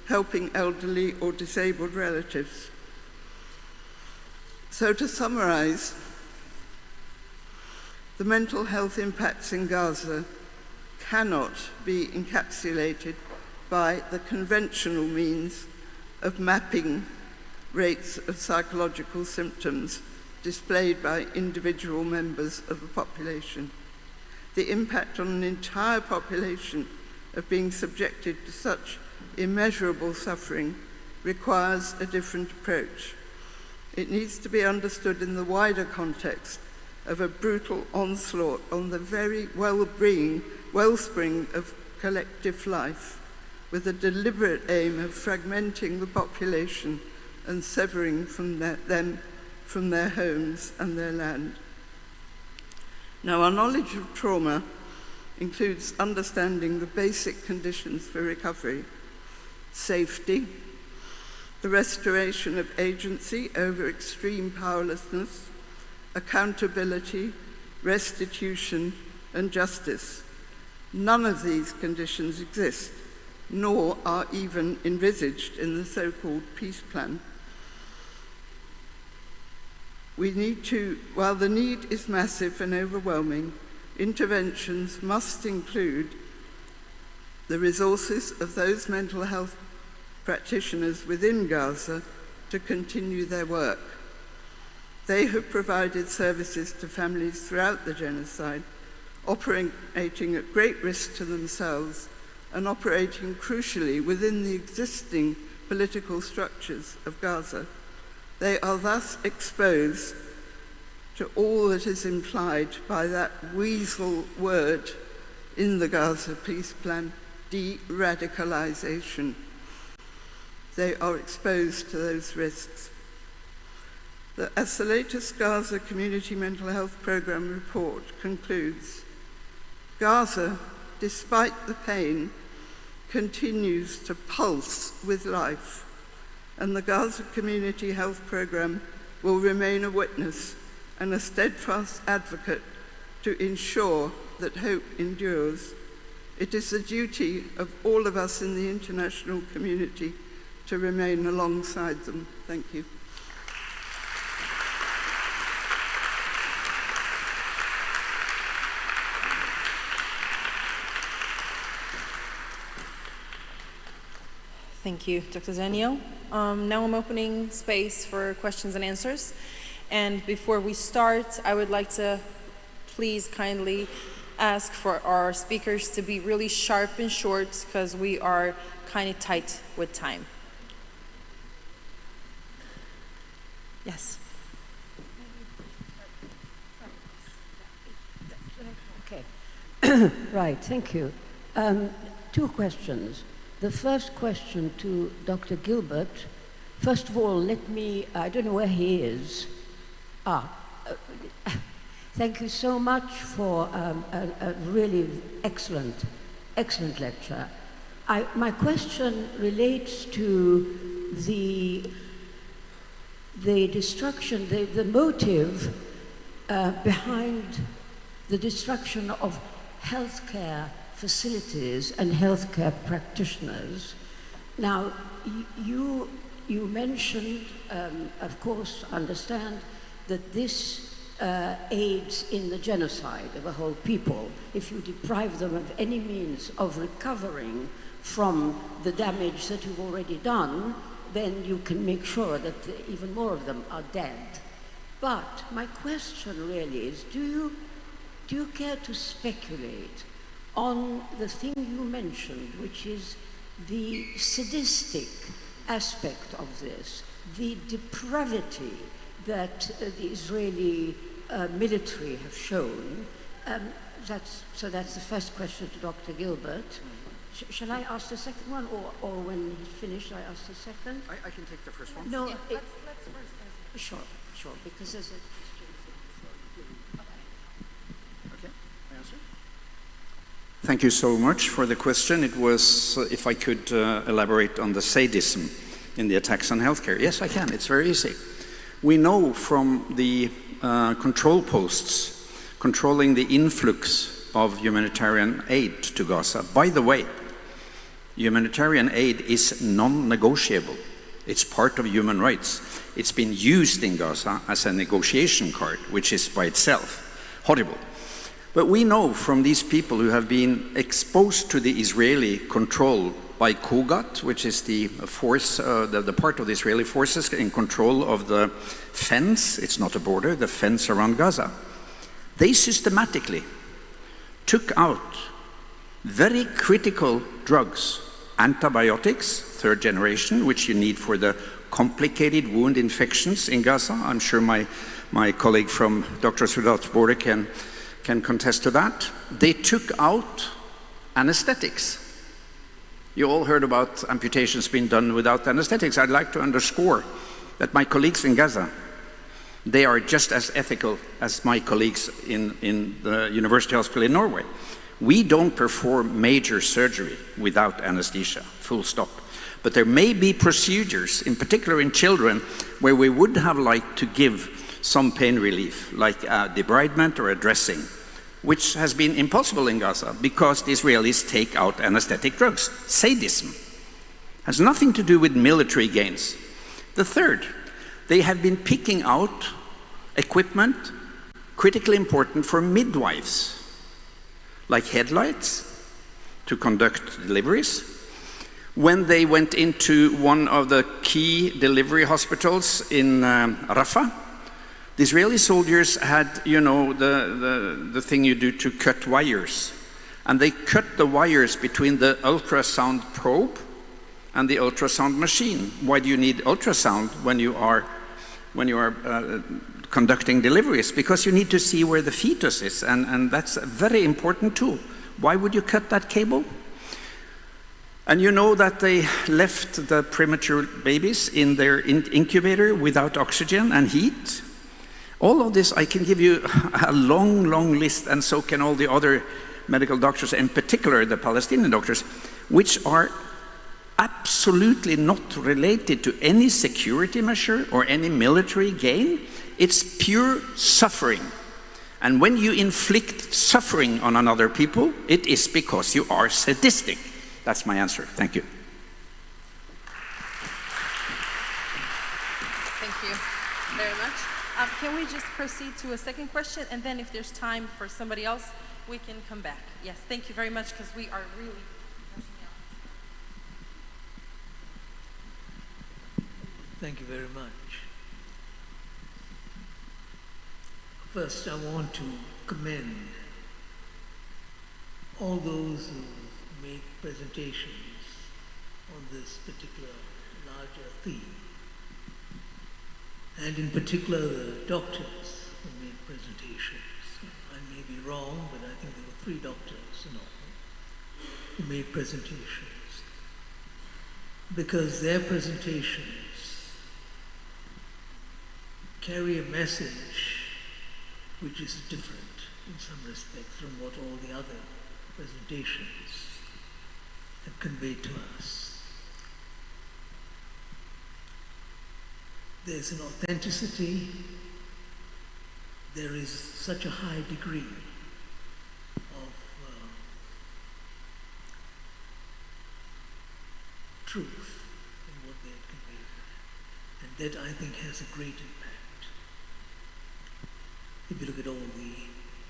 helping elderly or disabled relatives. So to summarize, the mental health impacts in Gaza cannot be encapsulated by the conventional means of mapping rates of psychological symptoms displayed by individual members of a population. The impact on an entire population of being subjected to such immeasurable suffering requires a different approach. It needs to be understood in the wider context of a brutal onslaught on the very wellspring of collective life, with a deliberate aim of fragmenting the population and severing them from their homes and their land. Now, our knowledge of trauma includes understanding the basic conditions for recovery: safety, the restoration of agency over extreme powerlessness, accountability, restitution, and justice. None of these conditions exist, nor are even envisaged in the so-called peace plan. while the need is massive and overwhelming, interventions must include the resources of those mental health practitioners within Gaza to continue their work. They have provided services to families throughout the genocide, operating at great risk to themselves and operating crucially within the existing political structures of Gaza. They are thus exposed to all that is implied by that weasel word in the Gaza peace plan, de-radicalization. They are exposed to those risks. As the latest Gaza Community Mental Health Programme report concludes, Gaza, despite the pain, continues to pulse with life, and the Gaza Community Health Programme will remain a witness and a steadfast advocate to ensure that hope endures. It is the duty of all of us in the international community to remain alongside them. Thank you. Thank you, Dr. Daniel. Now I'm opening space for questions and answers. And before we start, I would like to please kindly ask for our speakers to be really sharp and short because we are kind of tight with time. Yes. Okay. Right, thank you. Two questions. The first question to Dr. Gilbert. First of all, I don't know where he is. Thank you so much for a really excellent lecture. My question relates to the destruction, the motive behind the destruction of healthcare facilities and healthcare practitioners. Now, you mentioned, of course, understand that this aids in the genocide of a whole people. If you deprive them of any means of recovering from the damage that you've already done, then you can make sure that even more of them are dead. But my question really is, do you care to speculate on the thing you mentioned, which is the sadistic aspect of this, the depravity that the Israeli military have shown? That's the first question to Dr. Gilbert. Shall I ask the second one, or when he's finished, I ask the second? I can take the first one. No, yeah, let's first. Sure, because there's a... Okay, I answer? Thank you so much for the question. It was, if I could elaborate on the sadism in the attacks on healthcare. Yes, I can. It's very easy. We know from the control posts controlling the influx of humanitarian aid to Gaza. By the way, humanitarian aid is non-negotiable. It's part of human rights. It's been used in Gaza as a negotiation card, which is by itself horrible. But we know from these people who have been exposed to the Israeli control by Kogat, which is the force, the part of the Israeli forces in control of the fence, it's not a border, the fence around Gaza. They systematically took out very critical drugs, antibiotics, third generation, which you need for the complicated wound infections in Gaza. I'm sure my colleague from Doctors Without Borders can contest to that. They took out anesthetics. You all heard about amputations being done without anesthetics. I'd like to underscore that my colleagues in Gaza, they are just as ethical as my colleagues in the University Hospital in Norway. We don't perform major surgery without anesthesia, full stop. But there may be procedures, in particular in children, where we would have liked to give some pain relief, like a debridement or a dressing, which has been impossible in Gaza because the Israelis take out anesthetic drugs. Sadism has nothing to do with military gains. The third, they have been picking out equipment critically important for midwives, like headlights to conduct deliveries. When they went into one of the key delivery hospitals in Rafah, the Israeli soldiers had, you know, the thing you do to cut wires. And they cut the wires between the ultrasound probe and the ultrasound machine. Why do you need ultrasound when you are conducting deliveries? Because you need to see where the fetus is, and that's a very important tool. Why would you cut that cable? And you know that they left the premature babies in their incubator without oxygen and heat. All of this, I can give you a long, long list, and so can all the other medical doctors, in particular the Palestinian doctors, which are absolutely not related to any security measure or any military gain. It's pure suffering. And when you inflict suffering on another people, it is because you are sadistic. That's my answer. Thank you. Thank you very much. Can we just proceed to a second question, and then if there's time for somebody else, we can come back. Yes, thank you very much, because we are really rushing out. Thank you very much. First, I want to commend all those who made presentations on this particular larger theme, and in particular the doctors who made presentations. I may be wrong, but I think there were 3 doctors in all who made presentations, because their presentations carry a message which is different in some respects from what all the other presentations have conveyed to us. There's an authenticity, there is such a high degree of truth in what they have conveyed, and that I think has a great impact. If you look at all the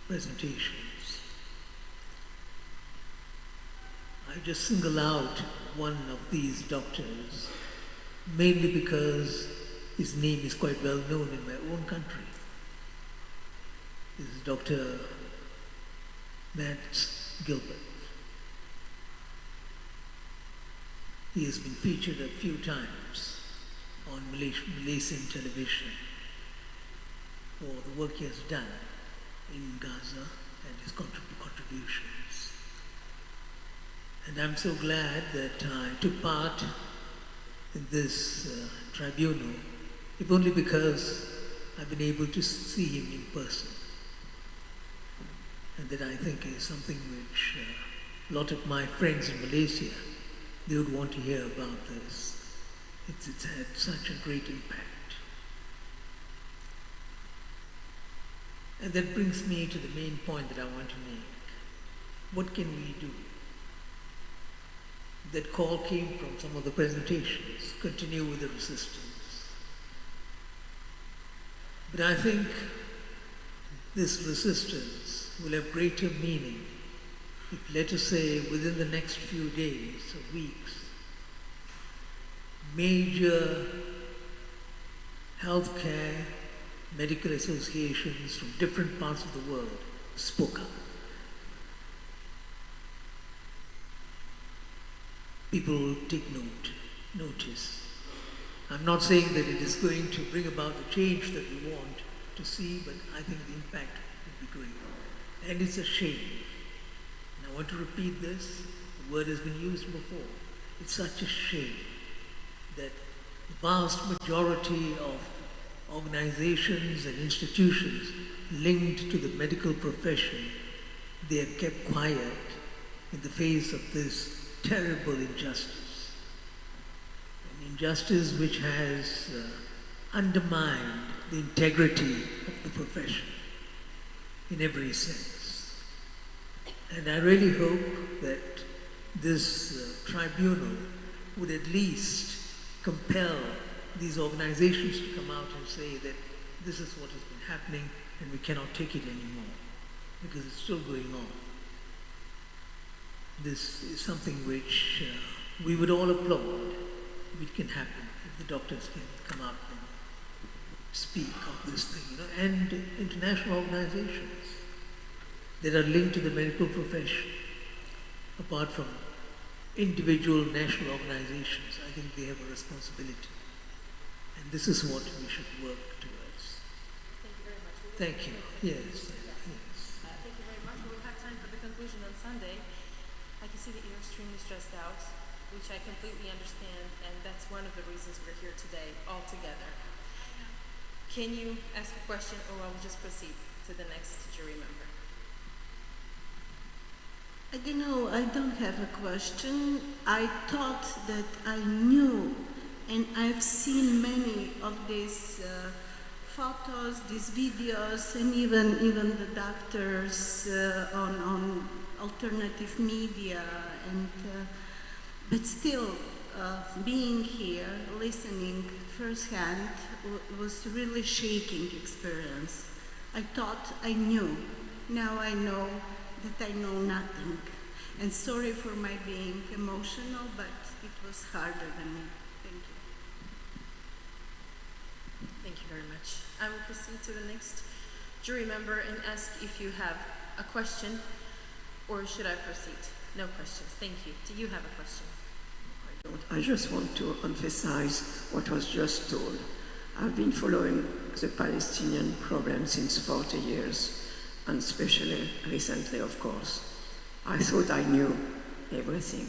presentations, I just single out one of these doctors, mainly because his name is quite well known in my own country. This is Dr. Matt Gilbert. He has been featured a few times on Malaysian television for the work he has done in Gaza and his contributions. And I'm so glad that I took part in this tribunal, if only because I've been able to see him in person. And that I think is something which a lot of my friends in Malaysia, they would want to hear about this. It's had such a great impact. And that brings me to the main point that I want to make. What can we do? That call came from some of the presentations, continue with the resistance. But I think this resistance will have greater meaning if, let us say, within the next few days or weeks, major healthcare, medical associations from different parts of the world spoke up. People will take notice. I'm not saying that it is going to bring about the change that we want to see, but I think the impact will be great. And it's a shame. And I want to repeat this. The word has been used before. It's such a shame that the vast majority of organizations and institutions linked to the medical profession, they have kept quiet in the face of this terrible injustice. An injustice which has undermined the integrity of the profession in every sense. And I really hope that this tribunal would at least compel these organizations to come out and say that this is what has been happening and we cannot take it anymore because it's still going on. This is something which we would all applaud if it can happen, if the doctors can come up and speak of this thing, and international organizations that are linked to the medical profession, apart from individual national organizations, I think they have a responsibility. And this is what we should work towards. Thank you very much. Thank you. Yes. Thank you very much. We'll have time for the conclusion on Sunday. I can see that you're extremely stressed out, which I completely understand, and that's one of the reasons we're here today, all together. Can you ask a question, or I will just proceed to the next jury member? I don't know, I don't have a question. I thought that I knew, and I've seen many of these photos, these videos, and even the doctors on alternative media, and but still being here, listening firsthand was really shaking experience. I thought I knew. Now I know that I know nothing. And sorry for my being emotional, but it was harder than me. Thank you. Thank you very much. I will proceed to the next jury member and ask if you have a question, or should I proceed? No questions. Thank you. Do you have a question? I just want to emphasize what was just told. I've been following the Palestinian problem since 40 years, and especially recently, of course. I thought I knew everything.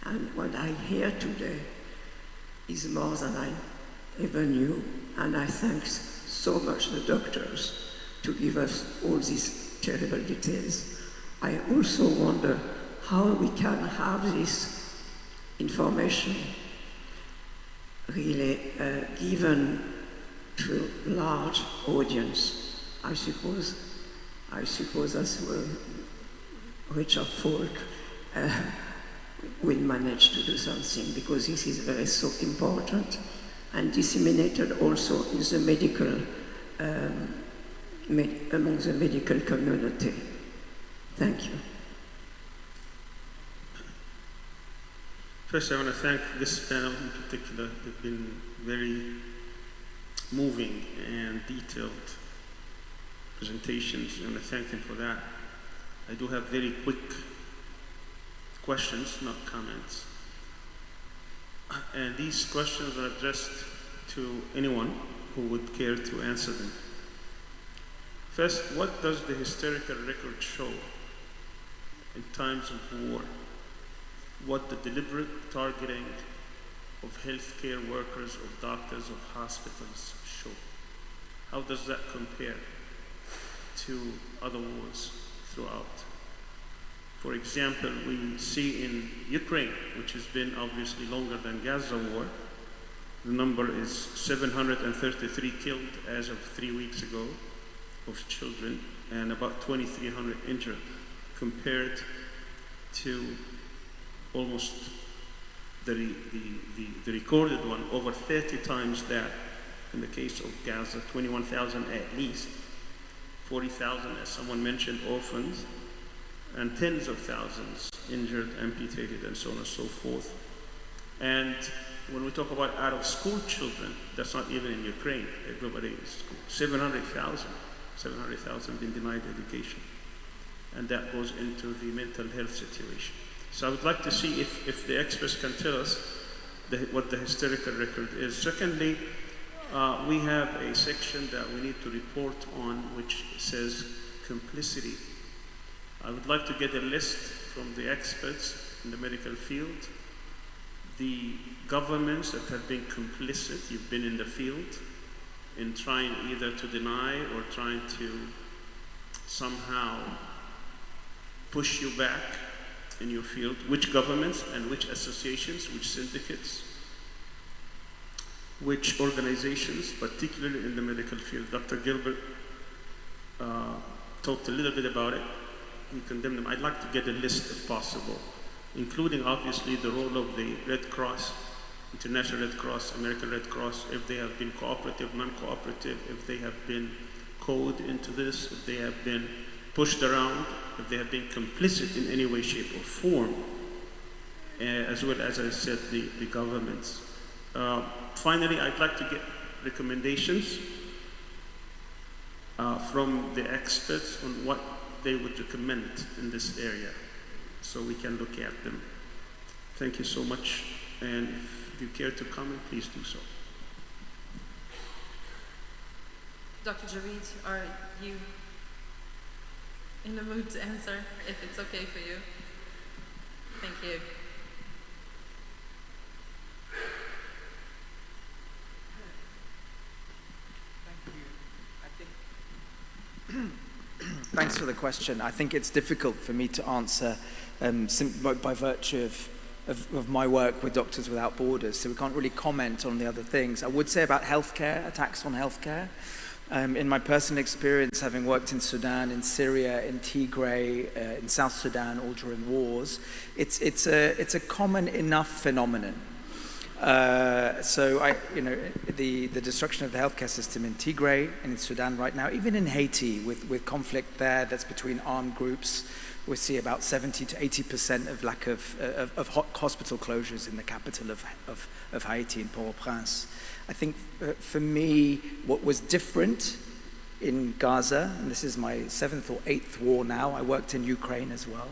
And what I hear today is more than I ever knew, and I thank so much the doctors to give us all these terrible details. I also wonder how we can have this information really given to large audience. I suppose as well richer folk will manage to do something, because this is very so important and disseminated also in the medical among the medical community. Thank you. First, I want to thank this panel in particular. They've been very moving and detailed presentations. I want to thank them for that. I do have very quick questions, not comments. And these questions are addressed to anyone who would care to answer them. First, what does the historical record show in times of war? What the deliberate targeting of healthcare workers, of doctors, of hospitals show? How does that compare to other wars throughout? For example, we see in Ukraine, which has been obviously longer than Gaza war, the number is 733 killed as of 3 weeks ago of children, and about 2,300 injured, compared to almost the recorded one, over 30 times that in the case of Gaza, 21,000 at least, 40,000, as someone mentioned, orphans, and tens of thousands injured, amputated, and so on and so forth. And when we talk about out-of-school children, that's not even in Ukraine. Everybody is school. 700,000 been denied education. And that goes into the mental health situation. So I would like to see if the experts can tell us what the historical record is. Secondly, we have a section that we need to report on which says complicity. I would like to get a list from the experts in the medical field, the governments that have been complicit, you've been in the field, in trying either to deny or trying to somehow push you back in your field, which governments and which associations, which syndicates, which organizations, particularly in the medical field. Dr. Gilbert talked a little bit about it. He condemned them. I'd like to get a list if possible, including obviously the role of the Red Cross International Red Cross, American Red Cross, if they have been cooperative, non-cooperative, if they have been called into this, if they have been pushed around, if they have been complicit in any way, shape, or form, as well as I said, the governments. Finally, I'd like to get recommendations from the experts on what they would recommend in this area, so we can look at them. Thank you so much, and if you care to comment, please do so. Dr. Javid, are you in the mood to answer, if it's okay for you? Thank you. Thanks for the question. I think it's difficult for me to answer by virtue of my work with Doctors Without Borders, so we can't really comment on the other things. I would say about healthcare, attacks on healthcare. In my personal experience, having worked in Sudan, in Syria, in Tigray, in South Sudan, all during wars, it's a common enough phenomenon. So the destruction of the healthcare system in Tigray and in Sudan right now, even in Haiti with conflict there that's between armed groups, we see about 70 to 80% of lack of hospital closures in the capital of Haiti, in Port-au-Prince. I think for me, what was different in Gaza, and this is my 7th or 8th war now, I worked in Ukraine as well,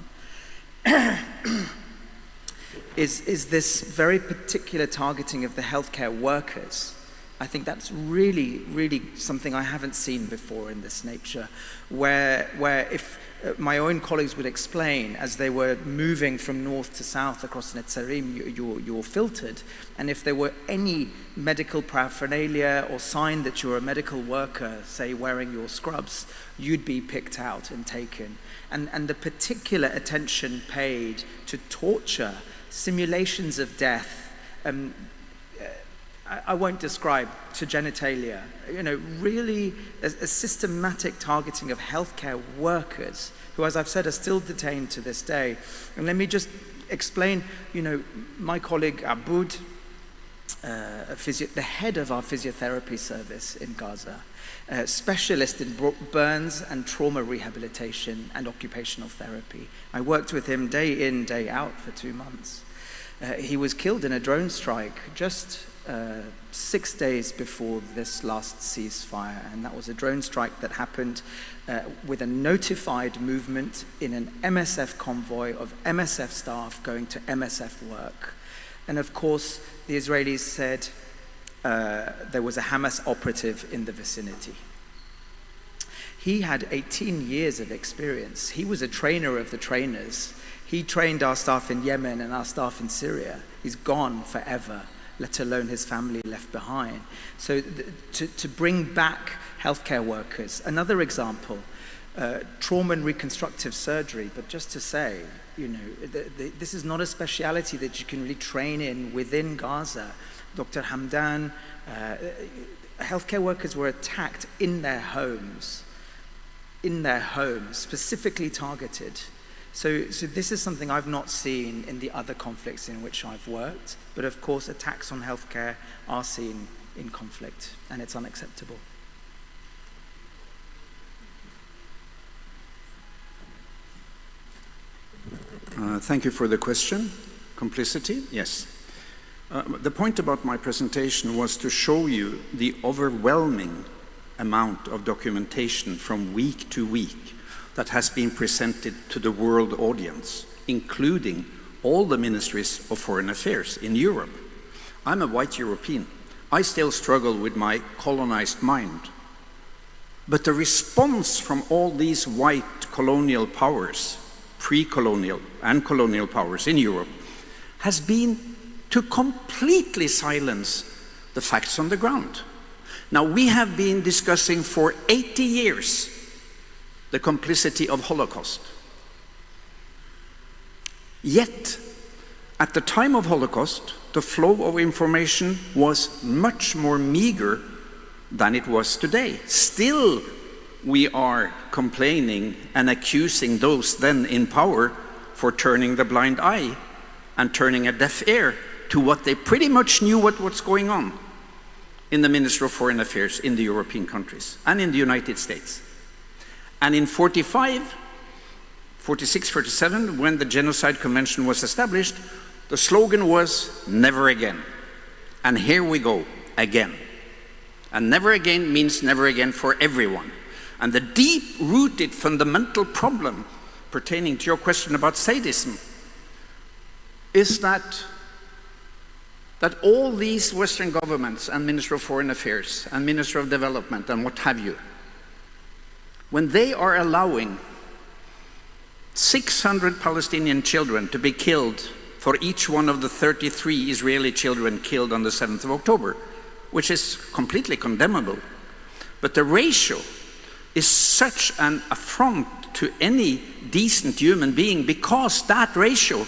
is this very particular targeting of the healthcare workers. I think that's really, really something I haven't seen before in this nature, where if my own colleagues would explain, as they were moving from north to south across Netzarim, you're filtered, and if there were any medical paraphernalia or sign that you're a medical worker, say wearing your scrubs, you'd be picked out and taken. And the particular attention paid to torture, simulations of death, I won't describe, to genitalia, really a systematic targeting of healthcare workers who, as I've said, are still detained to this day. And let me just explain, my colleague Aboud, the head of our physiotherapy service in Gaza, specialist in burns and trauma rehabilitation and occupational therapy. I worked with him day in, day out for 2 months. He was killed in a drone strike just 6 days before this last ceasefire, and that was a drone strike that happened with a notified movement in an MSF convoy of MSF staff going to MSF work. And of course, the Israelis said there was a Hamas operative in the vicinity. He had 18 years of experience. He was a trainer of the trainers. He trained our staff in Yemen and our staff in Syria. He's gone forever, let alone his family left behind. So to bring back healthcare workers. Another example, trauma and reconstructive surgery, but just to say, this is not a speciality that you can really train in within Gaza. Dr. Hamdan, healthcare workers were attacked in their homes, specifically targeted. So this is something I've not seen in the other conflicts in which I've worked, but of course attacks on healthcare are seen in conflict, and it's unacceptable. Thank you for the question. Complicity? Yes. The point about my presentation was to show you the overwhelming amount of documentation from week to week that has been presented to the world audience, including all the ministries of foreign affairs in Europe. I'm a white European. I still struggle with my colonized mind. But the response from all these white colonial powers, pre-colonial and colonial powers in Europe, has been to completely silence the facts on the ground. Now, we have been discussing for 80 years the complicity of Holocaust. Yet, at the time of Holocaust, the flow of information was much more meager than it was today. Still, we are complaining and accusing those then in power for turning the blind eye and turning a deaf ear to what they pretty much knew what's going on in the Ministry of Foreign Affairs in the European countries and in the United States. And in 46, 47, when the Genocide Convention was established, the slogan was, never again. And here we go, again. And never again means never again for everyone. And the deep-rooted fundamental problem pertaining to your question about sadism is that all these Western governments and Minister of Foreign Affairs and Minister of Development and what have you, when they are allowing 600 Palestinian children to be killed for each one of the 33 Israeli children killed on the 7th of October, which is completely condemnable. But the ratio is such an affront to any decent human being because that ratio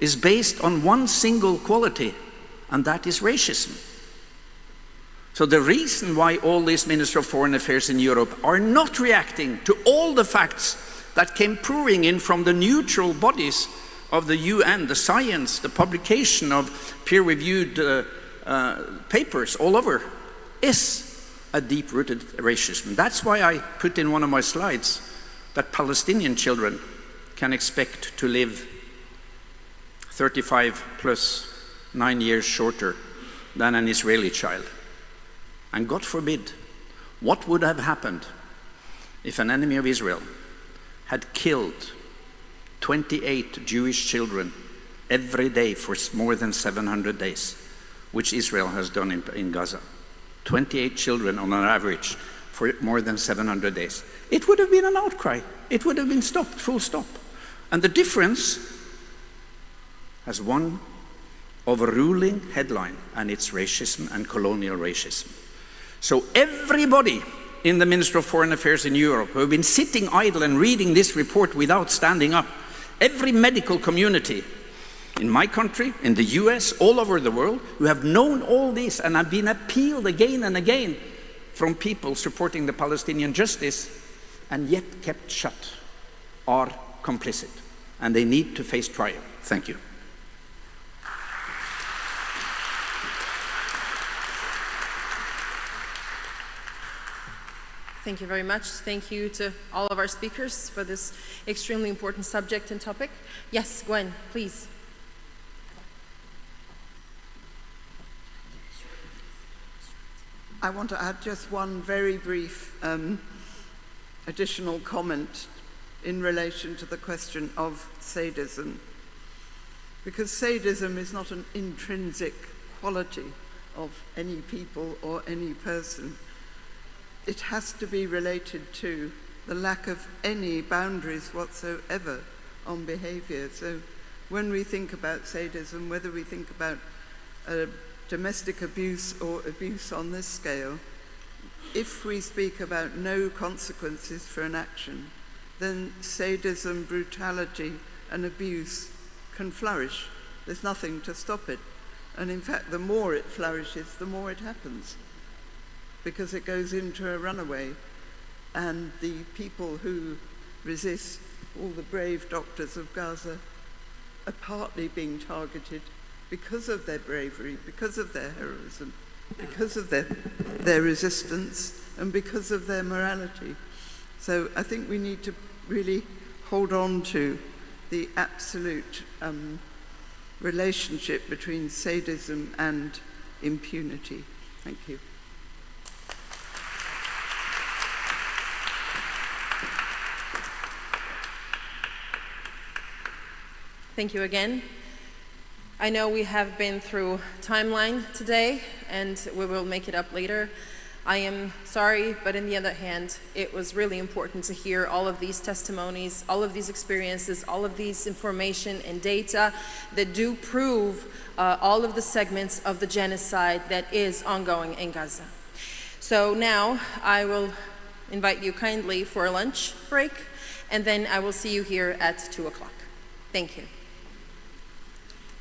is based on one single quality, and that is racism. So the reason why all these Ministers of Foreign Affairs in Europe are not reacting to all the facts that came pouring in from the neutral bodies of the UN, the science, the publication of peer-reviewed papers all over, is a deep-rooted racism. That's why I put in one of my slides that Palestinian children can expect to live 35 plus 9 years shorter than an Israeli child. And God forbid, what would have happened if an enemy of Israel had killed 28 Jewish children every day for more than 700 days, which Israel has done in Gaza? 28 children on an average for more than 700 days. It would have been an outcry. It would have been stopped, full stop. And the difference has one overruling headline, and it's racism and colonial racism. So everybody in the Ministry of Foreign Affairs in Europe who have been sitting idle and reading this report without standing up, every medical community in my country, in the US, all over the world, who have known all this and have been appealed again and again from people supporting the Palestinian justice and yet kept shut, are complicit. And they need to face trial. Thank you. Thank you very much. Thank you to all of our speakers for this extremely important subject and topic. Yes, Gwen, please. I want to add just one very brief additional comment in relation to the question of sadism. Because sadism is not an intrinsic quality of any people or any person. It has to be related to the lack of any boundaries whatsoever on behavior. So when we think about sadism, whether we think about domestic abuse or abuse on this scale, if we speak about no consequences for an action, then sadism, brutality, and abuse can flourish. There's nothing to stop it. And in fact, the more it flourishes, the more it happens, because it goes into a runaway. And the people who resist, all the brave doctors of Gaza, are partly being targeted because of their bravery, because of their heroism, because of their resistance, and because of their morality. So I think we need to really hold on to the absolute relationship between sadism and impunity. Thank you. Thank you again. I know we have been through timeline today, and we will make it up later. I am sorry, but on the other hand, it was really important to hear all of these testimonies, all of these experiences, all of these information and data that do prove all of the segments of the genocide that is ongoing in Gaza. So now I will invite you kindly for a lunch break, and then I will see you here at 2 o'clock. Thank you.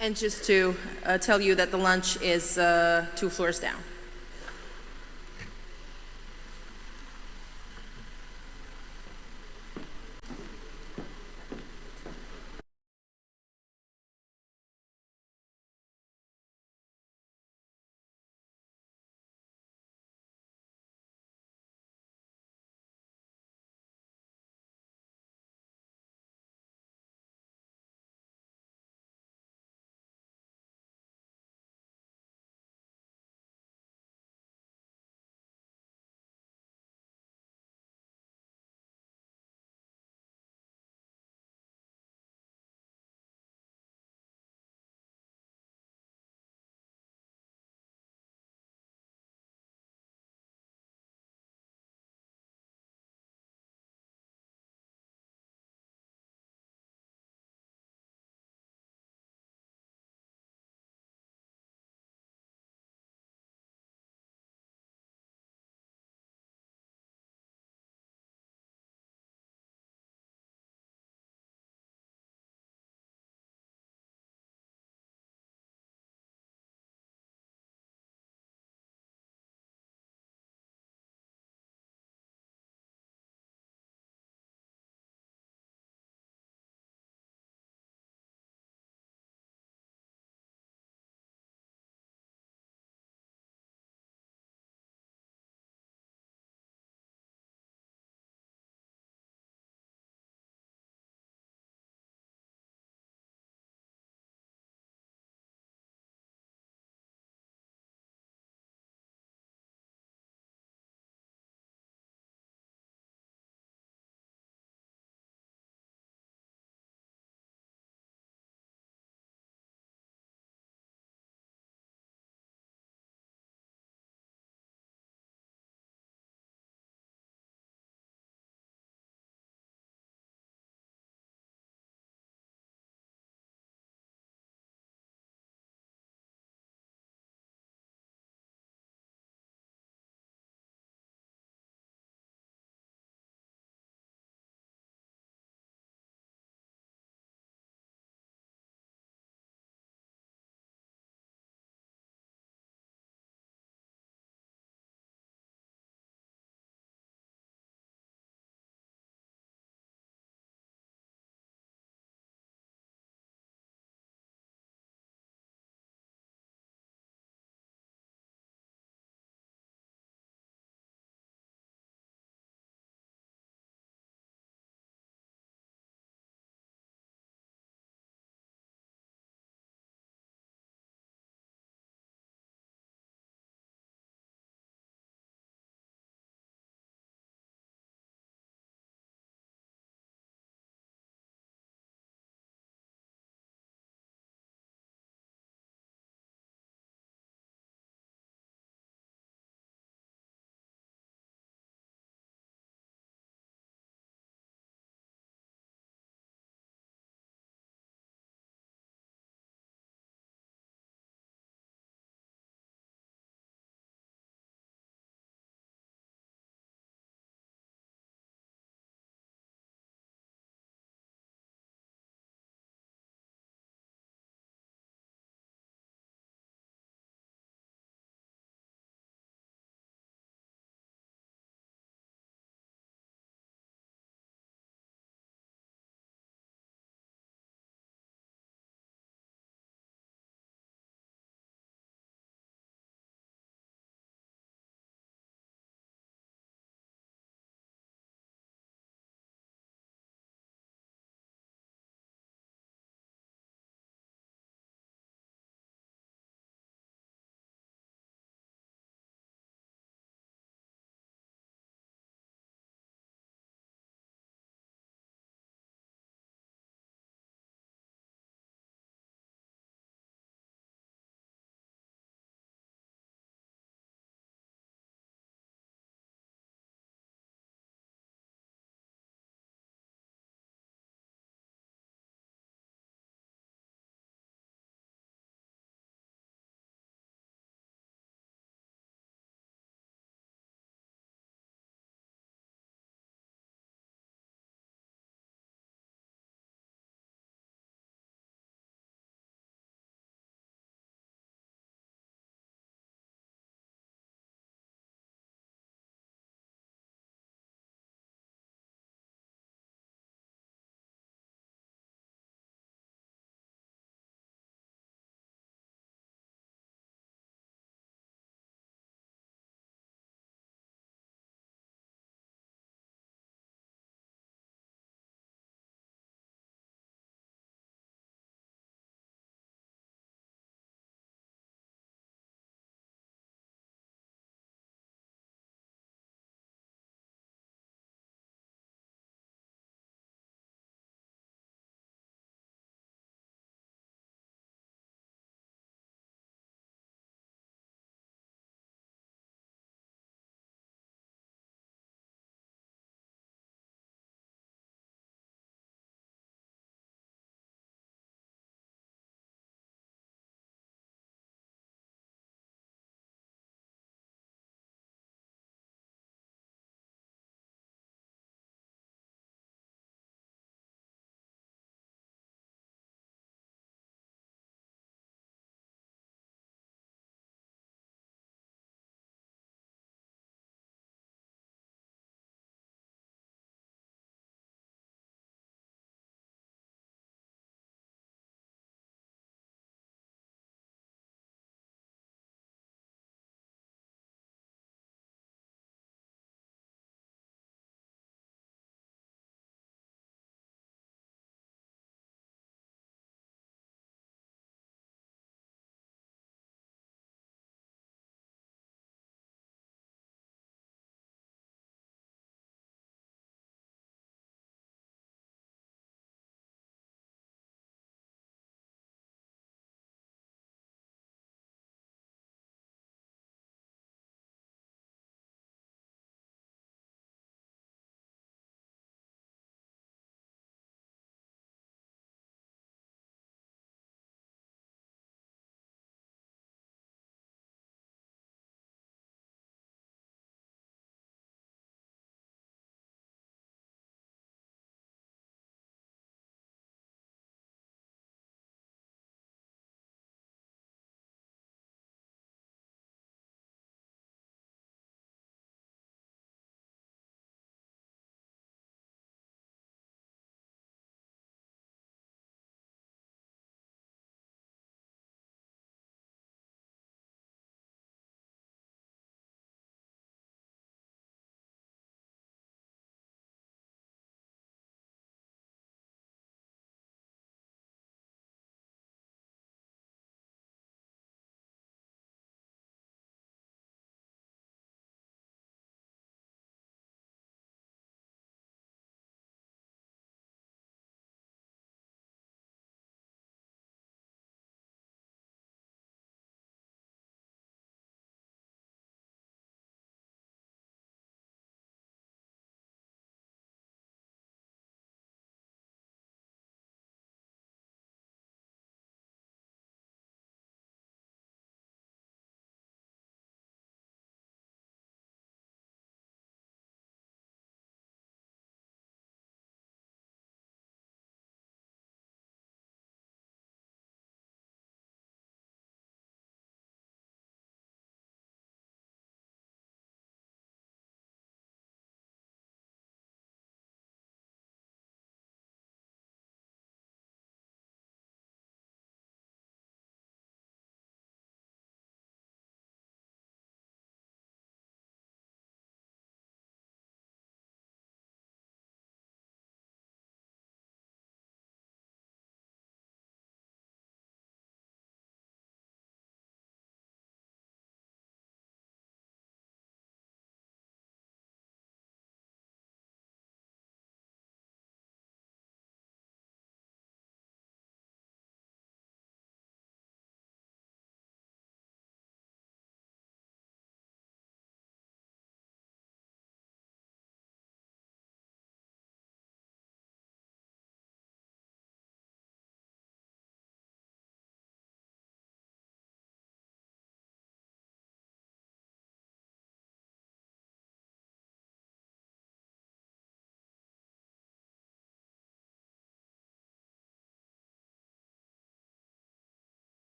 And just to tell you that the lunch is 2 floors down.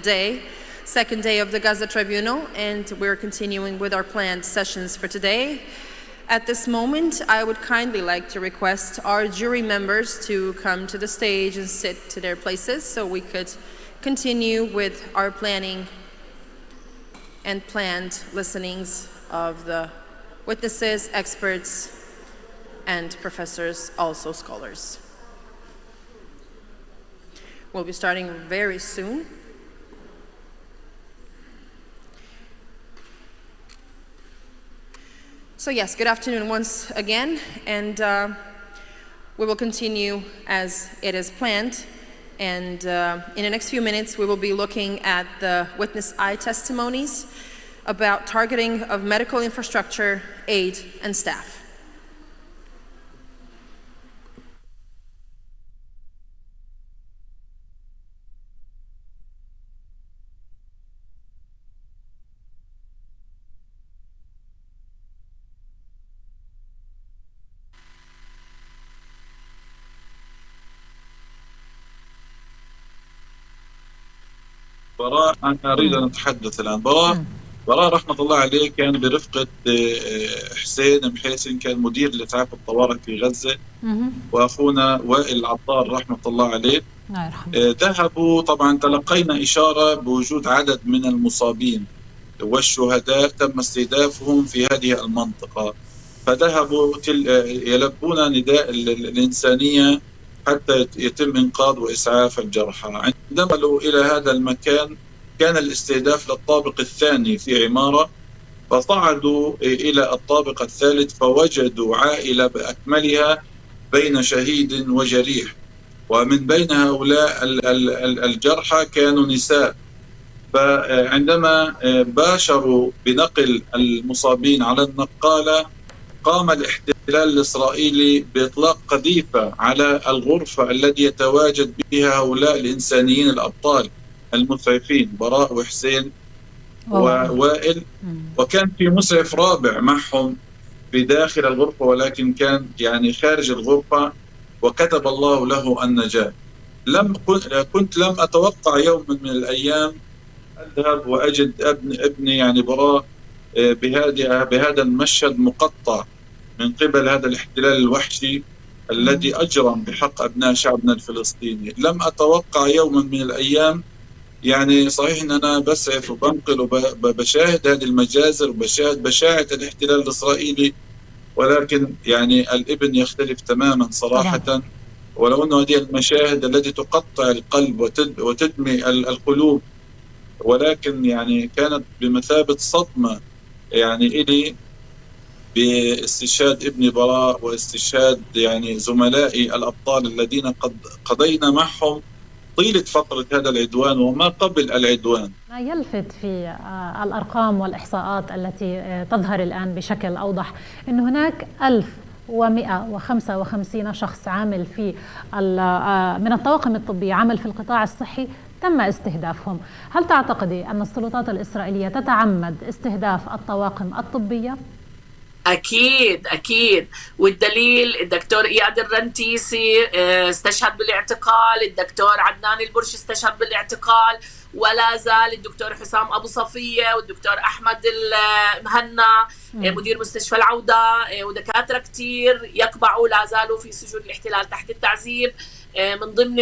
today, second day of the Gaza Tribunal, and we're continuing with our planned sessions for today. At this moment, I would kindly like to request our jury members to come to the stage and sit to their places so we could continue with our planning and planned listenings of the witnesses, experts, and professors, also scholars. We'll be starting very soon. So yes, good afternoon once again, and we will continue as it is planned. And in the next few minutes, we will be looking at the witness eye testimonies about targeting of medical infrastructure, aid, and staff. براء أنا أريد أن أتحدث الآن. براء رحمة الله عليه كان برفقة حسين محيسن، كان مدير لإسعاف الطوارئ في غزة، وأخونا وائل العطار رحمة الله عليه. ذهبوا، طبعا تلقينا إشارة بوجود عدد من المصابين والشهداء تم استهدافهم في هذه المنطقة، فذهبوا يلبون نداء الإنسانية حتى يتم إنقاذ وإسعاف الجرحى. عندما وصلوا إلى هذا المكان كان الاستهداف للطابق الثاني في عمارة، فصعدوا إلى الطابق الثالث فوجدوا عائلة بأكملها بين شهيد وجريح، ومن بين هؤلاء الجرحى كانوا نساء. فعندما باشروا بنقل المصابين على النقالة قام الاحتلال الإسرائيلي بإطلاق قذيفة على الغرفة التي يتواجد بها هؤلاء الإنسانيين الأبطال المسعفين براء وحسين ووائل، وكان في مسعف رابع معهم في داخل الغرفة ولكن كان يعني خارج الغرفة، وكتب الله له النجاة. كنت لم أتوقع يوم من الأيام أذهب وأجد ابني يعني براء بهذا المشهد مقطع من قبل هذا الاحتلال الوحشي الذي أجرم بحق أبناء شعبنا الفلسطيني. لم أتوقع يوما من الأيام، يعني صحيح أن أنا بسعف وبنقل وبشاهد هذه المجازر وبشاهد بشاعة الاحتلال الإسرائيلي، ولكن يعني الابن يختلف تماما صراحة. ولو أن هذه المشاهد التي تقطع القلب وتدمي القلوب، ولكن يعني كانت بمثابة صدمة يعني إلي باستشهاد ابني براء واستشهاد يعني زملائي الأبطال الذين قد قضينا معهم طيلة فترة هذا العدوان وما قبل العدوان. ما يلفت في الأرقام والإحصاءات التي تظهر الآن بشكل أوضح أن هناك 1155 شخص عامل في من الطواقم الطبية عمل في القطاع الصحي تم استهدافهم. هل تعتقدي أن السلطات الإسرائيلية تتعمد استهداف الطواقم الطبية؟ أكيد، والدليل الدكتور إياد الرنتيسي استشهد بالاعتقال، الدكتور عدنان البرش استشهد بالاعتقال، ولا زال الدكتور حسام أبو صفية والدكتور أحمد المهنا مدير مستشفى العودة ودكاترة كتير يقبعوا لا زالوا في سجون الاحتلال تحت التعذيب. من ضمن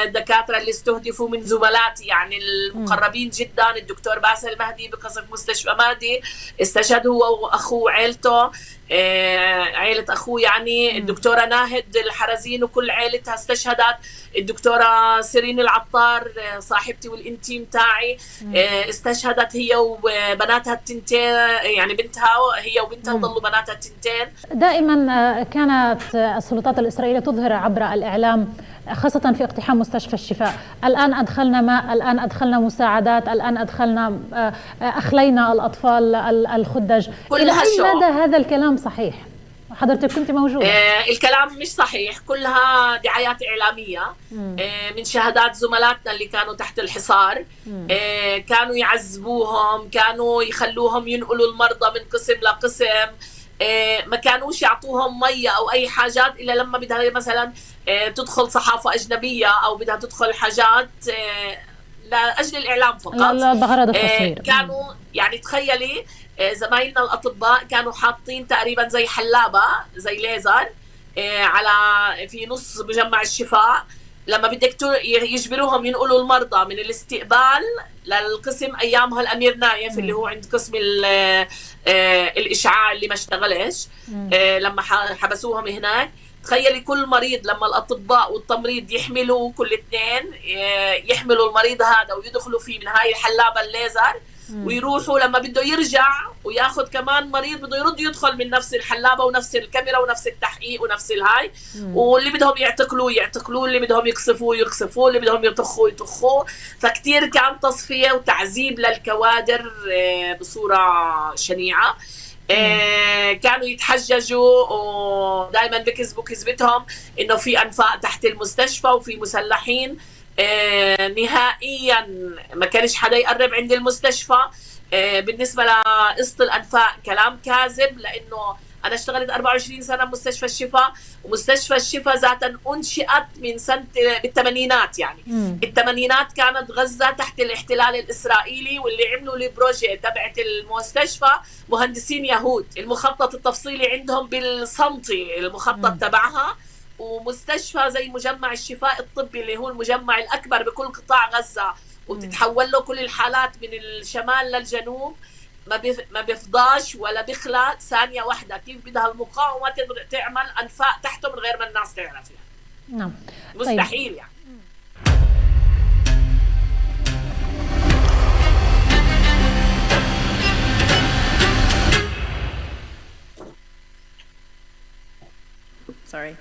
الدكاترة اللي استهدفوا من زملاتي يعني المقربين جدا الدكتور باسل المهدي بقصف مستشفى مهدي استشهد هو وأخوه عيلته، عيلة أخوه يعني الدكتورة ناهد الحرزين وكل عيلتها استشهدت، الدكتورة سيرين العطار صاحبتي والإنتيم تاعي استشهدت هي وبناتها التنتين، يعني بنتها هي وبنتها وضلوا بناتها التنتين. دائما كانت السلطات الإسرائيلية تظهر عبر الإعلام خاصة في اقتحام مستشفى الشفاء، الآن أدخلنا ماء، الآن أدخلنا مساعدات، الآن أدخلنا أخلينا الأطفال الخدج. إلى أي مدى هذا الكلام صحيح؟ حضرتك كنت موجودة. الكلام مش صحيح، كلها دعايات إعلامية من شهادات زملاتنا اللي كانوا تحت الحصار. كانوا يعذبوهم، كانوا يخلوهم ينقلوا المرضى من قسم لقسم، ما كانوش يعطوهم مية أو أي حاجات إلا لما بدها مثلا تدخل صحافة أجنبية أو بدها تدخل حاجات لأجل الإعلام فقط. لا بغرض التصوير. كانوا يعني تخيلي زمايلنا الأطباء كانوا حاطين تقريبا زي حلابة زي ليزر على في نص مجمع الشفاء، لما بدك يجبروهم ينقلوا المرضى من الاستقبال للقسم ايامها الامير نايف اللي هو عند قسم الاشعاع اللي ما اشتغلش. لما حبسوهم هناك، تخيلي كل مريض لما الاطباء والتمريض يحملوا كل اثنين يحملوا المريض هذا ويدخلوا فيه من هاي الحلابه الليزر، ويروحوا لما بده يرجع وياخذ كمان مريض بده يرد يدخل من نفس الحلابه ونفس الكاميرا ونفس التحقيق ونفس الهاي. واللي بدهم يعتقلوه، اللي بدهم يقصفوه، اللي بدهم يطخوه. فكتير كان تصفيه وتعذيب للكوادر بصوره شنيعه. كانوا يتحججوا ودائما بكذبوا كذبتهم انه في انفاق تحت المستشفى وفي مسلحين. نهائيا ما كانش حدا يقرب عند المستشفى. بالنسبة لقسط الأنفاق كلام كاذب، لأنه أنا اشتغلت 24 سنة بمستشفى الشفاء، ومستشفى الشفاء ذاتا أنشئت من سنة بالثمانينات. يعني الثمانينات كانت غزة تحت الاحتلال الإسرائيلي، واللي عملوا البروجي تبعت المستشفى مهندسين يهود. المخطط التفصيلي عندهم بالسنتي المخطط تبعها. ومستشفى زي مجمع الشفاء الطبي اللي هو المجمع الأكبر بكل قطاع غزة وتتحول له كل الحالات من الشمال للجنوب، ما بيفضاش ولا بيخلى ثانية واحدة. كيف بدها المقاومة تعمل أنفاق تحته من غير ما الناس تعرف يعني؟ نعم مستحيل. طيب. يعني Sorry.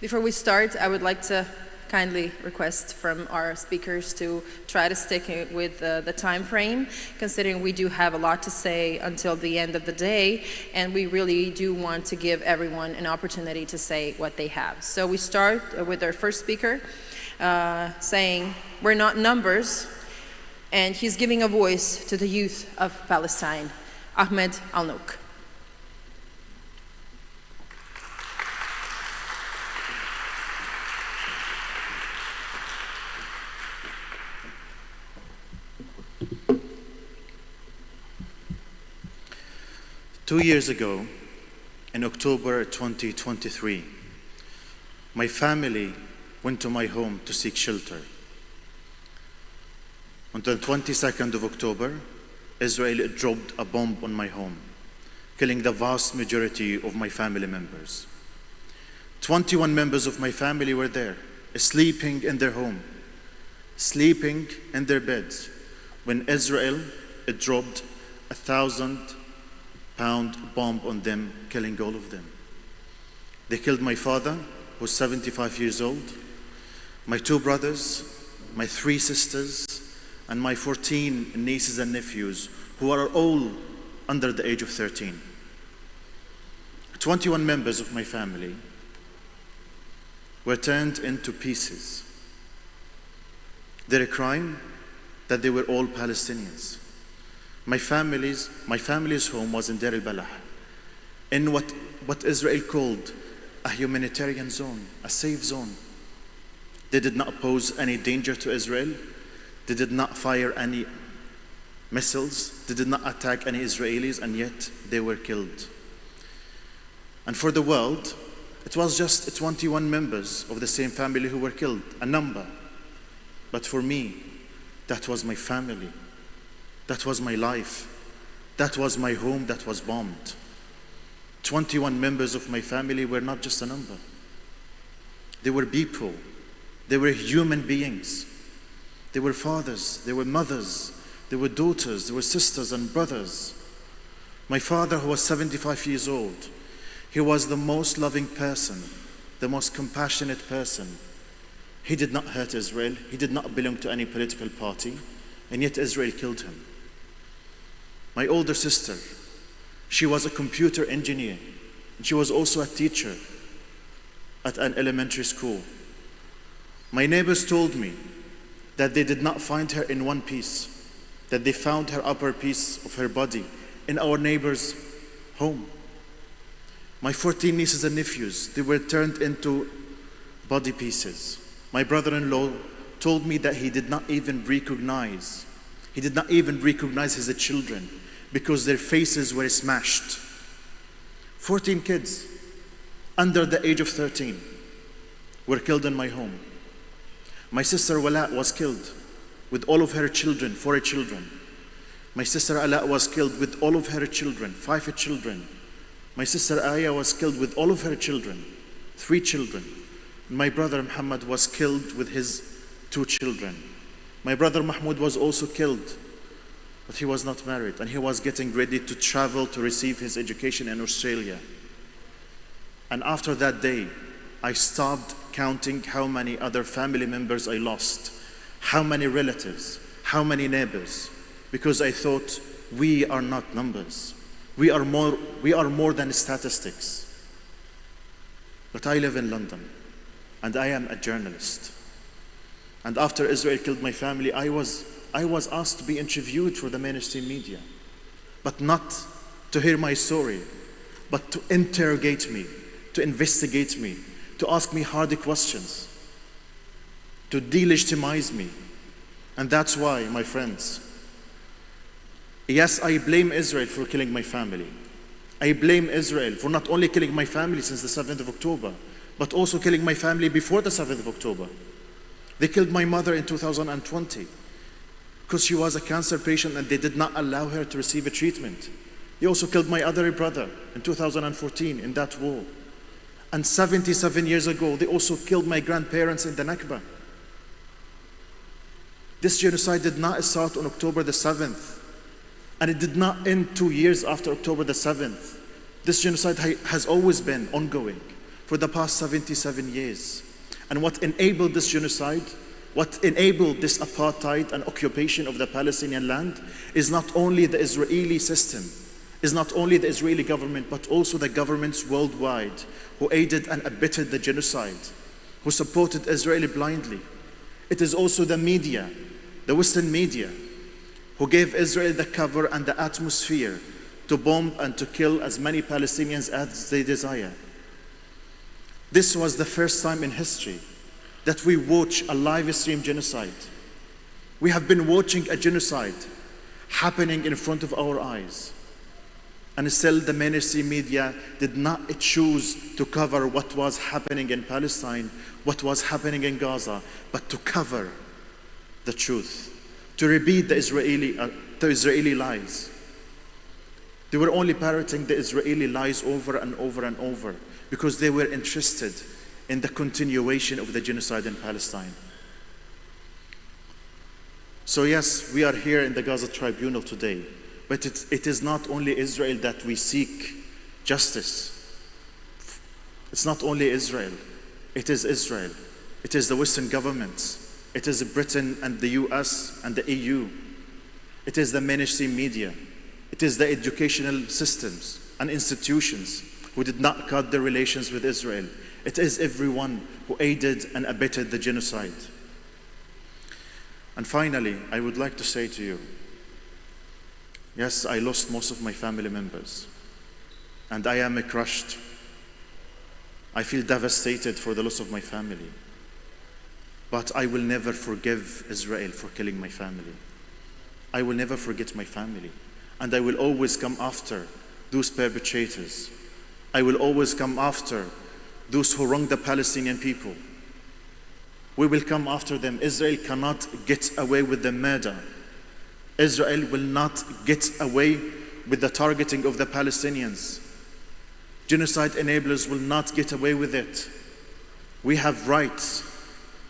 Before we start, I would like to kindly request from our speakers to try to stick with the time frame, considering we do have a lot to say until the end of the day, and we really do want to give everyone an opportunity to say what they have. So we start with our first speaker saying, "We're not numbers," and he's giving a voice to the youth of Palestine, Ahmed Al-Nouk. 2 years ago, in October 2023, my family went to my home to seek shelter. On the 22nd of October, Israel dropped a bomb on my home, killing the vast majority of my family members. 21 members of my family were there, sleeping in their home, sleeping in their beds, when Israel dropped 1,000-pound bomb on them, killing all of them. They killed my father, who's 75 years old, my 2 brothers, my 3 sisters, and my 14 nieces and nephews, who are all under the age of 13. 21 members of my family were turned into pieces. Their crime, that they were all Palestinians. My family's home was in Deir al-Balah, in what Israel called a humanitarian zone, a safe zone. They did not pose any danger to Israel. They did not fire any missiles. They did not attack any Israelis, and yet they were killed. And for the world, it was just 21 members of the same family who were killed, a number. But for me, that was my family. That was my life. That was my home that was bombed. 21 members of my family were not just a number. They were people. They were human beings. They were fathers. They were mothers. They were daughters. They were sisters and brothers. My father, who was 75 years old, he was the most loving person, the most compassionate person. He did not hurt Israel. He did not belong to any political party, and yet Israel killed him. My older sister, she was a computer engineer. She was also a teacher at an elementary school. My neighbors told me that they did not find her in one piece, that they found her upper piece of her body in our neighbor's home. My 14 nieces and nephews, they were turned into body pieces. My brother-in-law told me that he did not even recognize his children because their faces were smashed. 14 kids under the age of 13 were killed in my home. My sister Wala was killed with all of her children, 4 children. My sister Ala was killed with all of her children, 5 children. My sister Aya was killed with all of her children, 3 children. My brother Muhammad was killed with his 2 children. My brother Mahmoud was also killed, but he was not married, and he was getting ready to travel to receive his education in Australia. And after that day, I stopped counting how many other family members I lost, how many relatives, how many neighbors, because I thought we are not numbers. We are more than statistics. But I live in London, and I am a journalist. And after Israel killed my family, I was asked to be interviewed for the mainstream media, but not to hear my story, but to interrogate me, to investigate me, to ask me hard questions, to delegitimize me. And that's why, my friends, yes, I blame Israel for killing my family. I blame Israel for not only killing my family since the 7th of October, but also killing my family before the 7th of October. They killed my mother in 2020 because she was a cancer patient and they did not allow her to receive a treatment. They also killed my other brother in 2014 in that war. And 77 years ago, they also killed my grandparents in the Nakba. This genocide did not start on October the 7th, and it did not end 2 years after October the 7th. This genocide has always been ongoing for the past 77 years. And what enabled this genocide, what enabled this apartheid and occupation of the Palestinian land is not only the Israeli system, is not only the Israeli government, but also the governments worldwide who aided and abetted the genocide, who supported Israel blindly. It is also the media, the Western media, who gave Israel the cover and the atmosphere to bomb and to kill as many Palestinians as they desire. This was the first time in history that we watch a live stream genocide. We have been watching a genocide happening in front of our eyes. And still the mainstream media did not choose to cover what was happening in Palestine, what was happening in Gaza, but to cover the truth, to repeat the Israeli lies. They were only parroting the Israeli lies over and over and over because they were interested in the continuation of the genocide in Palestine. So yes, we are here in the Gaza Tribunal today, but it is not only Israel that we seek justice. It's not only Israel. It is Israel. It is the Western governments. It is Britain and the US and the EU. It is the mainstream media. It is the educational systems and institutions who did not cut their relations with Israel. It is everyone who aided and abetted the genocide. And finally, I would like to say to you, yes, I lost most of my family members, and I am crushed. I feel devastated for the loss of my family. But I will never forgive Israel for killing my family. I will never forget my family. And I will always come after those perpetrators. I will always come after those who wronged the Palestinian people. We will come after them. Israel cannot get away with the murder. Israel will not get away with the targeting of the Palestinians. Genocide enablers will not get away with it. We have rights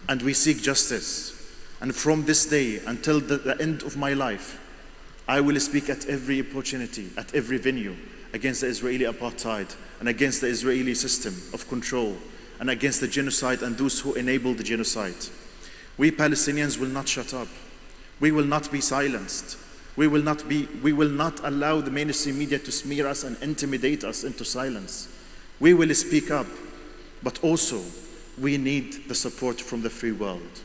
and we seek justice. And from this day until the end of my life, I will speak at every opportunity, at every venue, against the Israeli apartheid and against the Israeli system of control and against the genocide and those who enabled the genocide. We Palestinians will not shut up. We will not be silenced. We will not allow the mainstream media to smear us and intimidate us into silence. We will speak up, but also we need the support from the free world.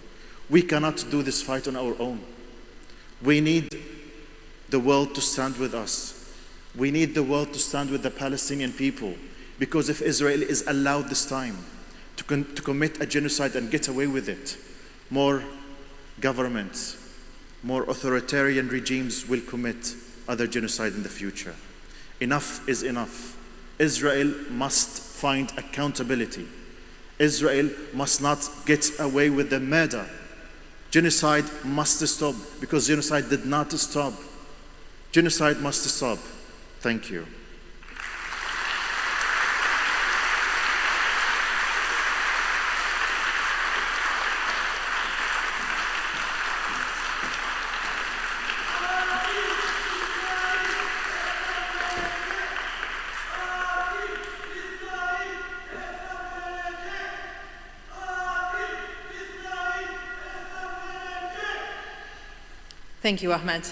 We cannot do this fight on our own. We need the world to stand with us. We need the world to stand with the Palestinian people, because if Israel is allowed this time to commit a genocide and get away with it, more governments, more authoritarian regimes will commit other genocide in the future. Enough is enough. Israel must find accountability. Israel must not get away with the murder. Genocide must stop, because genocide did not stop. Genocide must stop. Thank you. Thank you, Ahmed.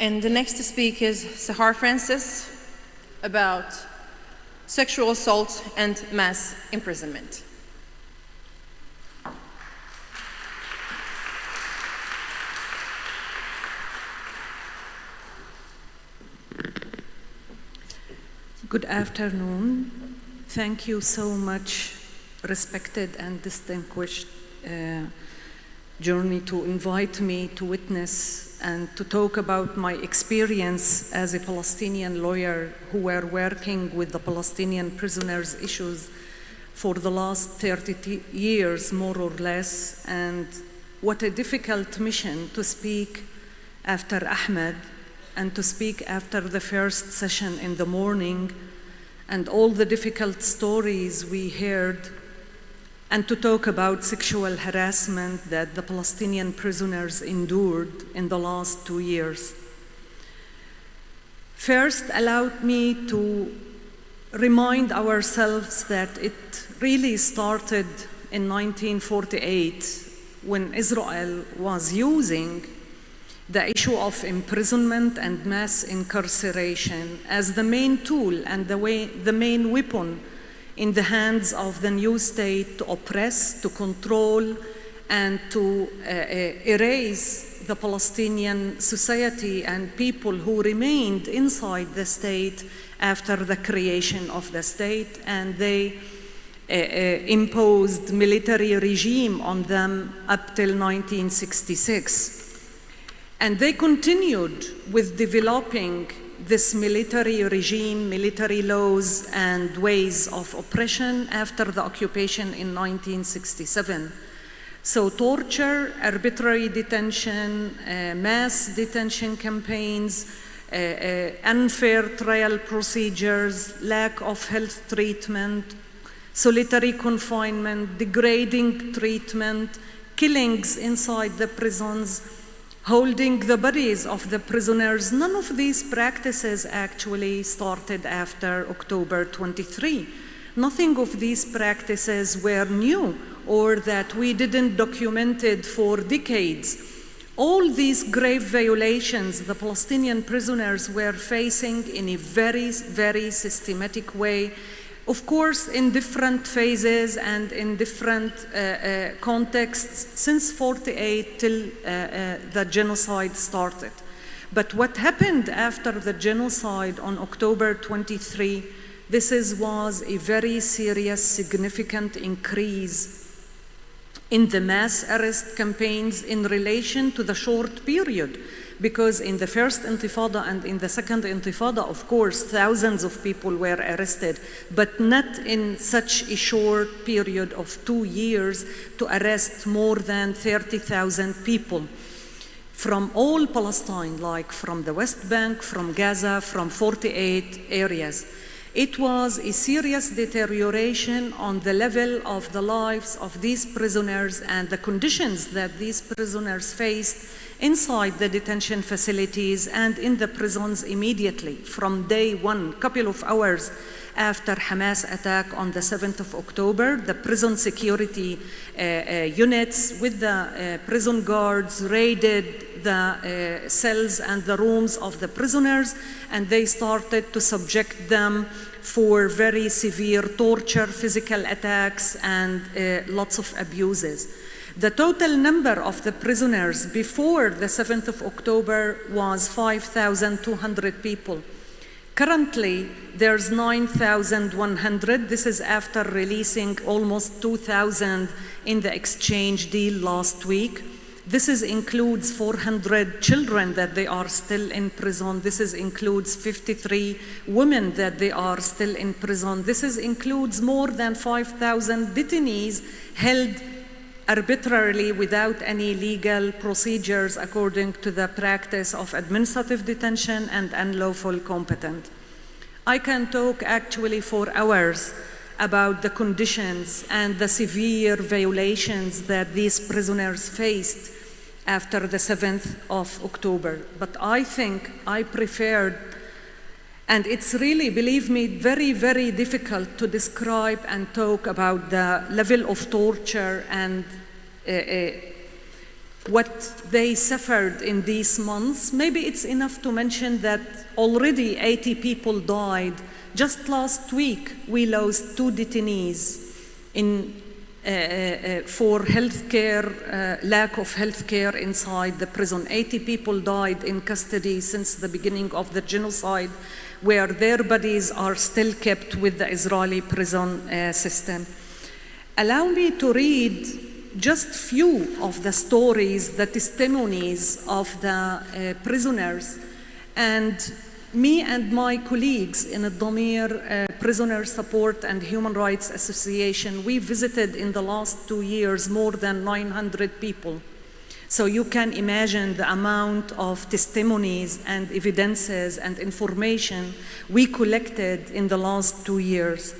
And the next to speak is Sahar Francis about sexual assault and mass imprisonment. Good afternoon. Thank you so much, respected and distinguished journey, to invite me to witness and to talk about my experience as a Palestinian lawyer who were working with the Palestinian prisoners' issues for the last 30 years, more or less, and what a difficult mission to speak after Ahmed and to speak after the first session in the morning and all the difficult stories we heard, and to talk about sexual harassment that the Palestinian prisoners endured in the last 2 years. First, allow me to remind ourselves that it really started in 1948 when Israel was using the issue of imprisonment and mass incarceration as the main tool and the main weapon in the hands of the new state to oppress, to control, and to erase the Palestinian society and people who remained inside the state after the creation of the state, and they imposed military regime on them up till 1966. And they continued with developing this military regime, military laws, and ways of oppression after the occupation in 1967. So torture, arbitrary detention, mass detention campaigns, unfair trial procedures, lack of health treatment, solitary confinement, degrading treatment, killings inside the prisons, holding the bodies of the prisoners. None of these practices actually started after October 23. Nothing of these practices were new or that we didn't document it for decades. All these grave violations the Palestinian prisoners were facing in a very, very systematic way, of course, in different phases and in different contexts since 48 till the genocide started. But what happened after the genocide on October 23, this was a very serious, significant increase in the mass arrest campaigns in relation to the short period. Because in the first Intifada and in the second Intifada, of course, thousands of people were arrested, but not in such a short period of 2 years to arrest more than 30,000 people from all Palestine, like from the West Bank, from Gaza, from 48 areas. It was a serious deterioration on the level of the lives of these prisoners and the conditions that these prisoners faced inside the detention facilities and in the prisons immediately from day one, couple of hours after Hamas attack on the 7th of October. The prison security units with the prison guards raided the cells and the rooms of the prisoners, and they started to subject them for very severe torture, physical attacks, and lots of abuses. The total number of the prisoners before the 7th of October was 5,200 people. Currently, there's 9,100. This is after releasing almost 2,000 in the exchange deal last week. This includes 400 children that they are still in prison. This includes 53 women that they are still in prison. This includes more than 5,000 detainees held arbitrarily without any legal procedures according to the practice of administrative detention and unlawful competent. I can talk actually for hours about the conditions and the severe violations that these prisoners faced after the 7th of October. But I think I preferred, and it's really, believe me, very, very difficult to describe and talk about the level of torture and what they suffered in these months. Maybe it's enough to mention that already 80 people died. Just last week, we lost 2 detainees for healthcare, lack of healthcare inside the prison. 80 people died in custody since the beginning of the genocide, where their bodies are still kept with the Israeli prison system. Allow me to read just few of the stories, the testimonies of the prisoners. And me and my colleagues in the Damir Prisoner Support and Human Rights Association, we visited in the last 2 years more than 900 people. So you can imagine the amount of testimonies and evidences and information we collected in the last 2 years.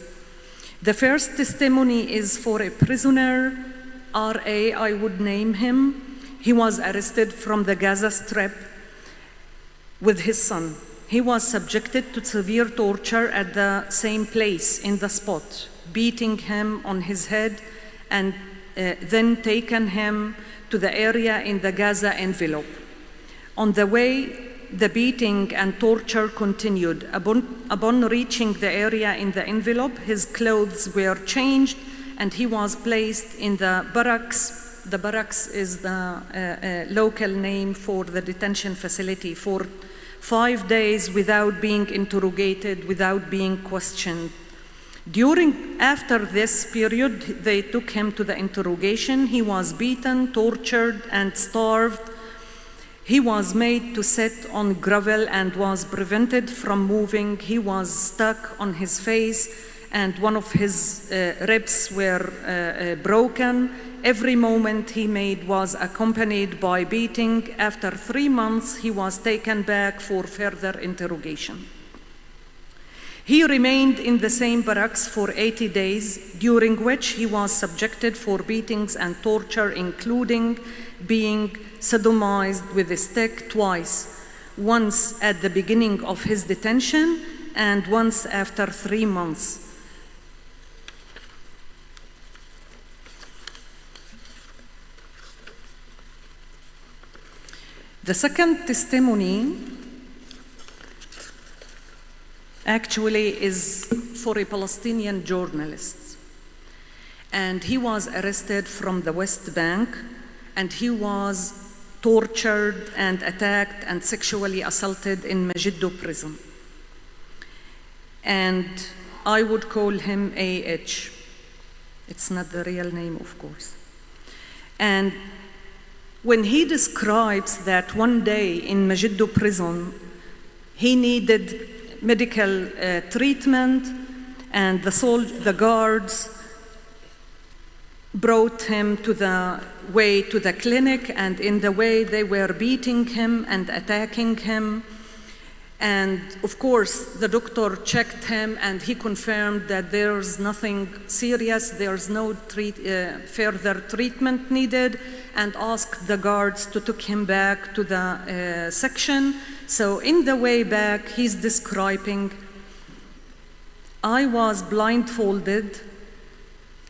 The first testimony is for a prisoner, R.A., I would name him. He was arrested from the Gaza Strip with his son. He was subjected to severe torture at the same place in the spot, beating him on his head and then taken him to the area in the Gaza envelope. On the way, the beating and torture continued. Upon reaching the area in the envelope, his clothes were changed and he was placed in the barracks. The barracks is the local name for the detention facility, for 5 days without being interrogated, without being questioned. After this period, they took him to the interrogation. He was beaten, tortured, and starved. He was made to sit on gravel and was prevented from moving. He was stuck on his face, and one of his ribs were broken. Every movement he made was accompanied by beating. After 3 months, he was taken back for further interrogation. He remained in the same barracks for 80 days, during which he was subjected for beatings and torture, including being sodomized with a stick twice, once at the beginning of his detention and once after 3 months. The second testimony actually is for a Palestinian journalist. And he was arrested from the West Bank, and he was tortured and attacked and sexually assaulted in Megiddo prison. And I would call him A.H. It's not the real name, of course. And when he describes that one day in Megiddo prison, he needed medical treatment, and the guards brought him to the way to the clinic, and in the way they were beating him and attacking him. And of course, the doctor checked him and he confirmed that there's nothing serious, there's no further treatment needed, and asked the guards to take him back to the section. So in the way back, he's describing, I was blindfolded,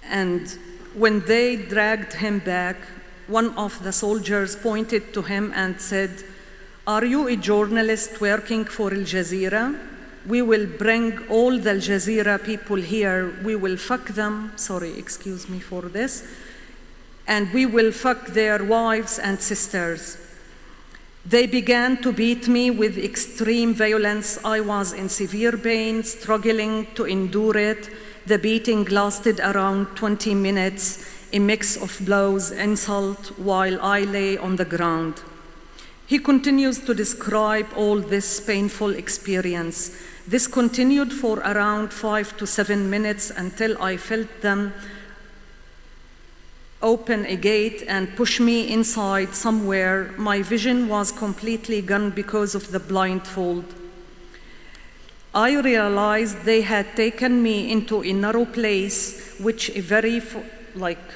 and when they dragged him back, one of the soldiers pointed to him and said, "Are you a journalist working for Al Jazeera? We will bring all the Al Jazeera people here. We will fuck them," sorry, excuse me for this, "and we will fuck their wives and sisters." They began to beat me with extreme violence. I was in severe pain, struggling to endure it. The beating lasted around 20 minutes, a mix of blows, insult, while I lay on the ground. He continues to describe all this painful experience. This continued for around 5 to 7 minutes until I felt them open a gate and push me inside somewhere. My vision was completely gone because of the blindfold. I realized they had taken me into a narrow place, which a very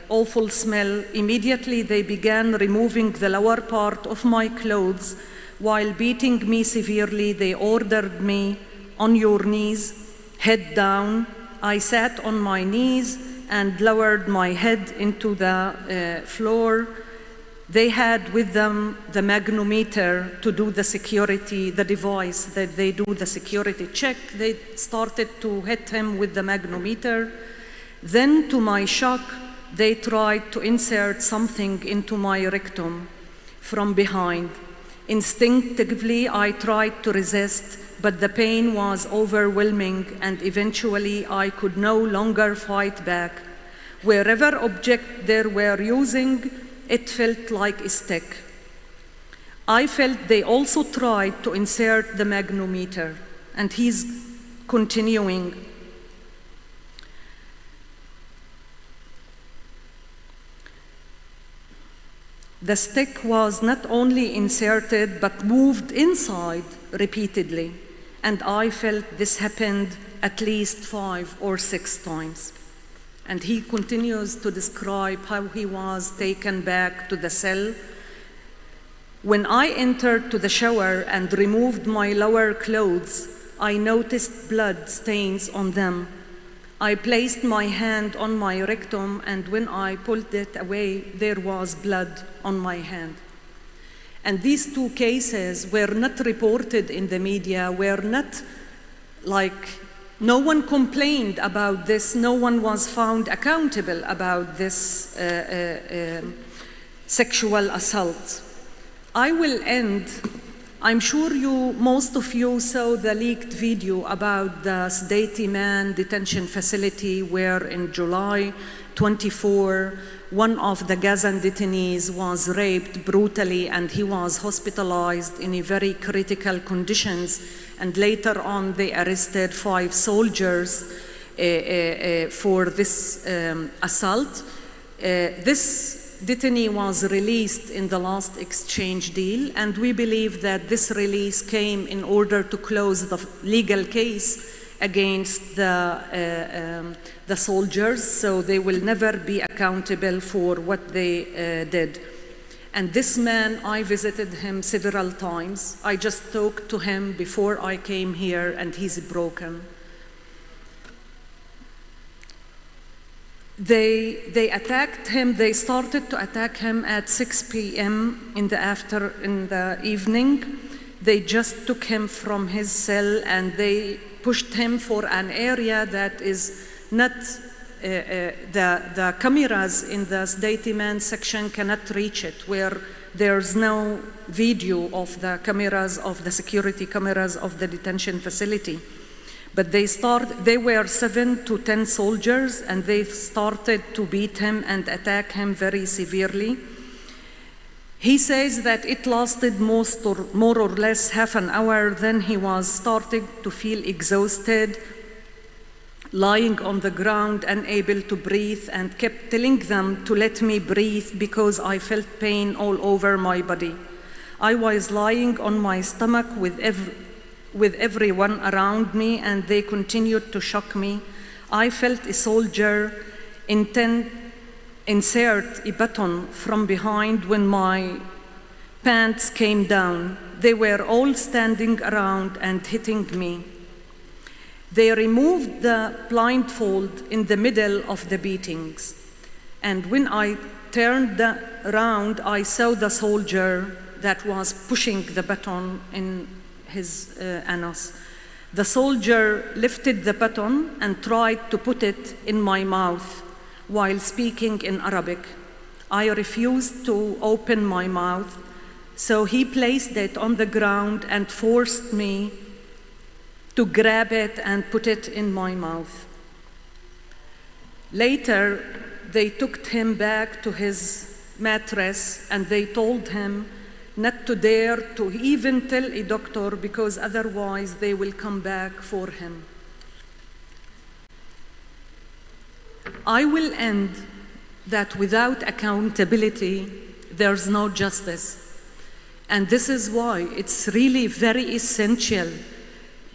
awful smell. Immediately they began removing the lower part of my clothes. While beating me severely, they ordered me, on your knees, head down. I sat on my knees and lowered my head into the floor. They had with them the magnometer to do the security, the device that they do the security check. They started to hit him with the magnometer. Then, to my shock, they tried to insert something into my rectum from behind. Instinctively, I tried to resist, but the pain was overwhelming, and eventually I could no longer fight back. Wherever object they were using, it felt like a stick. I felt they also tried to insert the magnometer, and he's continuing. The stick was not only inserted, but moved inside repeatedly. And I felt this happened at least 5 or 6 times. And he continues to describe how he was taken back to the cell. When I entered to the shower and removed my lower clothes, I noticed blood stains on them. I placed my hand on my rectum, and when I pulled it away, there was blood on my hand. And these 2 cases were not reported in the media, were not no one complained about this, no one was found accountable about this sexual assault. I will end. I'm sure most of you saw the leaked video about the Sdeti Man detention facility where in July 24, one of the Gazan detainees was raped brutally and he was hospitalized in a very critical conditions. And later on, they arrested 5 soldiers for this assault. This detainee was released in the last exchange deal, and we believe that this release came in order to close the legal case against the soldiers, so they will never be accountable for what they did. And this man, I visited him several times. I just talked to him before I came here, and he's broken. They attacked him. They started to attack him at 6 p.m. in the evening. They just took him from his cell and they pushed him for an area that is not the cameras in the Sdeti Man section cannot reach it, where there's no video of the cameras, of the security cameras of the detention facility. But they were 7 to 10 soldiers, and they started to beat him and attack him very severely. He says that it lasted more or less half an hour. Then he was starting to feel exhausted, lying on the ground, unable to breathe, and kept telling them to let me breathe because I felt pain all over my body. I was lying on my stomach with everyone around me, and they continued to shock me. I felt a soldier insert a button from behind when my pants came down. They were all standing around and hitting me. They removed the blindfold in the middle of the beatings. And when I turned around, I saw the soldier that was pushing the button in his anus. The soldier lifted the button and tried to put it in my mouth while speaking in Arabic. I refused to open my mouth. So he placed it on the ground and forced me to grab it and put it in my mouth. Later, they took him back to his mattress and they told him not to dare to even tell a doctor because otherwise they will come back for him. I will end that without accountability, there's no justice. And this is why it's really very essential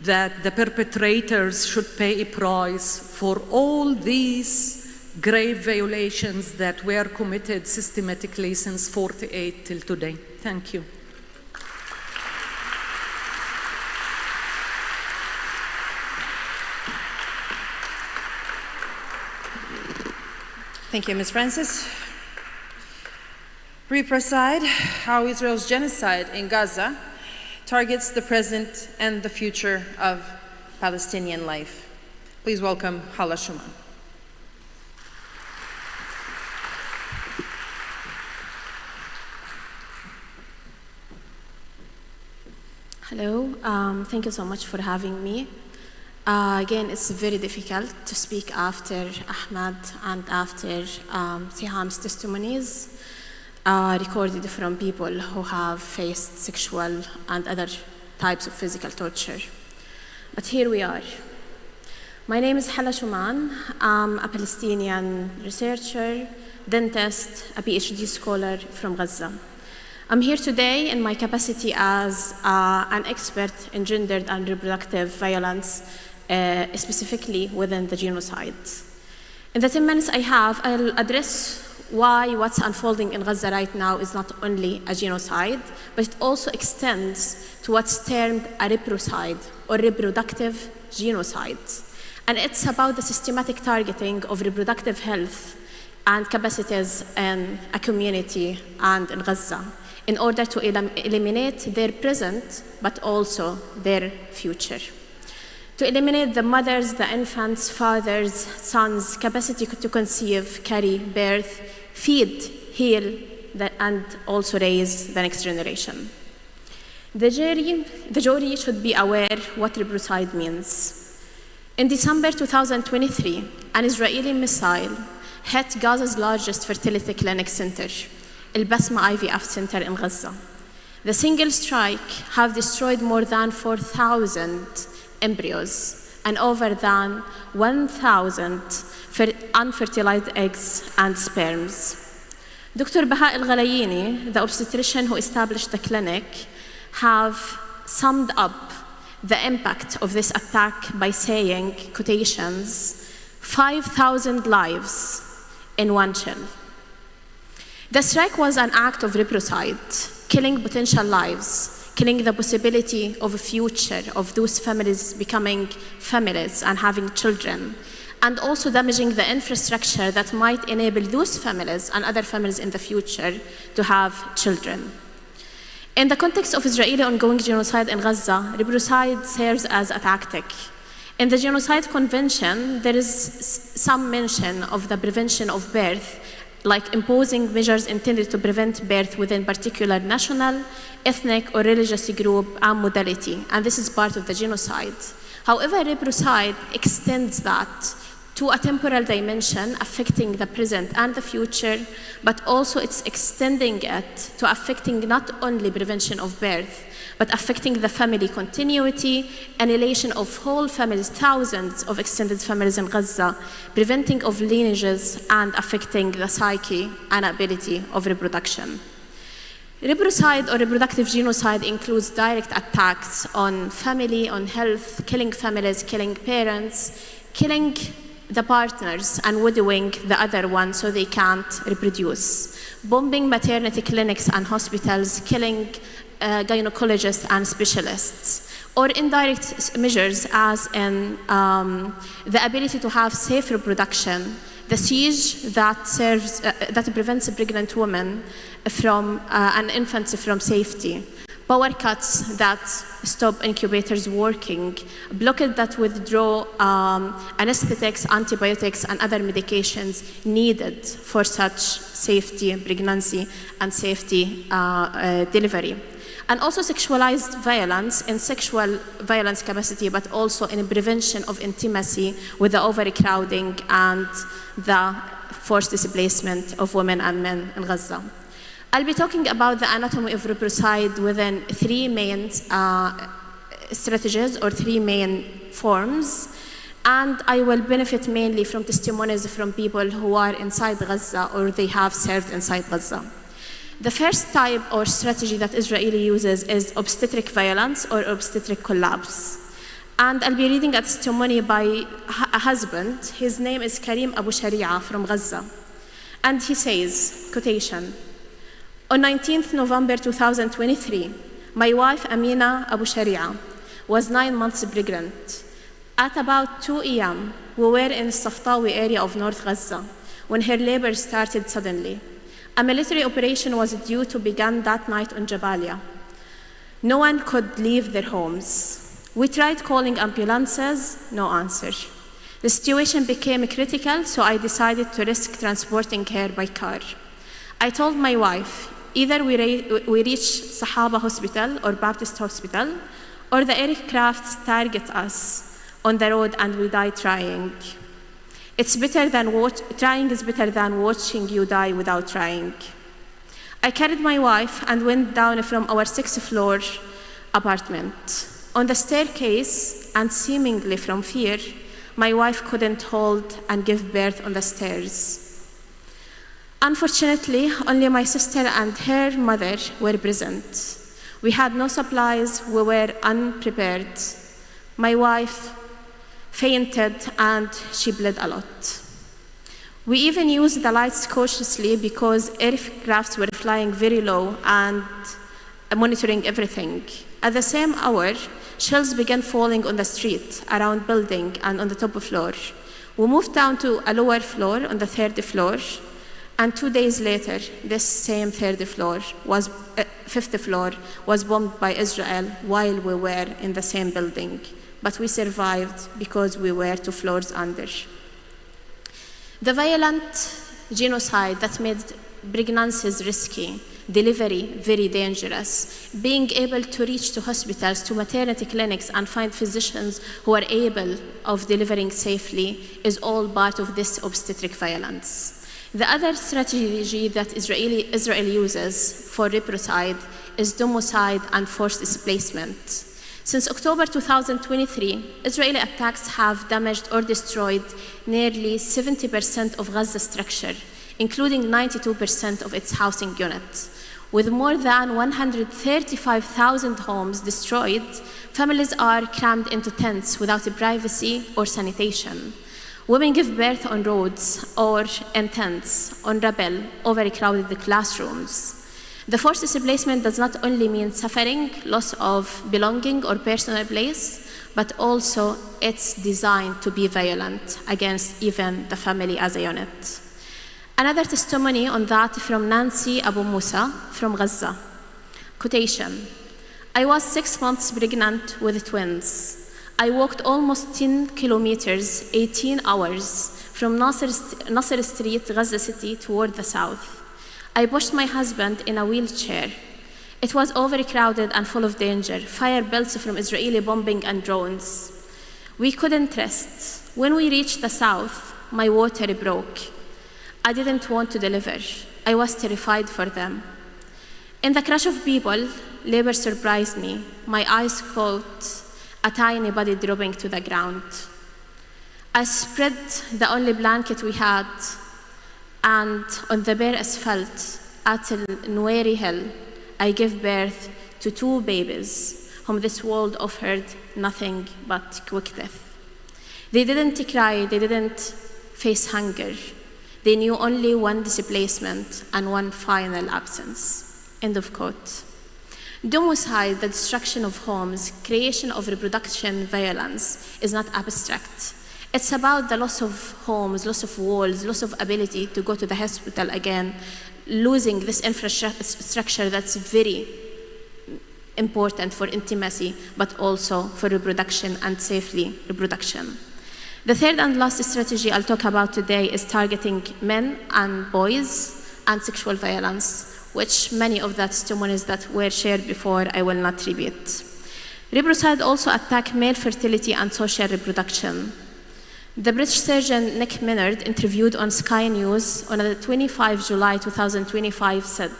that the perpetrators should pay a price for all these grave violations that were committed systematically since 48 till today. Thank you. Thank you, Ms. Francis. Repricide, how Israel's genocide in Gaza targets the present and the future of Palestinian life. Please welcome Hala Shuman. Hello, thank you so much for having me. Again, it's very difficult to speak after Ahmad and after Siham's testimonies recorded from people who have faced sexual and other types of physical torture. But here we are. My name is Hala Shuman. I'm a Palestinian researcher, dentist, a PhD scholar from Gaza. I'm here today in my capacity as an expert in gendered and reproductive violence, specifically within the genocide. In the 10 minutes I have, I'll address why what's unfolding in Gaza right now is not only a genocide, but it also extends to what's termed a reprocide or reproductive genocide. And it's about the systematic targeting of reproductive health and capacities in a community and in Gaza in order to eliminate their present, but also their future. To eliminate the mothers, the infants, fathers, sons' capacity to conceive, carry, birth, feed, heal, and also raise the next generation. The jury should be aware what reprocide means. In December 2023, an Israeli missile hit Gaza's largest fertility clinic center, El Basma IVF Center in Gaza. The single strike have destroyed more than 4,000 embryos and over than 1,000 unfertilized eggs and sperms. Dr. Baha El-Ghalayini, the obstetrician who established the clinic, have summed up the impact of this attack by saying, quotations, 5,000 lives in one chill. The strike was an act of reprocide, killing potential lives, killing the possibility of a future of those families becoming families and having children, and also damaging the infrastructure that might enable those families and other families in the future to have children. In the context of Israeli ongoing genocide in Gaza, reprocide serves as a tactic. In the Genocide Convention, there is some mention of the prevention of birth, like imposing measures intended to prevent birth within particular national, ethnic, or religious group and modality, and this is part of the genocide. However, reprocide extends that to a temporal dimension affecting the present and the future, but also it's extending it to affecting not only prevention of birth, but affecting the family continuity, annihilation of whole families, thousands of extended families in Gaza, preventing of lineages, and affecting the psyche and ability of reproduction. Reprocide or reproductive genocide includes direct attacks on family, on health, killing families, killing parents, killing the partners and widowing the other one so they can't reproduce, bombing maternity clinics and hospitals, killing gynecologists and specialists, or indirect measures as in the ability to have safe reproduction, the siege that serves, that prevents a pregnant woman from and infants from safety, power cuts that stop incubators working, blockade that withdraw anesthetics, antibiotics, and other medications needed for such safety pregnancy and safety delivery. And also sexualized violence in sexual violence capacity, but also in prevention of intimacy with the overcrowding and the forced displacement of women and men in Gaza. I'll be talking about the anatomy of reproducide within three main strategies or three main forms, and I will benefit mainly from testimonies from people who are inside Gaza or they have served inside Gaza. The first type or strategy that Israel uses is obstetric violence or obstetric collapse. And I'll be reading a testimony by a husband. His name is Karim Abu Sharia from Gaza. And he says, quotation, "On 19th November 2023, my wife Amina Abu Sharia was 9 months pregnant. At about 2 a.m., we were in Saftawi area of North Gaza when her labor started suddenly. A military operation was due to begin that night on Jabalia. No one could leave their homes. We tried calling ambulances, no answer. The situation became critical, so I decided to risk transporting her by car. I told my wife, either we reach Sahaba Hospital or Baptist Hospital, or the aircraft target us on the road and we die trying. Trying is better than watching you die without trying. I carried my wife and went down from our 6th floor apartment. On the staircase, and seemingly from fear, my wife couldn't hold and give birth on the stairs. Unfortunately, only my sister and her mother were present. We had no supplies, we were unprepared. My wife fainted and she bled a lot. We even used the lights cautiously because aircrafts were flying very low and monitoring everything. At the same hour, shells began falling on the street, around building, and on the top floor. We moved down to a lower floor on the 3rd floor, and 2 days later, this same 5th floor was bombed by Israel while we were in the same building. But we survived because we were 2 floors under. The violent genocide that made pregnancies risky, delivery very dangerous, being able to reach to hospitals, to maternity clinics, and find physicians who are able of delivering safely is all part of this obstetric violence. The other strategy that Israel uses for reproducide is domicide and forced displacement. Since October 2023, Israeli attacks have damaged or destroyed nearly 70% of Gaza structure, including 92% of its housing units. With more than 135,000 homes destroyed, families are crammed into tents without privacy or sanitation. Women give birth on roads or in tents, on rubble, overcrowded classrooms. The forced displacement does not only mean suffering, loss of belonging or personal place, but also it's designed to be violent against even the family as a unit. Another testimony on that from Nancy Abu Musa from Gaza. Quotation, "I was 6 months pregnant with twins. I walked almost 10 kilometers, 18 hours, from Nasser Street, Gaza City, toward the south. I pushed my husband in a wheelchair. It was overcrowded and full of danger, fire belts from Israeli bombing and drones. We couldn't rest. When we reached the south, my water broke. I didn't want to deliver. I was terrified for them. In the crush of people, labor surprised me. My eyes caught a tiny body dropping to the ground. I spread the only blanket we had, and on the bare asphalt at Nueri Hill, I gave birth to 2 babies whom this world offered nothing but quick death. They didn't cry, they didn't face hunger. They knew only one displacement and one final absence." End of quote. Domicide, the destruction of homes, creation of reproduction violence, is not abstract. It's about the loss of homes, loss of walls, loss of ability to go to the hospital again, losing this infrastructure that's very important for intimacy, but also for reproduction and safely reproduction. The third and last strategy I'll talk about today is targeting men and boys and sexual violence, which many of the testimonies that were shared before I will not repeat. Rebrocide also attack male fertility and social reproduction. The British surgeon Nick Minard, interviewed on Sky News on the 25 July 2025, said,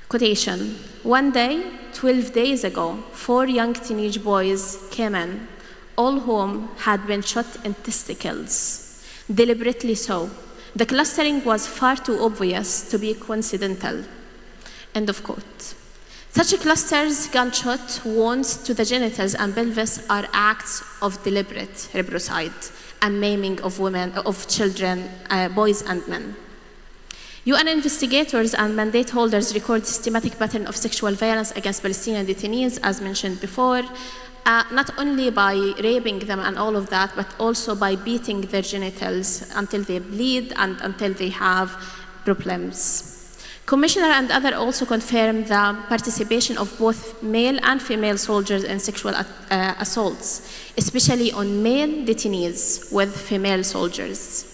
quotation, "One day, 12 days ago, 4 young teenage boys came in, all whom had been shot in testicles, deliberately so. The clustering was far too obvious to be coincidental." End of quote. Such clusters, gunshot wounds to the genitals and pelvis are acts of deliberate rebrocide and maiming of women, of children, boys and men. UN investigators and mandate holders record systematic pattern of sexual violence against Palestinian detainees, as mentioned before, not only by raping them and all of that, but also by beating their genitals until they bleed and until they have problems. Commissioner and others also confirmed the participation of both male and female soldiers in sexual assaults, especially on male detainees with female soldiers.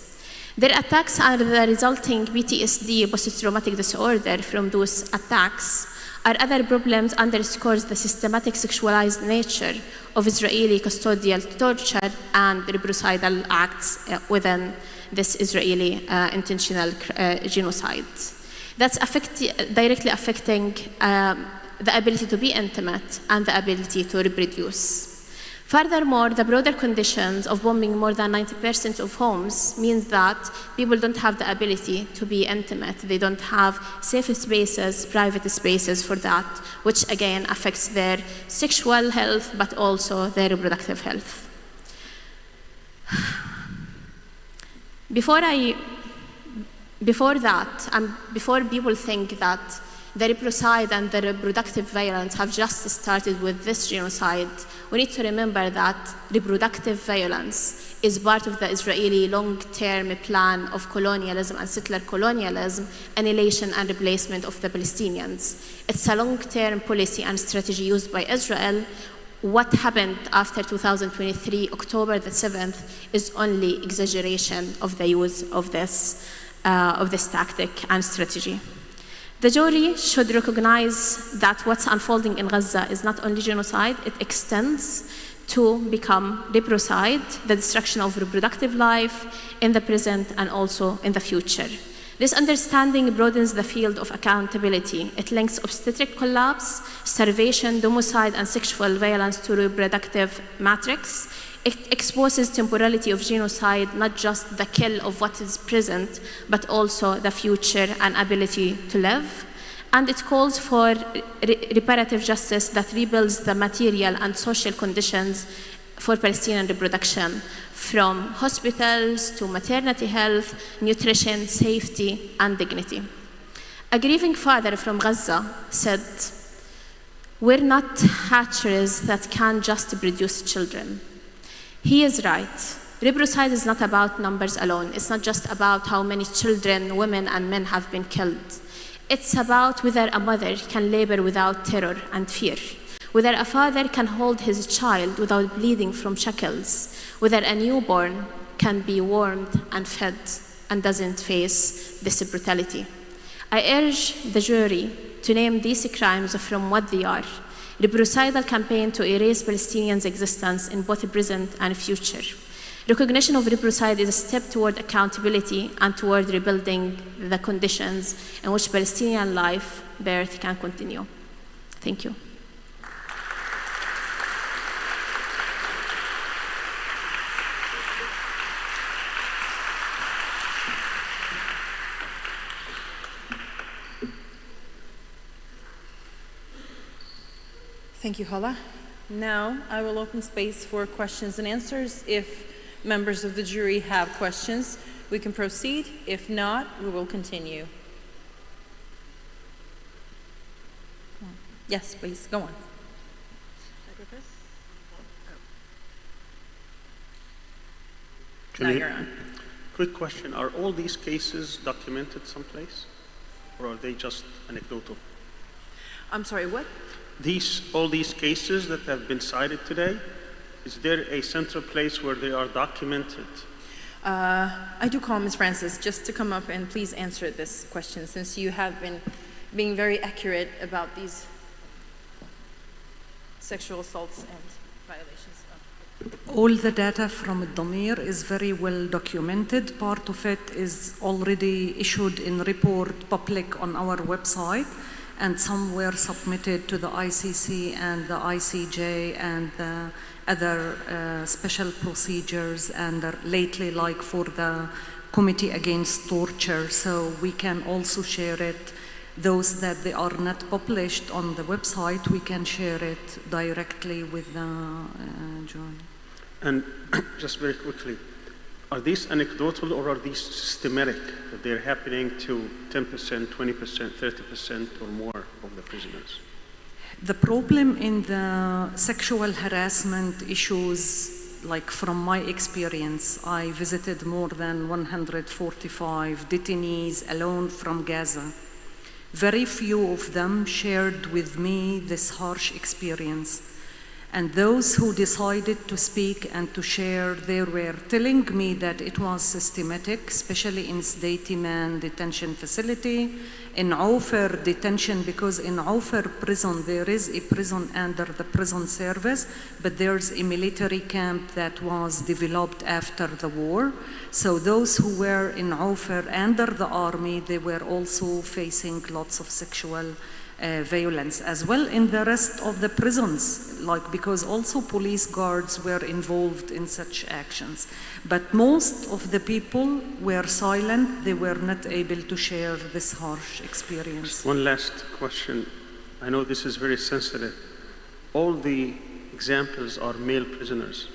Their attacks and the resulting PTSD, post-traumatic disorder, from those attacks are other problems underscores the systematic sexualized nature of Israeli custodial torture and reprocidal acts within this Israeli intentional genocide. That's directly affecting the ability to be intimate and the ability to reproduce. Furthermore, the broader conditions of bombing more than 90% of homes means that people don't have the ability to be intimate. They don't have safe spaces, private spaces for that, which again affects their sexual health, but also their reproductive health. Before people think that the reprocide and the reproductive violence have just started with this genocide, we need to remember that reproductive violence is part of the Israeli long-term plan of colonialism and settler colonialism, annihilation and replacement of the Palestinians. It's a long-term policy and strategy used by Israel. What happened after 2023, October the 7th, is only exaggeration of the use of this tactic and strategy. The jury should recognize that what's unfolding in Gaza is not only genocide, it extends to become reprocide, the destruction of reproductive life in the present and also in the future. This understanding broadens the field of accountability. It links obstetric collapse, starvation, domicide, and sexual violence to reproductive matrix. It exposes temporality of genocide, not just the kill of what is present, but also the future and ability to live. And it calls for reparative justice that rebuilds the material and social conditions for Palestinian reproduction, from hospitals to maternity health, nutrition, safety, and dignity. A grieving father from Gaza said, "We're not hatcheries that can just produce children." He is right. Reprocide is not about numbers alone. It's not just about how many children, women, and men have been killed. It's about whether a mother can labor without terror and fear, whether a father can hold his child without bleeding from shackles, whether a newborn can be warmed and fed and doesn't face this brutality. I urge the jury to name these crimes from what they are: reprocidal campaign to erase Palestinians' existence in both present and future. Recognition of reprocide is a step toward accountability and toward rebuilding the conditions in which Palestinian life, birth can continue. Thank you. Thank you, Hala. Now I will open space for questions and answers. If members of the jury have questions, we can proceed. If not, we will continue. Yes, please, go on. Now you're on. Quick question. Are all these cases documented someplace? Or are they just anecdotal? I'm sorry, what? all these cases that have been cited today, is there a central place where they are documented? I do call Ms. Francis just to come up and please answer this question, since you have been being very accurate about these sexual assaults and violations. All the data from Damir is very well documented. Part of it is already issued in report public on our website, and some were submitted to the ICC and the ICJ and the other special procedures, and lately like for the Committee Against Torture. So we can also share it. Those that they are not published on the website, we can share it directly with the journal. And just very quickly, are these anecdotal or are these systematic, that they're happening to 10%, 20%, 30% or more of the prisoners? The problem in the sexual harassment issues, like from my experience, I visited more than 145 detainees alone from Gaza. Very few of them shared with me this harsh experience. And those who decided to speak and to share, they were telling me that it was systematic, especially in Sdeiman detention facility, in Ofer detention, because in Ofer prison, there is a prison under the prison service, but there's a military camp that was developed after the war. So those who were in Ofer under the army, they were also facing lots of sexual violence, as well in the rest of the prisons, like because also police guards were involved in such actions. But most of the people were silent. They were not able to share this harsh experience. Just one last question. I know this is very sensitive. All the examples are male prisoners.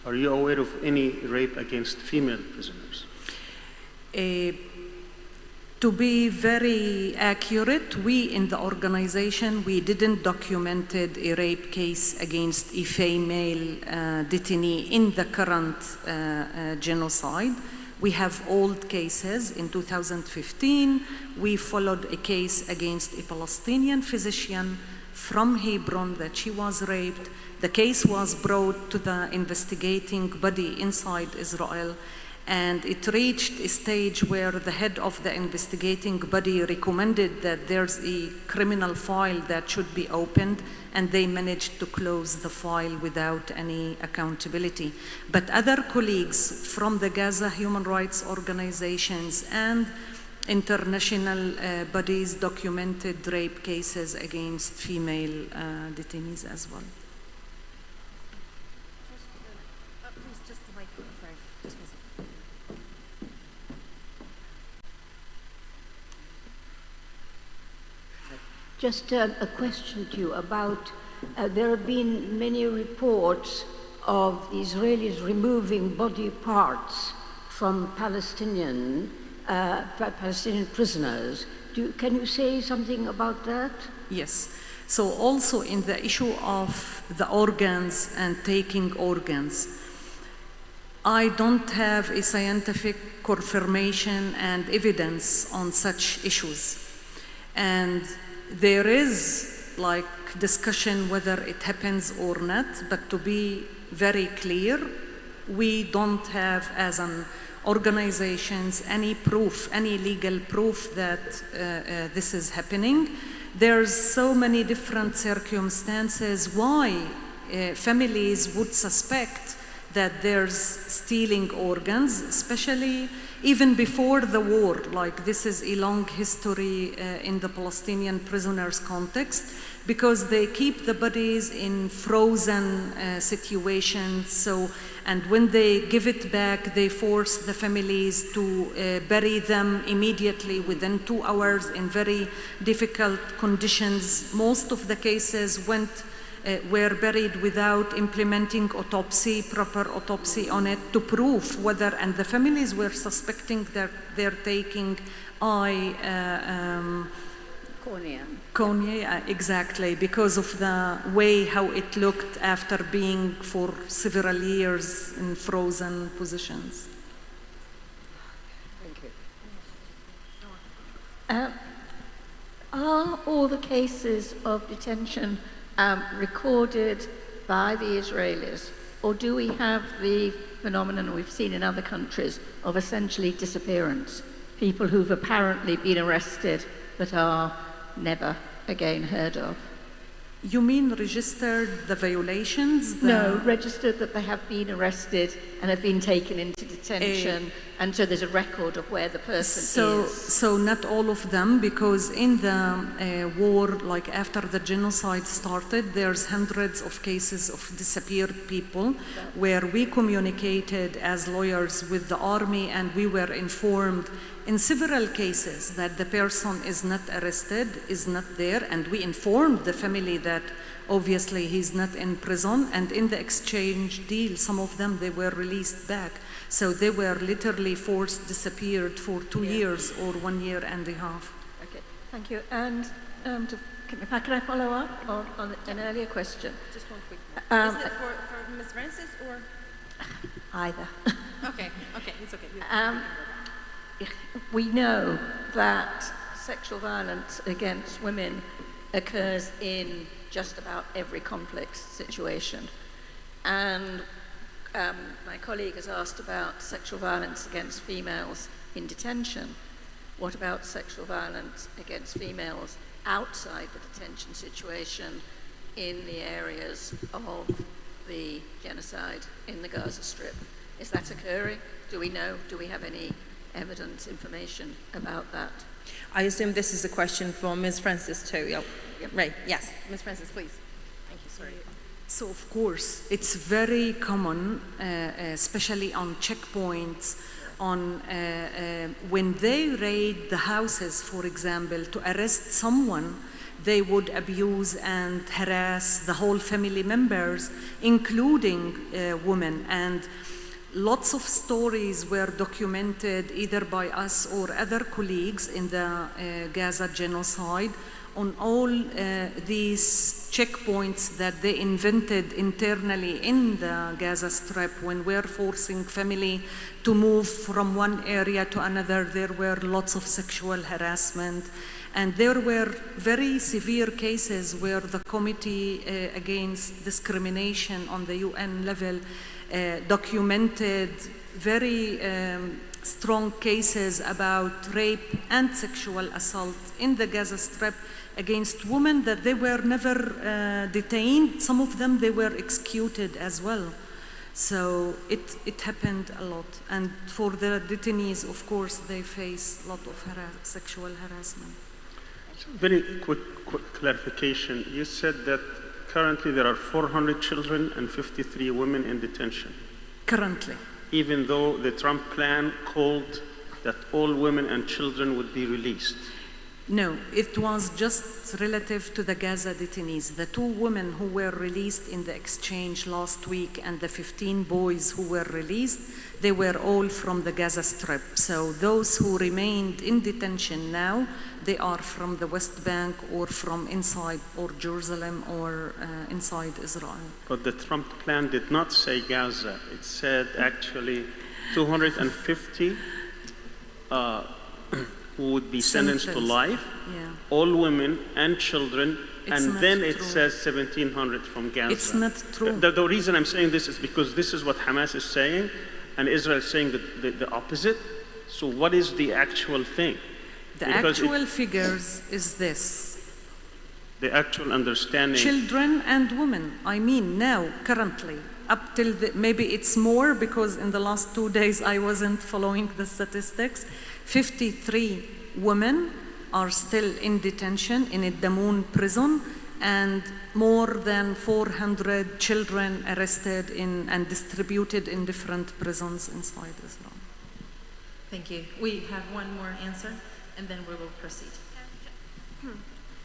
Are you aware of any rape against female prisoners? To be very accurate, we in the organization, we didn't documented a rape case against a female detainee in the current genocide. We have old cases. In 2015, we followed a case against a Palestinian physician from Hebron that she was raped. The case was brought to the investigating body inside Israel, and it reached a stage where the head of the investigating body recommended that there's a criminal file that should be opened, and they managed to close the file without any accountability. But other colleagues from the Gaza human rights organizations and international bodies documented rape cases against female detainees as well. Just a question to you about, there have been many reports of the Israelis removing body parts from Palestinian prisoners. Can you say something about that? Yes. So also in the issue of the organs and taking organs, I don't have a scientific confirmation and evidence on such issues. And there is like discussion whether it happens or not, but to be very clear, we don't have as an organizations any proof, any legal proof that this is happening. There's so many different circumstances why families would suspect that there's stealing organs, especially even before the war. Like this is a long history in the Palestinian prisoners context, because they keep the bodies in frozen situations. So, and when they give it back, they force the families to bury them immediately within 2 hours in very difficult conditions. Most of the cases were buried without implementing proper autopsy on it to prove whether, and the families were suspecting that they're taking cornea, exactly, because of the way how it looked after being for several years in frozen positions. Thank you. Are all the cases of detention recorded by the Israelis, or do we have the phenomenon we've seen in other countries of essentially disappearance? People who've apparently been arrested but are never again heard of. You mean registered the violations? No, registered that they have been arrested and have been taken into detention, and so there's a record of where the person is. So not all of them, because in the war, like after the genocide started, there's hundreds of cases of disappeared people where we communicated as lawyers with the army, and we were informed in several cases that the person is not arrested, is not there, and we informed the family that obviously he's not in prison, and in the exchange deal, some of them, they were released back. So they were literally forced disappeared for 2 years or 1 year and a half. Okay, thank you. And can I follow up on an earlier question? Just one quick one. Is it for Ms. Francis or? Either. Okay, it's okay. We know that sexual violence against women occurs in just about every conflict situation. And my colleague has asked about sexual violence against females in detention. What about sexual violence against females outside the detention situation in the areas of the genocide in the Gaza Strip? Is that occurring? Do we know? Do we have any evidence, information about that? I assume this is a question for Ms. Francis too. Yep. Right, yes. Ms. Francis, please. Thank you, sorry. So of course, it's very common, especially on checkpoints, on when they raid the houses, for example, to arrest someone, they would abuse and harass the whole family members, including women. And lots of stories were documented either by us or other colleagues in the Gaza genocide on all these checkpoints that they invented internally in the Gaza Strip when we're forcing family to move from one area to another. There were lots of sexual harassment, and there were very severe cases where the Committee Against Discrimination on the UN level documented very strong cases about rape and sexual assault in the Gaza Strip against women that they were never detained. Some of them, they were executed as well. So it happened a lot. And for the detainees, of course, they face a lot of sexual harassment. Very quick clarification. You said that currently there are 400 children and 53 women in detention. Currently. Even though the Trump plan called that all women and children would be released. No, it was just relative to the Gaza detainees. The 2 women who were released in the exchange last week and the 15 boys who were released, they were all from the Gaza Strip. So those who remained in detention now, they are from the West Bank or from inside or Jerusalem or inside Israel. But the Trump plan did not say Gaza. It said actually 250 who would be sentenced to life, all women and children, and then it says 1,700 from Gaza. It's not true. The reason I'm saying this is because this is what Hamas is saying, and Israel is saying the opposite. So what is the actual thing? The actual figures is this. The actual understanding. Children and women, I mean now, currently, up till maybe it's more because in the last 2 days I wasn't following the statistics. 53 women are still in detention in a Damoun prison, and more than 400 children arrested and distributed in different prisons inside Israel. Thank you. We have one more answer, and then we will proceed.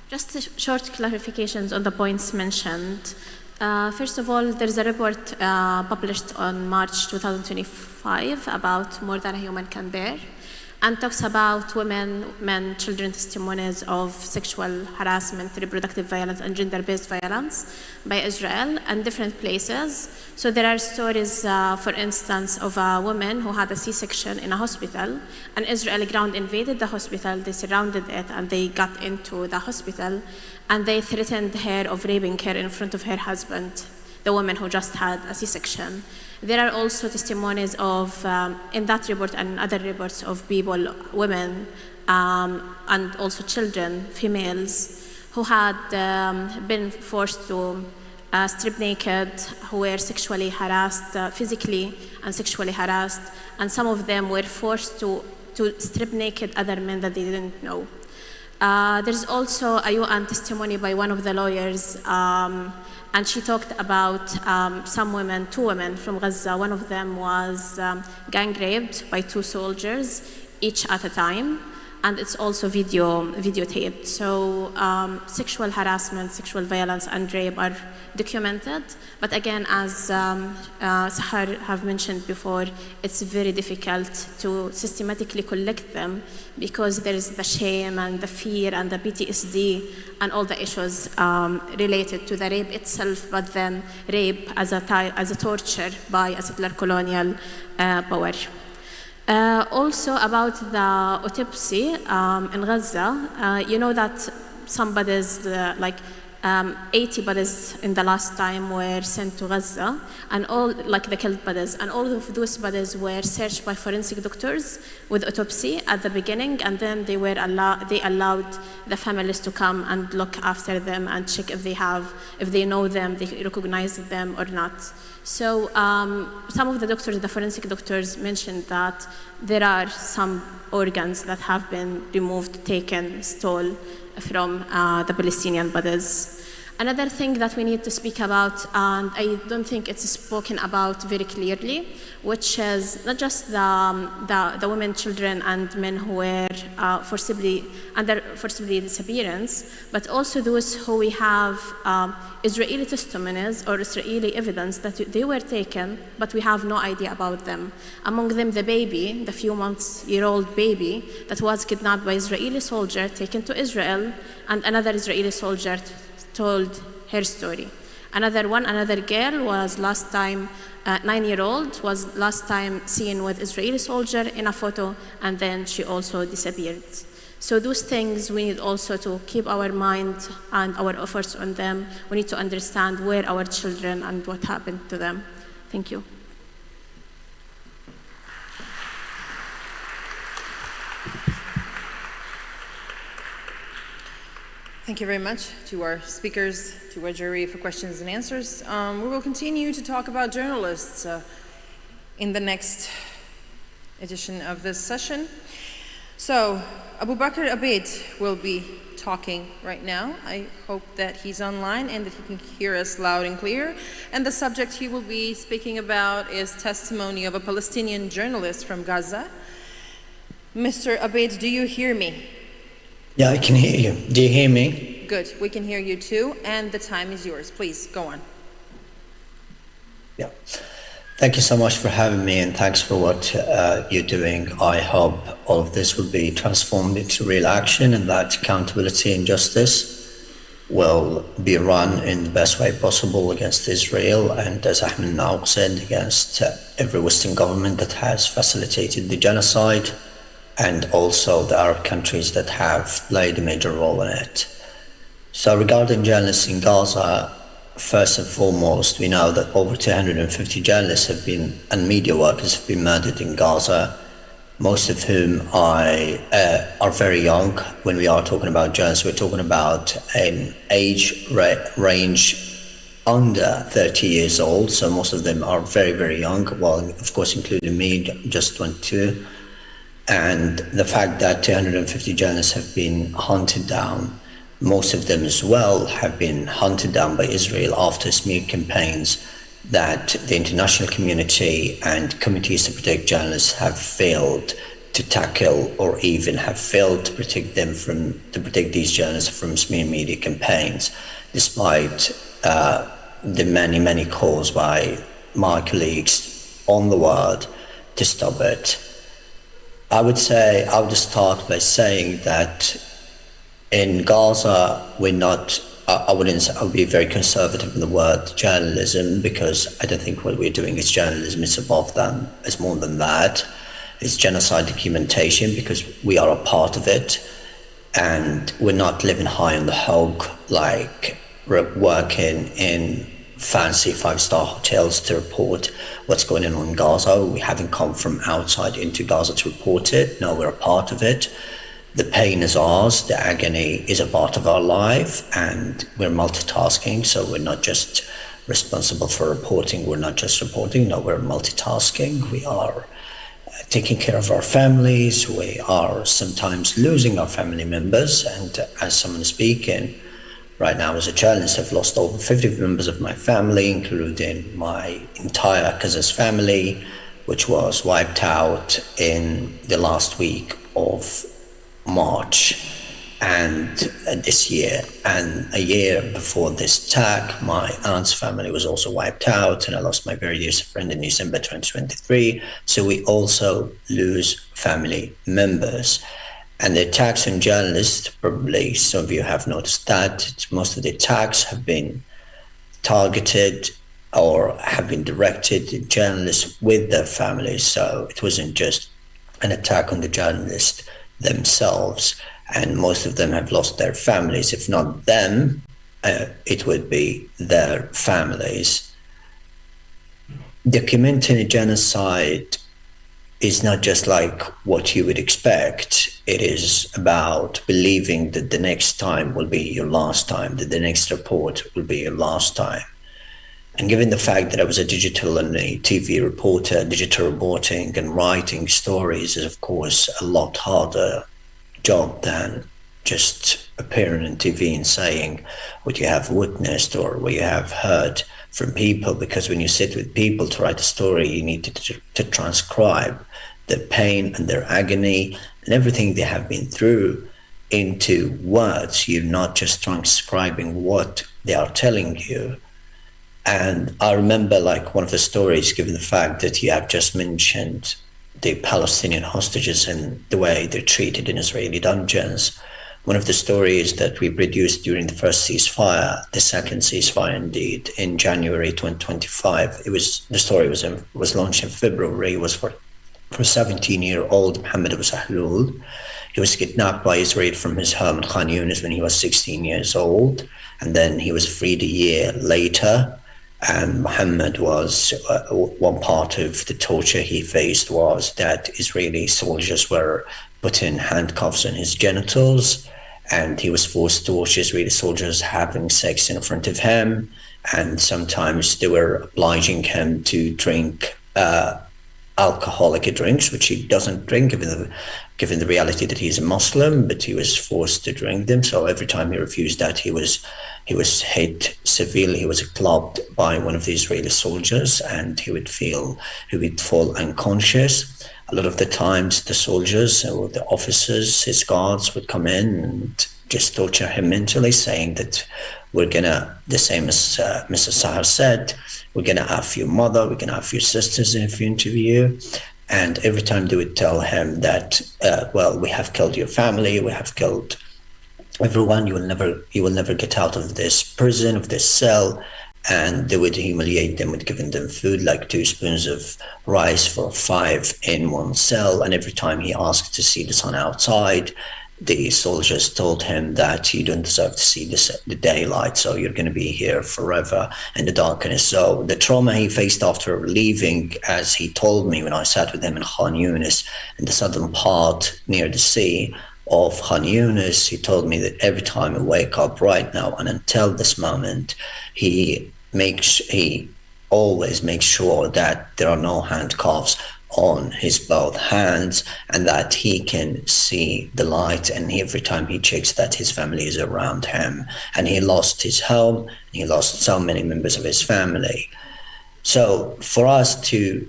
Just short clarifications on the points mentioned. First of all, there is a report published on March 2025 about More Than a Human Can Bear. and talks about women, men, children testimonies of sexual harassment, reproductive violence, and gender-based violence by Israel and different places. So there are stories, for instance, of a woman who had a C-section in a hospital, and Israeli ground invaded the hospital, they surrounded it, and they got into the hospital, and they threatened her of raping her in front of her husband, the woman who just had a C-section. There are also testimonies of, in that report and other reports, of people, women, and also children, females, who had been forced to strip naked, who were sexually harassed, physically and sexually harassed, and some of them were forced to strip naked other men that they didn't know. There's also a UN testimony by one of the lawyers, and she talked about some women, 2 women from Gaza. One of them was gang raped by 2 soldiers, each at a time, and it's also videotaped. So sexual harassment, sexual violence, and rape are documented. But again, as Sahar have mentioned before, it's very difficult to systematically collect them because there is the shame and the fear and the PTSD and all the issues related to the rape itself, but then rape as a torture by a settler colonial power. Also about the autopsy in Gaza, you know that some bodies, 80 bodies in the last time were sent to Gaza, and all, like the killed bodies, and all of those bodies were searched by forensic doctors with autopsy at the beginning, and then they allowed the families to come and look after them and check if they know them, they recognize them or not. So some of the doctors, the forensic doctors, mentioned that there are some organs that have been removed, taken, stolen from the Palestinian bodies. Another thing that we need to speak about, and I don't think it's spoken about very clearly, which is not just the women, children, and men who were under forcibly disappearance, but also those who we have Israeli testimonies or Israeli evidence that they were taken, but we have no idea about them. Among them, the baby, the few months-old baby that was kidnapped by Israeli soldier, taken to Israel, and another Israeli soldier told her story. Another girl was last time, 9-year-old, was last time seen with Israeli soldier in a photo, and then she also disappeared. So those things we need also to keep our mind and our efforts on them. We need to understand where our children and what happened to them. Thank you. Thank you very much to our speakers, to our jury for questions and answers. We will continue to talk about journalists in the next edition of this session. So, Abu Bakr Abeid will be talking right now. I hope that he's online and that he can hear us loud and clear. And the subject he will be speaking about is testimony of a Palestinian journalist from Gaza. Mr. Abeid, do you hear me? Yeah, I can hear you. Do you hear me? Good, we can hear you too, and the time is yours. Please, go on. Yeah. Thank you so much for having me, and thanks for what you're doing. I hope all of this will be transformed into real action, and that accountability and justice will be run in the best way possible against Israel, and as Ahmed now said, against every Western government that has facilitated the genocide, and also the Arab countries that have played a major role in it. So regarding journalists in Gaza, first and foremost, we know that over 250 journalists have been, and media workers have been murdered in Gaza, most of whom are very young. When we are talking about journalists, we're talking about an age range under 30 years old, so most of them are very, very young, well, of course, including me, just 22. And the fact that 250 journalists have been hunted down, most of them as well have been hunted down by Israel after smear campaigns that the international community and committees to protect journalists have failed to tackle, or even have failed to protect these journalists from smear media campaigns, despite the many calls by my colleagues on the world to stop it. I would start by saying that in Gaza, we're not, I would be very conservative in the word journalism, because I don't think what we're doing is journalism. It's above that, it's more than that. It's genocide documentation, because we are a part of it, and we're not living high on the hog, like we're working in fancy five-star hotels to report what's going on in Gaza. We haven't come from outside into Gaza to report it. No, we're a part of it. The pain is ours, the agony is a part of our life, and we're multitasking, so we're not just responsible for reporting, we're not just reporting, no, we're multitasking. We are taking care of our families, we are sometimes losing our family members, and as someone speaking, right now as a journalist, I've lost over 50 members of my family, including my entire cousin's family, which was wiped out in the last week of March and this year. And a year before this attack, my aunt's family was also wiped out, and I lost my very dear friend in December 2023. So we also lose family members. And the attacks on journalists, probably some of you have noticed that most of the attacks have been targeted or have been directed at journalists with their families. So it wasn't just an attack on the journalists themselves, and most of them have lost their families. If not them, it would be their families. Documenting a genocide is not just like what you would expect. It is about believing that the next time will be your last time, that the next report will be your last time. And given the fact that I was a digital and a TV reporter, digital reporting and writing stories is, of course, a lot harder job than just appearing on TV and saying what you have witnessed or what you have heard from people. Because when you sit with people to write a story, you need to transcribe their pain and their agony and everything they have been through into words. You're not just transcribing what they are telling you. And I remember, like, one of the stories, given the fact that you have just mentioned the Palestinian hostages and the way they're treated in Israeli dungeons. One of the stories that we produced during the first ceasefire, the second ceasefire indeed, in January 2025, the story was launched in February, was for 17-year-old Mohammed Abu Sahlul. He was kidnapped by Israel from his home in Khan Yunis when he was 16 years old, and then he was freed a year later. And Mohammed was, one part of the torture he faced was that Israeli soldiers were putting handcuffs on his genitals, and he was forced to watch Israeli soldiers having sex in front of him, and sometimes they were obliging him to drink alcoholic drinks, which he doesn't drink given the reality that he's a Muslim, but he was forced to drink them. So every time he refused that, he was hit severely. He was clubbed by one of the Israeli soldiers, and he would fall unconscious. A lot of the times the soldiers or the officers, his guards, would come in and just torture him mentally, saying that we're gonna, the same as Mr. Sahar said, we're gonna have your mother, we're gonna have your sisters if you interview. And every time they would tell him that, well, we have killed your family, we have killed everyone, you will never get out of this prison, of this cell. And they would humiliate them with giving them food, like 2 spoons of rice for 5 in one cell. And every time he asked to see the sun outside, the soldiers told him that you don't deserve to see the daylight, so you're going to be here forever in the darkness. So the trauma he faced after leaving, as he told me when I sat with him in Khan Yunis, in the southern part near the sea of Khan Yunis, he told me that every time I wake up right now and until this moment, he always makes sure that there are no handcuffs on his both hands and that he can see the light, and every time he checks that his family is around him. And he lost his home, he lost so many members of his family. So for us to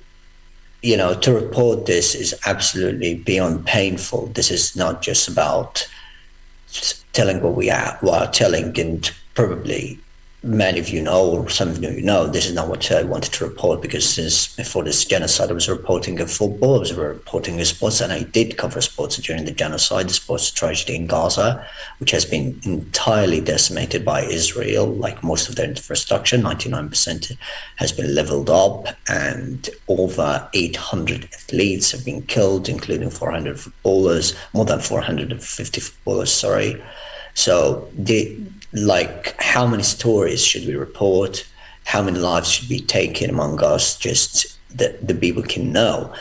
report this is absolutely beyond painful. This is not just about telling what we are telling, and probably many of you know, or some of you know, this is not what I wanted to report, because since before this genocide, I was reporting of football, I was reporting of sports, and I did cover sports during the genocide, the sports tragedy in Gaza, which has been entirely decimated by Israel. Like most of their infrastructure, 99% has been leveled up, and over 800 athletes have been killed, including 400 footballers, more than 450 footballers, sorry. So how many stories should we report? How many lives should be taken among us, just that the people can know?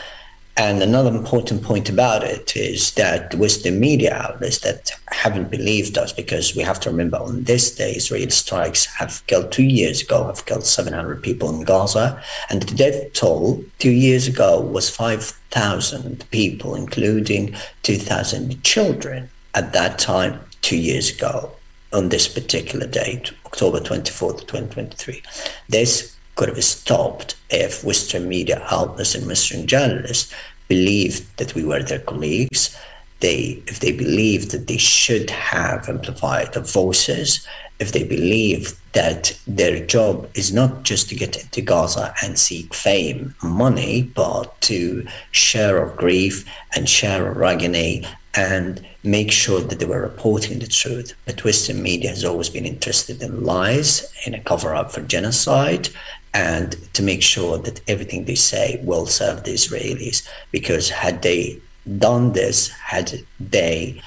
And another important point about it is that Western media outlets that haven't believed us, because we have to remember on this day, Israeli strikes have killed 2 years ago, have killed 700 people in Gaza. And the death toll 2 years ago was 5,000 people, including 2,000 children at that time, 2 years ago, on this particular date, October 24th, 2023. This could have stopped if Western media outlets and Western journalists believed that we were their colleagues. If they believed that they should have amplified the voices, if they believe that their job is not just to get into Gaza and seek fame, money, but to share our grief and share our agony and make sure that they were reporting the truth. But Western media has always been interested in lies, in a cover-up for genocide, and to make sure that everything they say will serve the Israelis. Because had they done this, hadn't they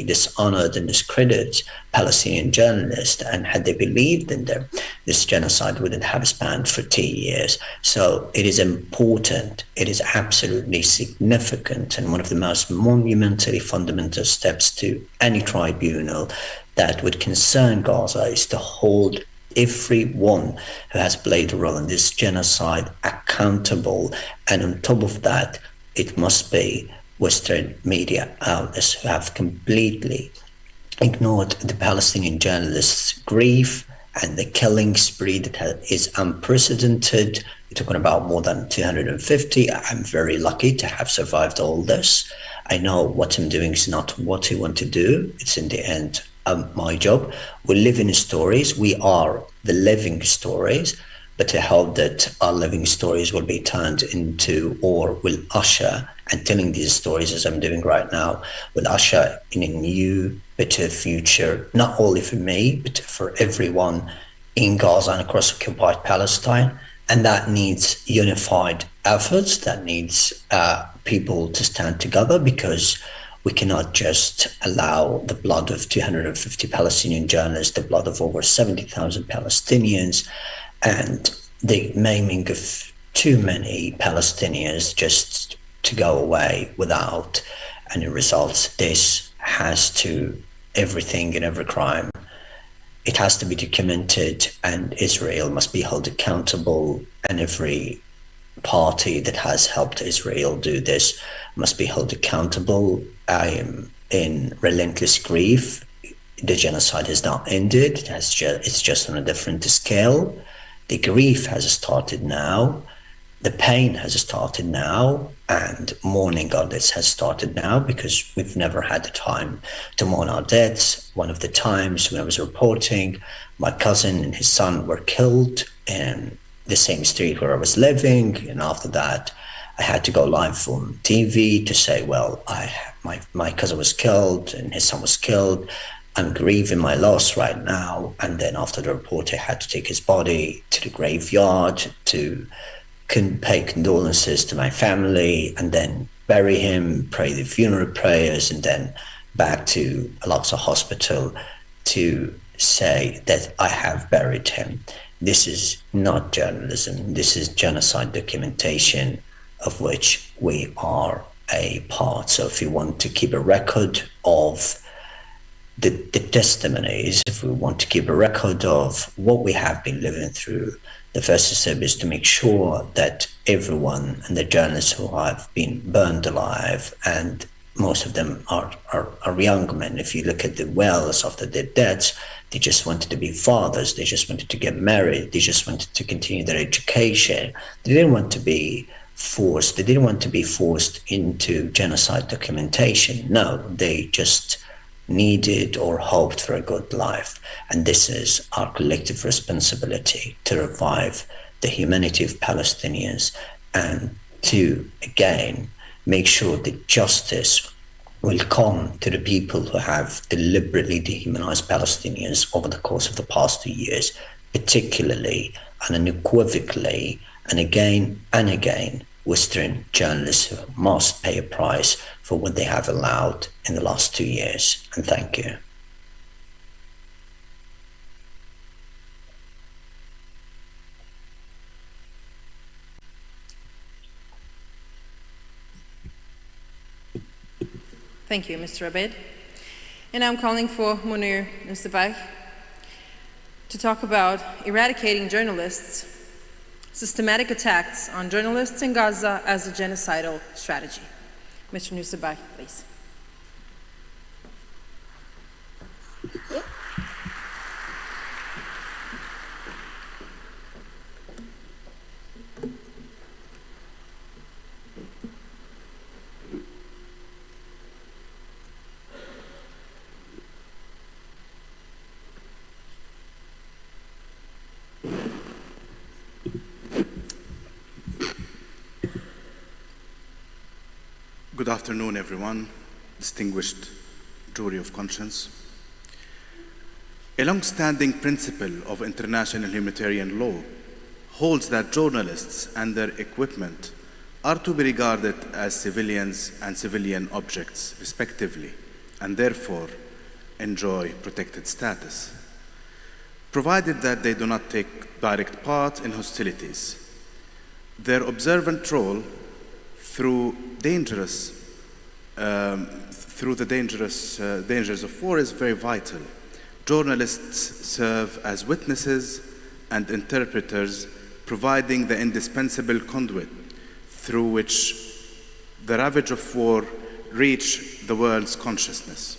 dishonored and discredited Palestinian journalists, and had they believed in them, this genocide wouldn't have spanned for 2 years. So it is important, it is absolutely significant, and one of the most monumentally fundamental steps to any tribunal that would concern Gaza is to hold everyone who has played a role in this genocide accountable. And on top of that, it must be Western media outlets who have completely ignored the Palestinian journalists' grief and the killing spree that is unprecedented. We're talking about more than 250. I'm very lucky to have survived all this. I know what I'm doing is not what I want to do. It's in the end my job. We live in stories. We are the living stories. But I hope that our living stories will be turned into, or will usher, and telling these stories as I'm doing right now, will usher in a new, better future, not only for me, but for everyone in Gaza and across occupied Palestine. And that needs unified efforts, that needs people to stand together, because we cannot just allow the blood of 250 Palestinian journalists, the blood of over 70,000 Palestinians, and the maiming of too many Palestinians just to go away without any results. This has to, everything and every crime, it has to be documented, and Israel must be held accountable, and every party that has helped Israel do this must be held accountable. I am in relentless grief. The genocide has not ended. It's just on a different scale. The grief has started now. The pain has started now, and mourning our deaths has started now, because we've never had the time to mourn our deaths. One of the times when I was reporting, my cousin and his son were killed in the same street where I was living, and after that, I had to go live on TV to say, well, my cousin was killed and his son was killed. I'm grieving my loss right now. And then after the report, I had to take his body to the graveyard to pay condolences to my family, and then bury him, pray the funeral prayers, and then back to Al-Aqsa Hospital to say that I have buried him. This is not journalism. This is genocide documentation, of which we are a part. So if you want to keep a record of the testimonies, if we want to keep a record of what we have been living through, the first step is to make sure that everyone, and the journalists who have been burned alive, and most of them are young men. If you look at the wells after their deaths, they just wanted to be fathers, they just wanted to get married, they just wanted to continue their education. They didn't want to be forced, into genocide documentation. No, they just needed or hoped for a good life. And this is our collective responsibility to revive the humanity of Palestinians and to, again, make sure that justice will come to the people who have deliberately dehumanized Palestinians over the course of the past 2 years, particularly and unequivocally, and again, Western journalists who must pay a price for what they have allowed in the last 2 years. And thank you. Thank you, Mr. Abed. And I'm calling for Munir Nusabay to talk about eradicating journalists, systematic attacks on journalists in Gaza as a genocidal strategy. Mr. Nusabay, please. Good afternoon, everyone, distinguished jury of conscience. A long-standing principle of international humanitarian law holds that journalists and their equipment are to be regarded as civilians and civilian objects, respectively, and therefore enjoy protected status, provided that they do not take direct part in hostilities. Their observant role through the dangers of war is very vital. Journalists serve as witnesses and interpreters, providing the indispensable conduit through which the ravage of war reach the world's consciousness.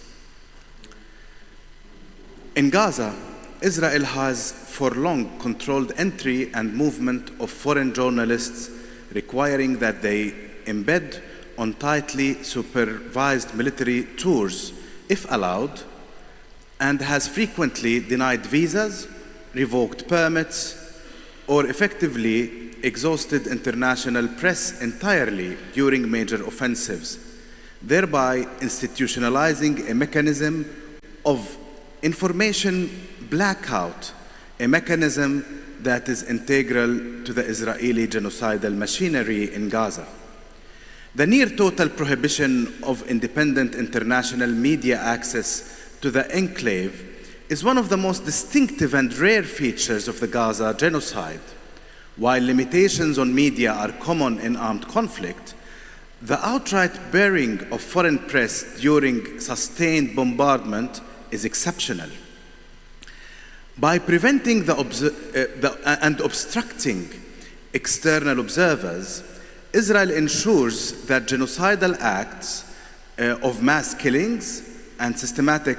In Gaza, Israel has for long controlled entry and movement of foreign journalists, requiring that they embed on tightly supervised military tours, if allowed, and has frequently denied visas, revoked permits, or effectively exhausted international press entirely during major offensives, thereby institutionalizing a mechanism of information blackout, a mechanism that is integral to the Israeli genocidal machinery in Gaza. The near total prohibition of independent international media access to the enclave is one of the most distinctive and rare features of the Gaza genocide. While limitations on media are common in armed conflict, the outright barring of foreign press during sustained bombardment is exceptional. By preventing and obstructing external observers, Israel ensures that genocidal acts of mass killings and systematic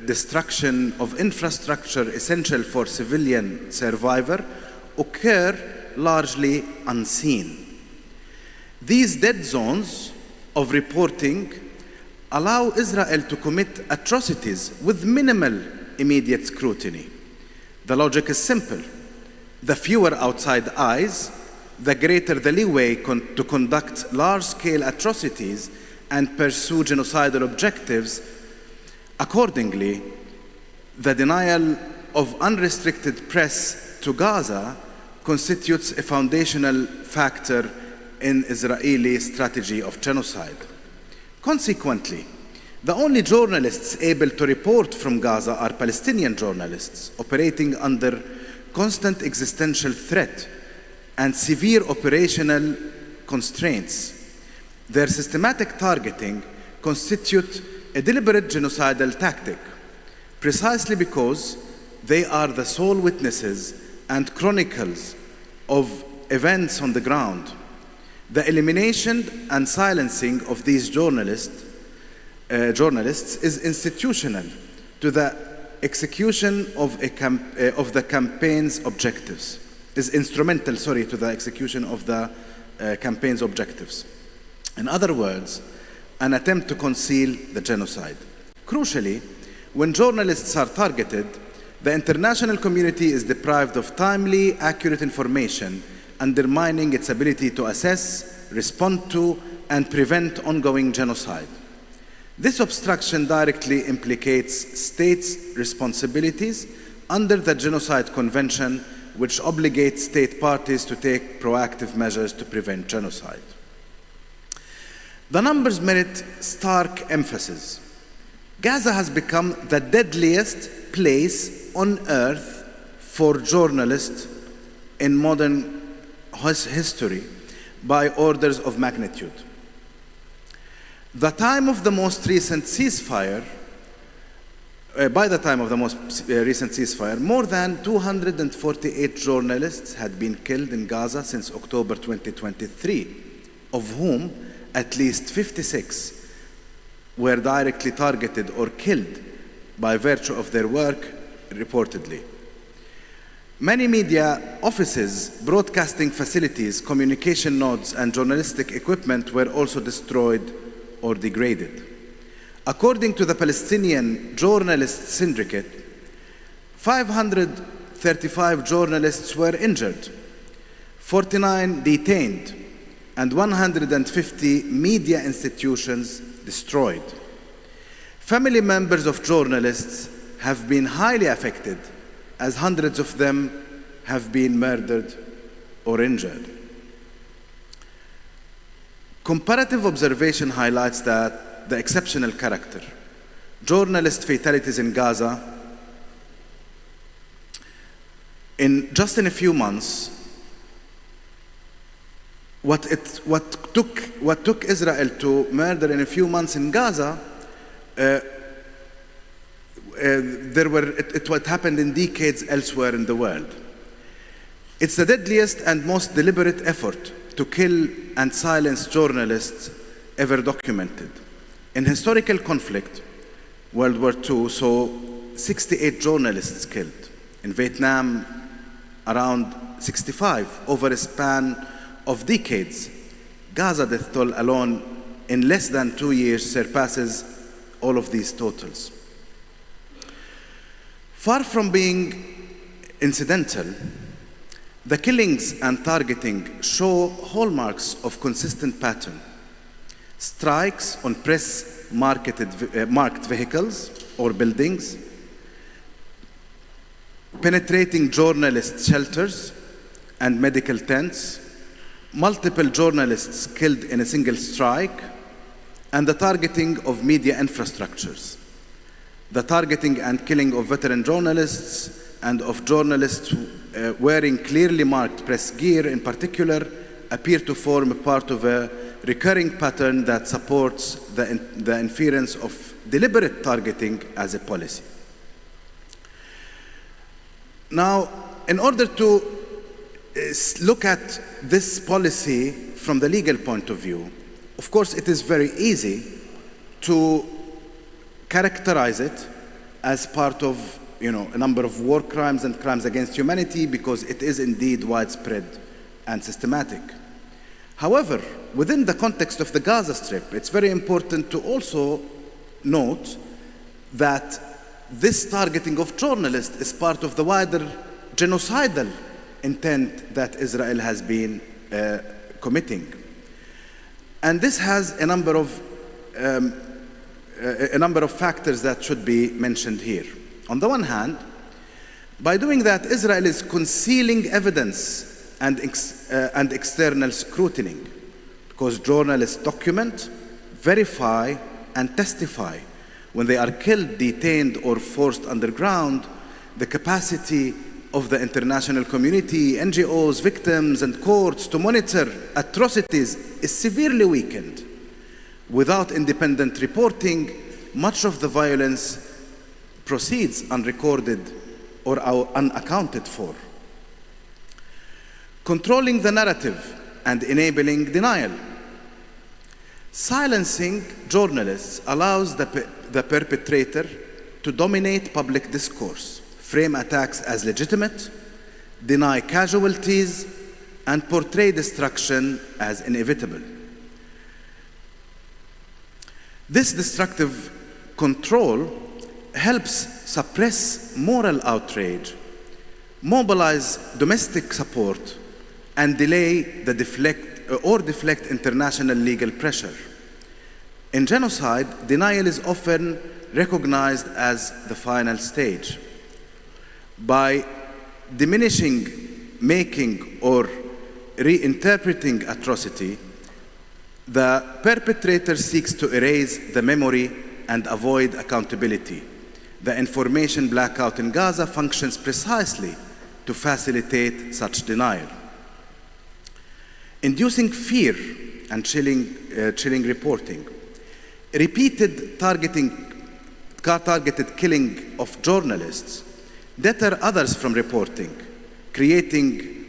destruction of infrastructure essential for civilian survival occur largely unseen. These dead zones of reporting allow Israel to commit atrocities with minimal immediate scrutiny. The logic is simple. The fewer outside eyes, the greater the leeway to conduct large-scale atrocities and pursue genocidal objectives. Accordingly, the denial of unrestricted press to Gaza constitutes a foundational factor in Israeli strategy of genocide. Consequently, the only journalists able to report from Gaza are Palestinian journalists operating under constant existential threat and severe operational constraints. Their systematic targeting constitutes a deliberate genocidal tactic, precisely because they are the sole witnesses and chronicles of events on the ground. The elimination and silencing of these journalists is institutional to the execution of the campaign's objectives. Is instrumental, to the execution of the campaign's objectives. In other words, an attempt to conceal the genocide. Crucially, when journalists are targeted, the international community is deprived of timely, accurate information, undermining its ability to assess, respond to, and prevent ongoing genocide. This obstruction directly implicates states' responsibilities under the Genocide Convention, which obligates state parties to take proactive measures to prevent genocide. The numbers merit stark emphasis. Gaza has become the deadliest place on earth for journalists in modern history by orders of magnitude. The time of the most recent ceasefire, by the time of the most recent ceasefire, more than 248 journalists had been killed in Gaza since October 2023, of whom at least 56 were directly targeted or killed by virtue of their work, reportedly. Many media offices, broadcasting facilities, communication nodes, and journalistic equipment were also destroyed or degraded. According to the Palestinian Journalist Syndicate, 535 journalists were injured, 49 detained, and 150 media institutions destroyed. Family members of journalists have been highly affected, as hundreds of them have been murdered or injured. Comparative observation highlights that the exceptional character. Journalist fatalities in Gaza, just in a few months, what took Israel to murder in a few months in Gaza, it happened in decades elsewhere in the world. It's the deadliest and most deliberate effort to kill and silence journalists ever documented. In historical conflict, World War II saw 68 journalists killed. In Vietnam, around 65 over a span of decades. Gaza death toll alone in less than 2 years surpasses all of these totals. Far from being incidental, the killings and targeting show hallmarks of consistent pattern. Strikes on marked vehicles or buildings, penetrating journalist shelters and medical tents, multiple journalists killed in a single strike, and the targeting of media infrastructures. The targeting and killing of veteran journalists and of journalists wearing clearly marked press gear in particular appear to form a part of a recurring pattern that supports the inference of deliberate targeting as a policy. Now, in order to look at this policy from the legal point of view, of course, it is very easy to characterize it as part of a number of war crimes and crimes against humanity because it is indeed widespread and systematic. However, within the context of the Gaza Strip, it's very important to also note that this targeting of journalists is part of the wider genocidal intent that Israel has been committing. And this has a number of factors that should be mentioned here. On the one hand, by doing that, Israel is concealing evidence and external scrutiny, because journalists document, verify, and testify. When they are killed, detained, or forced underground, the capacity of the international community, NGOs, victims, and courts to monitor atrocities is severely weakened. Without independent reporting, much of the violence proceeds unrecorded or unaccounted for. Controlling the narrative and enabling denial. Silencing journalists allows the perpetrator to dominate public discourse, frame attacks as legitimate, deny casualties, and portray destruction as inevitable. This destructive control helps suppress moral outrage, mobilize domestic support, and delay the deflect international legal pressure. In genocide, denial is often recognized as the final stage. By diminishing, making, or reinterpreting atrocity, the perpetrator seeks to erase the memory and avoid accountability. The information blackout in Gaza functions precisely to facilitate such denial. Inducing fear and chilling reporting. Repeated targeted killing of journalists deter others from reporting, creating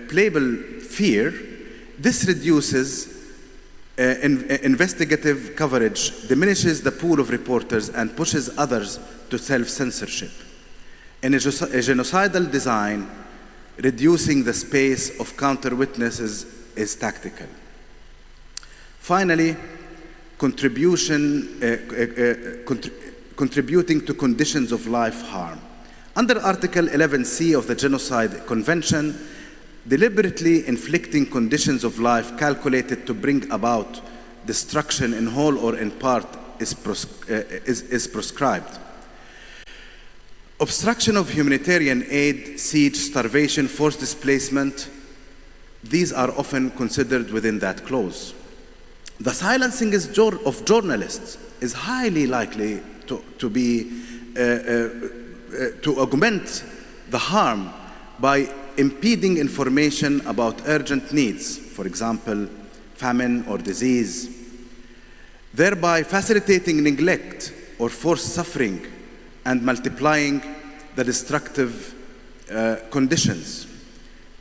playable fear. This reduces investigative coverage, diminishes the pool of reporters, and pushes others to self-censorship. In a genocidal design, reducing the space of counter-witnesses is tactical. Finally, contributing to conditions of life harm. Under Article 11C of the Genocide Convention, deliberately inflicting conditions of life calculated to bring about destruction in whole or in part is prescribed. Obstruction of humanitarian aid, siege, starvation, forced displacement, these are often considered within that clause. The silencing of journalists is highly likely to augment the harm by impeding information about urgent needs, for example, famine or disease, thereby facilitating neglect or forced suffering and multiplying the destructive conditions.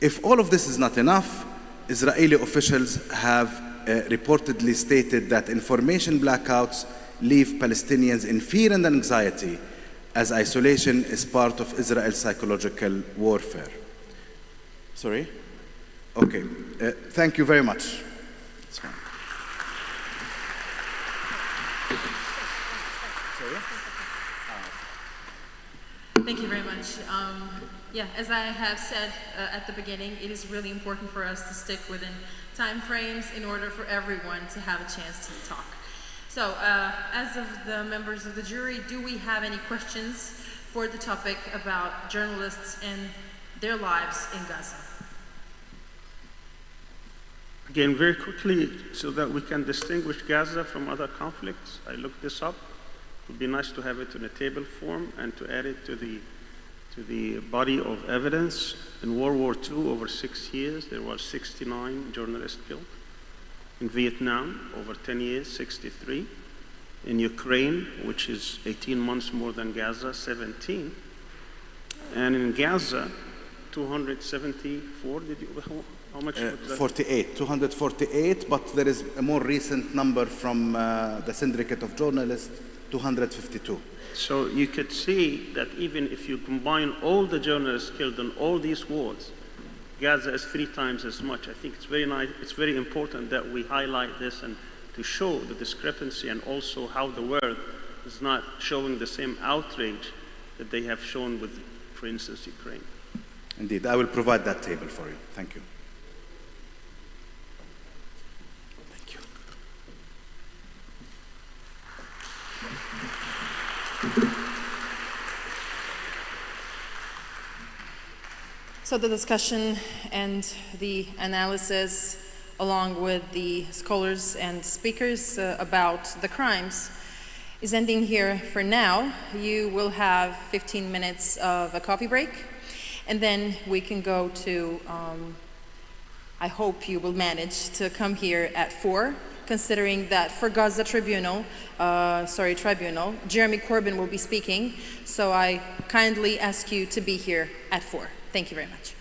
If all of this is not enough, Israeli officials have reportedly stated that information blackouts leave Palestinians in fear and anxiety, as isolation is part of Israel's psychological warfare. Sorry? Okay. Thank you very much. It's fine. Thank you very much. Yeah, as I have said at the beginning, it is really important for us to stick within time frames in order for everyone to have a chance to talk. So, as of the members of the jury, do we have any questions for the topic about journalists and their lives in Gaza? Again, very quickly, so that we can distinguish Gaza from other conflicts, I looked this up. It would be nice to have it in a table form and to add it to the body of evidence. In World War II, over 6 years, there were 69 journalists killed. In Vietnam, over 10 years, 63. In Ukraine, which is 18 months more than Gaza, 17. And in Gaza, 274, how much? 48, 248, but there is a more recent number from the Syndicate of Journalists, 252. So you could see that even if you combine all the journalists killed in all these wars, Gaza is 3 times as much. I think it's very nice, it's very important that we highlight this and to show the discrepancy and also how the world is not showing the same outrage that they have shown with, for instance, Ukraine. Indeed, I will provide that table for you. Thank you. Thank you. So the discussion and the analysis, along with the scholars and speakers about the crimes, is ending here for now. You will have 15 minutes of a coffee break, and then we can go to, I hope you will manage to come here at 4, considering that for Gaza Tribunal, Jeremy Corbyn will be speaking, so I kindly ask you to be here at 4. Thank you very much.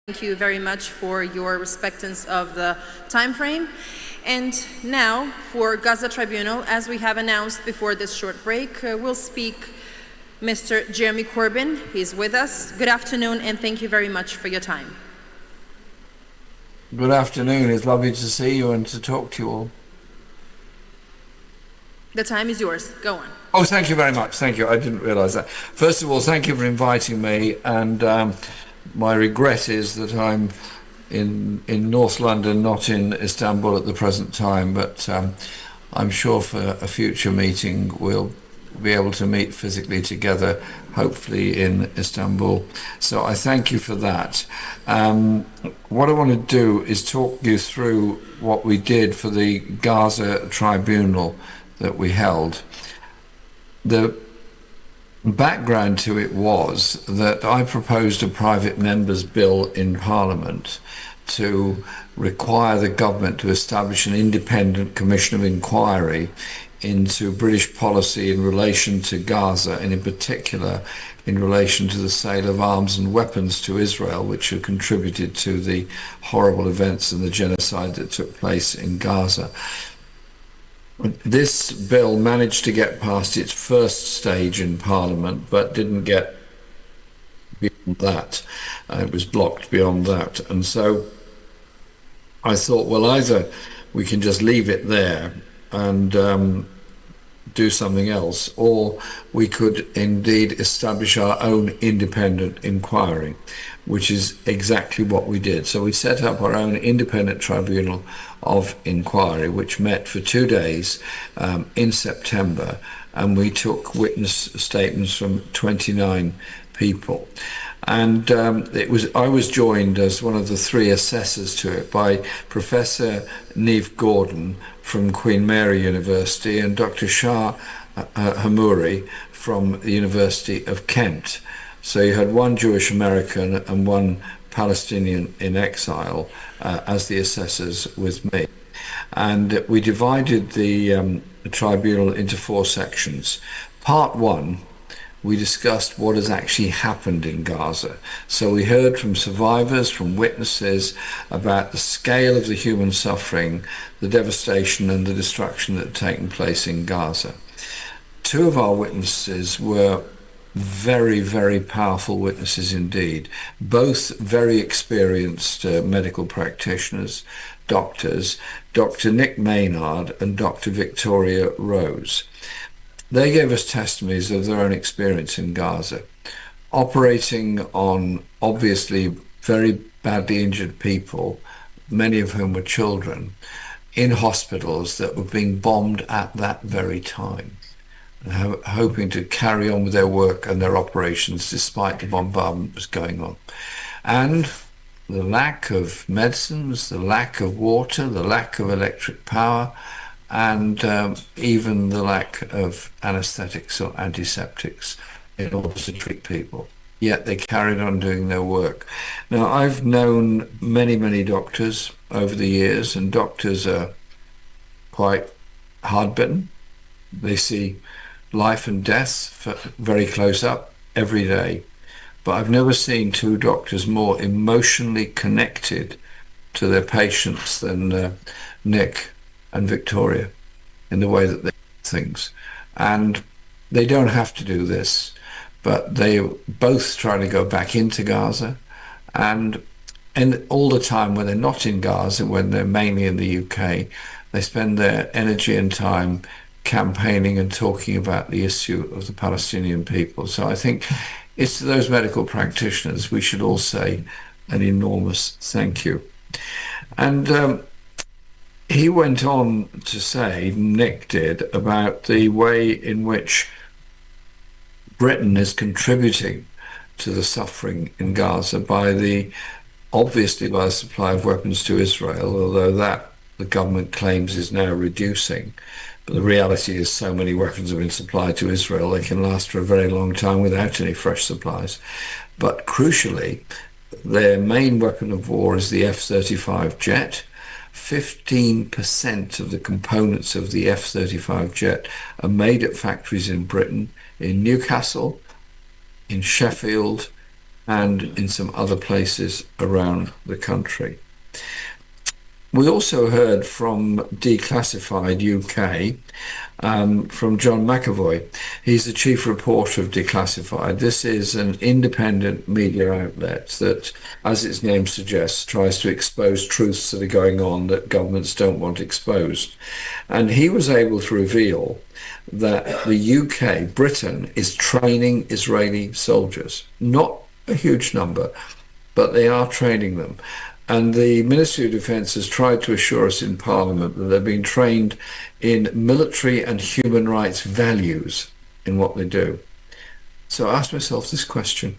Thank you very much for your respectance of the time frame. And now for Gaza Tribunal, as we have announced before this short break, will speak Mr. Jeremy Corbyn. He's with us. Good afternoon, and thank you very much for your time. Good afternoon. It's lovely to see you and to talk to you all. The time is yours. Go on. Oh, thank you very much. Thank you. I didn't realise that. First of all, thank you for inviting me, and my regret is that I'm in North London, not in Istanbul at the present time, but I'm sure for a future meeting we'll be able to meet physically together, hopefully in Istanbul. So I thank you for that. What I want to do is talk you through what we did for the Gaza Tribunal that we held. The background to it was that I proposed a private member's bill in Parliament to require the government to establish an independent commission of inquiry into British policy in relation to Gaza, and in particular in relation to the sale of arms and weapons to Israel, which have contributed to the horrible events and the genocide that took place in Gaza. This bill managed to get past its first stage in Parliament, but didn't get beyond that. It was blocked beyond that. And so I thought, well, either we can just leave it there and do something else, or we could indeed establish our own independent inquiry, which is exactly what we did. So we set up our own independent tribunal of inquiry, which met for 2 days in September, and we took witness statements from 29 people. And I was joined as one of the 3 assessors to it by Professor Niamh Gordon from Queen Mary University and Dr. Shah Hamouri from the University of Kent. So you had one Jewish American and one Palestinian in exile as the assessors with me. And we divided the tribunal into 4 sections. Part 1, we discussed what has actually happened in Gaza. So we heard from survivors, from witnesses, about the scale of the human suffering, the devastation and the destruction that had taken place in Gaza. 2 of our witnesses were very, very powerful witnesses indeed, both very experienced medical practitioners, doctors, Dr. Nick Maynard and Dr. Victoria Rose. They gave us testimonies of their own experience in Gaza, operating on obviously very badly injured people, many of whom were children, in hospitals that were being bombed at that very time, and hoping to carry on with their work and their operations despite the bombardment that was going on. And the lack of medicines, the lack of water, the lack of electric power, and even the lack of anesthetics or antiseptics in order to treat people. Yet they carried on doing their work. Now, I've known many, many doctors over the years, and doctors are quite hard-bitten. They see life and death very close up every day. But I've never seen 2 doctors more emotionally connected to their patients than Nick and Victoria in the way that they do things. And they don't have to do this, but they both try to go back into Gaza, and all the time when they're not in Gaza, when they're mainly in the UK, they spend their energy and time campaigning and talking about the issue of the Palestinian people. So I think it's to those medical practitioners we should all say an enormous thank you. And he went on to say, Nick did, about the way in which Britain is contributing to the suffering in Gaza obviously by the supply of weapons to Israel, although that the government claims is now reducing. But the reality is so many weapons have been supplied to Israel, they can last for a very long time without any fresh supplies. But crucially, their main weapon of war is the F-35 jet. 15% of the components of the F-35 jet are made at factories in Britain, in Newcastle, in Sheffield, and in some other places around the country. We also heard from Declassified UK, from John McAvoy. He's the chief reporter of Declassified. This is an independent media outlet that, as its name suggests, tries to expose truths that are going on that governments don't want exposed. And he was able to reveal that the UK, Britain, is training Israeli soldiers. Not a huge number, but they are training them. And the Ministry of Defence has tried to assure us in Parliament that they're being trained in military and human rights values in what they do. So I asked myself this question.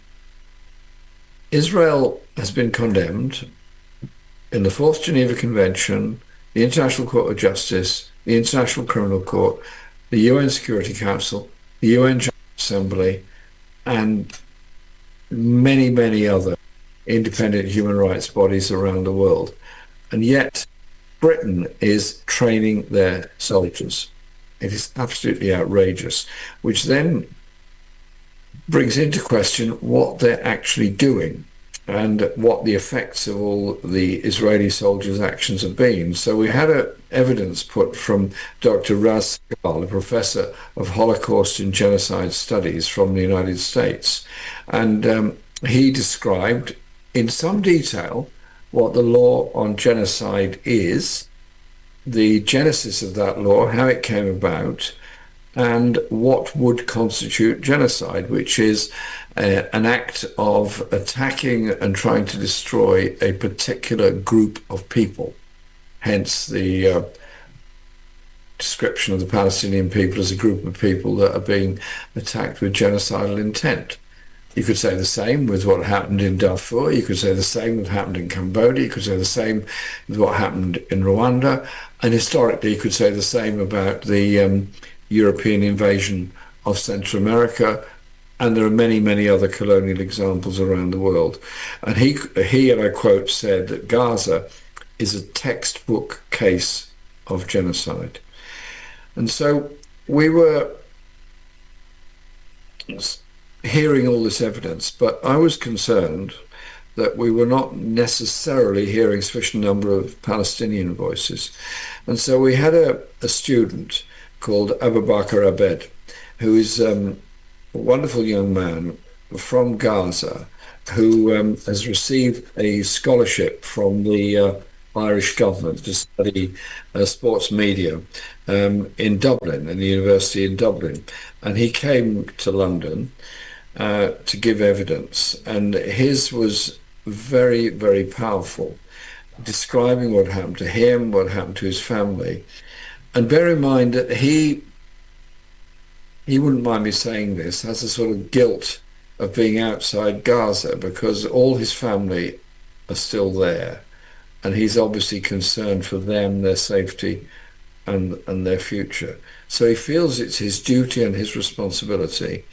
Israel has been condemned in the Fourth Geneva Convention, the International Court of Justice, the International Criminal Court, the UN Security Council, the UN General Assembly, and many, many other independent human rights bodies around the world. And yet Britain is training their soldiers. It is absolutely outrageous, which then brings into question what they're actually doing and what the effects of all the Israeli soldiers' actions have been. So we had evidence put from Dr. Raz Segal, a professor of Holocaust and Genocide Studies from the United States. And he described in some detail what the law on genocide is, the genesis of that law, how it came about, and what would constitute genocide, which is an act of attacking and trying to destroy a particular group of people. Hence the description of the Palestinian people as a group of people that are being attacked with genocidal intent. You could say the same with what happened in Darfur. You could say the same with what happened in Cambodia. You could say the same with what happened in Rwanda. And historically, you could say the same about the European invasion of Central America. And there are many, many other colonial examples around the world. And he, and I quote, said that Gaza is a textbook case of genocide. And so we were hearing all this evidence, but I was concerned that we were not necessarily hearing a sufficient number of Palestinian voices. And so we had a student called Abu Bakr Abed, who is a wonderful young man from Gaza, who has received a scholarship from the Irish government to study sports media in Dublin, in the university in Dublin. And he came to London to give evidence, and his was very, very powerful, describing what happened to him, what happened to his family. And bear in mind that he wouldn't mind me saying this, has a sort of guilt of being outside Gaza because all his family are still there, and he's obviously concerned for them, their safety and their future. So he feels it's his duty and his responsibility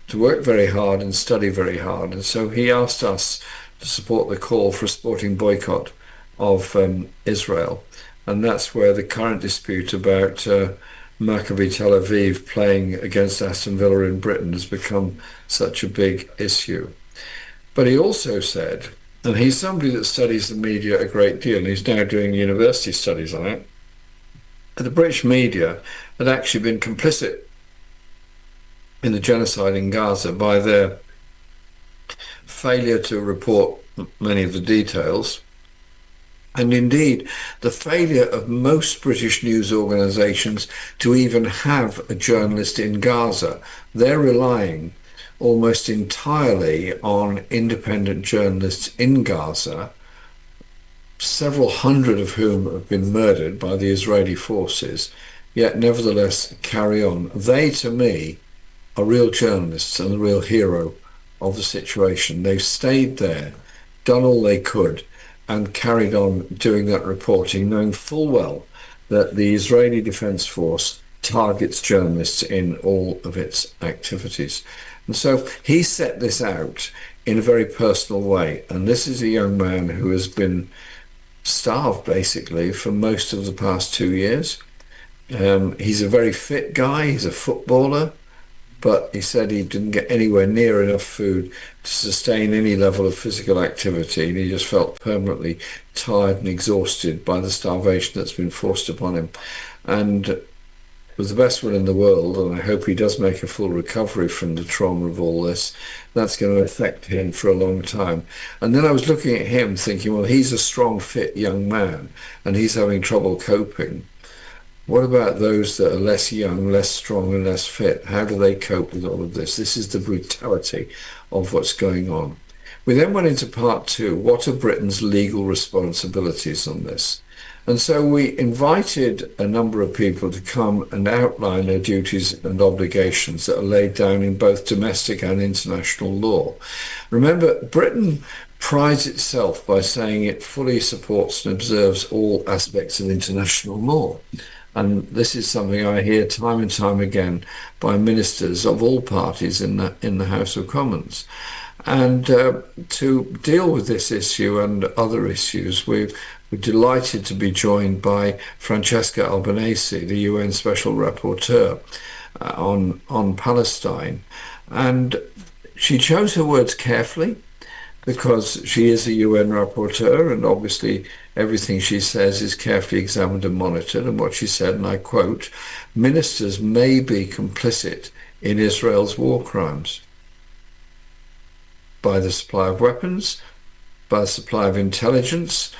to work very hard and study very hard. And so he asked us to support the call for a sporting boycott of Israel. And that's where the current dispute about Maccabi Tel Aviv playing against Aston Villa in Britain has become such a big issue. But he also said, and he's somebody that studies the media a great deal, and he's now doing university studies on it, the British media had actually been complicit in the genocide in Gaza by their failure to report many of the details, and indeed the failure of most British news organisations to even have a journalist in Gaza. They're relying almost entirely on independent journalists in Gaza, several hundred of whom have been murdered by the Israeli forces, yet nevertheless carry on. They, to me, are real journalists and the real hero of the situation. They've stayed there, done all they could, and carried on doing that reporting, knowing full well that the Israeli Defense Force targets journalists in all of its activities. And so he set this out in a very personal way. And this is a young man who has been starved, basically, for most of the past 2 years. He's a very fit guy. He's a footballer. but he said he didn't get anywhere near enough food to sustain any level of physical activity, and he just felt permanently tired and exhausted by the starvation that's been forced upon him. And with the best will in the world, and I hope he does make a full recovery from the trauma of all this, that's going to affect him for a long time. And then I was looking at him thinking, well, he's a strong, fit young man, and he's having trouble coping. What about those that are less young, less strong, and less fit? How do they cope with all of this? This is the brutality of what's going on. We then went into part two. What are Britain's legal responsibilities on this? And so we invited a number of people to come and outline their duties and obligations that are laid down in both domestic and international law. Remember, Britain prides itself by saying it fully supports and observes all aspects of international law. And this is something I hear time and time again by ministers of all parties in the House of Commons. And to deal with this issue and other issues, we're delighted to be joined by Francesca Albanese, the UN Special Rapporteur on Palestine. And she chose her words carefully because she is a UN Rapporteur, and obviously everything she says is carefully examined and monitored. And what she said, and I quote, "Ministers may be complicit in Israel's war crimes by the supply of weapons, by the supply of intelligence,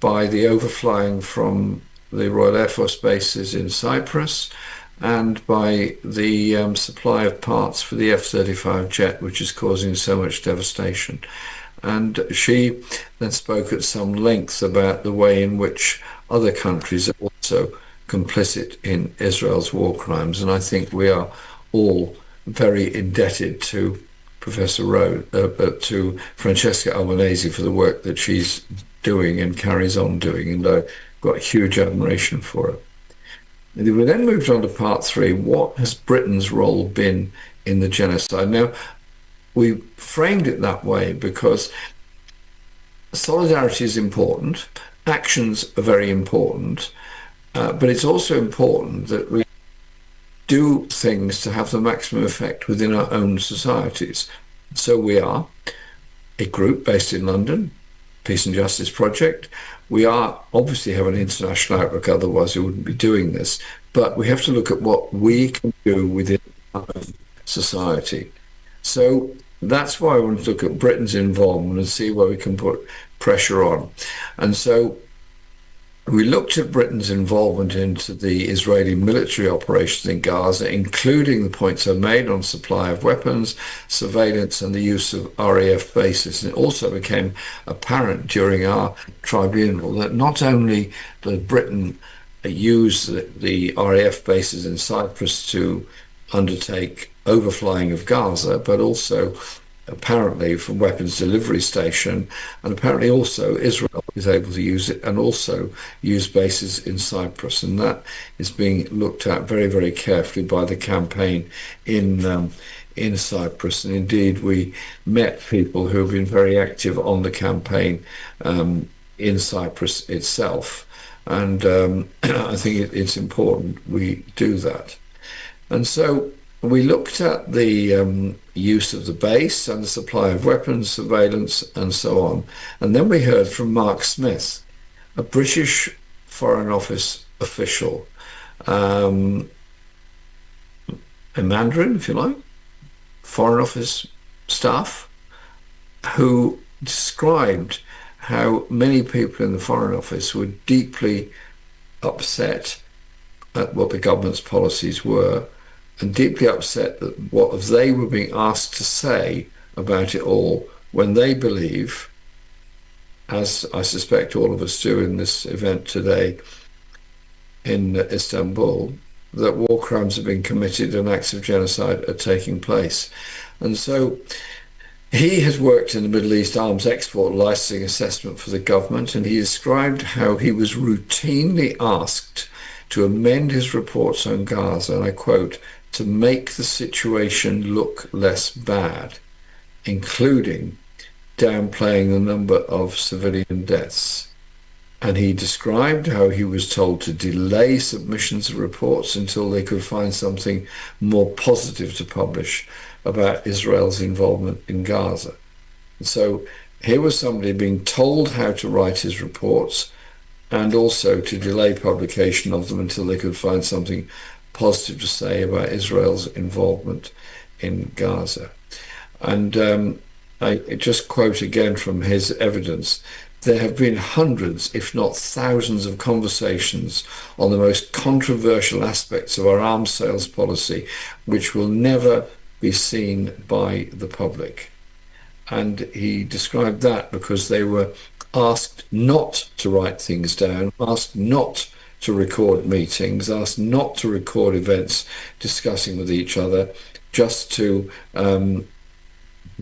by the overflying from the Royal Air Force bases in Cyprus, and by the supply of parts for the F-35 jet, which is causing so much devastation." And she then spoke at some length about the way in which other countries are also complicit in Israel's war crimes. And I think we are all very indebted to to Francesca Albanese for the work that she's doing and carries on doing, and I've got huge admiration for her. We then moved on to part three. What has Britain's role been in the genocide? Now, we framed it that way because solidarity is important, actions are very important, but it's also important that we do things to have the maximum effect within our own societies. So we are a group based in London, Peace and Justice Project. We obviously have an international outlook, otherwise we wouldn't be doing this, but we have to look at what we can do within our own society. So that's why I want to look at Britain's involvement and see where we can put pressure on. And so we looked at Britain's involvement into the Israeli military operations in Gaza, including the points I made on supply of weapons, surveillance, and the use of RAF bases. And it also became apparent during our tribunal that not only did Britain use the RAF bases in Cyprus to undertake overflying of Gaza, but also apparently from weapons delivery station, and apparently also Israel is able to use it and also use bases in Cyprus, and that is being looked at very, very carefully by the campaign in Cyprus. And indeed we met people who have been very active on the campaign in Cyprus itself, and I think it's important we do that. And so we looked at the use of the base and the supply of weapons, surveillance, and so on. And then we heard from Mark Smith, a British Foreign Office official, a Mandarin, if you like, Foreign Office staff, who described how many people in the Foreign Office were deeply upset at what the government's policies were, and deeply upset that what they were being asked to say about it all, when they believe, as I suspect all of us do in this event today in Istanbul, that war crimes have been committed and acts of genocide are taking place. And so he has worked in the Middle East arms export licensing assessment for the government, and he described how he was routinely asked to amend his reports on Gaza, and I quote, to make the situation look less bad, including downplaying the number of civilian deaths. And he described how he was told to delay submissions of reports until they could find something more positive to publish about Israel's involvement in Gaza. And so here was somebody being told how to write his reports and also to delay publication of them until they could find something positive to say about Israel's involvement in Gaza. And I just quote again from his evidence. There have been hundreds, if not thousands, of conversations on the most controversial aspects of our arms sales policy, which will never be seen by the public. And he described that because they were asked not to write things down, asked not to record meetings, asked not to record events discussing with each other, just to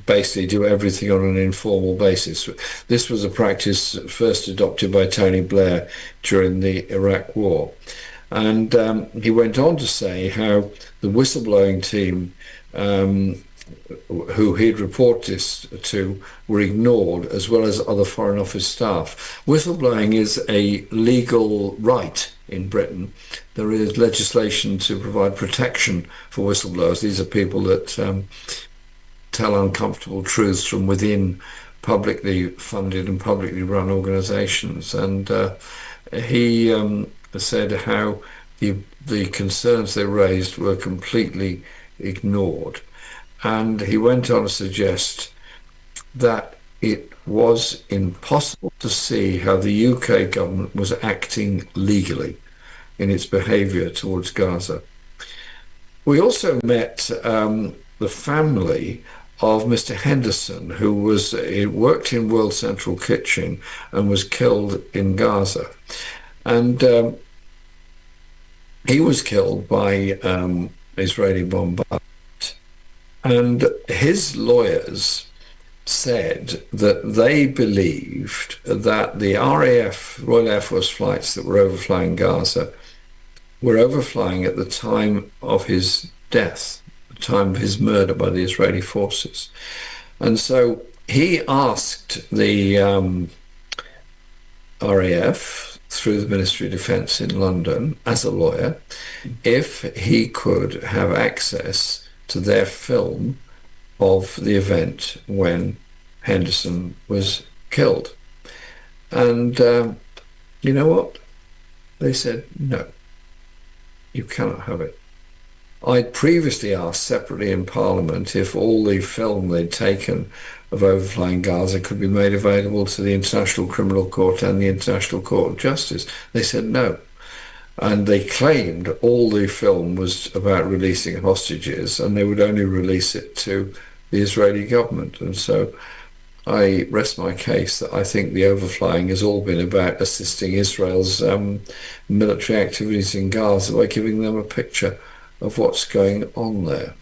basically do everything on an informal basis. This was a practice first adopted by Tony Blair during the Iraq War. And he went on to say how the whistleblowing team who he'd reported this to were ignored, as well as other Foreign Office staff. Whistleblowing is a legal right in Britain. There is legislation to provide protection for whistleblowers. These are people that tell uncomfortable truths from within publicly funded and publicly run organizations. And he said how the concerns they raised were completely ignored. And he went on to suggest that it was impossible to see how the UK government was acting legally in its behaviour towards Gaza. We also met the family of Mr. Henderson, who worked in World Central Kitchen and was killed in Gaza. And he was killed by Israeli bombardment. And his lawyers said that they believed that the RAF, Royal Air Force flights that were overflying Gaza, were overflying at the time of his death, the time of his murder by the Israeli forces. And so he asked the RAF, through the Ministry of Defence in London, as a lawyer, if he could have access to their film of the event when Henderson was killed. And you know what? They said, no, you cannot have it. I'd previously asked separately in Parliament if all the film they'd taken of overflying Gaza could be made available to the International Criminal Court and the International Court of Justice. They said no. And they claimed all the film was about releasing hostages, and they would only release it to the Israeli government. And so I rest my case that I think the overflying has all been about assisting Israel's military activities in Gaza by giving them a picture of what's going on there.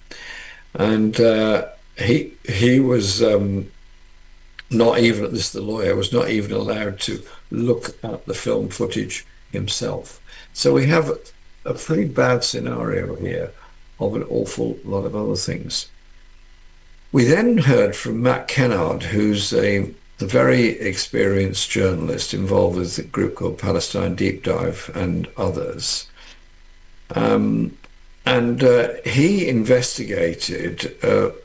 And he was not even, the lawyer was not even allowed to look at the film footage himself. So we have a pretty bad scenario here of an awful lot of other things. We then heard from Matt Kennard, who's a very experienced journalist involved with a group called Palestine Deep Dive and others. He investigated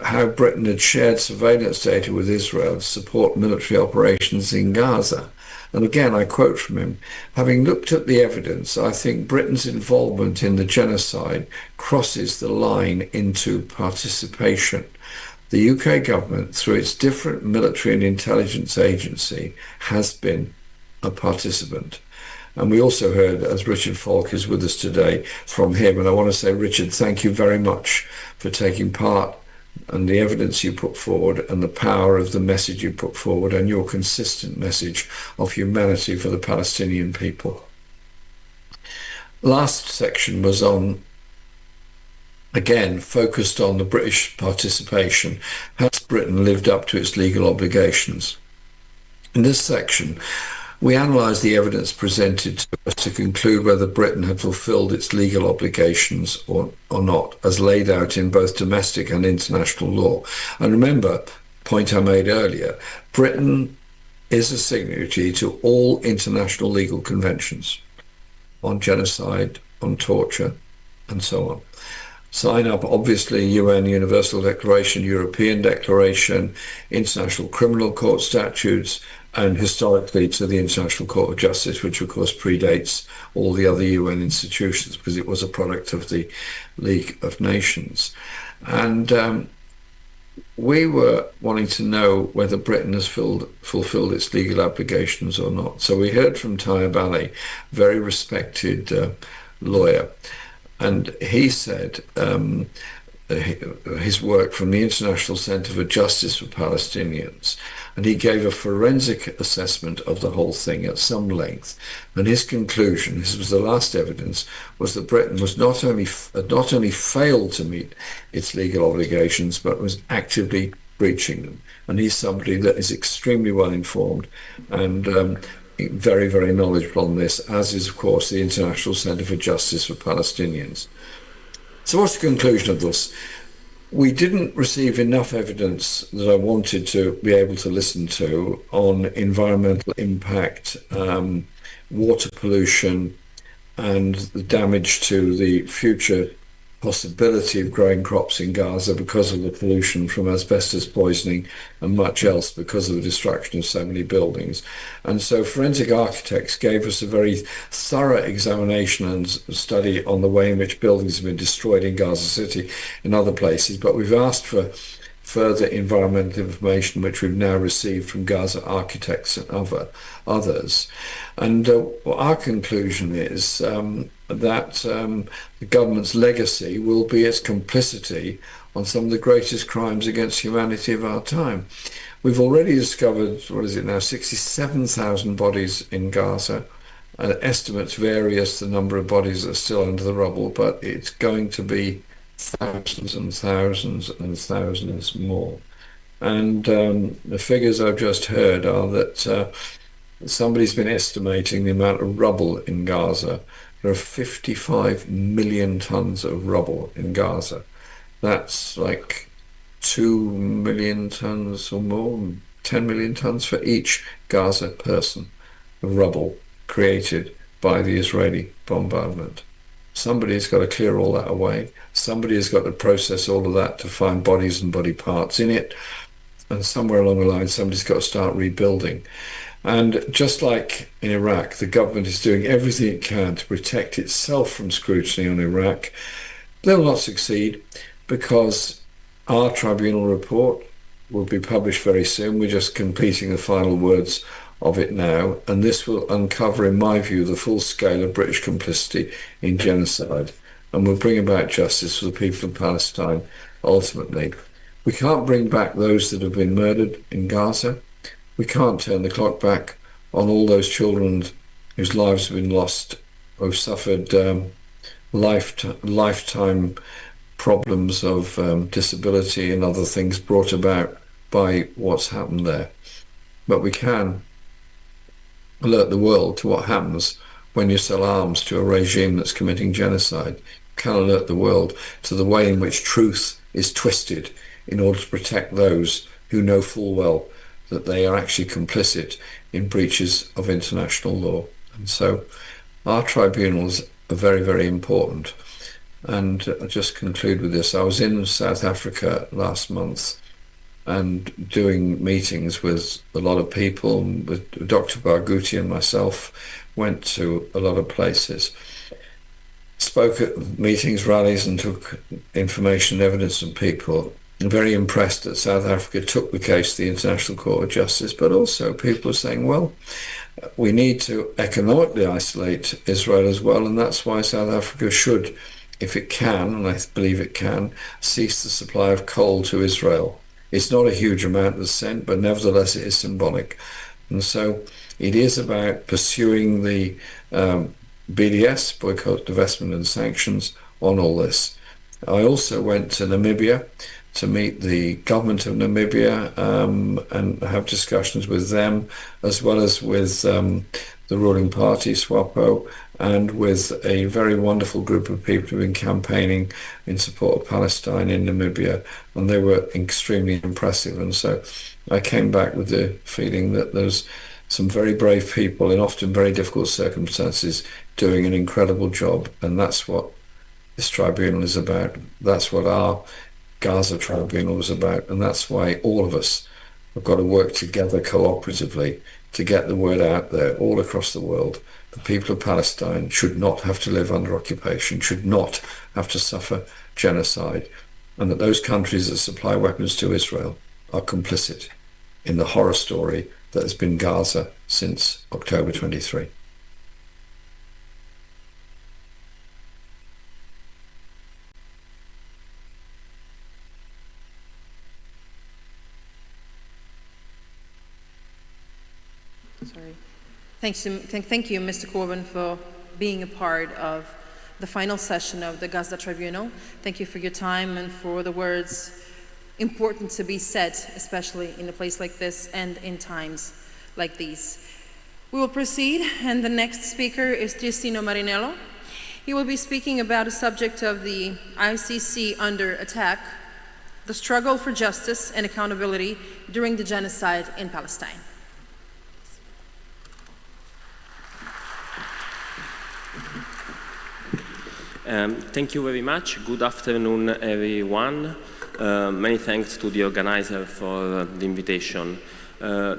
how Britain had shared surveillance data with Israel to support military operations in Gaza. And again, I quote from him, having looked at the evidence, I think Britain's involvement in the genocide crosses the line into participation. The UK government, through its different military and intelligence agency, has been a participant. And we also heard, as Richard Falk is with us today, from him. And I want to say, Richard, thank you very much for taking part and the evidence you put forward and the power of the message you put forward and your consistent message of humanity for the Palestinian people. Last section was on, again, focused on the British participation. Has Britain lived up to its legal obligations? In this section, we analysed the evidence presented to us to conclude whether Britain had fulfilled its legal obligations or not, as laid out in both domestic and international law. And remember, point I made earlier, Britain is a signatory to all international legal conventions on genocide, on torture, and so on. Sign up, obviously, UN Universal Declaration, European Declaration, International Criminal Court statutes, and historically to the International Court of Justice, which of course predates all the other UN institutions because it was a product of the League of Nations. And we were wanting to know whether Britain has fulfilled its legal obligations or not. So we heard from Taya Bali, very respected lawyer, and he said his work from the International Centre for Justice for Palestinians, and he gave a forensic assessment of the whole thing at some length. And his conclusion, this was the last evidence, was that Britain was not only failed to meet its legal obligations, but was actively breaching them. And he's somebody that is extremely well informed and very, very knowledgeable on this, as is, of course, the International Centre for Justice for Palestinians. So what's the conclusion of this? We didn't receive enough evidence that I wanted to be able to listen to on environmental impact, water pollution, and the damage to the future possibility of growing crops in Gaza because of the pollution from asbestos poisoning and much else because of the destruction of so many buildings. And so forensic architects gave us a very thorough examination and study on the way in which buildings have been destroyed in Gaza City and other places, but we've asked for further environmental information, which we've now received from Gaza architects and others. And our conclusion is that the government's legacy will be its complicity on some of the greatest crimes against humanity of our time. We've already discovered, 67,000 bodies in Gaza. Estimates vary as to the number of bodies that are still under the rubble, but it's going to be thousands and thousands and thousands more. And the figures I've just heard are that somebody's been estimating the amount of rubble in Gaza. There are 55 million tons of rubble in Gaza. That's like 2 million tons or more, 10 million tons for each Gaza person of rubble created by the Israeli bombardment. Somebody's got to clear all that away. Somebody has got to process all of that to find bodies and body parts in it. And somewhere along the line, somebody's got to start rebuilding. And just like in Iraq, the government is doing everything it can to protect itself from scrutiny on Iraq. They'll not succeed because our tribunal report will be published very soon. We're just completing the final words of it now, and this will uncover, in my view, the full scale of British complicity in genocide, and will bring about justice for the people of Palestine ultimately. We can't bring back those that have been murdered in Gaza. We can't turn the clock back on all those children whose lives have been lost, who've suffered lifetime problems of disability and other things brought about by what's happened there. But we can alert the world to what happens when you sell arms to a regime that's committing genocide. You can alert the world to the way in which truth is twisted in order to protect those who know full well that they are actually complicit in breaches of international law. And so our tribunals are very, very important. And I'll just conclude with this. I was in South Africa last month and doing meetings with a lot of people, with Dr. Barghouti and myself, went to a lot of places, spoke at meetings, rallies, and took information and evidence from people. I'm very impressed that South Africa took the case to the International Court of Justice, but also people are saying, well, we need to economically isolate Israel as well, and that's why South Africa should, if it can, and I believe it can, cease the supply of coal to Israel. It's not a huge amount that's sent, but nevertheless it is symbolic. And so it is about pursuing the BDS, boycott, divestment and sanctions, on all this. I also went to Namibia to meet the government of Namibia and have discussions with them, as well as with the ruling party, SWAPO, and with a very wonderful group of people who've been campaigning in support of Palestine in Namibia, and they were extremely impressive. And so I came back with the feeling that there's some very brave people in often very difficult circumstances doing an incredible job, and that's what this tribunal is about. That's what our Gaza tribunal is about, and that's why all of us have got to work together cooperatively to get the word out there all across the world. The people of Palestine should not have to live under occupation, should not have to suffer genocide, and that those countries that supply weapons to Israel are complicit in the horror story that has been Gaza since October 23. Sorry. Thank you, Mr. Corbyn, for being a part of the final session of the Gaza Tribunal. Thank you for your time and for the words important to be said, especially in a place like this and in times like these. We will proceed, and the next speaker is Tristino Marinello. He will be speaking about a subject of the ICC under attack, the struggle for justice and accountability during the genocide in Palestine. Thank you very much. Good afternoon, everyone. Many thanks to the organizer for the invitation.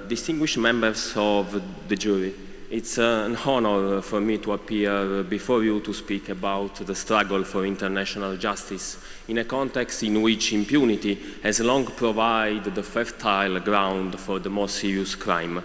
Distinguished members of the jury, it's an honor for me to appear before you to speak about the struggle for international justice in a context in which impunity has long provided the fertile ground for the most serious crime.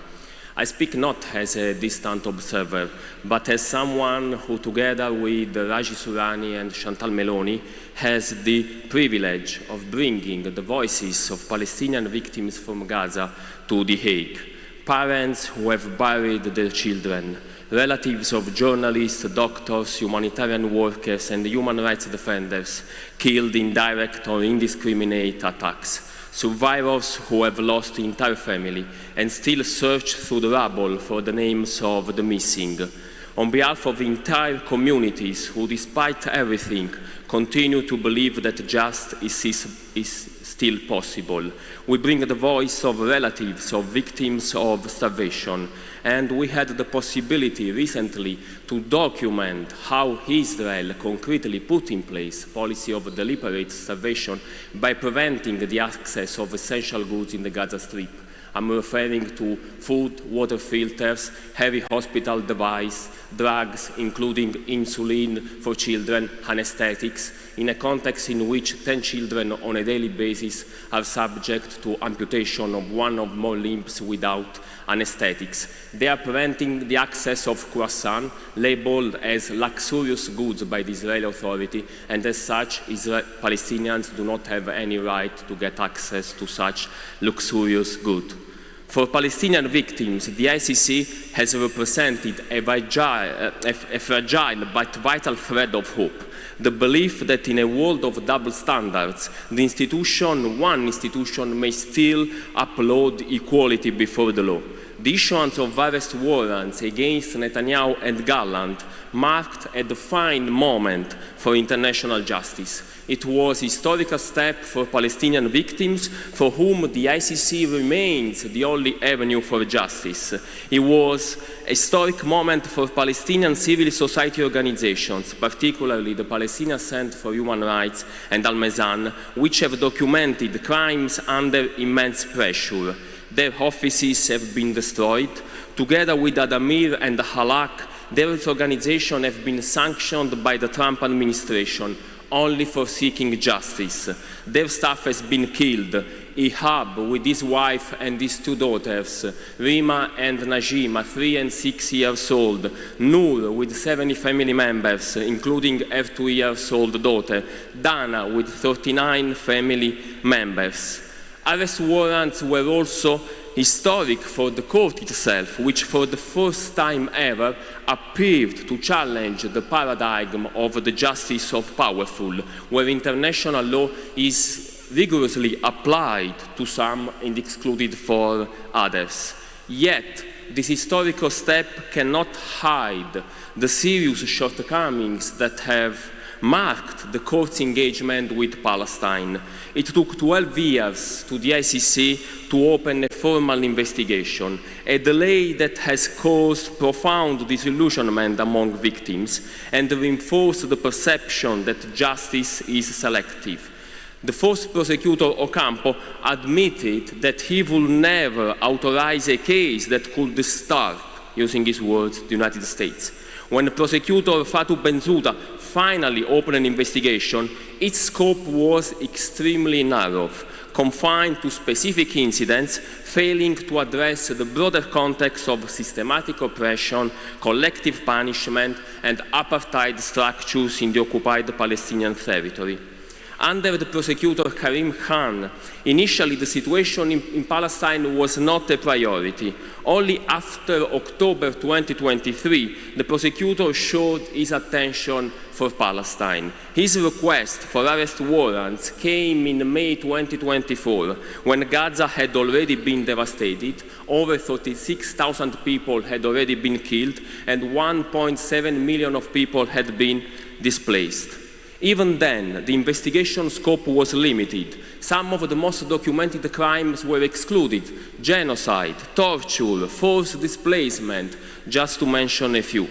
I speak not as a distant observer, but as someone who, together with Raji Sourani and Chantal Meloni, has the privilege of bringing the voices of Palestinian victims from Gaza to The Hague. Parents who have buried their children, relatives of journalists, doctors, humanitarian workers, and human rights defenders killed in direct or indiscriminate attacks. Survivors who have lost entire family and still search through the rubble for the names of the missing. On behalf of entire communities who, despite everything, continue to believe that justice is still possible. We bring the voice of relatives of victims of starvation, and we had the possibility recently to document how Israel concretely put in place a policy of deliberate starvation by preventing the access of essential goods in the Gaza Strip. I'm referring to food, water filters, heavy hospital devices, drugs, including insulin for children, anesthetics, in a context in which 10 children on a daily basis are subject to amputation of one or more limbs without anesthetics. They are preventing the access of croissant, labeled as luxurious goods by the Israeli Authority, and as such, Palestinians do not have any right to get access to such luxurious goods. For Palestinian victims, the ICC has represented a fragile but vital thread of hope. The belief that in a world of double standards, one institution may still uphold equality before the law. The issuance of arrest warrants against Netanyahu and Gallant marked a defining moment for international justice. It was a historical step for Palestinian victims for whom the ICC remains the only avenue for justice. It was a historic moment for Palestinian civil society organizations, particularly the Palestinian Center for Human Rights and Al-Mezan, which have documented crimes under immense pressure. Their offices have been destroyed. Together with Adamir and Halak, their organizations have been sanctioned by the Trump administration only for seeking justice. Their staff has been killed. Ihab, with his wife and his two daughters, Rima and Najima, 3 and 6 years old, Noor, with 70 family members, including her 2-year-old daughter, Dana, with 39 family members. Arrest warrants were also historic for the court itself, which for the first time ever appeared to challenge the paradigm of the justice of powerful, where international law is rigorously applied to some and excluded for others. Yet, this historical step cannot hide the serious shortcomings that have marked the court's engagement with Palestine. It took 12 years to the ICC to open a formal investigation, a delay that has caused profound disillusionment among victims and reinforced the perception that justice is selective. The first prosecutor, Ocampo, admitted that he would never authorize a case that could disturb, using his words, the United States. When prosecutor Fatou Bensouda finally opened an investigation, its scope was extremely narrow, confined to specific incidents, failing to address the broader context of systematic oppression, collective punishment, and apartheid structures in the occupied Palestinian territory. Under the prosecutor Karim Khan, initially the situation in Palestine was not a priority. Only after October 2023, the prosecutor showed his attention for Palestine. His request for arrest warrants came in May 2024, when Gaza had already been devastated, over 36,000 people had already been killed, and 1.7 million of people had been displaced. Even then, the investigation scope was limited. Some of the most documented crimes were excluded: genocide, torture, forced displacement, just to mention a few.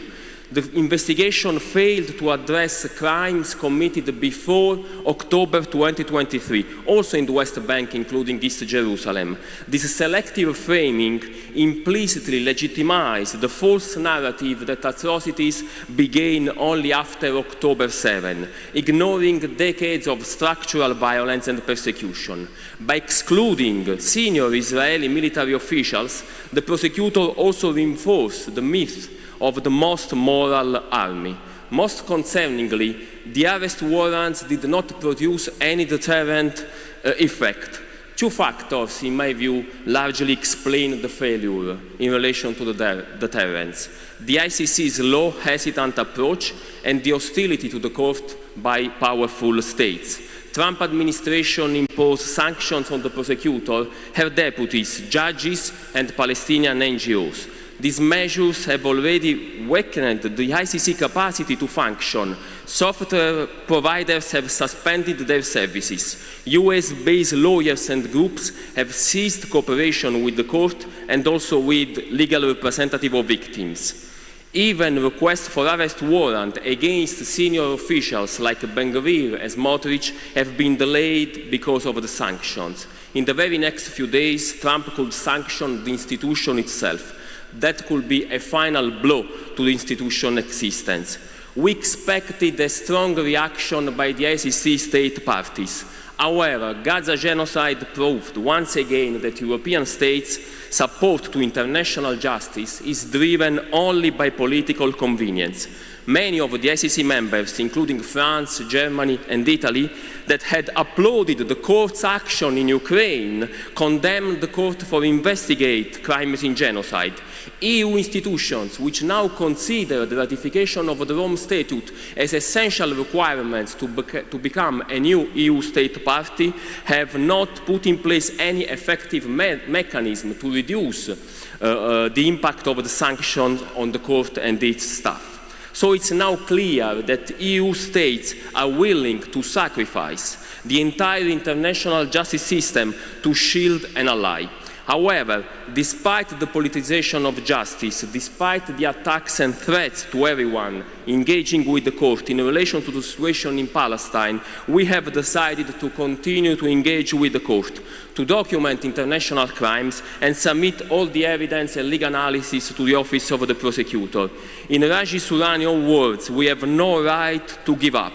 The investigation failed to address crimes committed before October 2023, also in the West Bank, including East Jerusalem. This selective framing implicitly legitimized the false narrative that atrocities began only after October 7, ignoring decades of structural violence and persecution. By excluding senior Israeli military officials, the prosecutor also reinforced the myth of the most moral army. Most concerningly, the arrest warrants did not produce any deterrent effect. Two factors, in my view, largely explain the failure in relation to the deterrence: the ICC's law-hesitant approach and the hostility to the court by powerful states. Trump administration imposed sanctions on the prosecutor, her deputies, judges, and Palestinian NGOs. These measures have already weakened the ICC capacity to function. Software providers have suspended their services. US-based lawyers and groups have ceased cooperation with the court and also with legal representatives of victims. Even requests for arrest warrant against senior officials like Ben-Gvir and Smotrich have been delayed because of the sanctions. In the very next few days, Trump could sanction the institution itself. That could be a final blow to the institution's existence. We expected a strong reaction by the ICC state parties. However, Gaza genocide proved once again that European states' support to international justice is driven only by political convenience. Many of the ICC members, including France, Germany, and Italy, that had applauded the court's action in Ukraine, condemned the court for investigating crimes in genocide. EU institutions, which now consider the ratification of the Rome Statute as essential requirements to become a new EU state party, have not put in place any effective mechanism to reduce the impact of the sanctions on the court and its staff. So it's now clear that EU states are willing to sacrifice the entire international justice system to shield an ally. However, despite the politicization of justice, despite the attacks and threats to everyone engaging with the court in relation to the situation in Palestine, we have decided to continue to engage with the court, to document international crimes and submit all the evidence and legal analysis to the office of the prosecutor. In Raji Sourani's own words, we have no right to give up.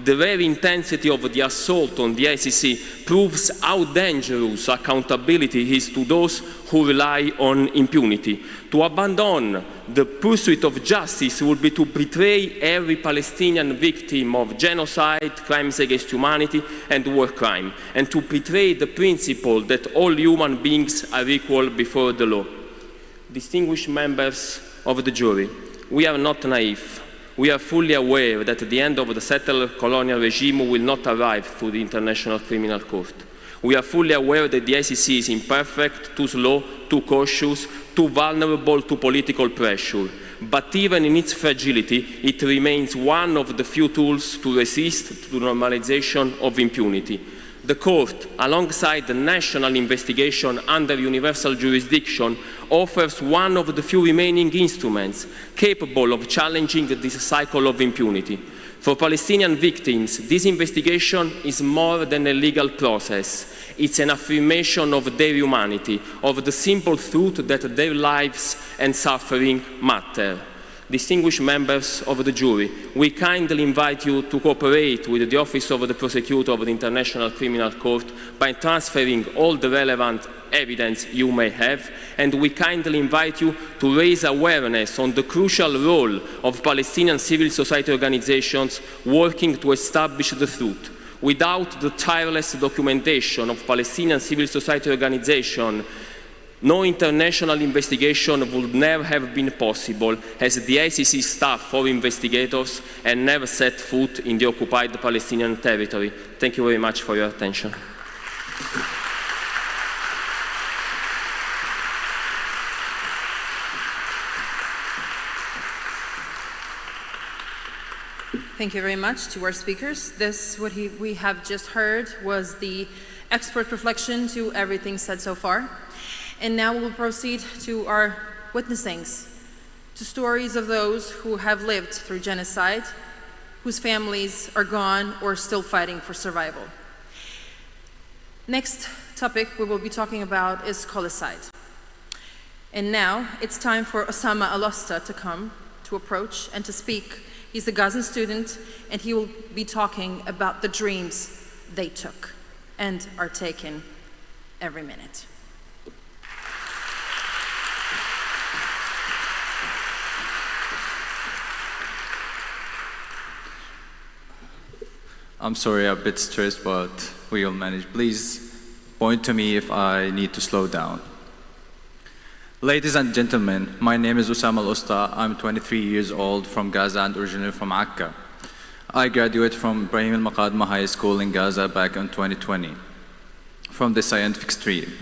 The very intensity of the assault on the ICC proves how dangerous accountability is to those who rely on impunity. To abandon the pursuit of justice would be to betray every Palestinian victim of genocide, crimes against humanity, and war crime, and to betray the principle that all human beings are equal before the law. Distinguished members of the jury, we are not naive. We are fully aware that the end of the settled colonial regime will not arrive through the International Criminal Court. We are fully aware that the ICC is imperfect, too slow, too cautious, too vulnerable to political pressure. But even in its fragility, it remains one of the few tools to resist the normalization of impunity. The court, alongside the national investigation under universal jurisdiction, offers one of the few remaining instruments capable of challenging this cycle of impunity. For Palestinian victims, this investigation is more than a legal process. It's an affirmation of their humanity, of the simple truth that their lives and suffering matter. Distinguished members of the jury, we kindly invite you to cooperate with the Office of the Prosecutor of the International Criminal Court by transferring all the relevant evidence you may have, and we kindly invite you to raise awareness on the crucial role of Palestinian civil society organizations working to establish the truth. Without the tireless documentation of Palestinian civil society organizations, no international investigation would never have been possible, as the ICC staff or investigators had never set foot in the occupied Palestinian territory. Thank you very much for your attention. Thank you very much to our speakers. We have just heard was the expert reflection to everything said so far. And now we'll proceed to our witnessings, to stories of those who have lived through genocide, whose families are gone or still fighting for survival. Next topic we will be talking about is colicide. And now it's time for Osama Alosta to come, to approach and to speak. He's a Gazan student, and he will be talking about the dreams they took and are taken every minute. I'm sorry, I'm a bit stressed, but we will manage. Please point to me if I need to slow down. Ladies and gentlemen, my name is Osama Al-Usta. I'm 23 years old from Gaza and originally from Akka. I graduated from Ibrahim al-Maqadma High School in Gaza back in 2020 from the scientific stream.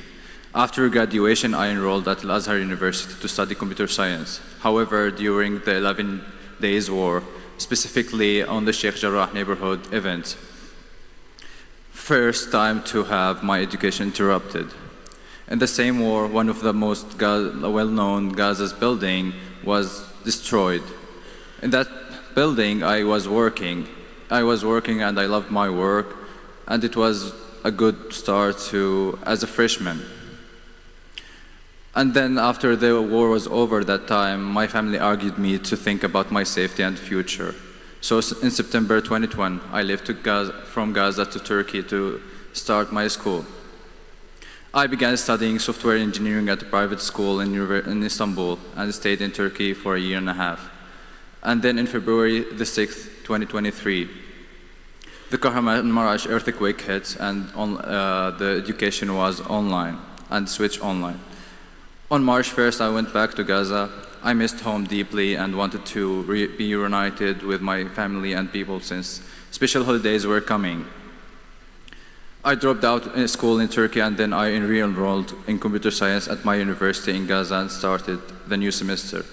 After graduation, I enrolled at Al-Azhar University to study computer science. However, during the 11 days war, specifically on the Sheikh Jarrah neighborhood event, first time to have my education interrupted. In the same war, one of the most well-known Gaza's building was destroyed. In that building, I was working and I loved my work, and it was a good start as a freshman. And then after the war was over that time, my family argued me to think about my safety and future. So in September 2021, I left from Gaza to Turkey to start my school. I began studying software engineering at a private school in Istanbul and stayed in Turkey for a year and a half. And then in February the 6th, 2023, the Kahramanmaraş earthquake hit and the education was online and switched online. On March 1st, I went back to Gaza. I missed home deeply and wanted to be reunited with my family and people since special holidays were coming. I dropped out of school in Turkey and then I re-enrolled in computer science at my university in Gaza and started the new semester.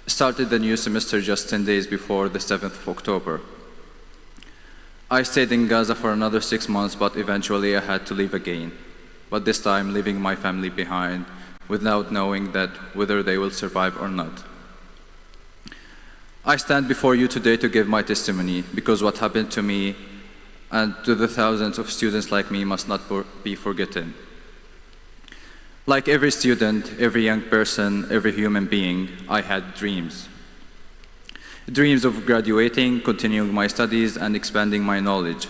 Just 10 days before the 7th of October. I stayed in Gaza for another 6 months, but eventually I had to leave again. But this time leaving my family behind without knowing that whether they will survive or not. I stand before you today to give my testimony because what happened to me and to the thousands of students like me must not be forgotten. Like every student, every young person, every human being, I had dreams. Dreams of graduating, continuing my studies, and expanding my knowledge.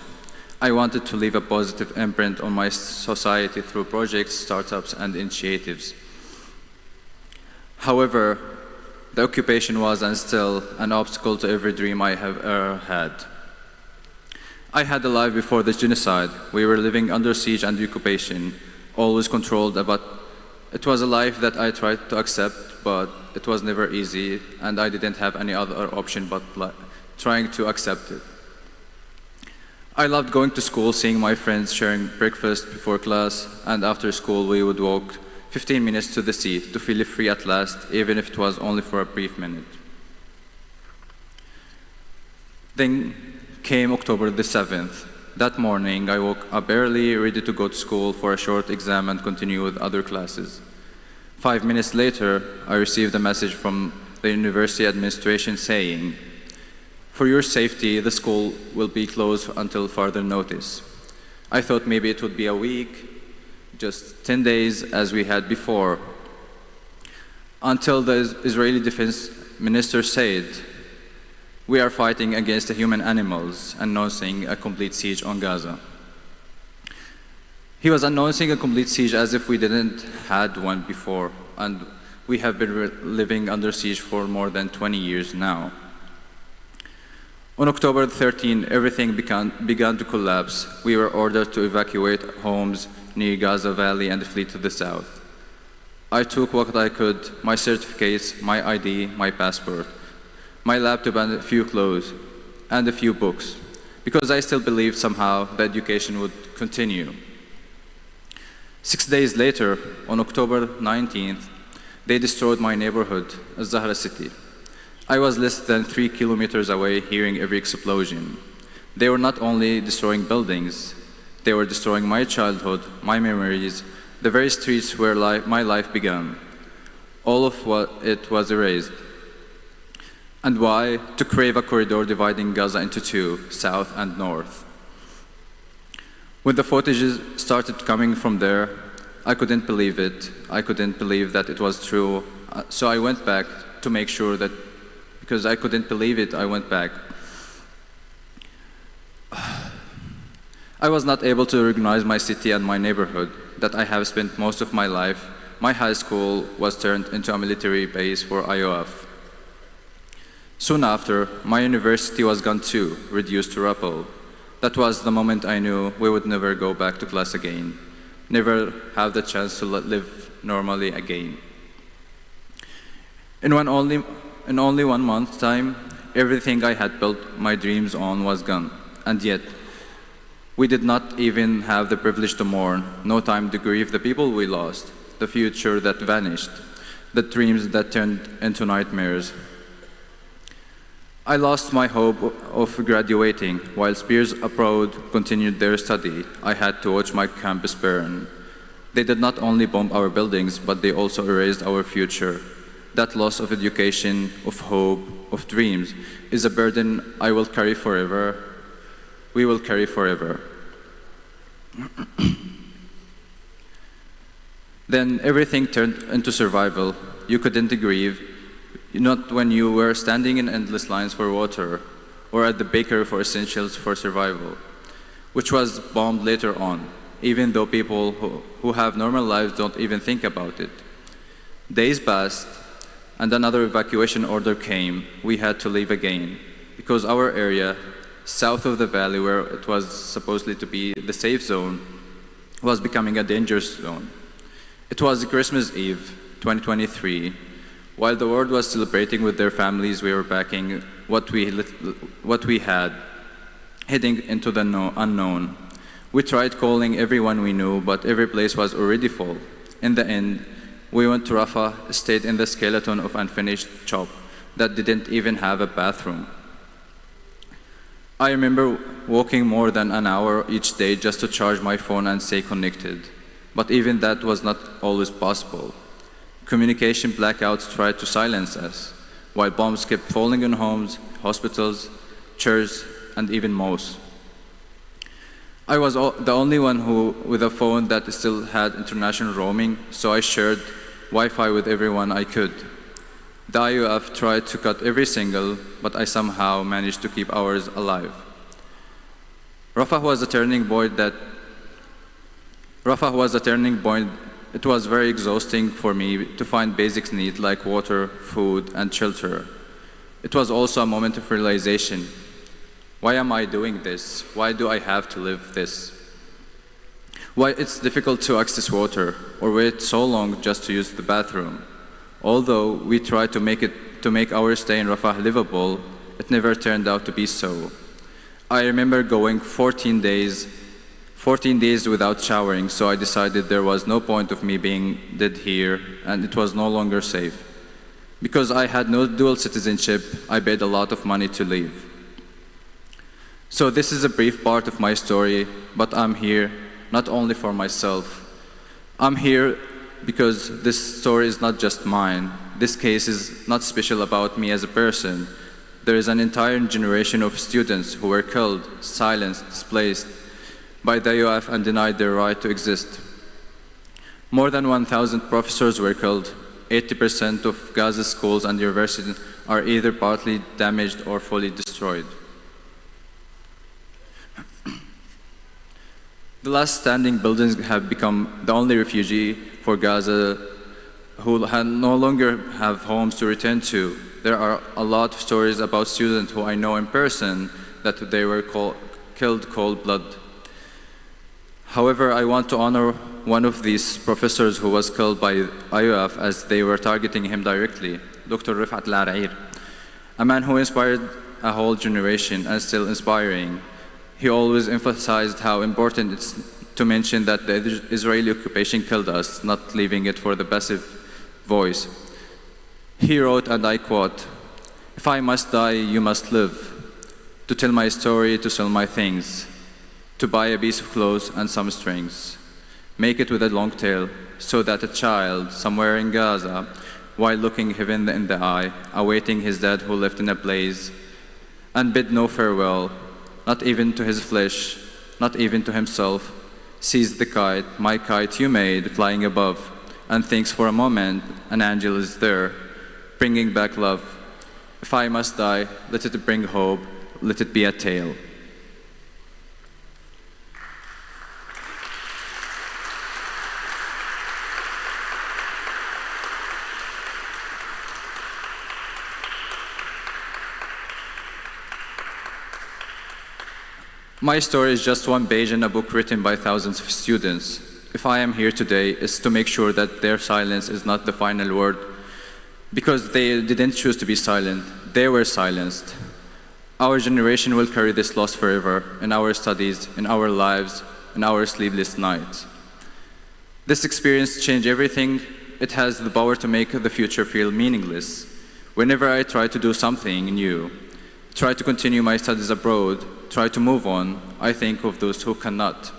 I wanted to leave a positive imprint on my society through projects, startups, and initiatives. However, the occupation was and still an obstacle to every dream I have ever had. I had a life before the genocide. We were living under siege and occupation, always controlled, but it was a life that I tried to accept, but it was never easy, and I didn't have any other option but trying to accept it. I loved going to school, seeing my friends sharing breakfast before class, and after school we would walk 15 minutes to the sea to feel free at last, even if it was only for a brief minute. Then came October the 7th. That morning I woke up early, ready to go to school for a short exam and continue with other classes. 5 minutes later, I received a message from the university administration saying, "For your safety, the school will be closed until further notice." I thought maybe it would be a week, just 10 days as we had before, until the Israeli defense minister said, "We are fighting against the human animals," announcing a complete siege on Gaza. He was announcing a complete siege as if we didn't had one before, and we have been living under siege for more than 20 years now. On October 13, everything began to collapse. We were ordered to evacuate homes near Gaza Valley and flee to the south. I took what I could, my certificates, my ID, my passport, my laptop and a few clothes, and a few books, because I still believed somehow the education would continue. 6 days later, on October 19th, they destroyed my neighborhood, Zahra City. I was less than 3 kilometers away hearing every explosion. They were not only destroying buildings, they were destroying my childhood, my memories, the very streets where my life began. All of it was erased. And why? To crave a corridor dividing Gaza into two, south and north. When the footages started coming from there, I couldn't believe it. I couldn't believe that it was true. So I went back to make sure that, because I couldn't believe it, I went back. I was not able to recognize my city and my neighborhood that I have spent most of my life. My high school was turned into a military base for IOF. Soon after, my university was gone too, reduced to rubble. That was the moment I knew we would never go back to class again, never have the chance to live normally again. In only 1 month's time, everything I had built my dreams on was gone, and yet, we did not even have the privilege to mourn, no time to grieve the people we lost, the future that vanished, the dreams that turned into nightmares. I lost my hope of graduating, while peers abroad continued their study. I had to watch my campus burn. They did not only bomb our buildings, but they also erased our future. That loss of education, of hope, of dreams, is a burden I will carry forever. We will carry forever. Then everything turned into survival. You couldn't grieve, not when you were standing in endless lines for water, or at the bakery for essentials for survival, which was bombed later on, even though people who have normal lives don't even think about it. Days passed, and another evacuation order came. We had to leave again, because our area, south of the valley where it was supposedly to be the safe zone, was becoming a dangerous zone. It was Christmas Eve, 2023. While the world was celebrating with their families, we were packing what we had, heading into the unknown. We tried calling everyone we knew, but every place was already full. In the end, we went to Rafah, stayed in the skeleton of unfinished shop that didn't even have a bathroom. I remember walking more than an hour each day just to charge my phone and stay connected. But even that was not always possible. Communication blackouts tried to silence us, while bombs kept falling on homes, hospitals, churches, and even mosques. I was the only one with a phone that still had international roaming, so I shared Wi-Fi with everyone I could. The IOF tried to cut every signal, but I somehow managed to keep ours alive. Rafah was a turning point. It was very exhausting for me to find basic needs like water, food, and shelter. It was also a moment of realization. Why am I doing this? Why do I have to live this? Why it's difficult to access water or wait so long just to use the bathroom? Although we tried to make our stay in Rafah livable, it never turned out to be so. I remember going 14 days without showering, so I decided there was no point of me being dead here, and it was no longer safe. Because I had no dual citizenship, I paid a lot of money to leave. So this is a brief part of my story, but I'm here not only for myself. I'm here because this story is not just mine. This case is not special about me as a person. There is an entire generation of students who were killed, silenced, displaced by the IOF and denied their right to exist. More than 1,000 professors were killed. 80% of Gaza's schools and universities are either partly damaged or fully destroyed. The last standing buildings have become the only refugee for Gaza who no longer have homes to return to. There are a lot of stories about students who I know in person that they were killed cold blood. However, I want to honor one of these professors who was killed by IOF as they were targeting him directly, Dr. Rifat Al-Arair, a man who inspired a whole generation and still inspiring. He always emphasized how important it's to mention that the Israeli occupation killed us, not leaving it for the passive voice. He wrote, and I quote, "If I must die, you must live, to tell my story, to sell my things, to buy a piece of clothes and some strings. Make it with a long tail, so that a child somewhere in Gaza, while looking heaven in the eye, awaiting his dad who left in a blaze, and bid no farewell, not even to his flesh, not even to himself, sees the kite, my kite you made, flying above, and thinks for a moment an angel is there, bringing back love. If I must die, let it bring hope, let it be a tale." My story is just one page in a book written by thousands of students. If I am here today, it's to make sure that their silence is not the final word, because they didn't choose to be silent, they were silenced. Our generation will carry this loss forever in our studies, in our lives, in our sleepless nights. This experience changed everything. It has the power to make the future feel meaningless. Whenever I try to do something new, try to continue my studies abroad, try to move on, I think of those who cannot.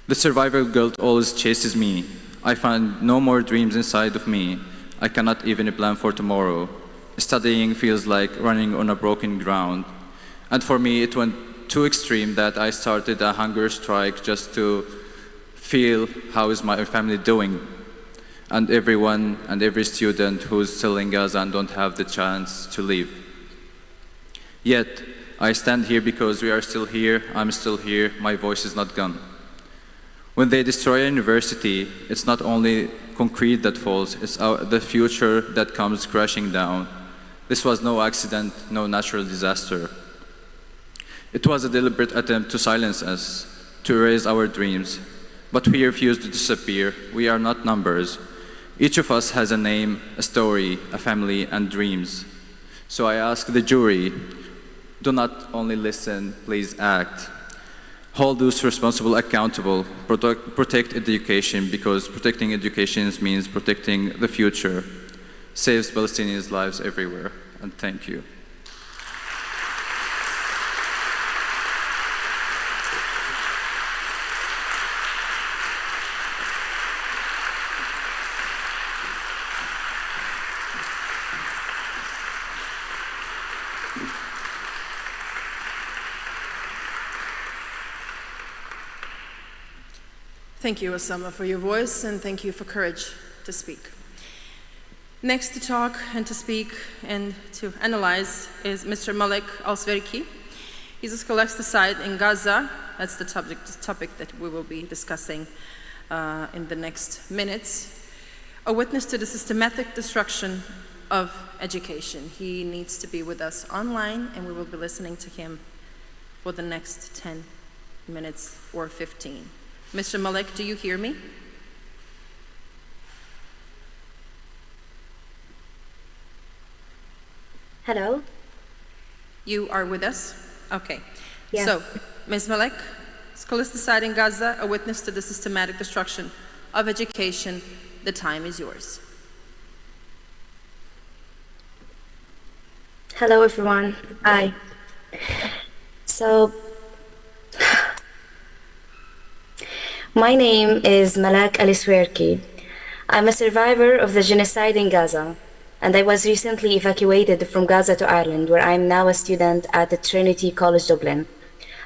The survival guilt always chases me. I find no more dreams inside of me. I cannot even plan for tomorrow. Studying feels like running on a broken ground. And for me, it went too extreme that I started a hunger strike just to feel how is my family doing. And everyone and every student who's still in Gaza and don't have the chance to leave. Yet, I stand here because we are still here, I'm still here, my voice is not gone. When they destroy a university, it's not only concrete that falls, it's the future that comes crashing down. This was no accident, no natural disaster. It was a deliberate attempt to silence us, to erase our dreams. But we refuse to disappear. We are not numbers. Each of us has a name, a story, a family, and dreams. So I ask the jury, do not only listen, please act. Hold those responsible accountable. Protect education, because protecting education means protecting the future. Saves Palestinians' lives everywhere. And thank you. Thank you, Osama, for your voice, and thank you for courage to speak. Next to talk and to speak and to analyze is Mr. Malek Al-Sverki. He's a scholasticist in Gaza. That's the topic that we will be discussing in the next minutes. A witness to the systematic destruction of education. He needs to be with us online, and we will be listening to him for the next 10 minutes or 15. Mr. Malek, do you hear me? Hello? You are with us? Okay. Yeah. So, Ms. Malek, scholars decide in Gaza, a witness to the systematic destruction of education. The time is yours. Hello, everyone. Hi. So, my name is Malak Aliswerki. I'm a survivor of the genocide in Gaza, and I was recently evacuated from Gaza to Ireland, where I am now a student at the Trinity College Dublin.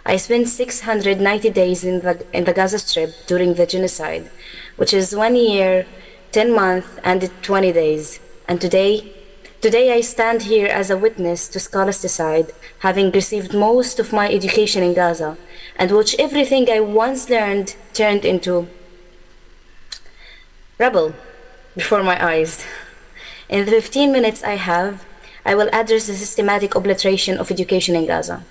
I spent 690 days in the Gaza Strip during the genocide, which is 1 year, 10 months, and 20 days. And today I stand here as a witness to scholasticide, having received most of my education in Gaza, and watch everything I once learned turned into rubble before my eyes. In the 15 minutes I have, I will address the systematic obliteration of education in Gaza.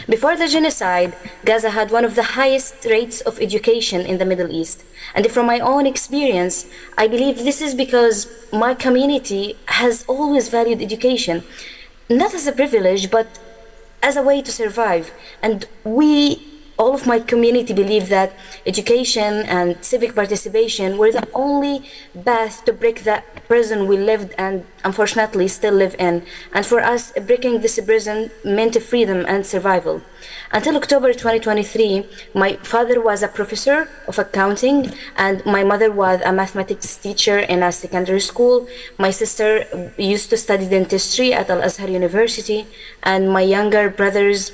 Before the genocide, Gaza had one of the highest rates of education in the Middle East. And from my own experience, I believe this is because my community has always valued education, not as a privilege, but as a way to survive. And all of my community believe that education and civic participation were the only path to break that prison we lived and unfortunately still live in. And for us, breaking this prison meant freedom and survival. Until October 2023, my father was a professor of accounting and my mother was a mathematics teacher in a secondary school. My sister used to study dentistry at Al-Azhar University, and my younger brothers,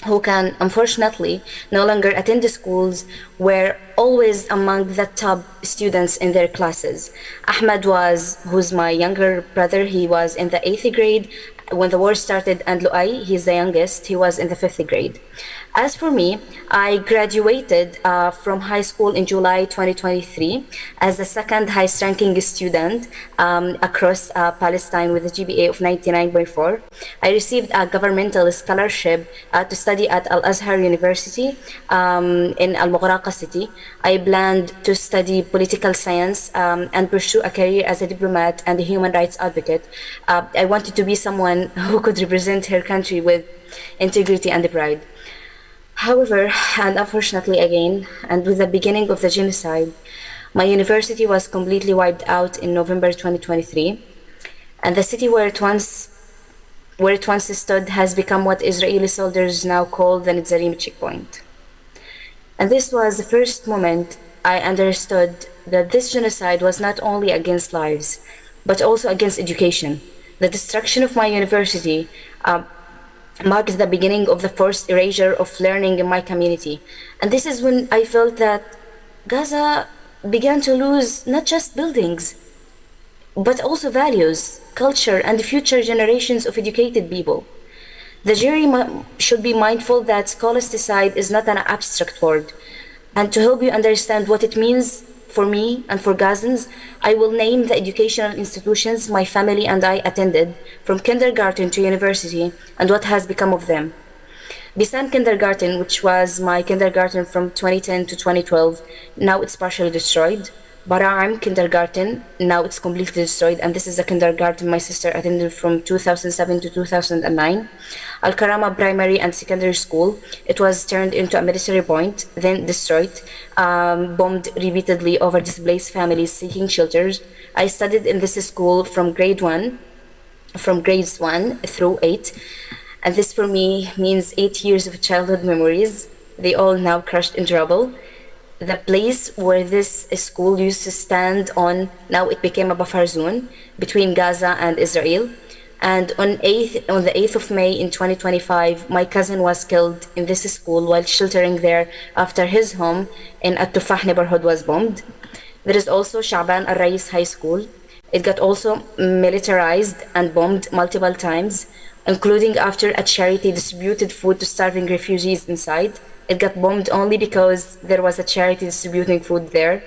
who can unfortunately no longer attend the schools, were always among the top students in their classes. Ahmed who's my younger brother, he was in the 8th grade when the war started, and Luay, he's the youngest, he was in the 5th grade. As for me, I graduated from high school in July 2023 as the second highest ranking student across Palestine with a GPA of 99.4. I received a governmental scholarship to study at Al-Azhar University in Al-Mughraqa city. I planned to study political science and pursue a career as a diplomat and a human rights advocate. I wanted to be someone who could represent her country with integrity and pride. However, and unfortunately again, and with the beginning of the genocide, my university was completely wiped out in November 2023, and the city where it once stood has become what Israeli soldiers now call the Netzarim checkpoint. And this was the first moment I understood that this genocide was not only against lives, but also against education. The destruction of my university marks the beginning of the forced erasure of learning in my community. And this is when I felt that Gaza began to lose not just buildings, but also values, culture, and the future generations of educated people. The jury should be mindful that scholasticide is not an abstract word. And to help you understand what it means for me and for Gazans, I will name the educational institutions my family and I attended from kindergarten to university and what has become of them. Bisan Kindergarten, which was my kindergarten from 2010 to 2012, now it's partially destroyed. Bara'am Kindergarten, now it's completely destroyed, and this is a kindergarten my sister attended from 2007 to 2009. Al-Karama Primary and Secondary School, it was turned into a military point, then destroyed, bombed repeatedly over displaced families seeking shelters. I studied in this school from grades 1 through 8, and this for me means 8 years of childhood memories. They all now crushed into rubble. The place where this school used to stand on, now it became a buffer zone between Gaza and Israel. And on the 8th of May in 2025, my cousin was killed in this school while sheltering there after his home in At-Tufah neighborhood was bombed. There is also Sha'ban Al-Rais High School. It got also militarized and bombed multiple times, including after a charity distributed food to starving refugees inside. It got bombed only because there was a charity distributing food there.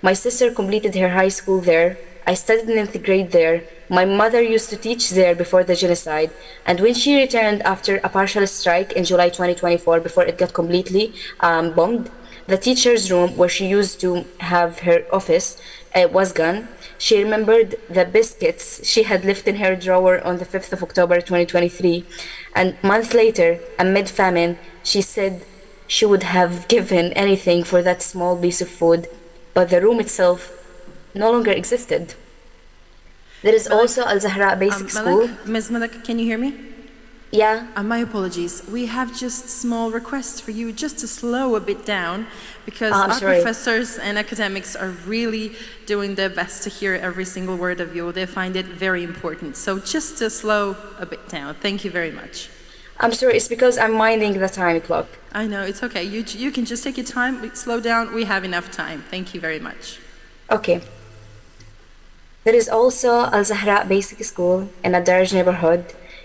My sister completed her high school there. I studied in 9th grade there. My mother used to teach there before the genocide. And when she returned after a partial strike in July 2024, before it got completely bombed, the teacher's room where she used to have her office was gone. She remembered the biscuits she had left in her drawer on the 5th of October 2023. And a month later, amid famine, she said she would have given anything for that small piece of food, but the room itself no longer existed. There is also Al-Zahra Basic School. Ms. Malak, can you hear me? Yeah. My apologies. We have just small requests for you just to slow a bit down, because our professors and academics are really doing their best to hear every single word of you. They find it very important. So just to slow a bit down. Thank you very much. I'm sorry, it's because I'm minding the time clock. I know, it's okay. You can just take your time, slow down. We have enough time. Thank you very much. Okay. There is also Al-Zahra Basic School in a Daraj neighborhood.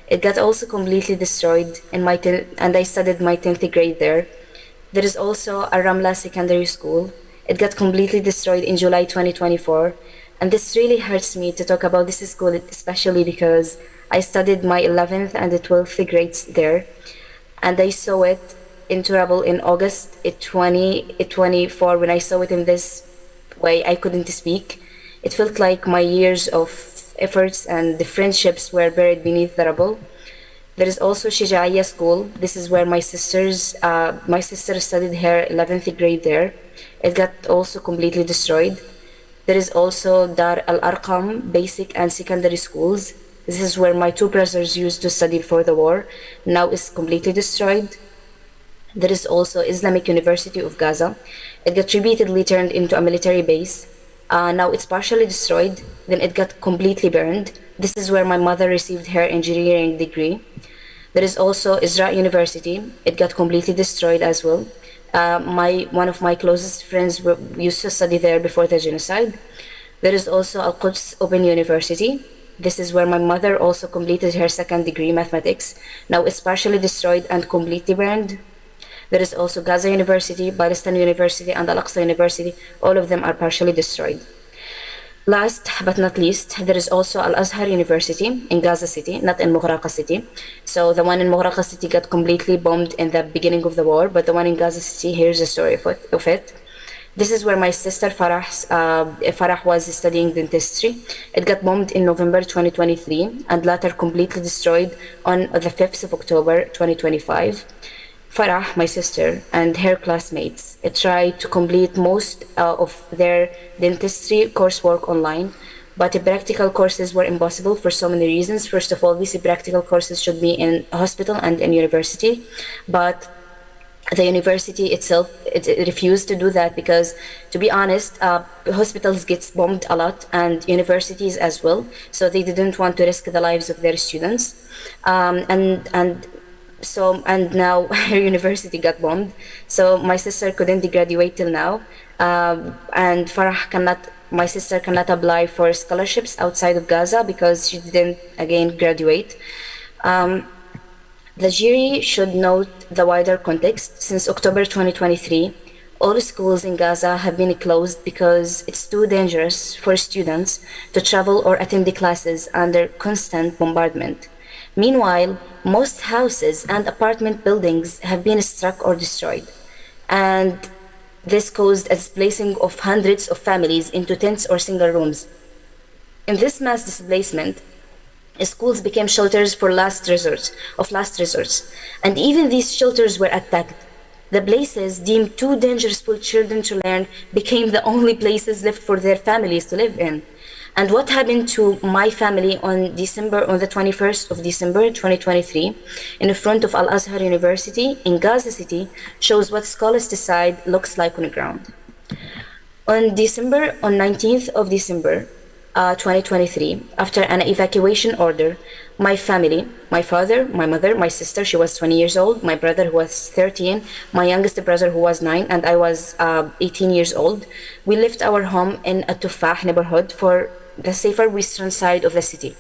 It got also completely destroyed and I studied my 10th grade there. There is also a Ramla Secondary School. It got completely destroyed in July 2024. And this really hurts me to talk about this school, especially because I studied my 11th and the 12th grades there. And I saw it in trouble in August 2024. When I saw it in this way, I couldn't speak. It felt like my years of efforts and the friendships were buried beneath the rubble. There is also Shijaiya School. This is where my sister studied her 11th grade there. It got also completely destroyed. There is also Dar al-Arqam Basic and Secondary Schools. This is where my two brothers used to study before the war. Now it's completely destroyed. There is also Islamic University of Gaza. It got repeatedly turned into a military base. Now it's partially destroyed, then it got completely burned. This is where my mother received her engineering degree. There is also Isra University. It got completely destroyed as well. One of my closest friends used to study there before the genocide. There is also Al-Quds Open University. This is where my mother also completed her second degree, mathematics. Now it's partially destroyed and completely burned. There is also Gaza University, Palestine University, and Al-Aqsa University. All of them are partially destroyed. Last but not least, there is also Al-Azhar University in Gaza City, not in Mughraqa City. So the one in Mughraqa City got completely bombed in the beginning of the war, but the one in Gaza City, here's the story of it. This is where my sister Farah was studying dentistry. It got bombed in November 2023 and later completely destroyed on the 5th of October 2025. Farah, my sister, and her classmates tried to complete most of their dentistry coursework online, but the practical courses were impossible for so many reasons. First of all, these practical courses should be in hospital and in university, but the university itself it refused to do that because, to be honest, hospitals get bombed a lot and universities as well, so they didn't want to risk the lives of their students. And now her university got bombed, so my sister couldn't graduate till now, and my sister cannot apply for scholarships outside of Gaza because she didn't again graduate. The jury should note the wider context. Since October 2023, all schools in Gaza have been closed because it's too dangerous for students to travel or attend the classes under constant bombardment. Meanwhile, most houses and apartment buildings have been struck or destroyed, and this caused a displacing of hundreds of families into tents or single rooms. In this mass displacement, schools became shelters for last resorts, and even these shelters were attacked. The places deemed too dangerous for children to learn became the only places left for their families to live in. And what happened to my family on the 21st of December 2023 in front of Al-Azhar University in Gaza City shows what scholars decide looks like on the ground. On 19th of December 2023, after an evacuation order, my family, my father, my mother, my sister, she was 20 years old, my brother who was 13, my youngest brother who was 9, and I was 18 years old, we left our home in a Tufah neighborhood for the safer western side of the city.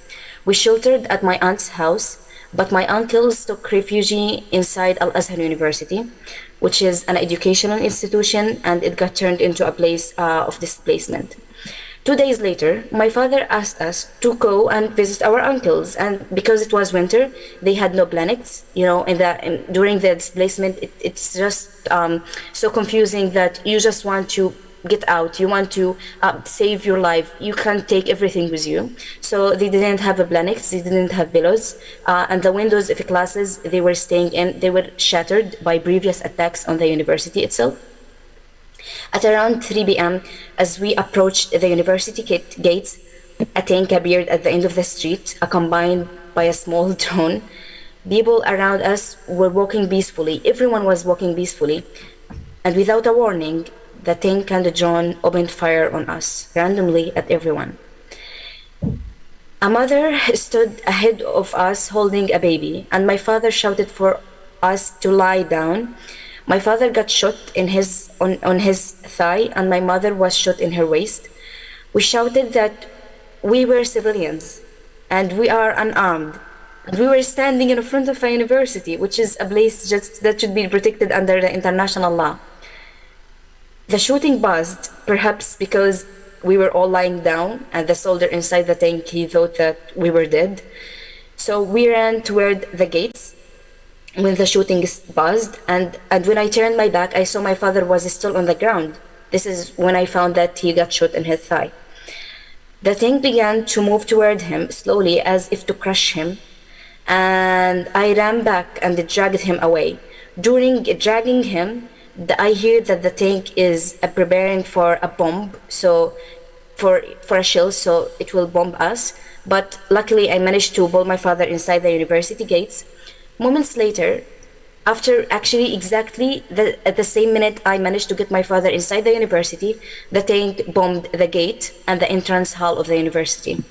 We sheltered at my aunt's house, but my uncles took refuge inside Al-Azhar University, which is an educational institution, and it got turned into a place of displacement. 2 days later, my father asked us to go and visit our uncles, and because it was winter, they had no blankets. During the displacement, it's just so confusing that you just want to get out, you want to save your life, you can't take everything with you. So they didn't have a blankets, they didn't have pillows, and the windows of the classes they were staying in, they were shattered by previous attacks on the university itself. At around 3 p.m., as we approached the university gates, a tank appeared at the end of the street, accompanied by a small drone. People around us were walking peacefully. Everyone was walking peacefully. And without a warning, the tank and the drone opened fire on us, randomly at everyone. A mother stood ahead of us holding a baby, and my father shouted for us to lie down. My father got shot on his thigh, and my mother was shot in her waist. We shouted that we were civilians, and we are unarmed. And we were standing in front of a university, which is a place that should be protected under the international law. The shooting paused, perhaps because we were all lying down, and the soldier inside the tank, he thought that we were dead. So we ran toward the gates when the shooting paused, and when I turned my back, I saw my father was still on the ground. This is when I found that he got shot in his thigh. The tank began to move toward him slowly, as if to crush him, and I ran back and dragged him away. During dragging him, I hear that the tank is preparing for a bomb, so for a shell, so it will bomb us. But luckily, I managed to pull my father inside the university gates. Moments later, after actually exactly at the same minute I managed to get my father inside the university, the tank bombed the gate and the entrance hall of the university.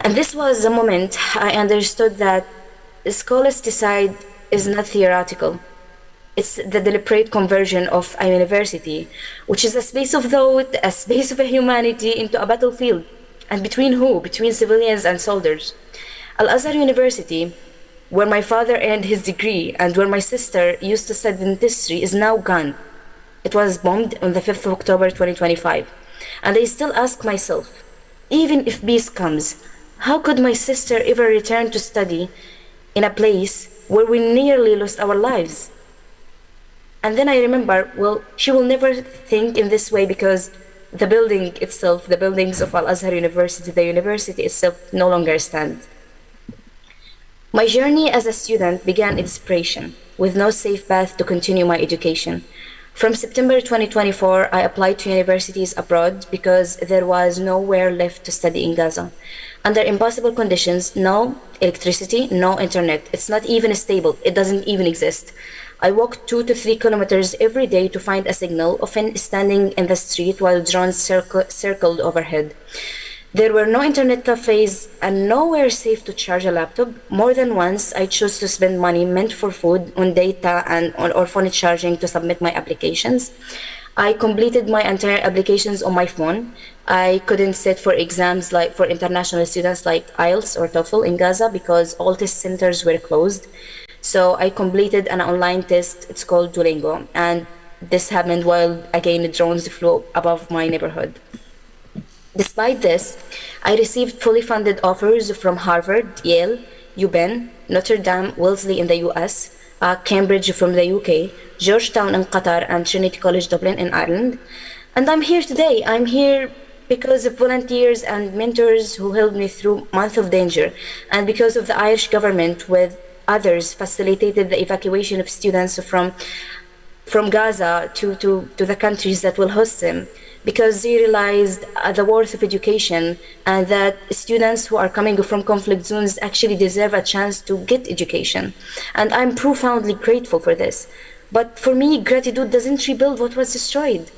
And this was the moment I understood that scholasticide is not theoretical. It's the deliberate conversion of a university, which is a space of thought, a space of humanity, into a battlefield. And between who? Between civilians and soldiers. Al-Azhar University, where my father earned his degree and where my sister used to study dentistry, is now gone. It was bombed on the 5th of October 2025. And I still ask myself, even if peace comes, how could my sister ever return to study in a place where we nearly lost our lives? And then I remember, well, she will never think in this way because the building itself, the buildings of Al-Azhar University, the university itself no longer stand. My journey as a student began in desperation, with no safe path to continue my education. From September 2024, I applied to universities abroad because there was nowhere left to study in Gaza. Under impossible conditions, no electricity, no internet. It's not even stable. It doesn't even exist. I walked 2 to 3 kilometers every day to find a signal, often standing in the street while drones circled overhead. There were no internet cafes and nowhere safe to charge a laptop. More than once, I chose to spend money meant for food on data and or phone charging to submit my applications. I completed my entire applications on my phone. I couldn't sit for exams like for international students like IELTS or TOEFL in Gaza because all test centers were closed. So I completed an online test, it's called Duolingo, and this happened while again drones flew above my neighborhood. Despite this, I received fully funded offers from Harvard, Yale, UPenn, Notre Dame, Wellesley in the US, Cambridge from the UK, Georgetown in Qatar, and Trinity College Dublin in Ireland. And I'm here today. I'm here because of volunteers and mentors who helped me through months of danger, and because of the Irish government with others facilitated the evacuation of students from Gaza to the countries that will host them, because they realized the worth of education and that students who are coming from conflict zones actually deserve a chance to get education. And I'm profoundly grateful for this. But for me, gratitude doesn't rebuild what was destroyed.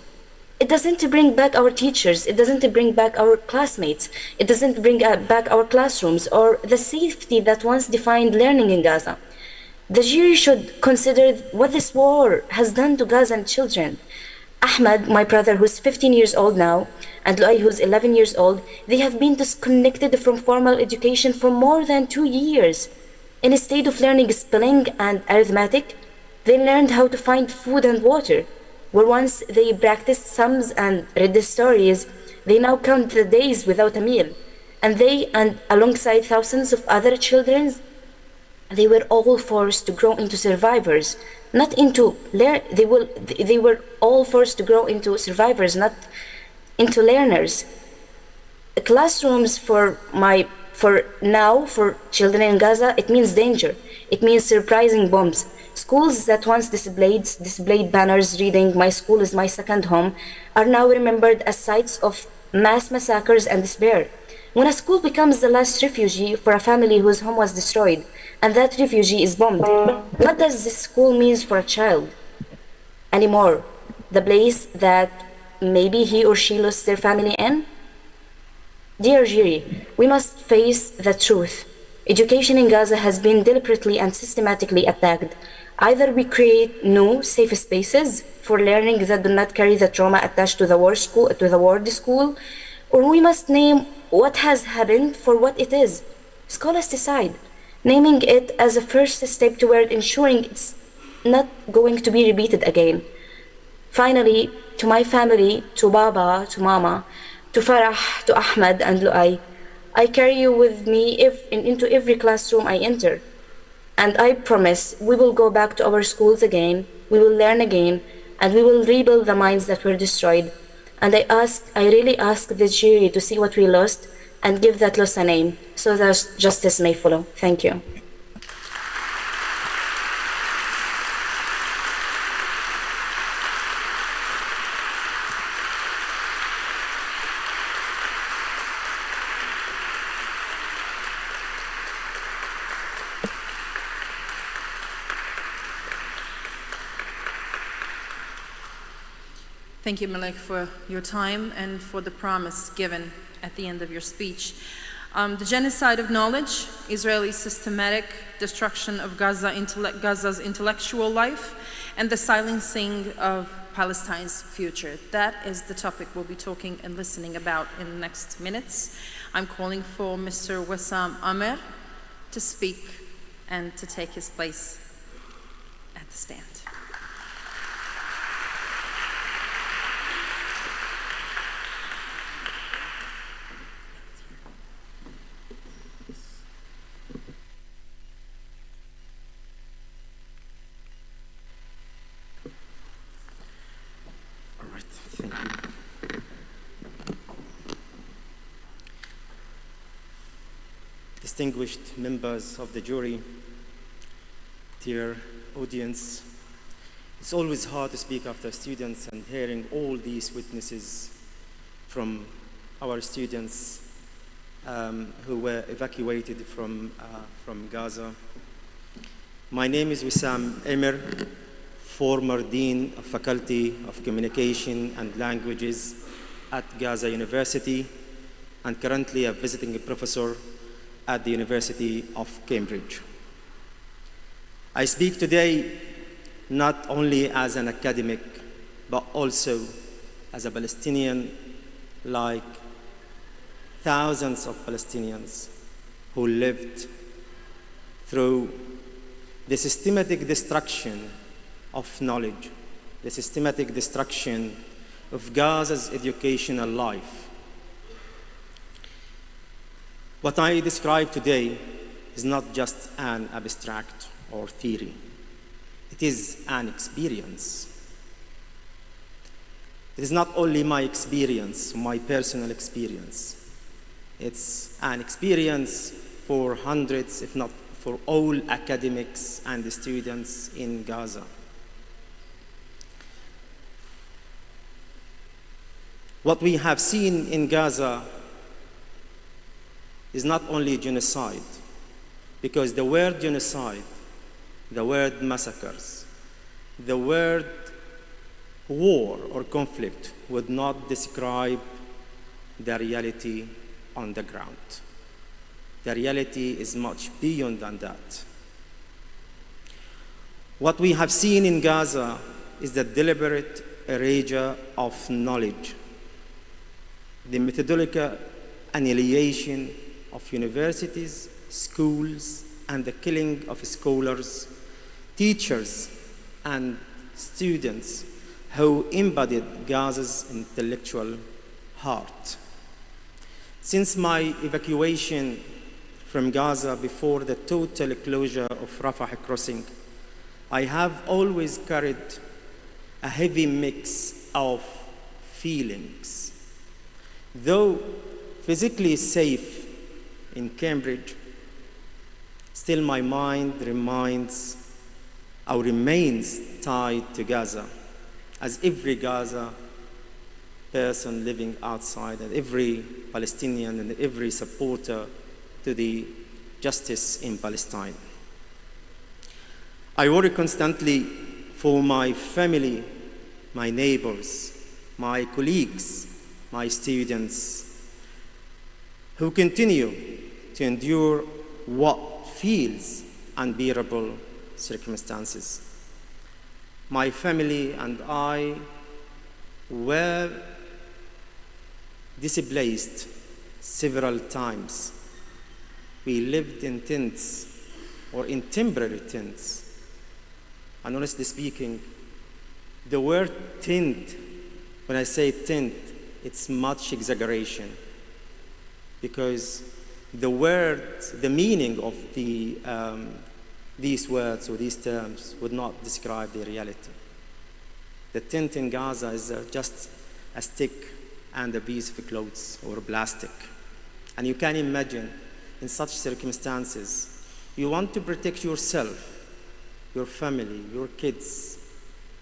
It doesn't bring back our teachers. It doesn't bring back our classmates. It doesn't bring back our classrooms or the safety that once defined learning in Gaza. The jury should consider what this war has done to Gazan children. Ahmed, my brother, who's 15 years old now, and Luay, who's 11 years old, they have been disconnected from formal education for more than 2 years. Instead of learning spelling and arithmetic, they learned how to find food and water. Where once they practiced sums and read the stories, they now count the days without a meal. And they, and alongside thousands of other children, They were all forced to grow into survivors, not into they were all forced to grow into survivors, not into learners. Classrooms for children in Gaza, it means danger. It means surprising bombs. Schools that once displayed banners reading "My school is my second home" are now remembered as sites of mass massacres and despair. When a school becomes the last refuge for a family whose home was destroyed, and that refugee is bombed, what does this school mean for a child anymore? The place that maybe he or she lost their family in? Dear jury, we must face the truth. Education in Gaza has been deliberately and systematically attacked. Either we create new safe spaces for learning that do not carry the trauma attached to the war school, or we must name what has happened for what it is. Scholars decide. Naming it as a first step toward ensuring it's not going to be repeated again. Finally, to my family, to Baba, to Mama, to Farah, to Ahmed and Lu'ay, I carry you with me into every classroom I enter. And I promise we will go back to our schools again, we will learn again, and we will rebuild the minds that were destroyed. And I really ask the jury to see what we lost and give that loss a name, so that justice may follow. Thank you. Thank you, Malik, for your time and for the promise given at the end of your speech. The genocide of knowledge, Israeli systematic destruction of Gaza's intellectual life, and the silencing of Palestine's future. That is the topic we'll be talking and listening about in the next minutes. I'm calling for Mr. Wissam Amer to speak and to take his place at the stand. Distinguished members of the jury, dear audience, it's always hard to speak after students and hearing all these witnesses from our students who were evacuated from Gaza. My name is Wissam Amer, former Dean of Faculty of Communication and Languages at Gaza University and currently a visiting professor at the University of Cambridge. I speak today not only as an academic, but also as a Palestinian, like thousands of Palestinians who lived through the systematic destruction of knowledge, the systematic destruction of Gaza's educational life. What I describe today is not just an abstract or theory. It is an experience. It is not only my experience, my personal experience. It's an experience for hundreds, if not for all academics and students in Gaza. What we have seen in Gaza is not only genocide, because the word genocide, the word massacres, the word war or conflict would not describe the reality on the ground. The reality is much beyond than that. What we have seen in Gaza is the deliberate erasure of knowledge, the methodological annihilation of universities, schools, and the killing of scholars, teachers, and students who embodied Gaza's intellectual heart. Since my evacuation from Gaza before the total closure of Rafah crossing, I have always carried a heavy mix of feelings. Though physically safe in Cambridge, still my mind remains tied to Gaza, as every Gaza person living outside, and every Palestinian and every supporter to the justice in Palestine. I worry constantly for my family, my neighbors, my colleagues, my students, who continue to endure what feels unbearable circumstances. My family and I were displaced several times. We lived in tents or in temporary tents. And honestly speaking, the word tent, when I say tent, it's much exaggeration, because the words, the meaning of these words or these terms would not describe the reality. The tent in Gaza is just a stick and a piece of clothes or plastic. And you can imagine, in such circumstances, you want to protect yourself, your family, your kids,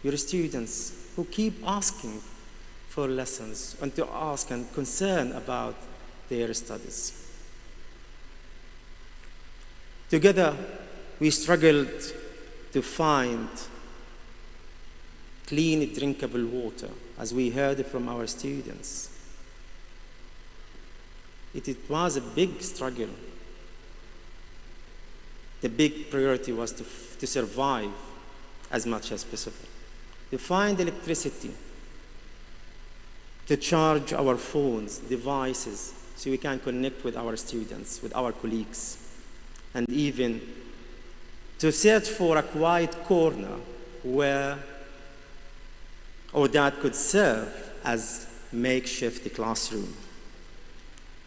your students, who keep asking for lessons and to ask and concern about their studies. Together, we struggled to find clean, drinkable water, as we heard from our students. It was a big struggle. The big priority was to survive as much as possible, to find electricity, to charge our phones, devices, so we can connect with our students, with our colleagues, and even to search for a quiet corner that could serve as makeshift classroom.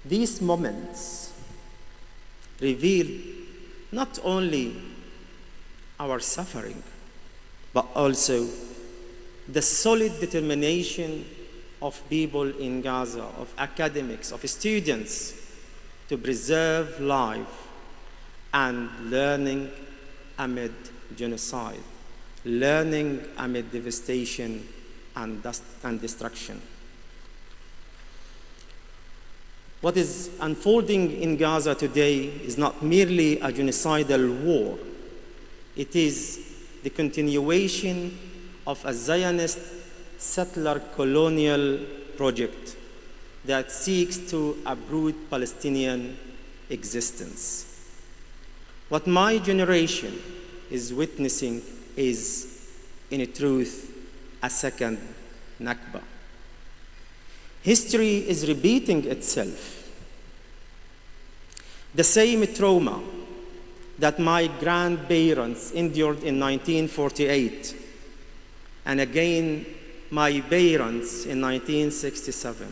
These moments reveal not only our suffering, but also the solid determination of people in Gaza, of academics, of students, to preserve life and learning amid genocide, learning amid devastation and destruction. What is unfolding in Gaza today is not merely a genocidal war. It is the continuation of a Zionist settler colonial project that seeks to uproot Palestinian existence. What my generation is witnessing is, in truth, a second Nakba. History is repeating itself. The same trauma that my grandparents endured in 1948, and again my parents in 1967,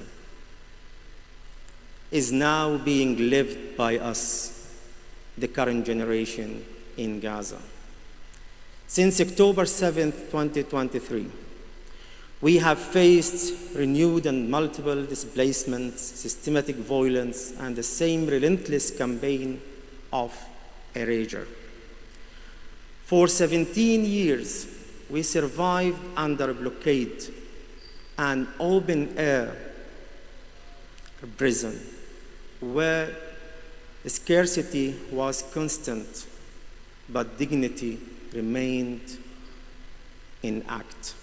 is now being lived by us, the current generation in Gaza. Since October 7th, 2023, we have faced renewed and multiple displacements, systematic violence, and the same relentless campaign of erasure. For 17 years, we survived under blockade and open-air prison, where scarcity was constant, but dignity remained intact.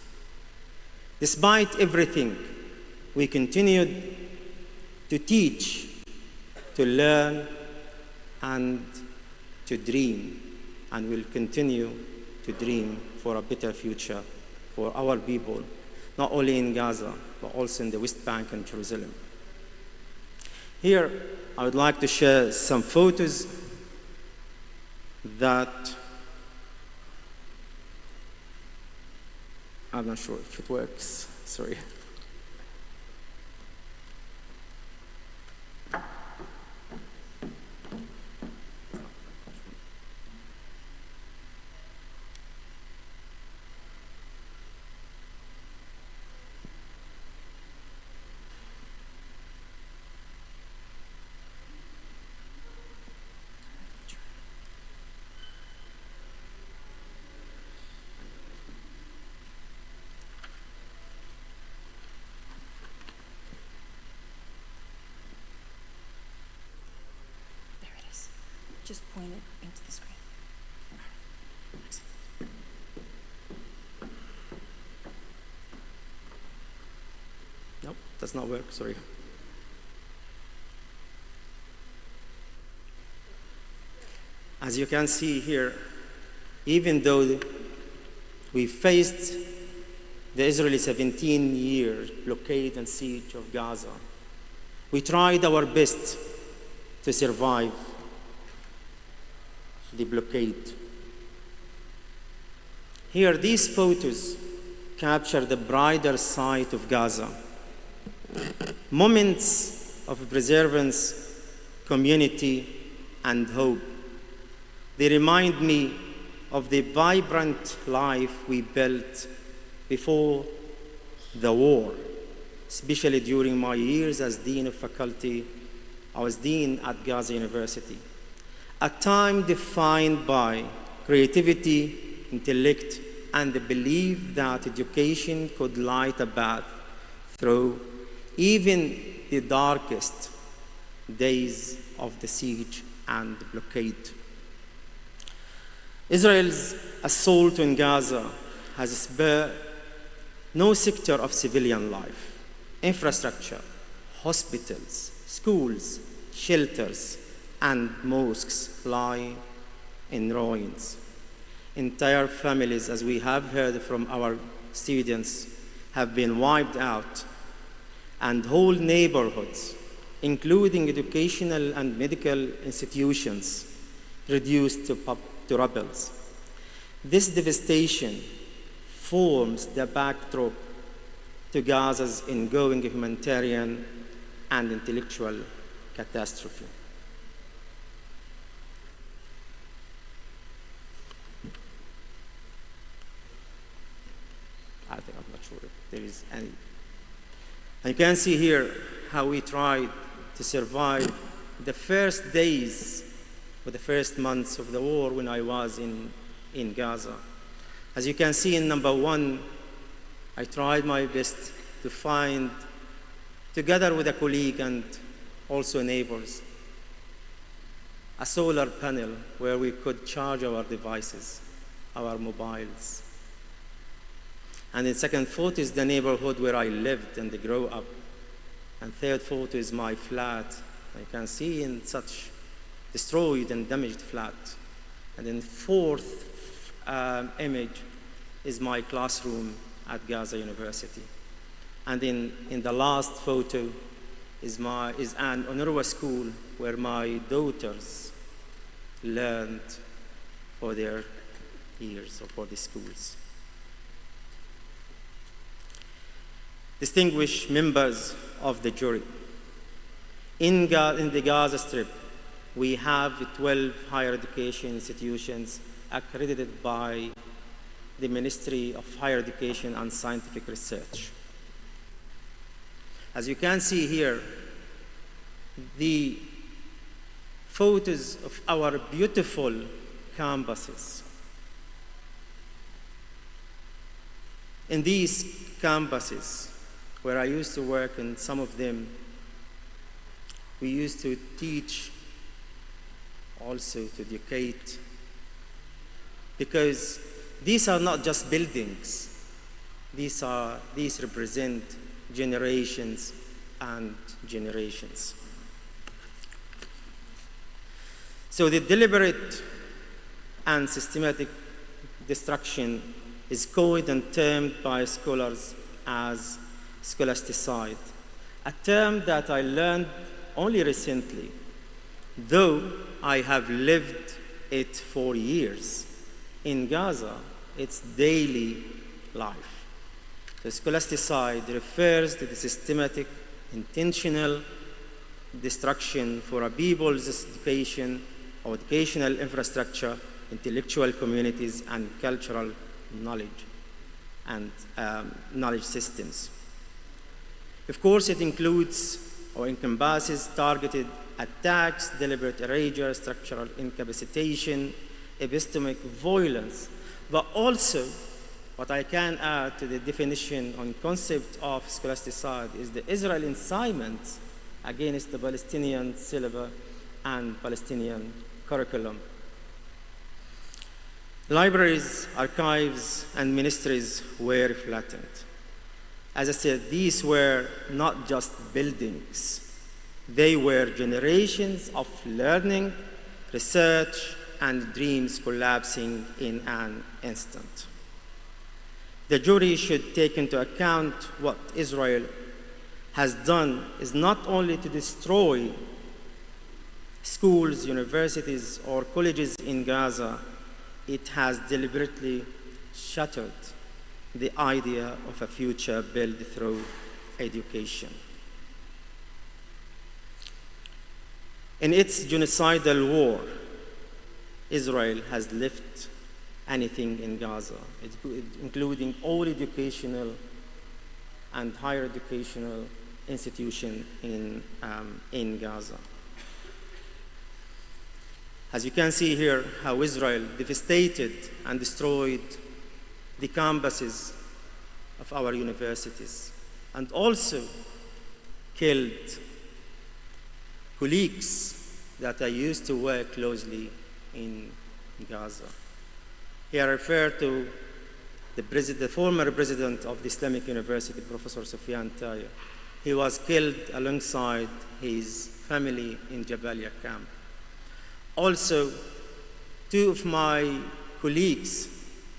Despite everything, we continued to teach, to learn, and to dream, and will continue to dream for a better future for our people, not only in Gaza, but also in the West Bank and Jerusalem. Here, I would like to share some photos that I'm not sure if it works, sorry. Just point it into the screen. Nope, does not work, sorry. As you can see here, even though we faced the Israeli 17-year blockade and siege of Gaza, we tried our best to survive the blockade. Here, these photos capture the brighter side of Gaza. Moments of perseverance, community, and hope. They remind me of the vibrant life we built before the war, especially during my years as Dean of Faculty. I was Dean at Gaza University. A time defined by creativity, intellect, and the belief that education could light a path through even the darkest days of the siege and blockade. Israel's assault on Gaza has spared no sector of civilian life. Infrastructure, hospitals, schools, shelters, and mosques lie in ruins. Entire families, as we have heard from our students, have been wiped out, and whole neighborhoods, including educational and medical institutions, reduced to rubble. This devastation forms the backdrop to Gaza's ongoing humanitarian and intellectual catastrophe. I'm not sure if there is any. And you can see here how we tried to survive the first days or the first months of the war when I was in Gaza. As you can see in number 1, I tried my best to find, together with a colleague and also neighbors, a solar panel where we could charge our devices, our mobiles. And the second photo is the neighborhood where I lived and grew up. And third photo is my flat. You can see in such destroyed and damaged flat. And then fourth image is my classroom at Gaza University. And in the last photo is an UNRWA school where my daughters learned for their years or for the schools. Distinguished members of the jury, in the Gaza Strip, we have 12 higher education institutions accredited by the Ministry of Higher Education and Scientific Research. As you can see here, the photos of our beautiful campuses. In these campuses, where I used to work, and some of them, we used to teach, also to educate, because these are not just buildings. These represent generations and generations. So the deliberate and systematic destruction is called and termed by scholars as scholasticide, a term that I learned only recently, though I have lived it for years. In Gaza, it's daily life. The scholasticide refers to the systematic, intentional destruction for a people's education or educational infrastructure, intellectual communities, and cultural knowledge and knowledge systems. Of course, it includes or encompasses targeted attacks, deliberate erasure, structural incapacitation, epistemic violence, but also what I can add to the definition on concept of scholasticide is the Israeli incitement against the Palestinian syllabus and Palestinian curriculum. Libraries, archives, and ministries were flattened. As I said, these were not just buildings. They were generations of learning, research, and dreams collapsing in an instant. The jury should take into account what Israel has done is not only to destroy schools, universities, or colleges in Gaza, it has deliberately shattered the idea of a future built through education. In its genocidal war, Israel has left anything in Gaza, including all educational and higher educational institutions in Gaza. As you can see here, how Israel devastated and destroyed the campuses of our universities, and also killed colleagues that I used to work closely in Gaza. Here I refer to the former president of the Islamic University, Professor Sufyan Tayyip. He was killed alongside his family in Jabalia camp. Also, two of my colleagues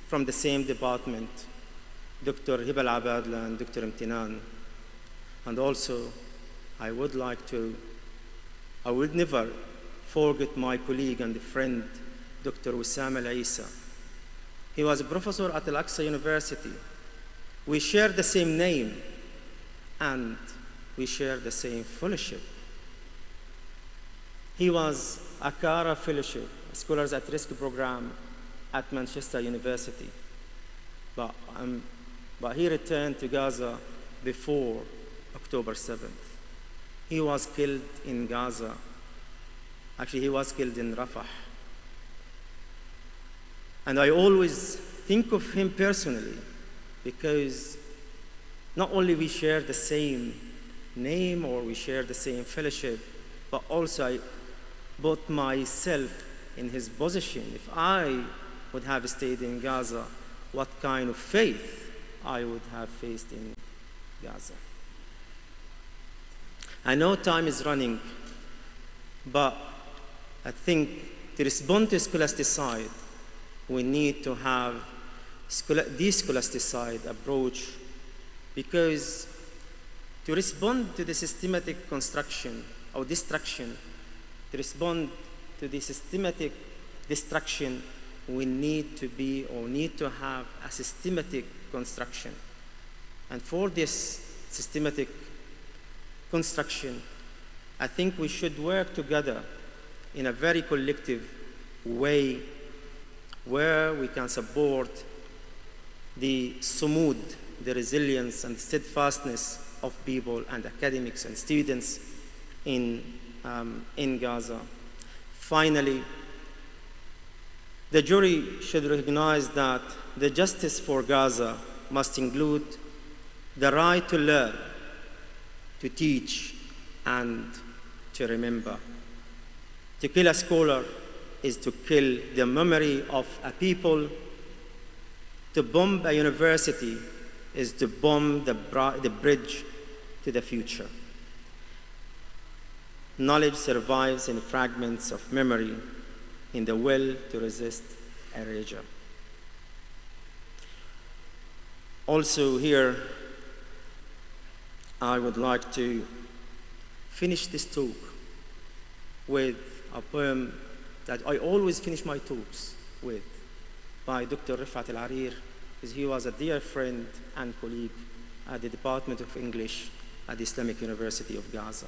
from the same department, Dr. Hibal Abadla and Dr. Imtinan. And also, I would never forget my colleague and friend, Dr. Wissam Al-Isa. He was a professor at Al-Aqsa University. We share the same name, and we share the same fellowship. He was a Cara Fellowship, a Scholars at Risk program at Manchester University. But he returned to Gaza before October 7th. He was killed in Gaza. Actually, he was killed in Rafah. And I always think of him personally because not only we share the same name or we share the same fellowship, but also I put myself in his position. If I would have stayed in Gaza, what kind of faith I would have faced in Gaza. I know time is running, but I think to respond to scholasticide, we need to have de-scholasticide approach, because to respond to the systematic construction or destruction, to respond to the systematic destruction, we need to have a systematic construction. And for this systematic construction, I think we should work together in a very collective way where we can support the sumud, the resilience and steadfastness of people and academics and students in Gaza. Finally, the jury should recognize that the justice for Gaza must include the right to learn, to teach, and to remember. To kill a scholar is to kill the memory of a people. To bomb a university is to bomb the bridge to the future. Knowledge survives in fragments of memory, in the will to resist erasure. Also here, I would like to finish this talk with a poem that I always finish my talks with, by Dr. Rifat Al-Arir, because he was a dear friend and colleague at the Department of English at the Islamic University of Gaza.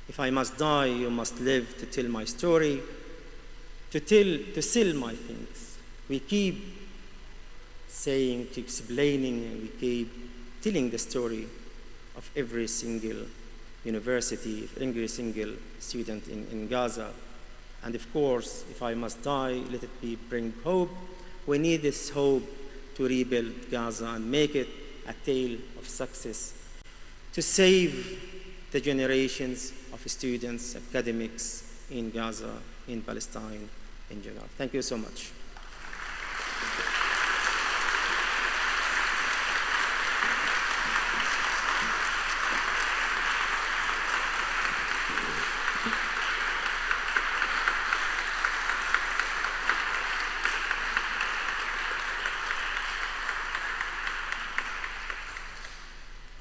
If I must die, you must live to tell my story, to sell my things. We keep saying, keep explaining, and we keep telling the story of every single university, of every single student in Gaza. And of course, if I must die, let it be bring hope. We need this hope to rebuild Gaza and make it a tale of success, to save the generations of students, academics, in Gaza, in Palestine, in general. Thank you so much.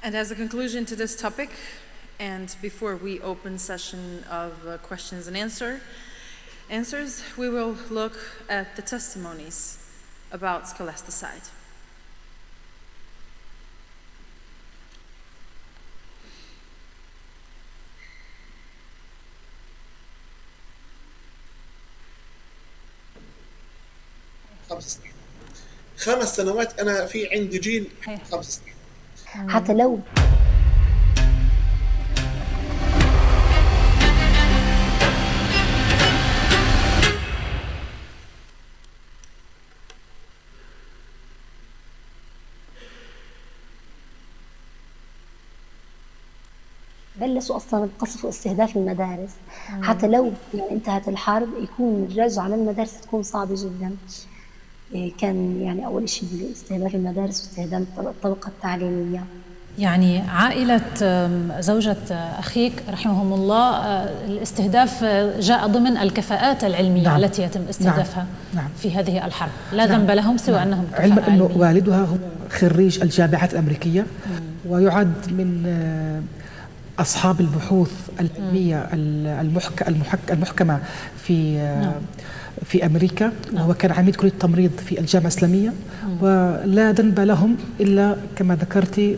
And as a conclusion to this topic, and before we open session of questions and answers, we will look at the testimonies about scholasticide. خمس سنوات أنا في عندي جيل 5 سنين. حتى لو بلشوا اصلا القصف واستهداف المدارس. حتى لو يعني انتهت الحرب يكون الرجعه للمدارس تكون صعبه جدا. كان يعني اول شيء استهداف المدارس واستهداف الطبقه التعليميه. يعني عائلة زوجة أخيك رحمهم الله الاستهداف جاء ضمن الكفاءات العلمية نعم. التي يتم استهدافها نعم. في هذه الحرب لا نعم. ذنب لهم سوى نعم. أنهم علم أنه والدها هو خريج الجامعات الأمريكية ويعد من أصحاب البحوث العلمية المحكمة في أمريكا وهو كان عميد كلية التمريض في الجامعة الإسلامية ولا ذنب لهم إلا كما ذكرتي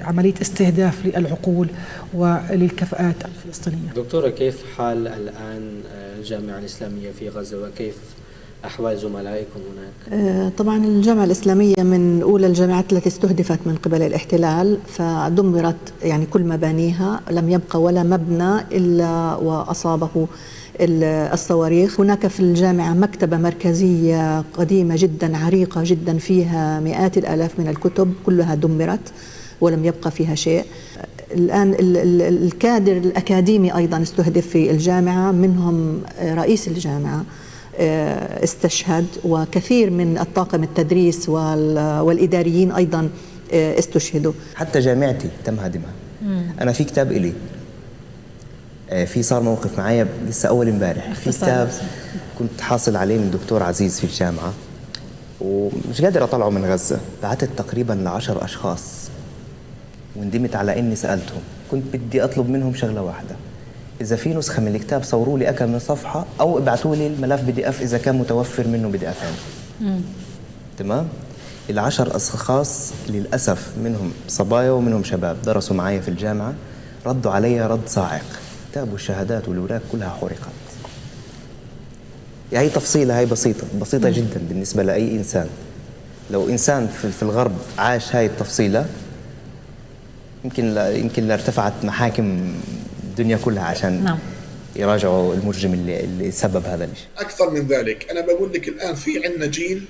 عملية استهداف للعقول وللكفاءات الفلسطينية. دكتورة، كيف حال الآن الجامعة الإسلامية في غزة وكيف أحوال زملائكم هناك؟ طبعا الجامعة الإسلامية من أولى الجامعات التي استهدفت من قبل الاحتلال، فدمرت يعني كل مبانيها، لم يبقى ولا مبنى إلا وأصابه الصواريخ. هناك في الجامعة مكتبة مركزية قديمة جدا عريقة جدا فيها مئات الآلاف من الكتب، كلها دمرت ولم يبقى فيها شيء. الآن الكادر الأكاديمي أيضا استهدف في الجامعة، منهم رئيس الجامعة استشهد، وكثير من الطاقم التدريس والإداريين أيضا استشهدوا. حتى جامعتي تم هدمها. أنا في كتاب إلي في صار موقف معايا لسه أول امبارح، في كتاب كنت حاصل عليه من دكتور عزيز في الجامعة ومش قادر أطلعه من غزة. بعثت تقريبا ل10 أشخاص وندمت على إني سألتهم. كنت بدي أطلب منهم شغلة واحدة، إذا في نسخة من الكتاب صوروا لي أكم من صفحة أو ابعثوا لي الملف PDF إذا كان متوفر منه PDF ثاني. تمام؟ ال10 أشخاص للأسف منهم صبايا ومنهم شباب درسوا معايا في الجامعة، ردوا علي رد صاعق، الكتاب والشهادات والأوراق كلها حرقت. هي تفصيلة، هي بسيطة جدا بالنسبة لأي إنسان. لو إنسان في الغرب عاش هاي التفصيلة يمكن لارتفعت محاكم الدنيا كلها عشان يراجعوا المجرم اللي سبب هذا الشيء. أكثر من ذلك، أنا بقول لك الآن في عندنا جيل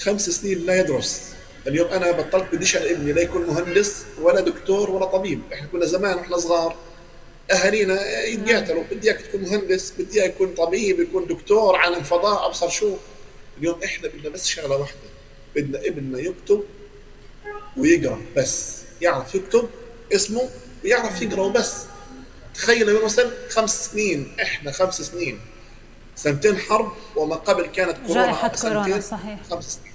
5 سنين لا يدرس. اليوم أنا بطلت بديش على ابني لا يكون مهندس ولا دكتور ولا طبيب. إحنا كنا زمان وإحنا صغار أهالينا يتقاتلوا، بدي إياك تكون مهندس، بدي إياك يكون طبيب، يكون دكتور، عالم فضاء، أبصر شو. اليوم إحنا بدنا بس شغلة واحدة، بدنا ابننا يكتب ويقرأ بس، يعرف يكتب اسمه ويعرف يقرأ وبس. تخيلوا مثلا 5 سنين، إحنا 5 سنين، 2 حرب وما قبل كانت كورونا، جائحة كورونا صحيح. 5 سنين،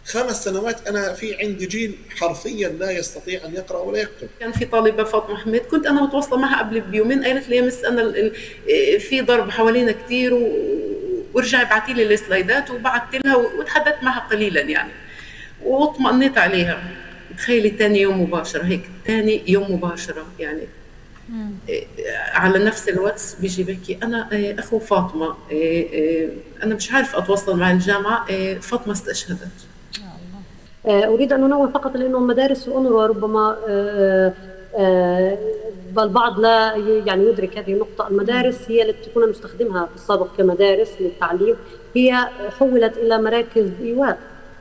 5 سنوات أنا في عندي جيل حرفيا لا يستطيع أن يقرأ ولا يكتب. كان في طالبة فاطمة حميد كنت أنا متواصلة معها قبل بيومين، قالت لي يا مس أنا في ضرب حوالينا كتير ورجعي ابعتي لي السلايدات، وبعثت لها وتحدثت معها قليلا يعني واطمأنيت عليها. تخيلي تاني يوم مباشرة، هيك تاني يوم مباشرة يعني على نفس الواتس بيجي بحكي أنا أخو فاطمة، أنا مش عارف أتواصل مع الجامعة، فاطمة استشهدت. أريد أن أنوه فقط لأنه مدارس أونروا ربما البعض لا يعني يدرك هذه النقطة. المدارس هي التي كنا نستخدمها في السابق كمدارس للتعليم، هي حولت إلى مراكز إيواء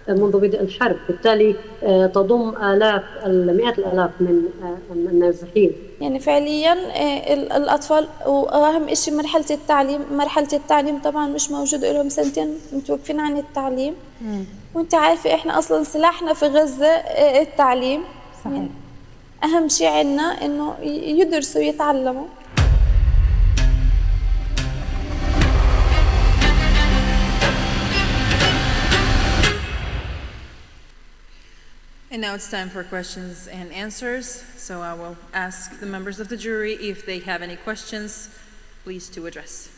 منذ بدء الحرب، بالتالي تضم آلاف مئات الآلاف من النازحين. يعني فعليا الأطفال وأهم شيء مرحلة التعليم طبعا مش موجود، لهم سنتين متوقفين عن التعليم. وانت عارفة احنا أصلا سلاحنا في غزة التعليم. صحيح. يعني أهم شيء عنا إنه يدرسوا ويتعلموا. And now it's time for questions and answers. So I will ask the members of the jury if they have any questions, please to address.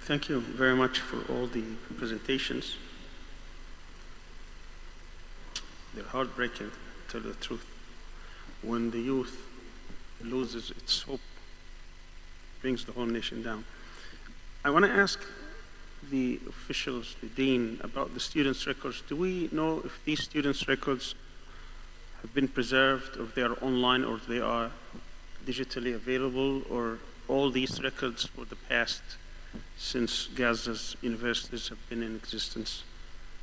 Thank you very much for all the presentations. They're heartbreaking, to tell the truth. When the youth loses its hope, it brings the whole nation down. I want to ask the officials, the dean, about the students' records. Do we know if these students' records have been preserved, or if they are online, or if they are digitally available, or all these records for the past, since Gaza's universities have been in existence,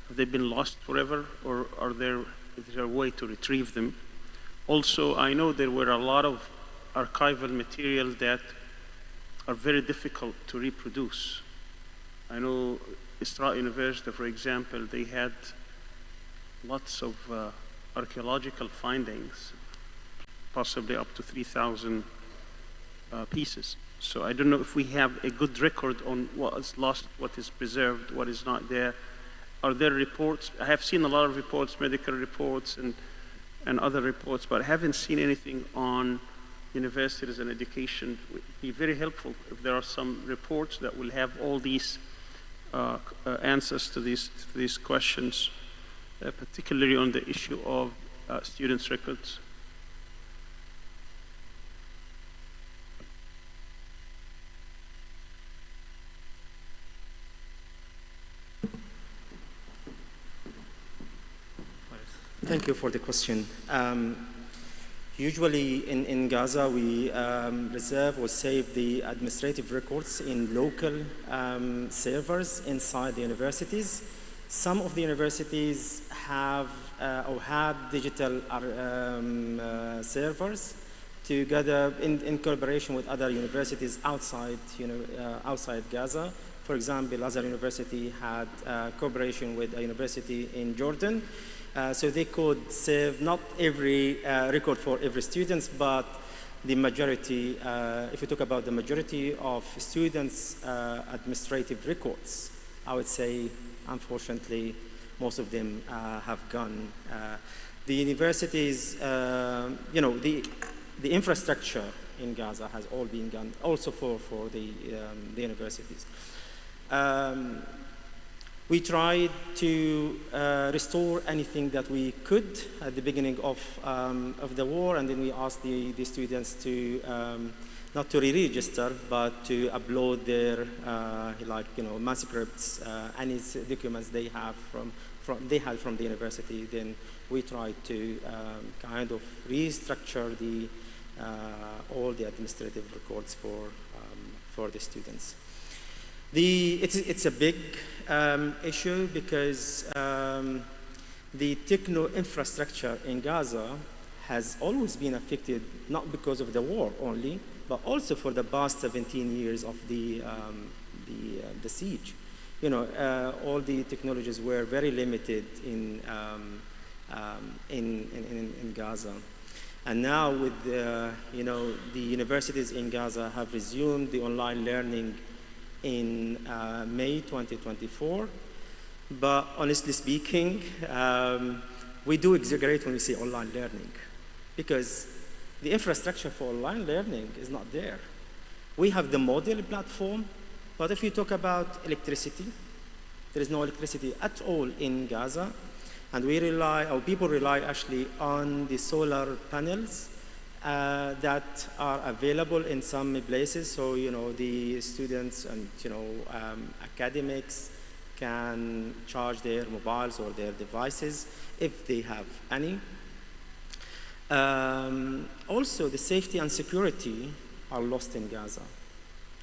have they been lost forever, or is there a way to retrieve them? Also, I know there were a lot of archival material that are very difficult to reproduce. I know Isra University, for example, they had lots of archaeological findings, possibly up to 3,000 pieces. So I don't know if we have a good record on what is lost, what is preserved, what is not there. Are there reports? I have seen a lot of reports, medical reports and other reports, but I haven't seen anything on universities and education. It would be very helpful if there are some reports that will have all these answers to these questions, particularly on the issue of students' records. Thank you for the question. Usually in Gaza, we reserve or save the administrative records in local servers inside the universities. Some of the universities have or had digital servers together in collaboration with other universities outside Gaza. For example, Azhar University had cooperation with a university in Jordan. So they could save not every record for every student, but the majority, if we talk about the majority of students' administrative records, I would say, unfortunately, most of them have gone. The universities, the infrastructure in Gaza has all been gone, also for the universities. We tried to restore anything that we could at the beginning of the war, and then we asked the students to not to re-register, but to upload their manuscripts, any documents they have from the university. Then we tried to kind of restructure all the administrative records for the students. It's a big issue because the techno infrastructure in Gaza has always been affected, not because of the war only, but also for the past 17 years of the siege. All the technologies were very limited in Gaza. And now with the universities in Gaza have resumed the online learning in May 2024, but honestly speaking, we do exaggerate when we say online learning, because the infrastructure for online learning is not there. We have the model platform, but if you talk about electricity, there is no electricity at all in Gaza, and people rely actually on the solar panels that are available in some places. So, the students and, academics can charge their mobiles or their devices if they have any. Also, the safety and security are lost in Gaza.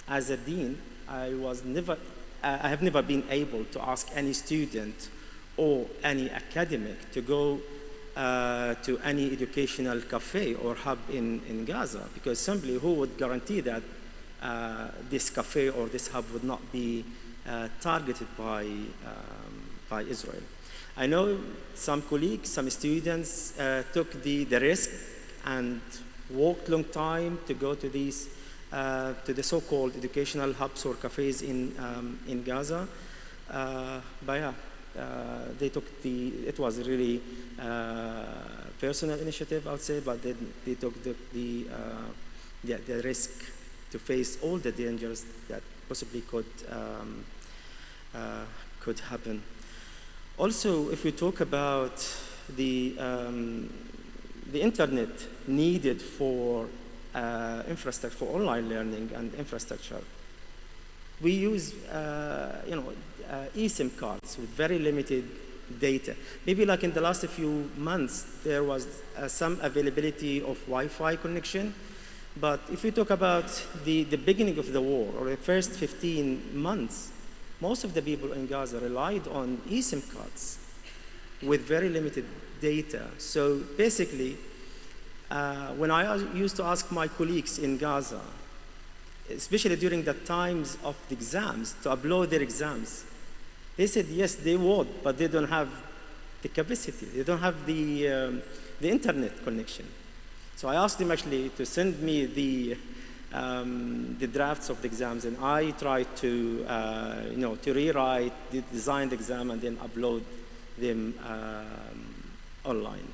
As a dean, I have never been able to ask any student or any academic to go to any educational cafe or hub in Gaza, because simply who would guarantee that this cafe or this hub would not be targeted by Israel. I know some colleagues, some students took the risk and walked long time to go to these to the so-called educational hubs or cafes in Gaza. But yeah, they took it was really personal initiative, I would say, but they took the risk to face all the dangers that possibly could happen. Also, if we talk about the internet needed for infrastructure, for online learning and infrastructure, we use eSIM cards with very limited data. Maybe like in the last few months, there was some availability of Wi-Fi connection. But if we talk about the beginning of the war, or the first 15 months, most of the people in Gaza relied on eSIM cards with very limited data. So basically, when I used to ask my colleagues in Gaza, especially during the times of the exams, to upload their exams, they said yes, they would, but they don't have the capacity. They don't have the internet connection. So I asked them actually to send me the drafts of the exams, and I tried to to rewrite the designed exam and then upload them online.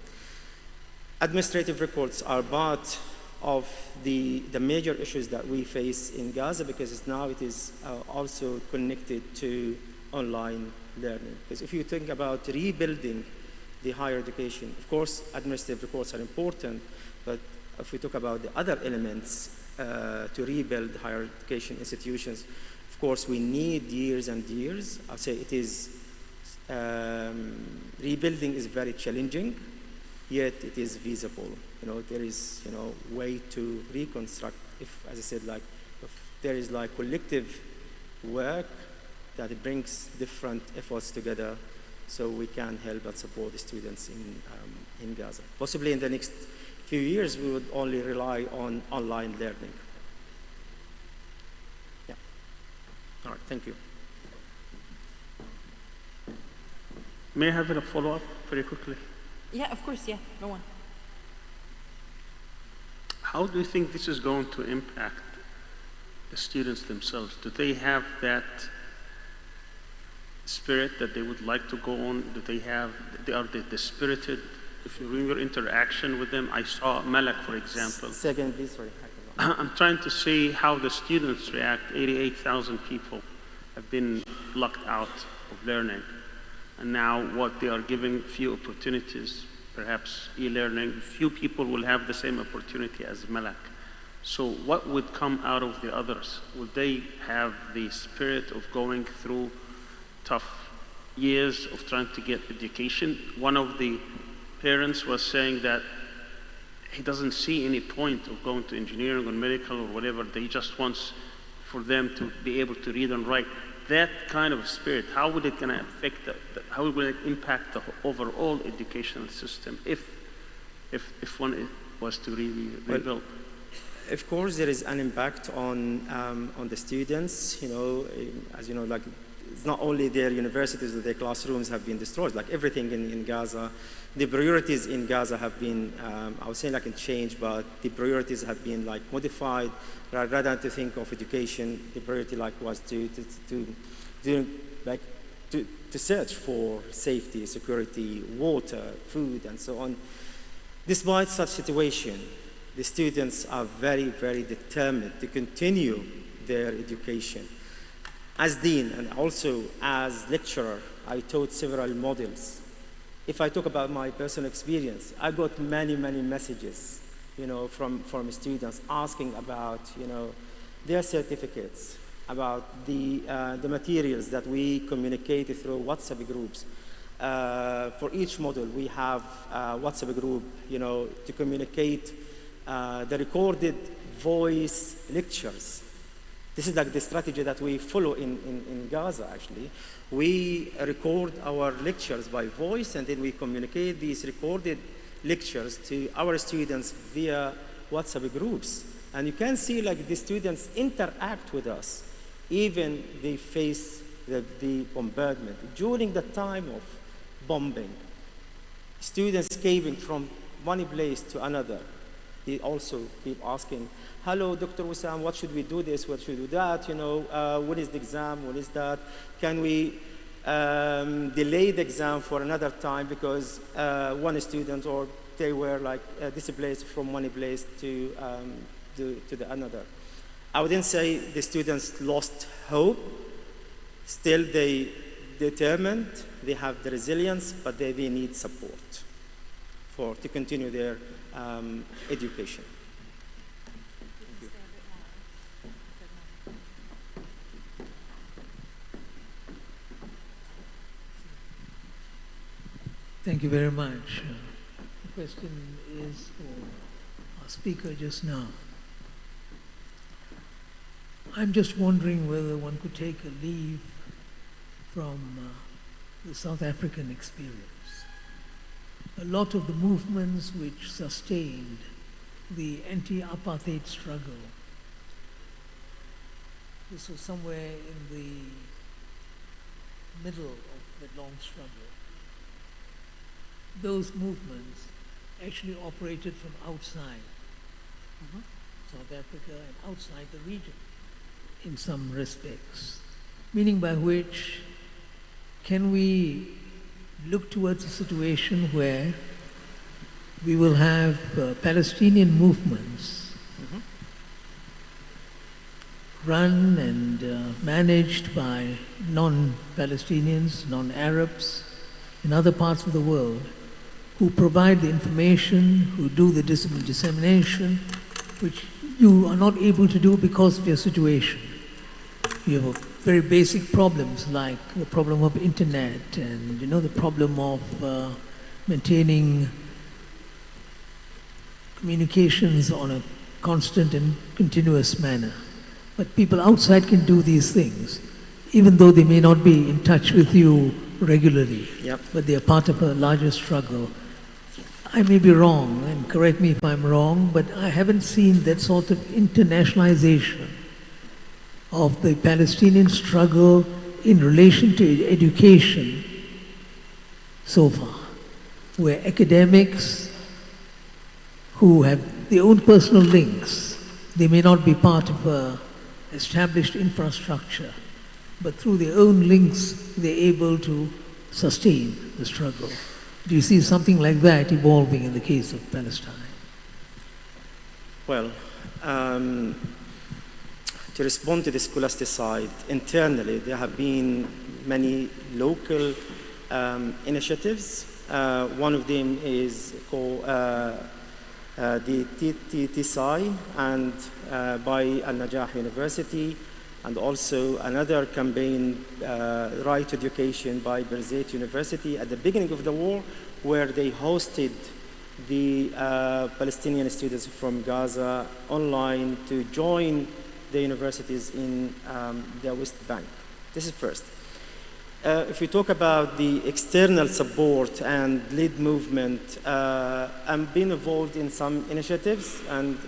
Administrative records are part of the major issues that we face in Gaza, because now it is also connected to online learning. Because if you think about rebuilding the higher education, of course, administrative records are important, but if we talk about the other elements to rebuild higher education institutions, of course, we need years and years. I'd say it is, rebuilding is very challenging, yet it is feasible. There is, way to reconstruct, if, as I said, if there is collective work that brings different efforts together, so we can help and support the students in Gaza. Possibly in the next few years, we would only rely on online learning. Yeah. All right, thank you. May I have a follow-up very quickly? Yeah, of course, yeah, go on. How do you think this is going to impact the students themselves? Do they have that spirit that they would like to go on? Do they have, are they spirited? If you remember interaction with them, I saw Malak, for example. Second, please, sorry. I'm trying to see how the students react. 88,000 people have been locked out of learning. And now what they are giving few opportunities, perhaps e-learning, few people will have the same opportunity as Malak. So what would come out of the others? Would they have the spirit of going through tough years of trying to get education? One of the parents was saying that he doesn't see any point of going to engineering or medical or whatever. They just wants for them to be able to read and write. That kind of spirit, how would it gonna affect how will it impact the overall educational system if one was to really rebuild? Of course, there is an impact on the students. As you know, it's not only their universities or their classrooms have been destroyed. Everything in Gaza, the priorities in Gaza have been, I would say, changed, but the priorities have been modified. Rather than to think of education, the priority was to search for safety, security, water, food, and so on. Despite such situation, the students are very, very determined to continue their education. As dean and also as lecturer, I taught several modules. If I talk about my personal experience, I got many, many messages, from students asking about, their certificates, about the materials that we communicate through WhatsApp groups. For each module, we have a WhatsApp group, to communicate the recorded voice lectures This is like the strategy that we follow in Gaza, actually. We record our lectures by voice, and then we communicate these recorded lectures to our students via WhatsApp groups. And you can see like the students interact with us, even they face the bombardment. During the time of bombing, students escaping from one place to another, they also keep asking, hello, Dr. Wissam, what should we do this, what should we do that? You know, when is the exam, when is that? Can we delay the exam for another time because one student, or they were like displaced from one place to the another. I wouldn't say the students lost hope. Still, they determined, they have the resilience, but they need support to continue their education. Thank you very much. The question is for our speaker just now. I'm just wondering whether one could take a leave from the South African experience. A lot of the movements which sustained the anti-apartheid struggle, this was somewhere in the middle of the long struggle. Those movements actually operated from outside South Africa and outside the region in some respects, meaning by which can we look towards a situation where we will have Palestinian movements run and managed by non-Palestinians, non-Arabs in other parts of the world, who provide the information, who do the dissemination, which you are not able to do because of your situation. You have very basic problems like the problem of internet and the problem of maintaining communications on a constant and continuous manner. But people outside can do these things, even though they may not be in touch with you regularly, but they are part of a larger struggle. I may be wrong, and correct me if I'm wrong, but I haven't seen that sort of internationalization of the Palestinian struggle in relation to education so far, where academics who have their own personal links, they may not be part of an established infrastructure, but through their own links, they're able to sustain the struggle. Do you see something like that evolving in the case of Palestine? Well, to respond to the scholastic side, internally there have been many local initiatives. One of them is called the TTSI and by Al-Najah University, and also another campaign, Right to Education by Birzeit University at the beginning of the war, where they hosted the Palestinian students from Gaza online to join the universities in the West Bank. This is first. If we talk about the external support and lead movement, I'm being involved in some initiatives, and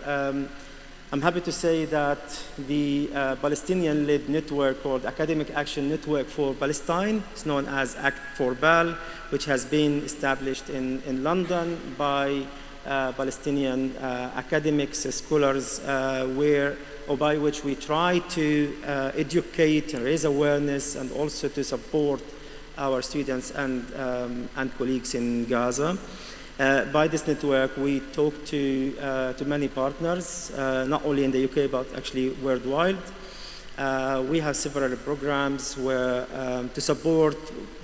I'm happy to say that the Palestinian-led network called Academic Action Network for Palestine is known as Act4PAL, which has been established in London by Palestinian academics, scholars, by which we try to educate and raise awareness and also to support our students and colleagues in Gaza. By this network, we talk to many partners, not only in the UK, but actually worldwide. We have several programs where to support.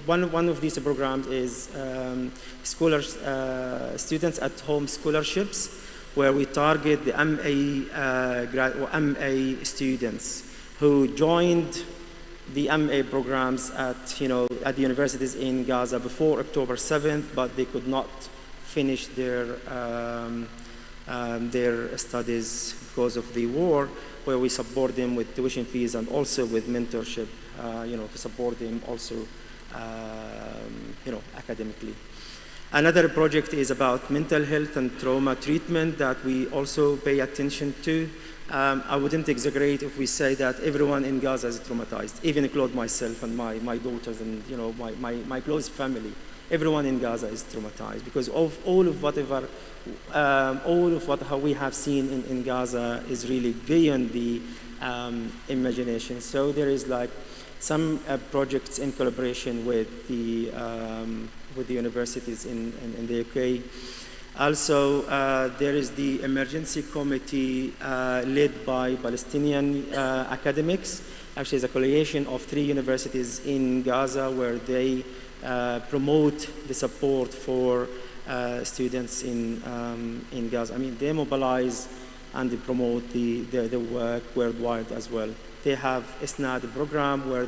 One of these programs is students at home scholarships, where we target the MA students who joined the MA programs at the universities in Gaza before October 7th, but they could not finish their studies because of the war, where we support them with tuition fees and also with mentorship, to support them also, academically. Another project is about mental health and trauma treatment that we also pay attention to. I wouldn't exaggerate if we say that everyone in Gaza is traumatized, even include myself and my daughters and my close family. Everyone in Gaza is traumatized because of all of what we have seen in Gaza is really beyond the imagination. So there is like some projects in collaboration with the universities in the UK. Also, there is the emergency committee led by Palestinian academics. Actually, it's a coalition of 3 universities in Gaza where they promote the support for students in Gaza. I mean, they mobilize and they promote the work worldwide as well. They have a SNAD program where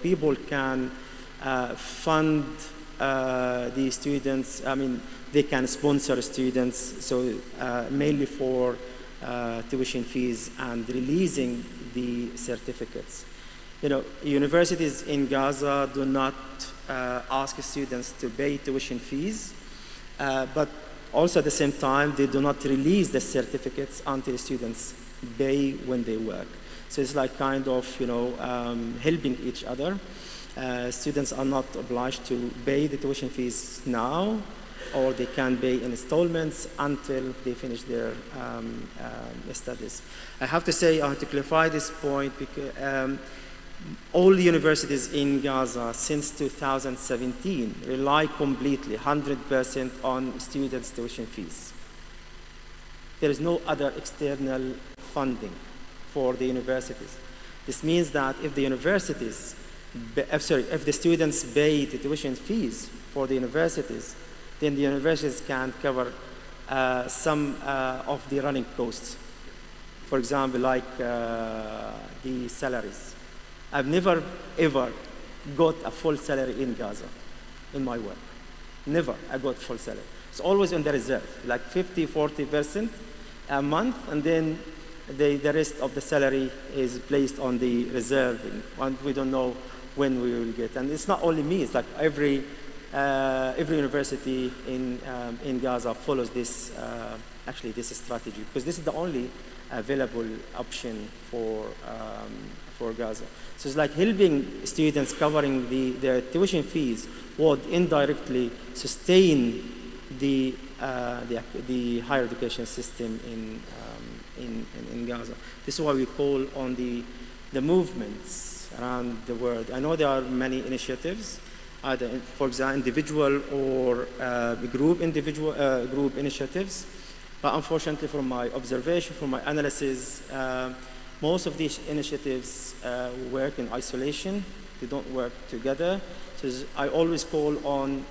people can fund the students. I mean, they can sponsor students, so mainly for tuition fees and releasing the certificates. Universities in Gaza do not ask students to pay tuition fees, but also at the same time, they do not release the certificates until students pay when they work. So it's like kind of, helping each other. Students are not obliged to pay the tuition fees now, or they can pay in installments until they finish their studies. I have to say, I have to clarify this point because all the universities in Gaza since 2017 rely completely, 100% on students' tuition fees. There is no other external funding for the universities. This means that if the universities, if the students pay the tuition fees for the universities, then the universities can cover some of the running costs. For example, like the salaries. I've never, ever got a full salary in Gaza in my work. Never I got full salary. It's always on the reserve, like 50-40% a month, and then the rest of the salary is placed on the reserve, and we don't know when we will get. And it's not only me, it's like every university in Gaza follows this, this strategy, because this is the only available option for Gaza. So it's like helping students covering their tuition fees would indirectly sustain the higher education system in Gaza. This is why we call on the movements around the world. I know there are many initiatives, either for example individual or group initiatives, but unfortunately from my observation, from my analysis, most of these initiatives work in isolation. They don't work together. So I always call on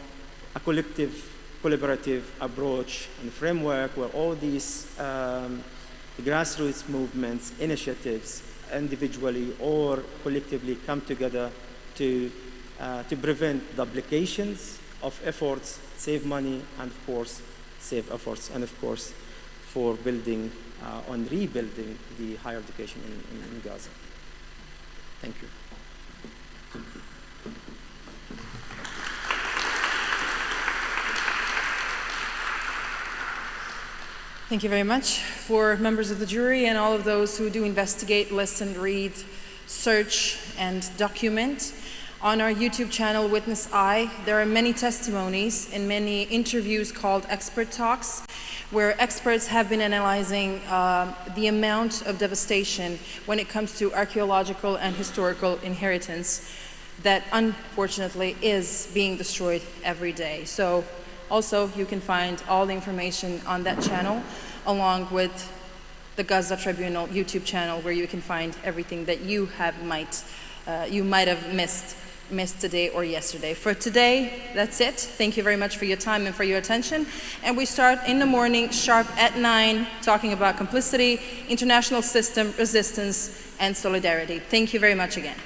a collective, collaborative approach and framework where all these grassroots movements, initiatives, individually or collectively come together to prevent duplications of efforts, save money, and of course, save efforts, and of course, for building on rebuilding the higher education in Gaza. Thank you. Thank you very much. For members of the jury and all of those who do investigate, listen, read, search, and document, on our YouTube channel, Witness I, there are many testimonies and many interviews called Expert Talks, where experts have been analyzing the amount of devastation when it comes to archaeological and historical inheritance that unfortunately is being destroyed every day. So also you can find all the information on that channel along with the Gaza Tribunal YouTube channel, where you can find everything that you might have missed today or yesterday. For today, that's it. Thank you very much for your time and for your attention. And we start in the morning, sharp at 9, talking about complicity, international system, resistance, and solidarity. Thank you very much again.